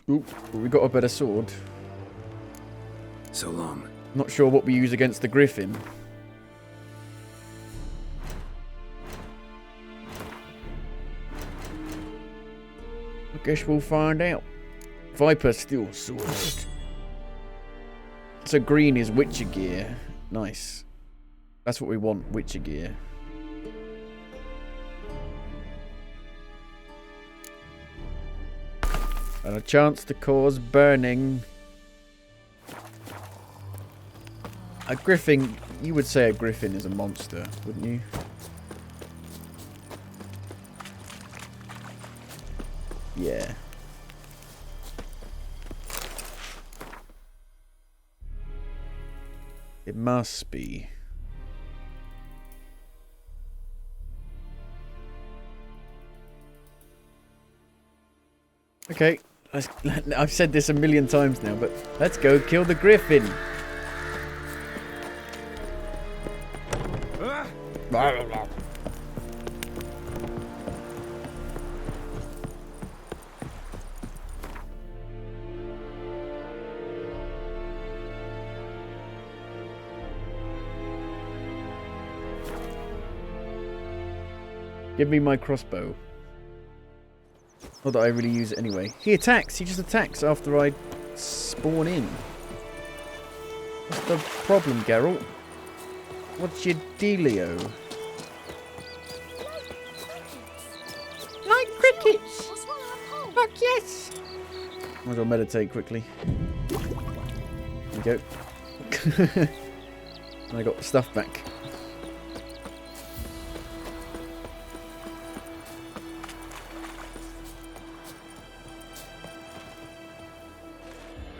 Ooh, we got a better sword. So long. Not sure what we use against the griffin. I guess we'll find out. Viper steel sword. So green is Witcher gear. Nice. That's what we want, Witcher gear. And a chance to cause burning. A griffin, you would say a griffin is a monster, wouldn't you? Yeah. It must be. Okay, I've said this a million times now, but let's go kill the griffin. Give me my crossbow. Not that I really use it anyway. He attacks. He just attacks after I spawn in. What's the problem, Geralt? What's your dealio? Like crickets. Fuck yes. Might as well meditate quickly. There we go. I got the stuff back.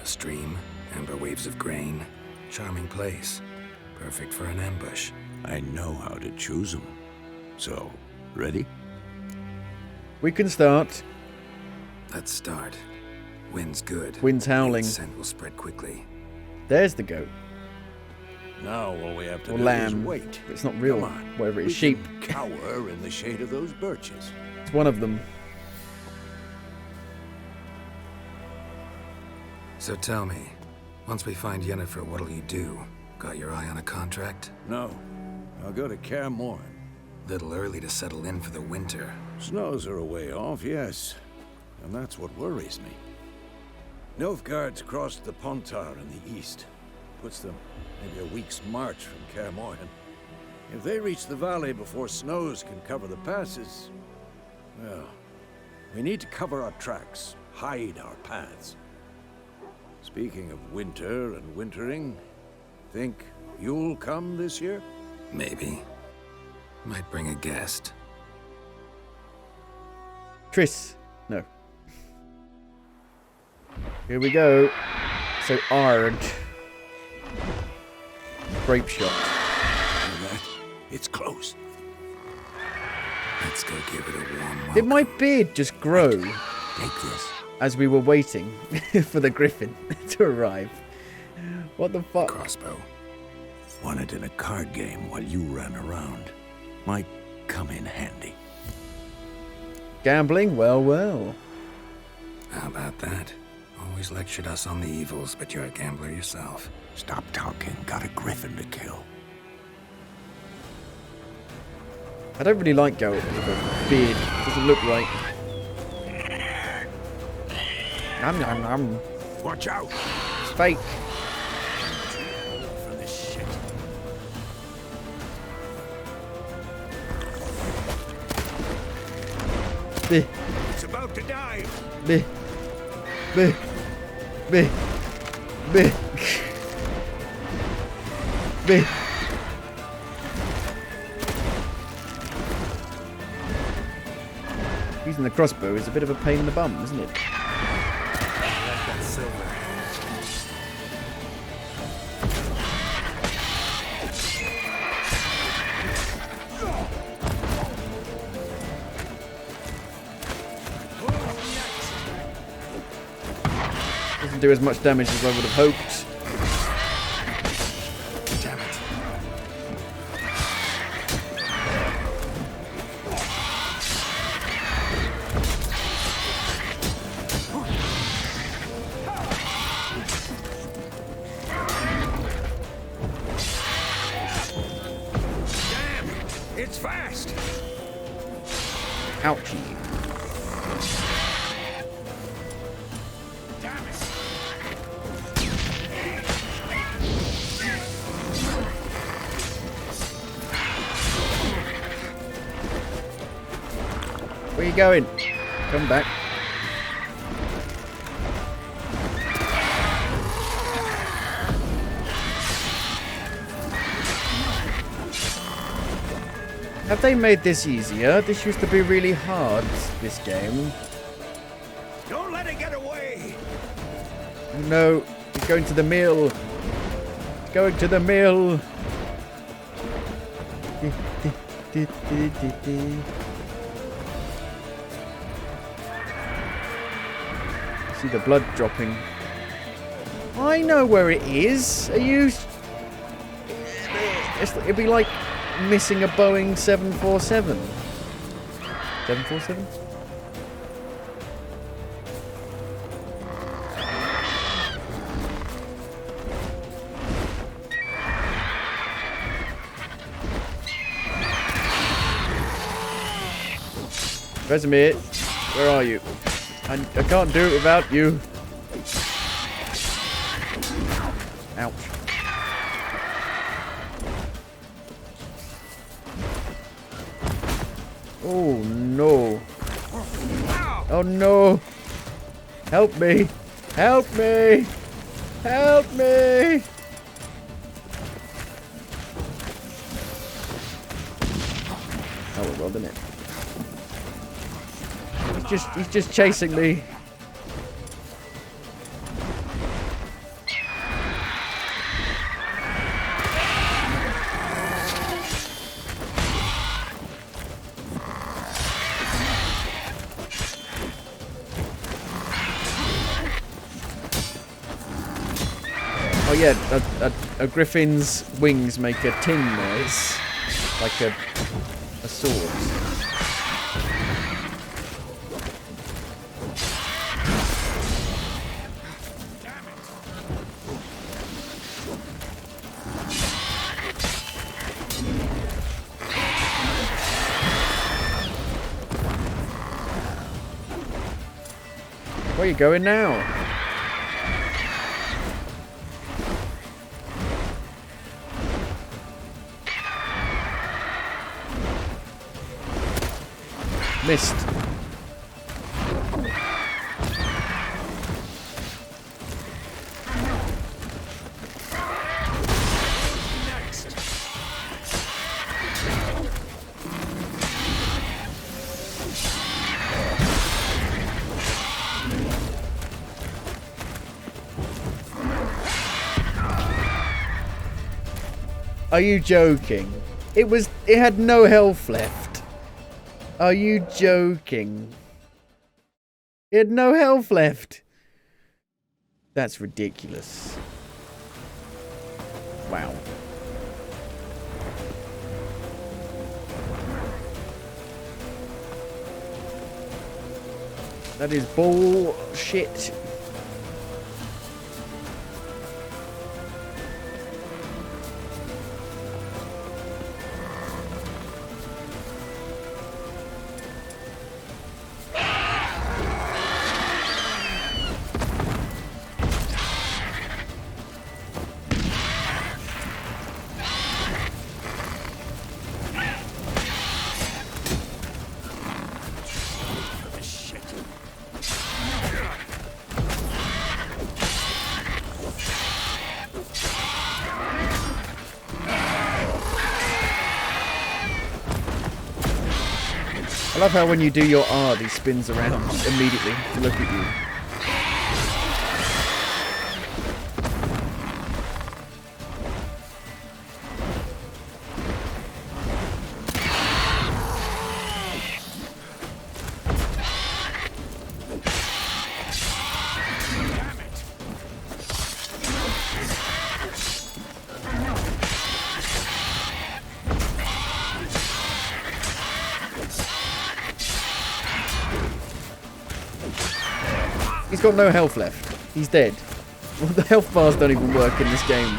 A stream, amber waves of grain. Charming place. Perfect for an ambush. I know how to choose them. So, ready? We can start. Let's start. Wind's good. Wind's howling. The scent will spread quickly. There's the goat. Now all we have to Or do lamb. is wait. It's not real. Come on. Whatever it is. We Sheep. can cower in the shade of those birches. It's one of them. So tell me, once we find Yennefer, what'll you do? Got your eye on a contract? No. I'll go to Kaer Morhen. Little early to settle in for the winter. Snows are a way off, yes. And that's what worries me. Nilfgaard's crossed the Pontar in the east. Puts them maybe a week's march from Kaer Morhen. If they reach the valley before snows can cover the passes, well, we need to cover our tracks, hide our paths. Speaking of winter and wintering, think you'll come this year? Maybe. Might bring a guest. Triss. No. Here we go. So Ard. Grape shot. Hear that? It's close. Let's go give it a warm welcome. Did my beard just grow Take this. as we were waiting for the griffin to arrive? What the fuck? Crossbow. Won it in a card game while you ran around. Might come in handy. Gambling? Well, well. How about that? Always lectured us on the evils, but you're a gambler yourself. Stop talking. Got a griffin to kill. I don't really like Geralt with a beard. Doesn't look right. Nom nom nom. Watch out! It's fake. For this shit. Bleh, It's about to die. bleh, bleh, bleh, bleh, bleh. Using the crossbow is a bit of a pain in the bum, isn't it? I like that silver. Doesn't do as much damage as I would have hoped. Damn it. Damn! It's fast! Ouchie. Damn it! Where you going? Come back. Have they made this easier? This used to be really hard, this game. Don't let it get away! No, it's going to the mill. It's going to the mill. See the blood dropping. I know where it is. Are you... It'd be like missing a Boeing 747. 747? Vesemir, where are you? I can't do it without you. Ouch. Oh no. Oh no. Help me. Help me. Help me. Oh well, didn't it? He's just chasing me. Oh yeah, a griffin's wings make a ting noise, like a sword. Where are you going now? Missed. Are you joking? It had no health left. Are you joking? It had no health left. That's ridiculous. Wow. That is bullshit. I love how when you do your R, he spins around immediately to look at you. He's got no health left. He's dead. Well, the health bars don't even work in this game.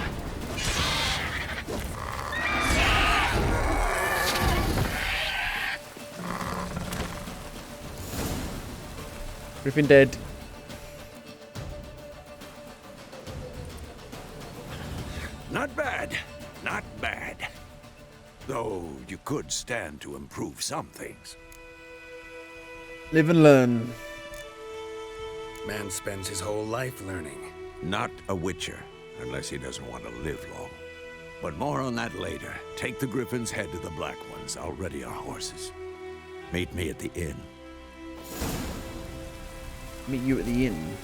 Griffin dead. Not bad. Not bad. Though you could stand to improve some things. Live and learn. Man spends his whole life learning. Not a witcher, unless he doesn't want to live long. But more on that later. Take the Griffin's head to the Black Ones. I'll ready our horses. Meet me at the inn. Meet you at the inn.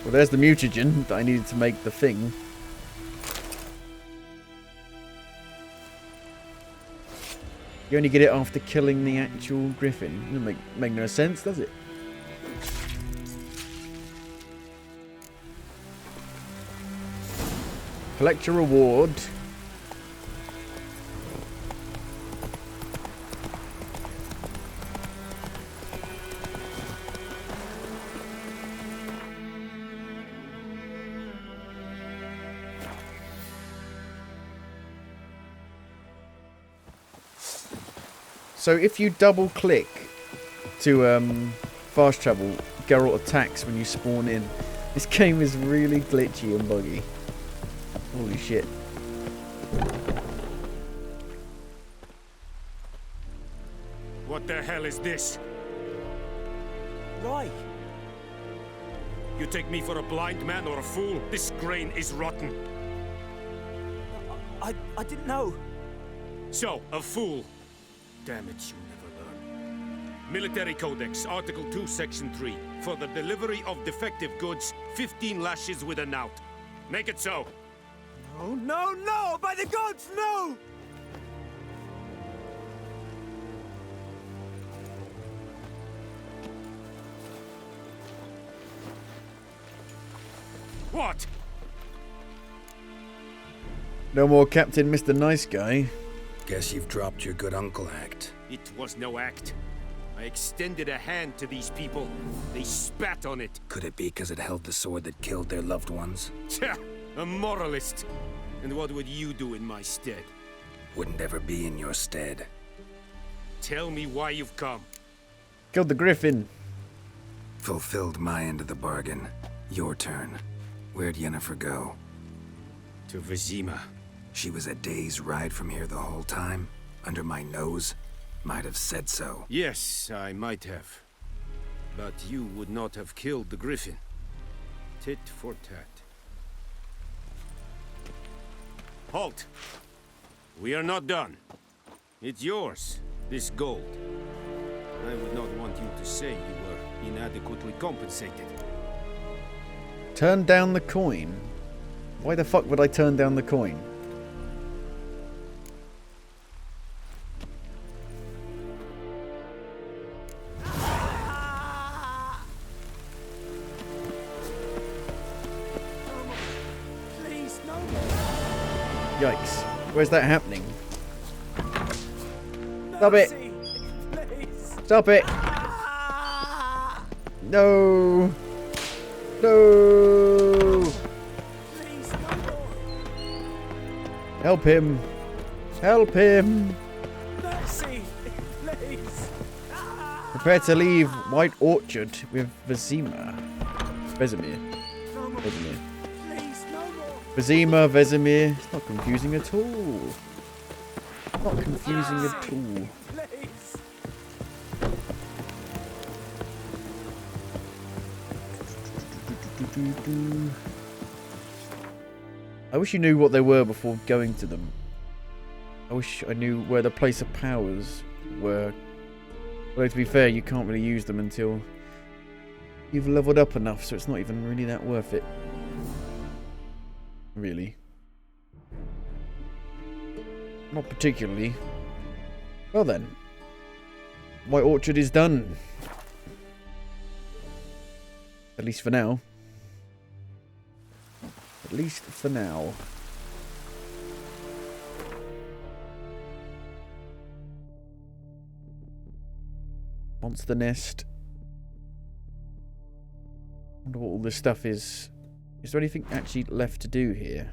Well, there's the mutagen that I needed to make the thing. You only get it after killing the actual griffin. Doesn't make no sense, does it? Collect your reward. So if you double click to fast travel, Geralt attacks when you spawn in. This game is really glitchy and buggy. Holy shit. What the hell is this? Right. You take me for a blind man or a fool? This grain is rotten. I didn't know. So, a fool. Damn it, you never learn. Military Codex, Article 2, Section 3. For the delivery of defective goods, 15 lashes with a knout. Make it so. No, no, no! By the gods, no! What? No more Captain Mr. Nice Guy. Guess you've dropped your good uncle act. It was no act. I extended a hand to these people. They spat on it. Could it be because it held the sword that killed their loved ones? Tja, a moralist. And what would you do in my stead? Wouldn't ever be in your stead. Tell me why you've come. Killed the griffin. Fulfilled my end of the bargain. Your turn. Where'd Yennefer go? To Vizima. She was a day's ride from here the whole time? Under my nose? Might have said so. Yes, I might have. But you would not have killed the griffin. Tit for tat. Halt! We are not done. It's yours, this gold. I would not want you to say you were inadequately compensated. Turn down the coin. Why the fuck would I turn down the coin? Please, no. Yikes. Where's that happening? Stop it! Stop it! No! No! Help him! Help him! Mercy, please. Prepare to leave White Orchard with Vesemir. Vesemir. Vesemir. Vesemir, Vesemir. It's not confusing at all. Not confusing at all. I wish you knew what they were before going to them. I wish I knew where the place of powers were. Although to be fair, you can't really use them until you've leveled up enough, so it's not even really that worth it. Really. Not particularly. Well then. White Orchard is done. At least for now. At least for now. Monster nest. Wonder what all this stuff is. Is there anything actually left to do here?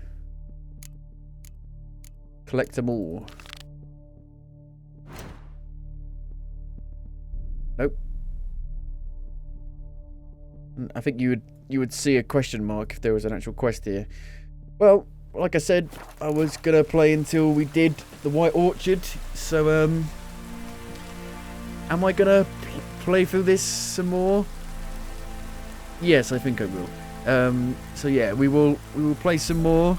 Collect them all. Nope. I think you would see a question mark if there was an actual quest here. Well, like I said, I was gonna play until we did the White Orchard. So am I gonna play through this some more? Yes, I think I will. So yeah, we will play some more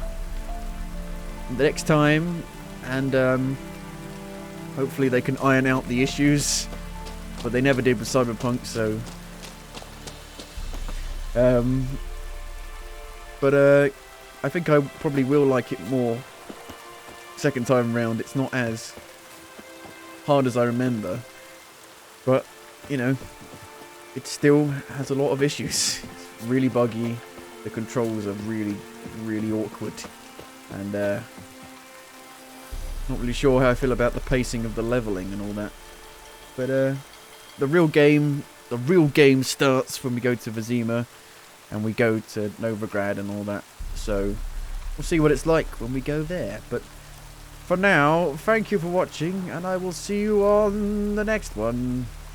the next time, and hopefully they can iron out the issues, but they never did with Cyberpunk. So, but I think I probably will like it more second time round. It's not as hard as I remember, but you know, it still has a lot of issues. It's really buggy. The controls are really, really awkward, and not really sure how I feel about the pacing of the leveling and all that. But the real game starts when we go to Vesemir and we go to Novigrad and all that. So we'll see what it's like when we go there. But for now, thank you for watching, and I will see you on the next one.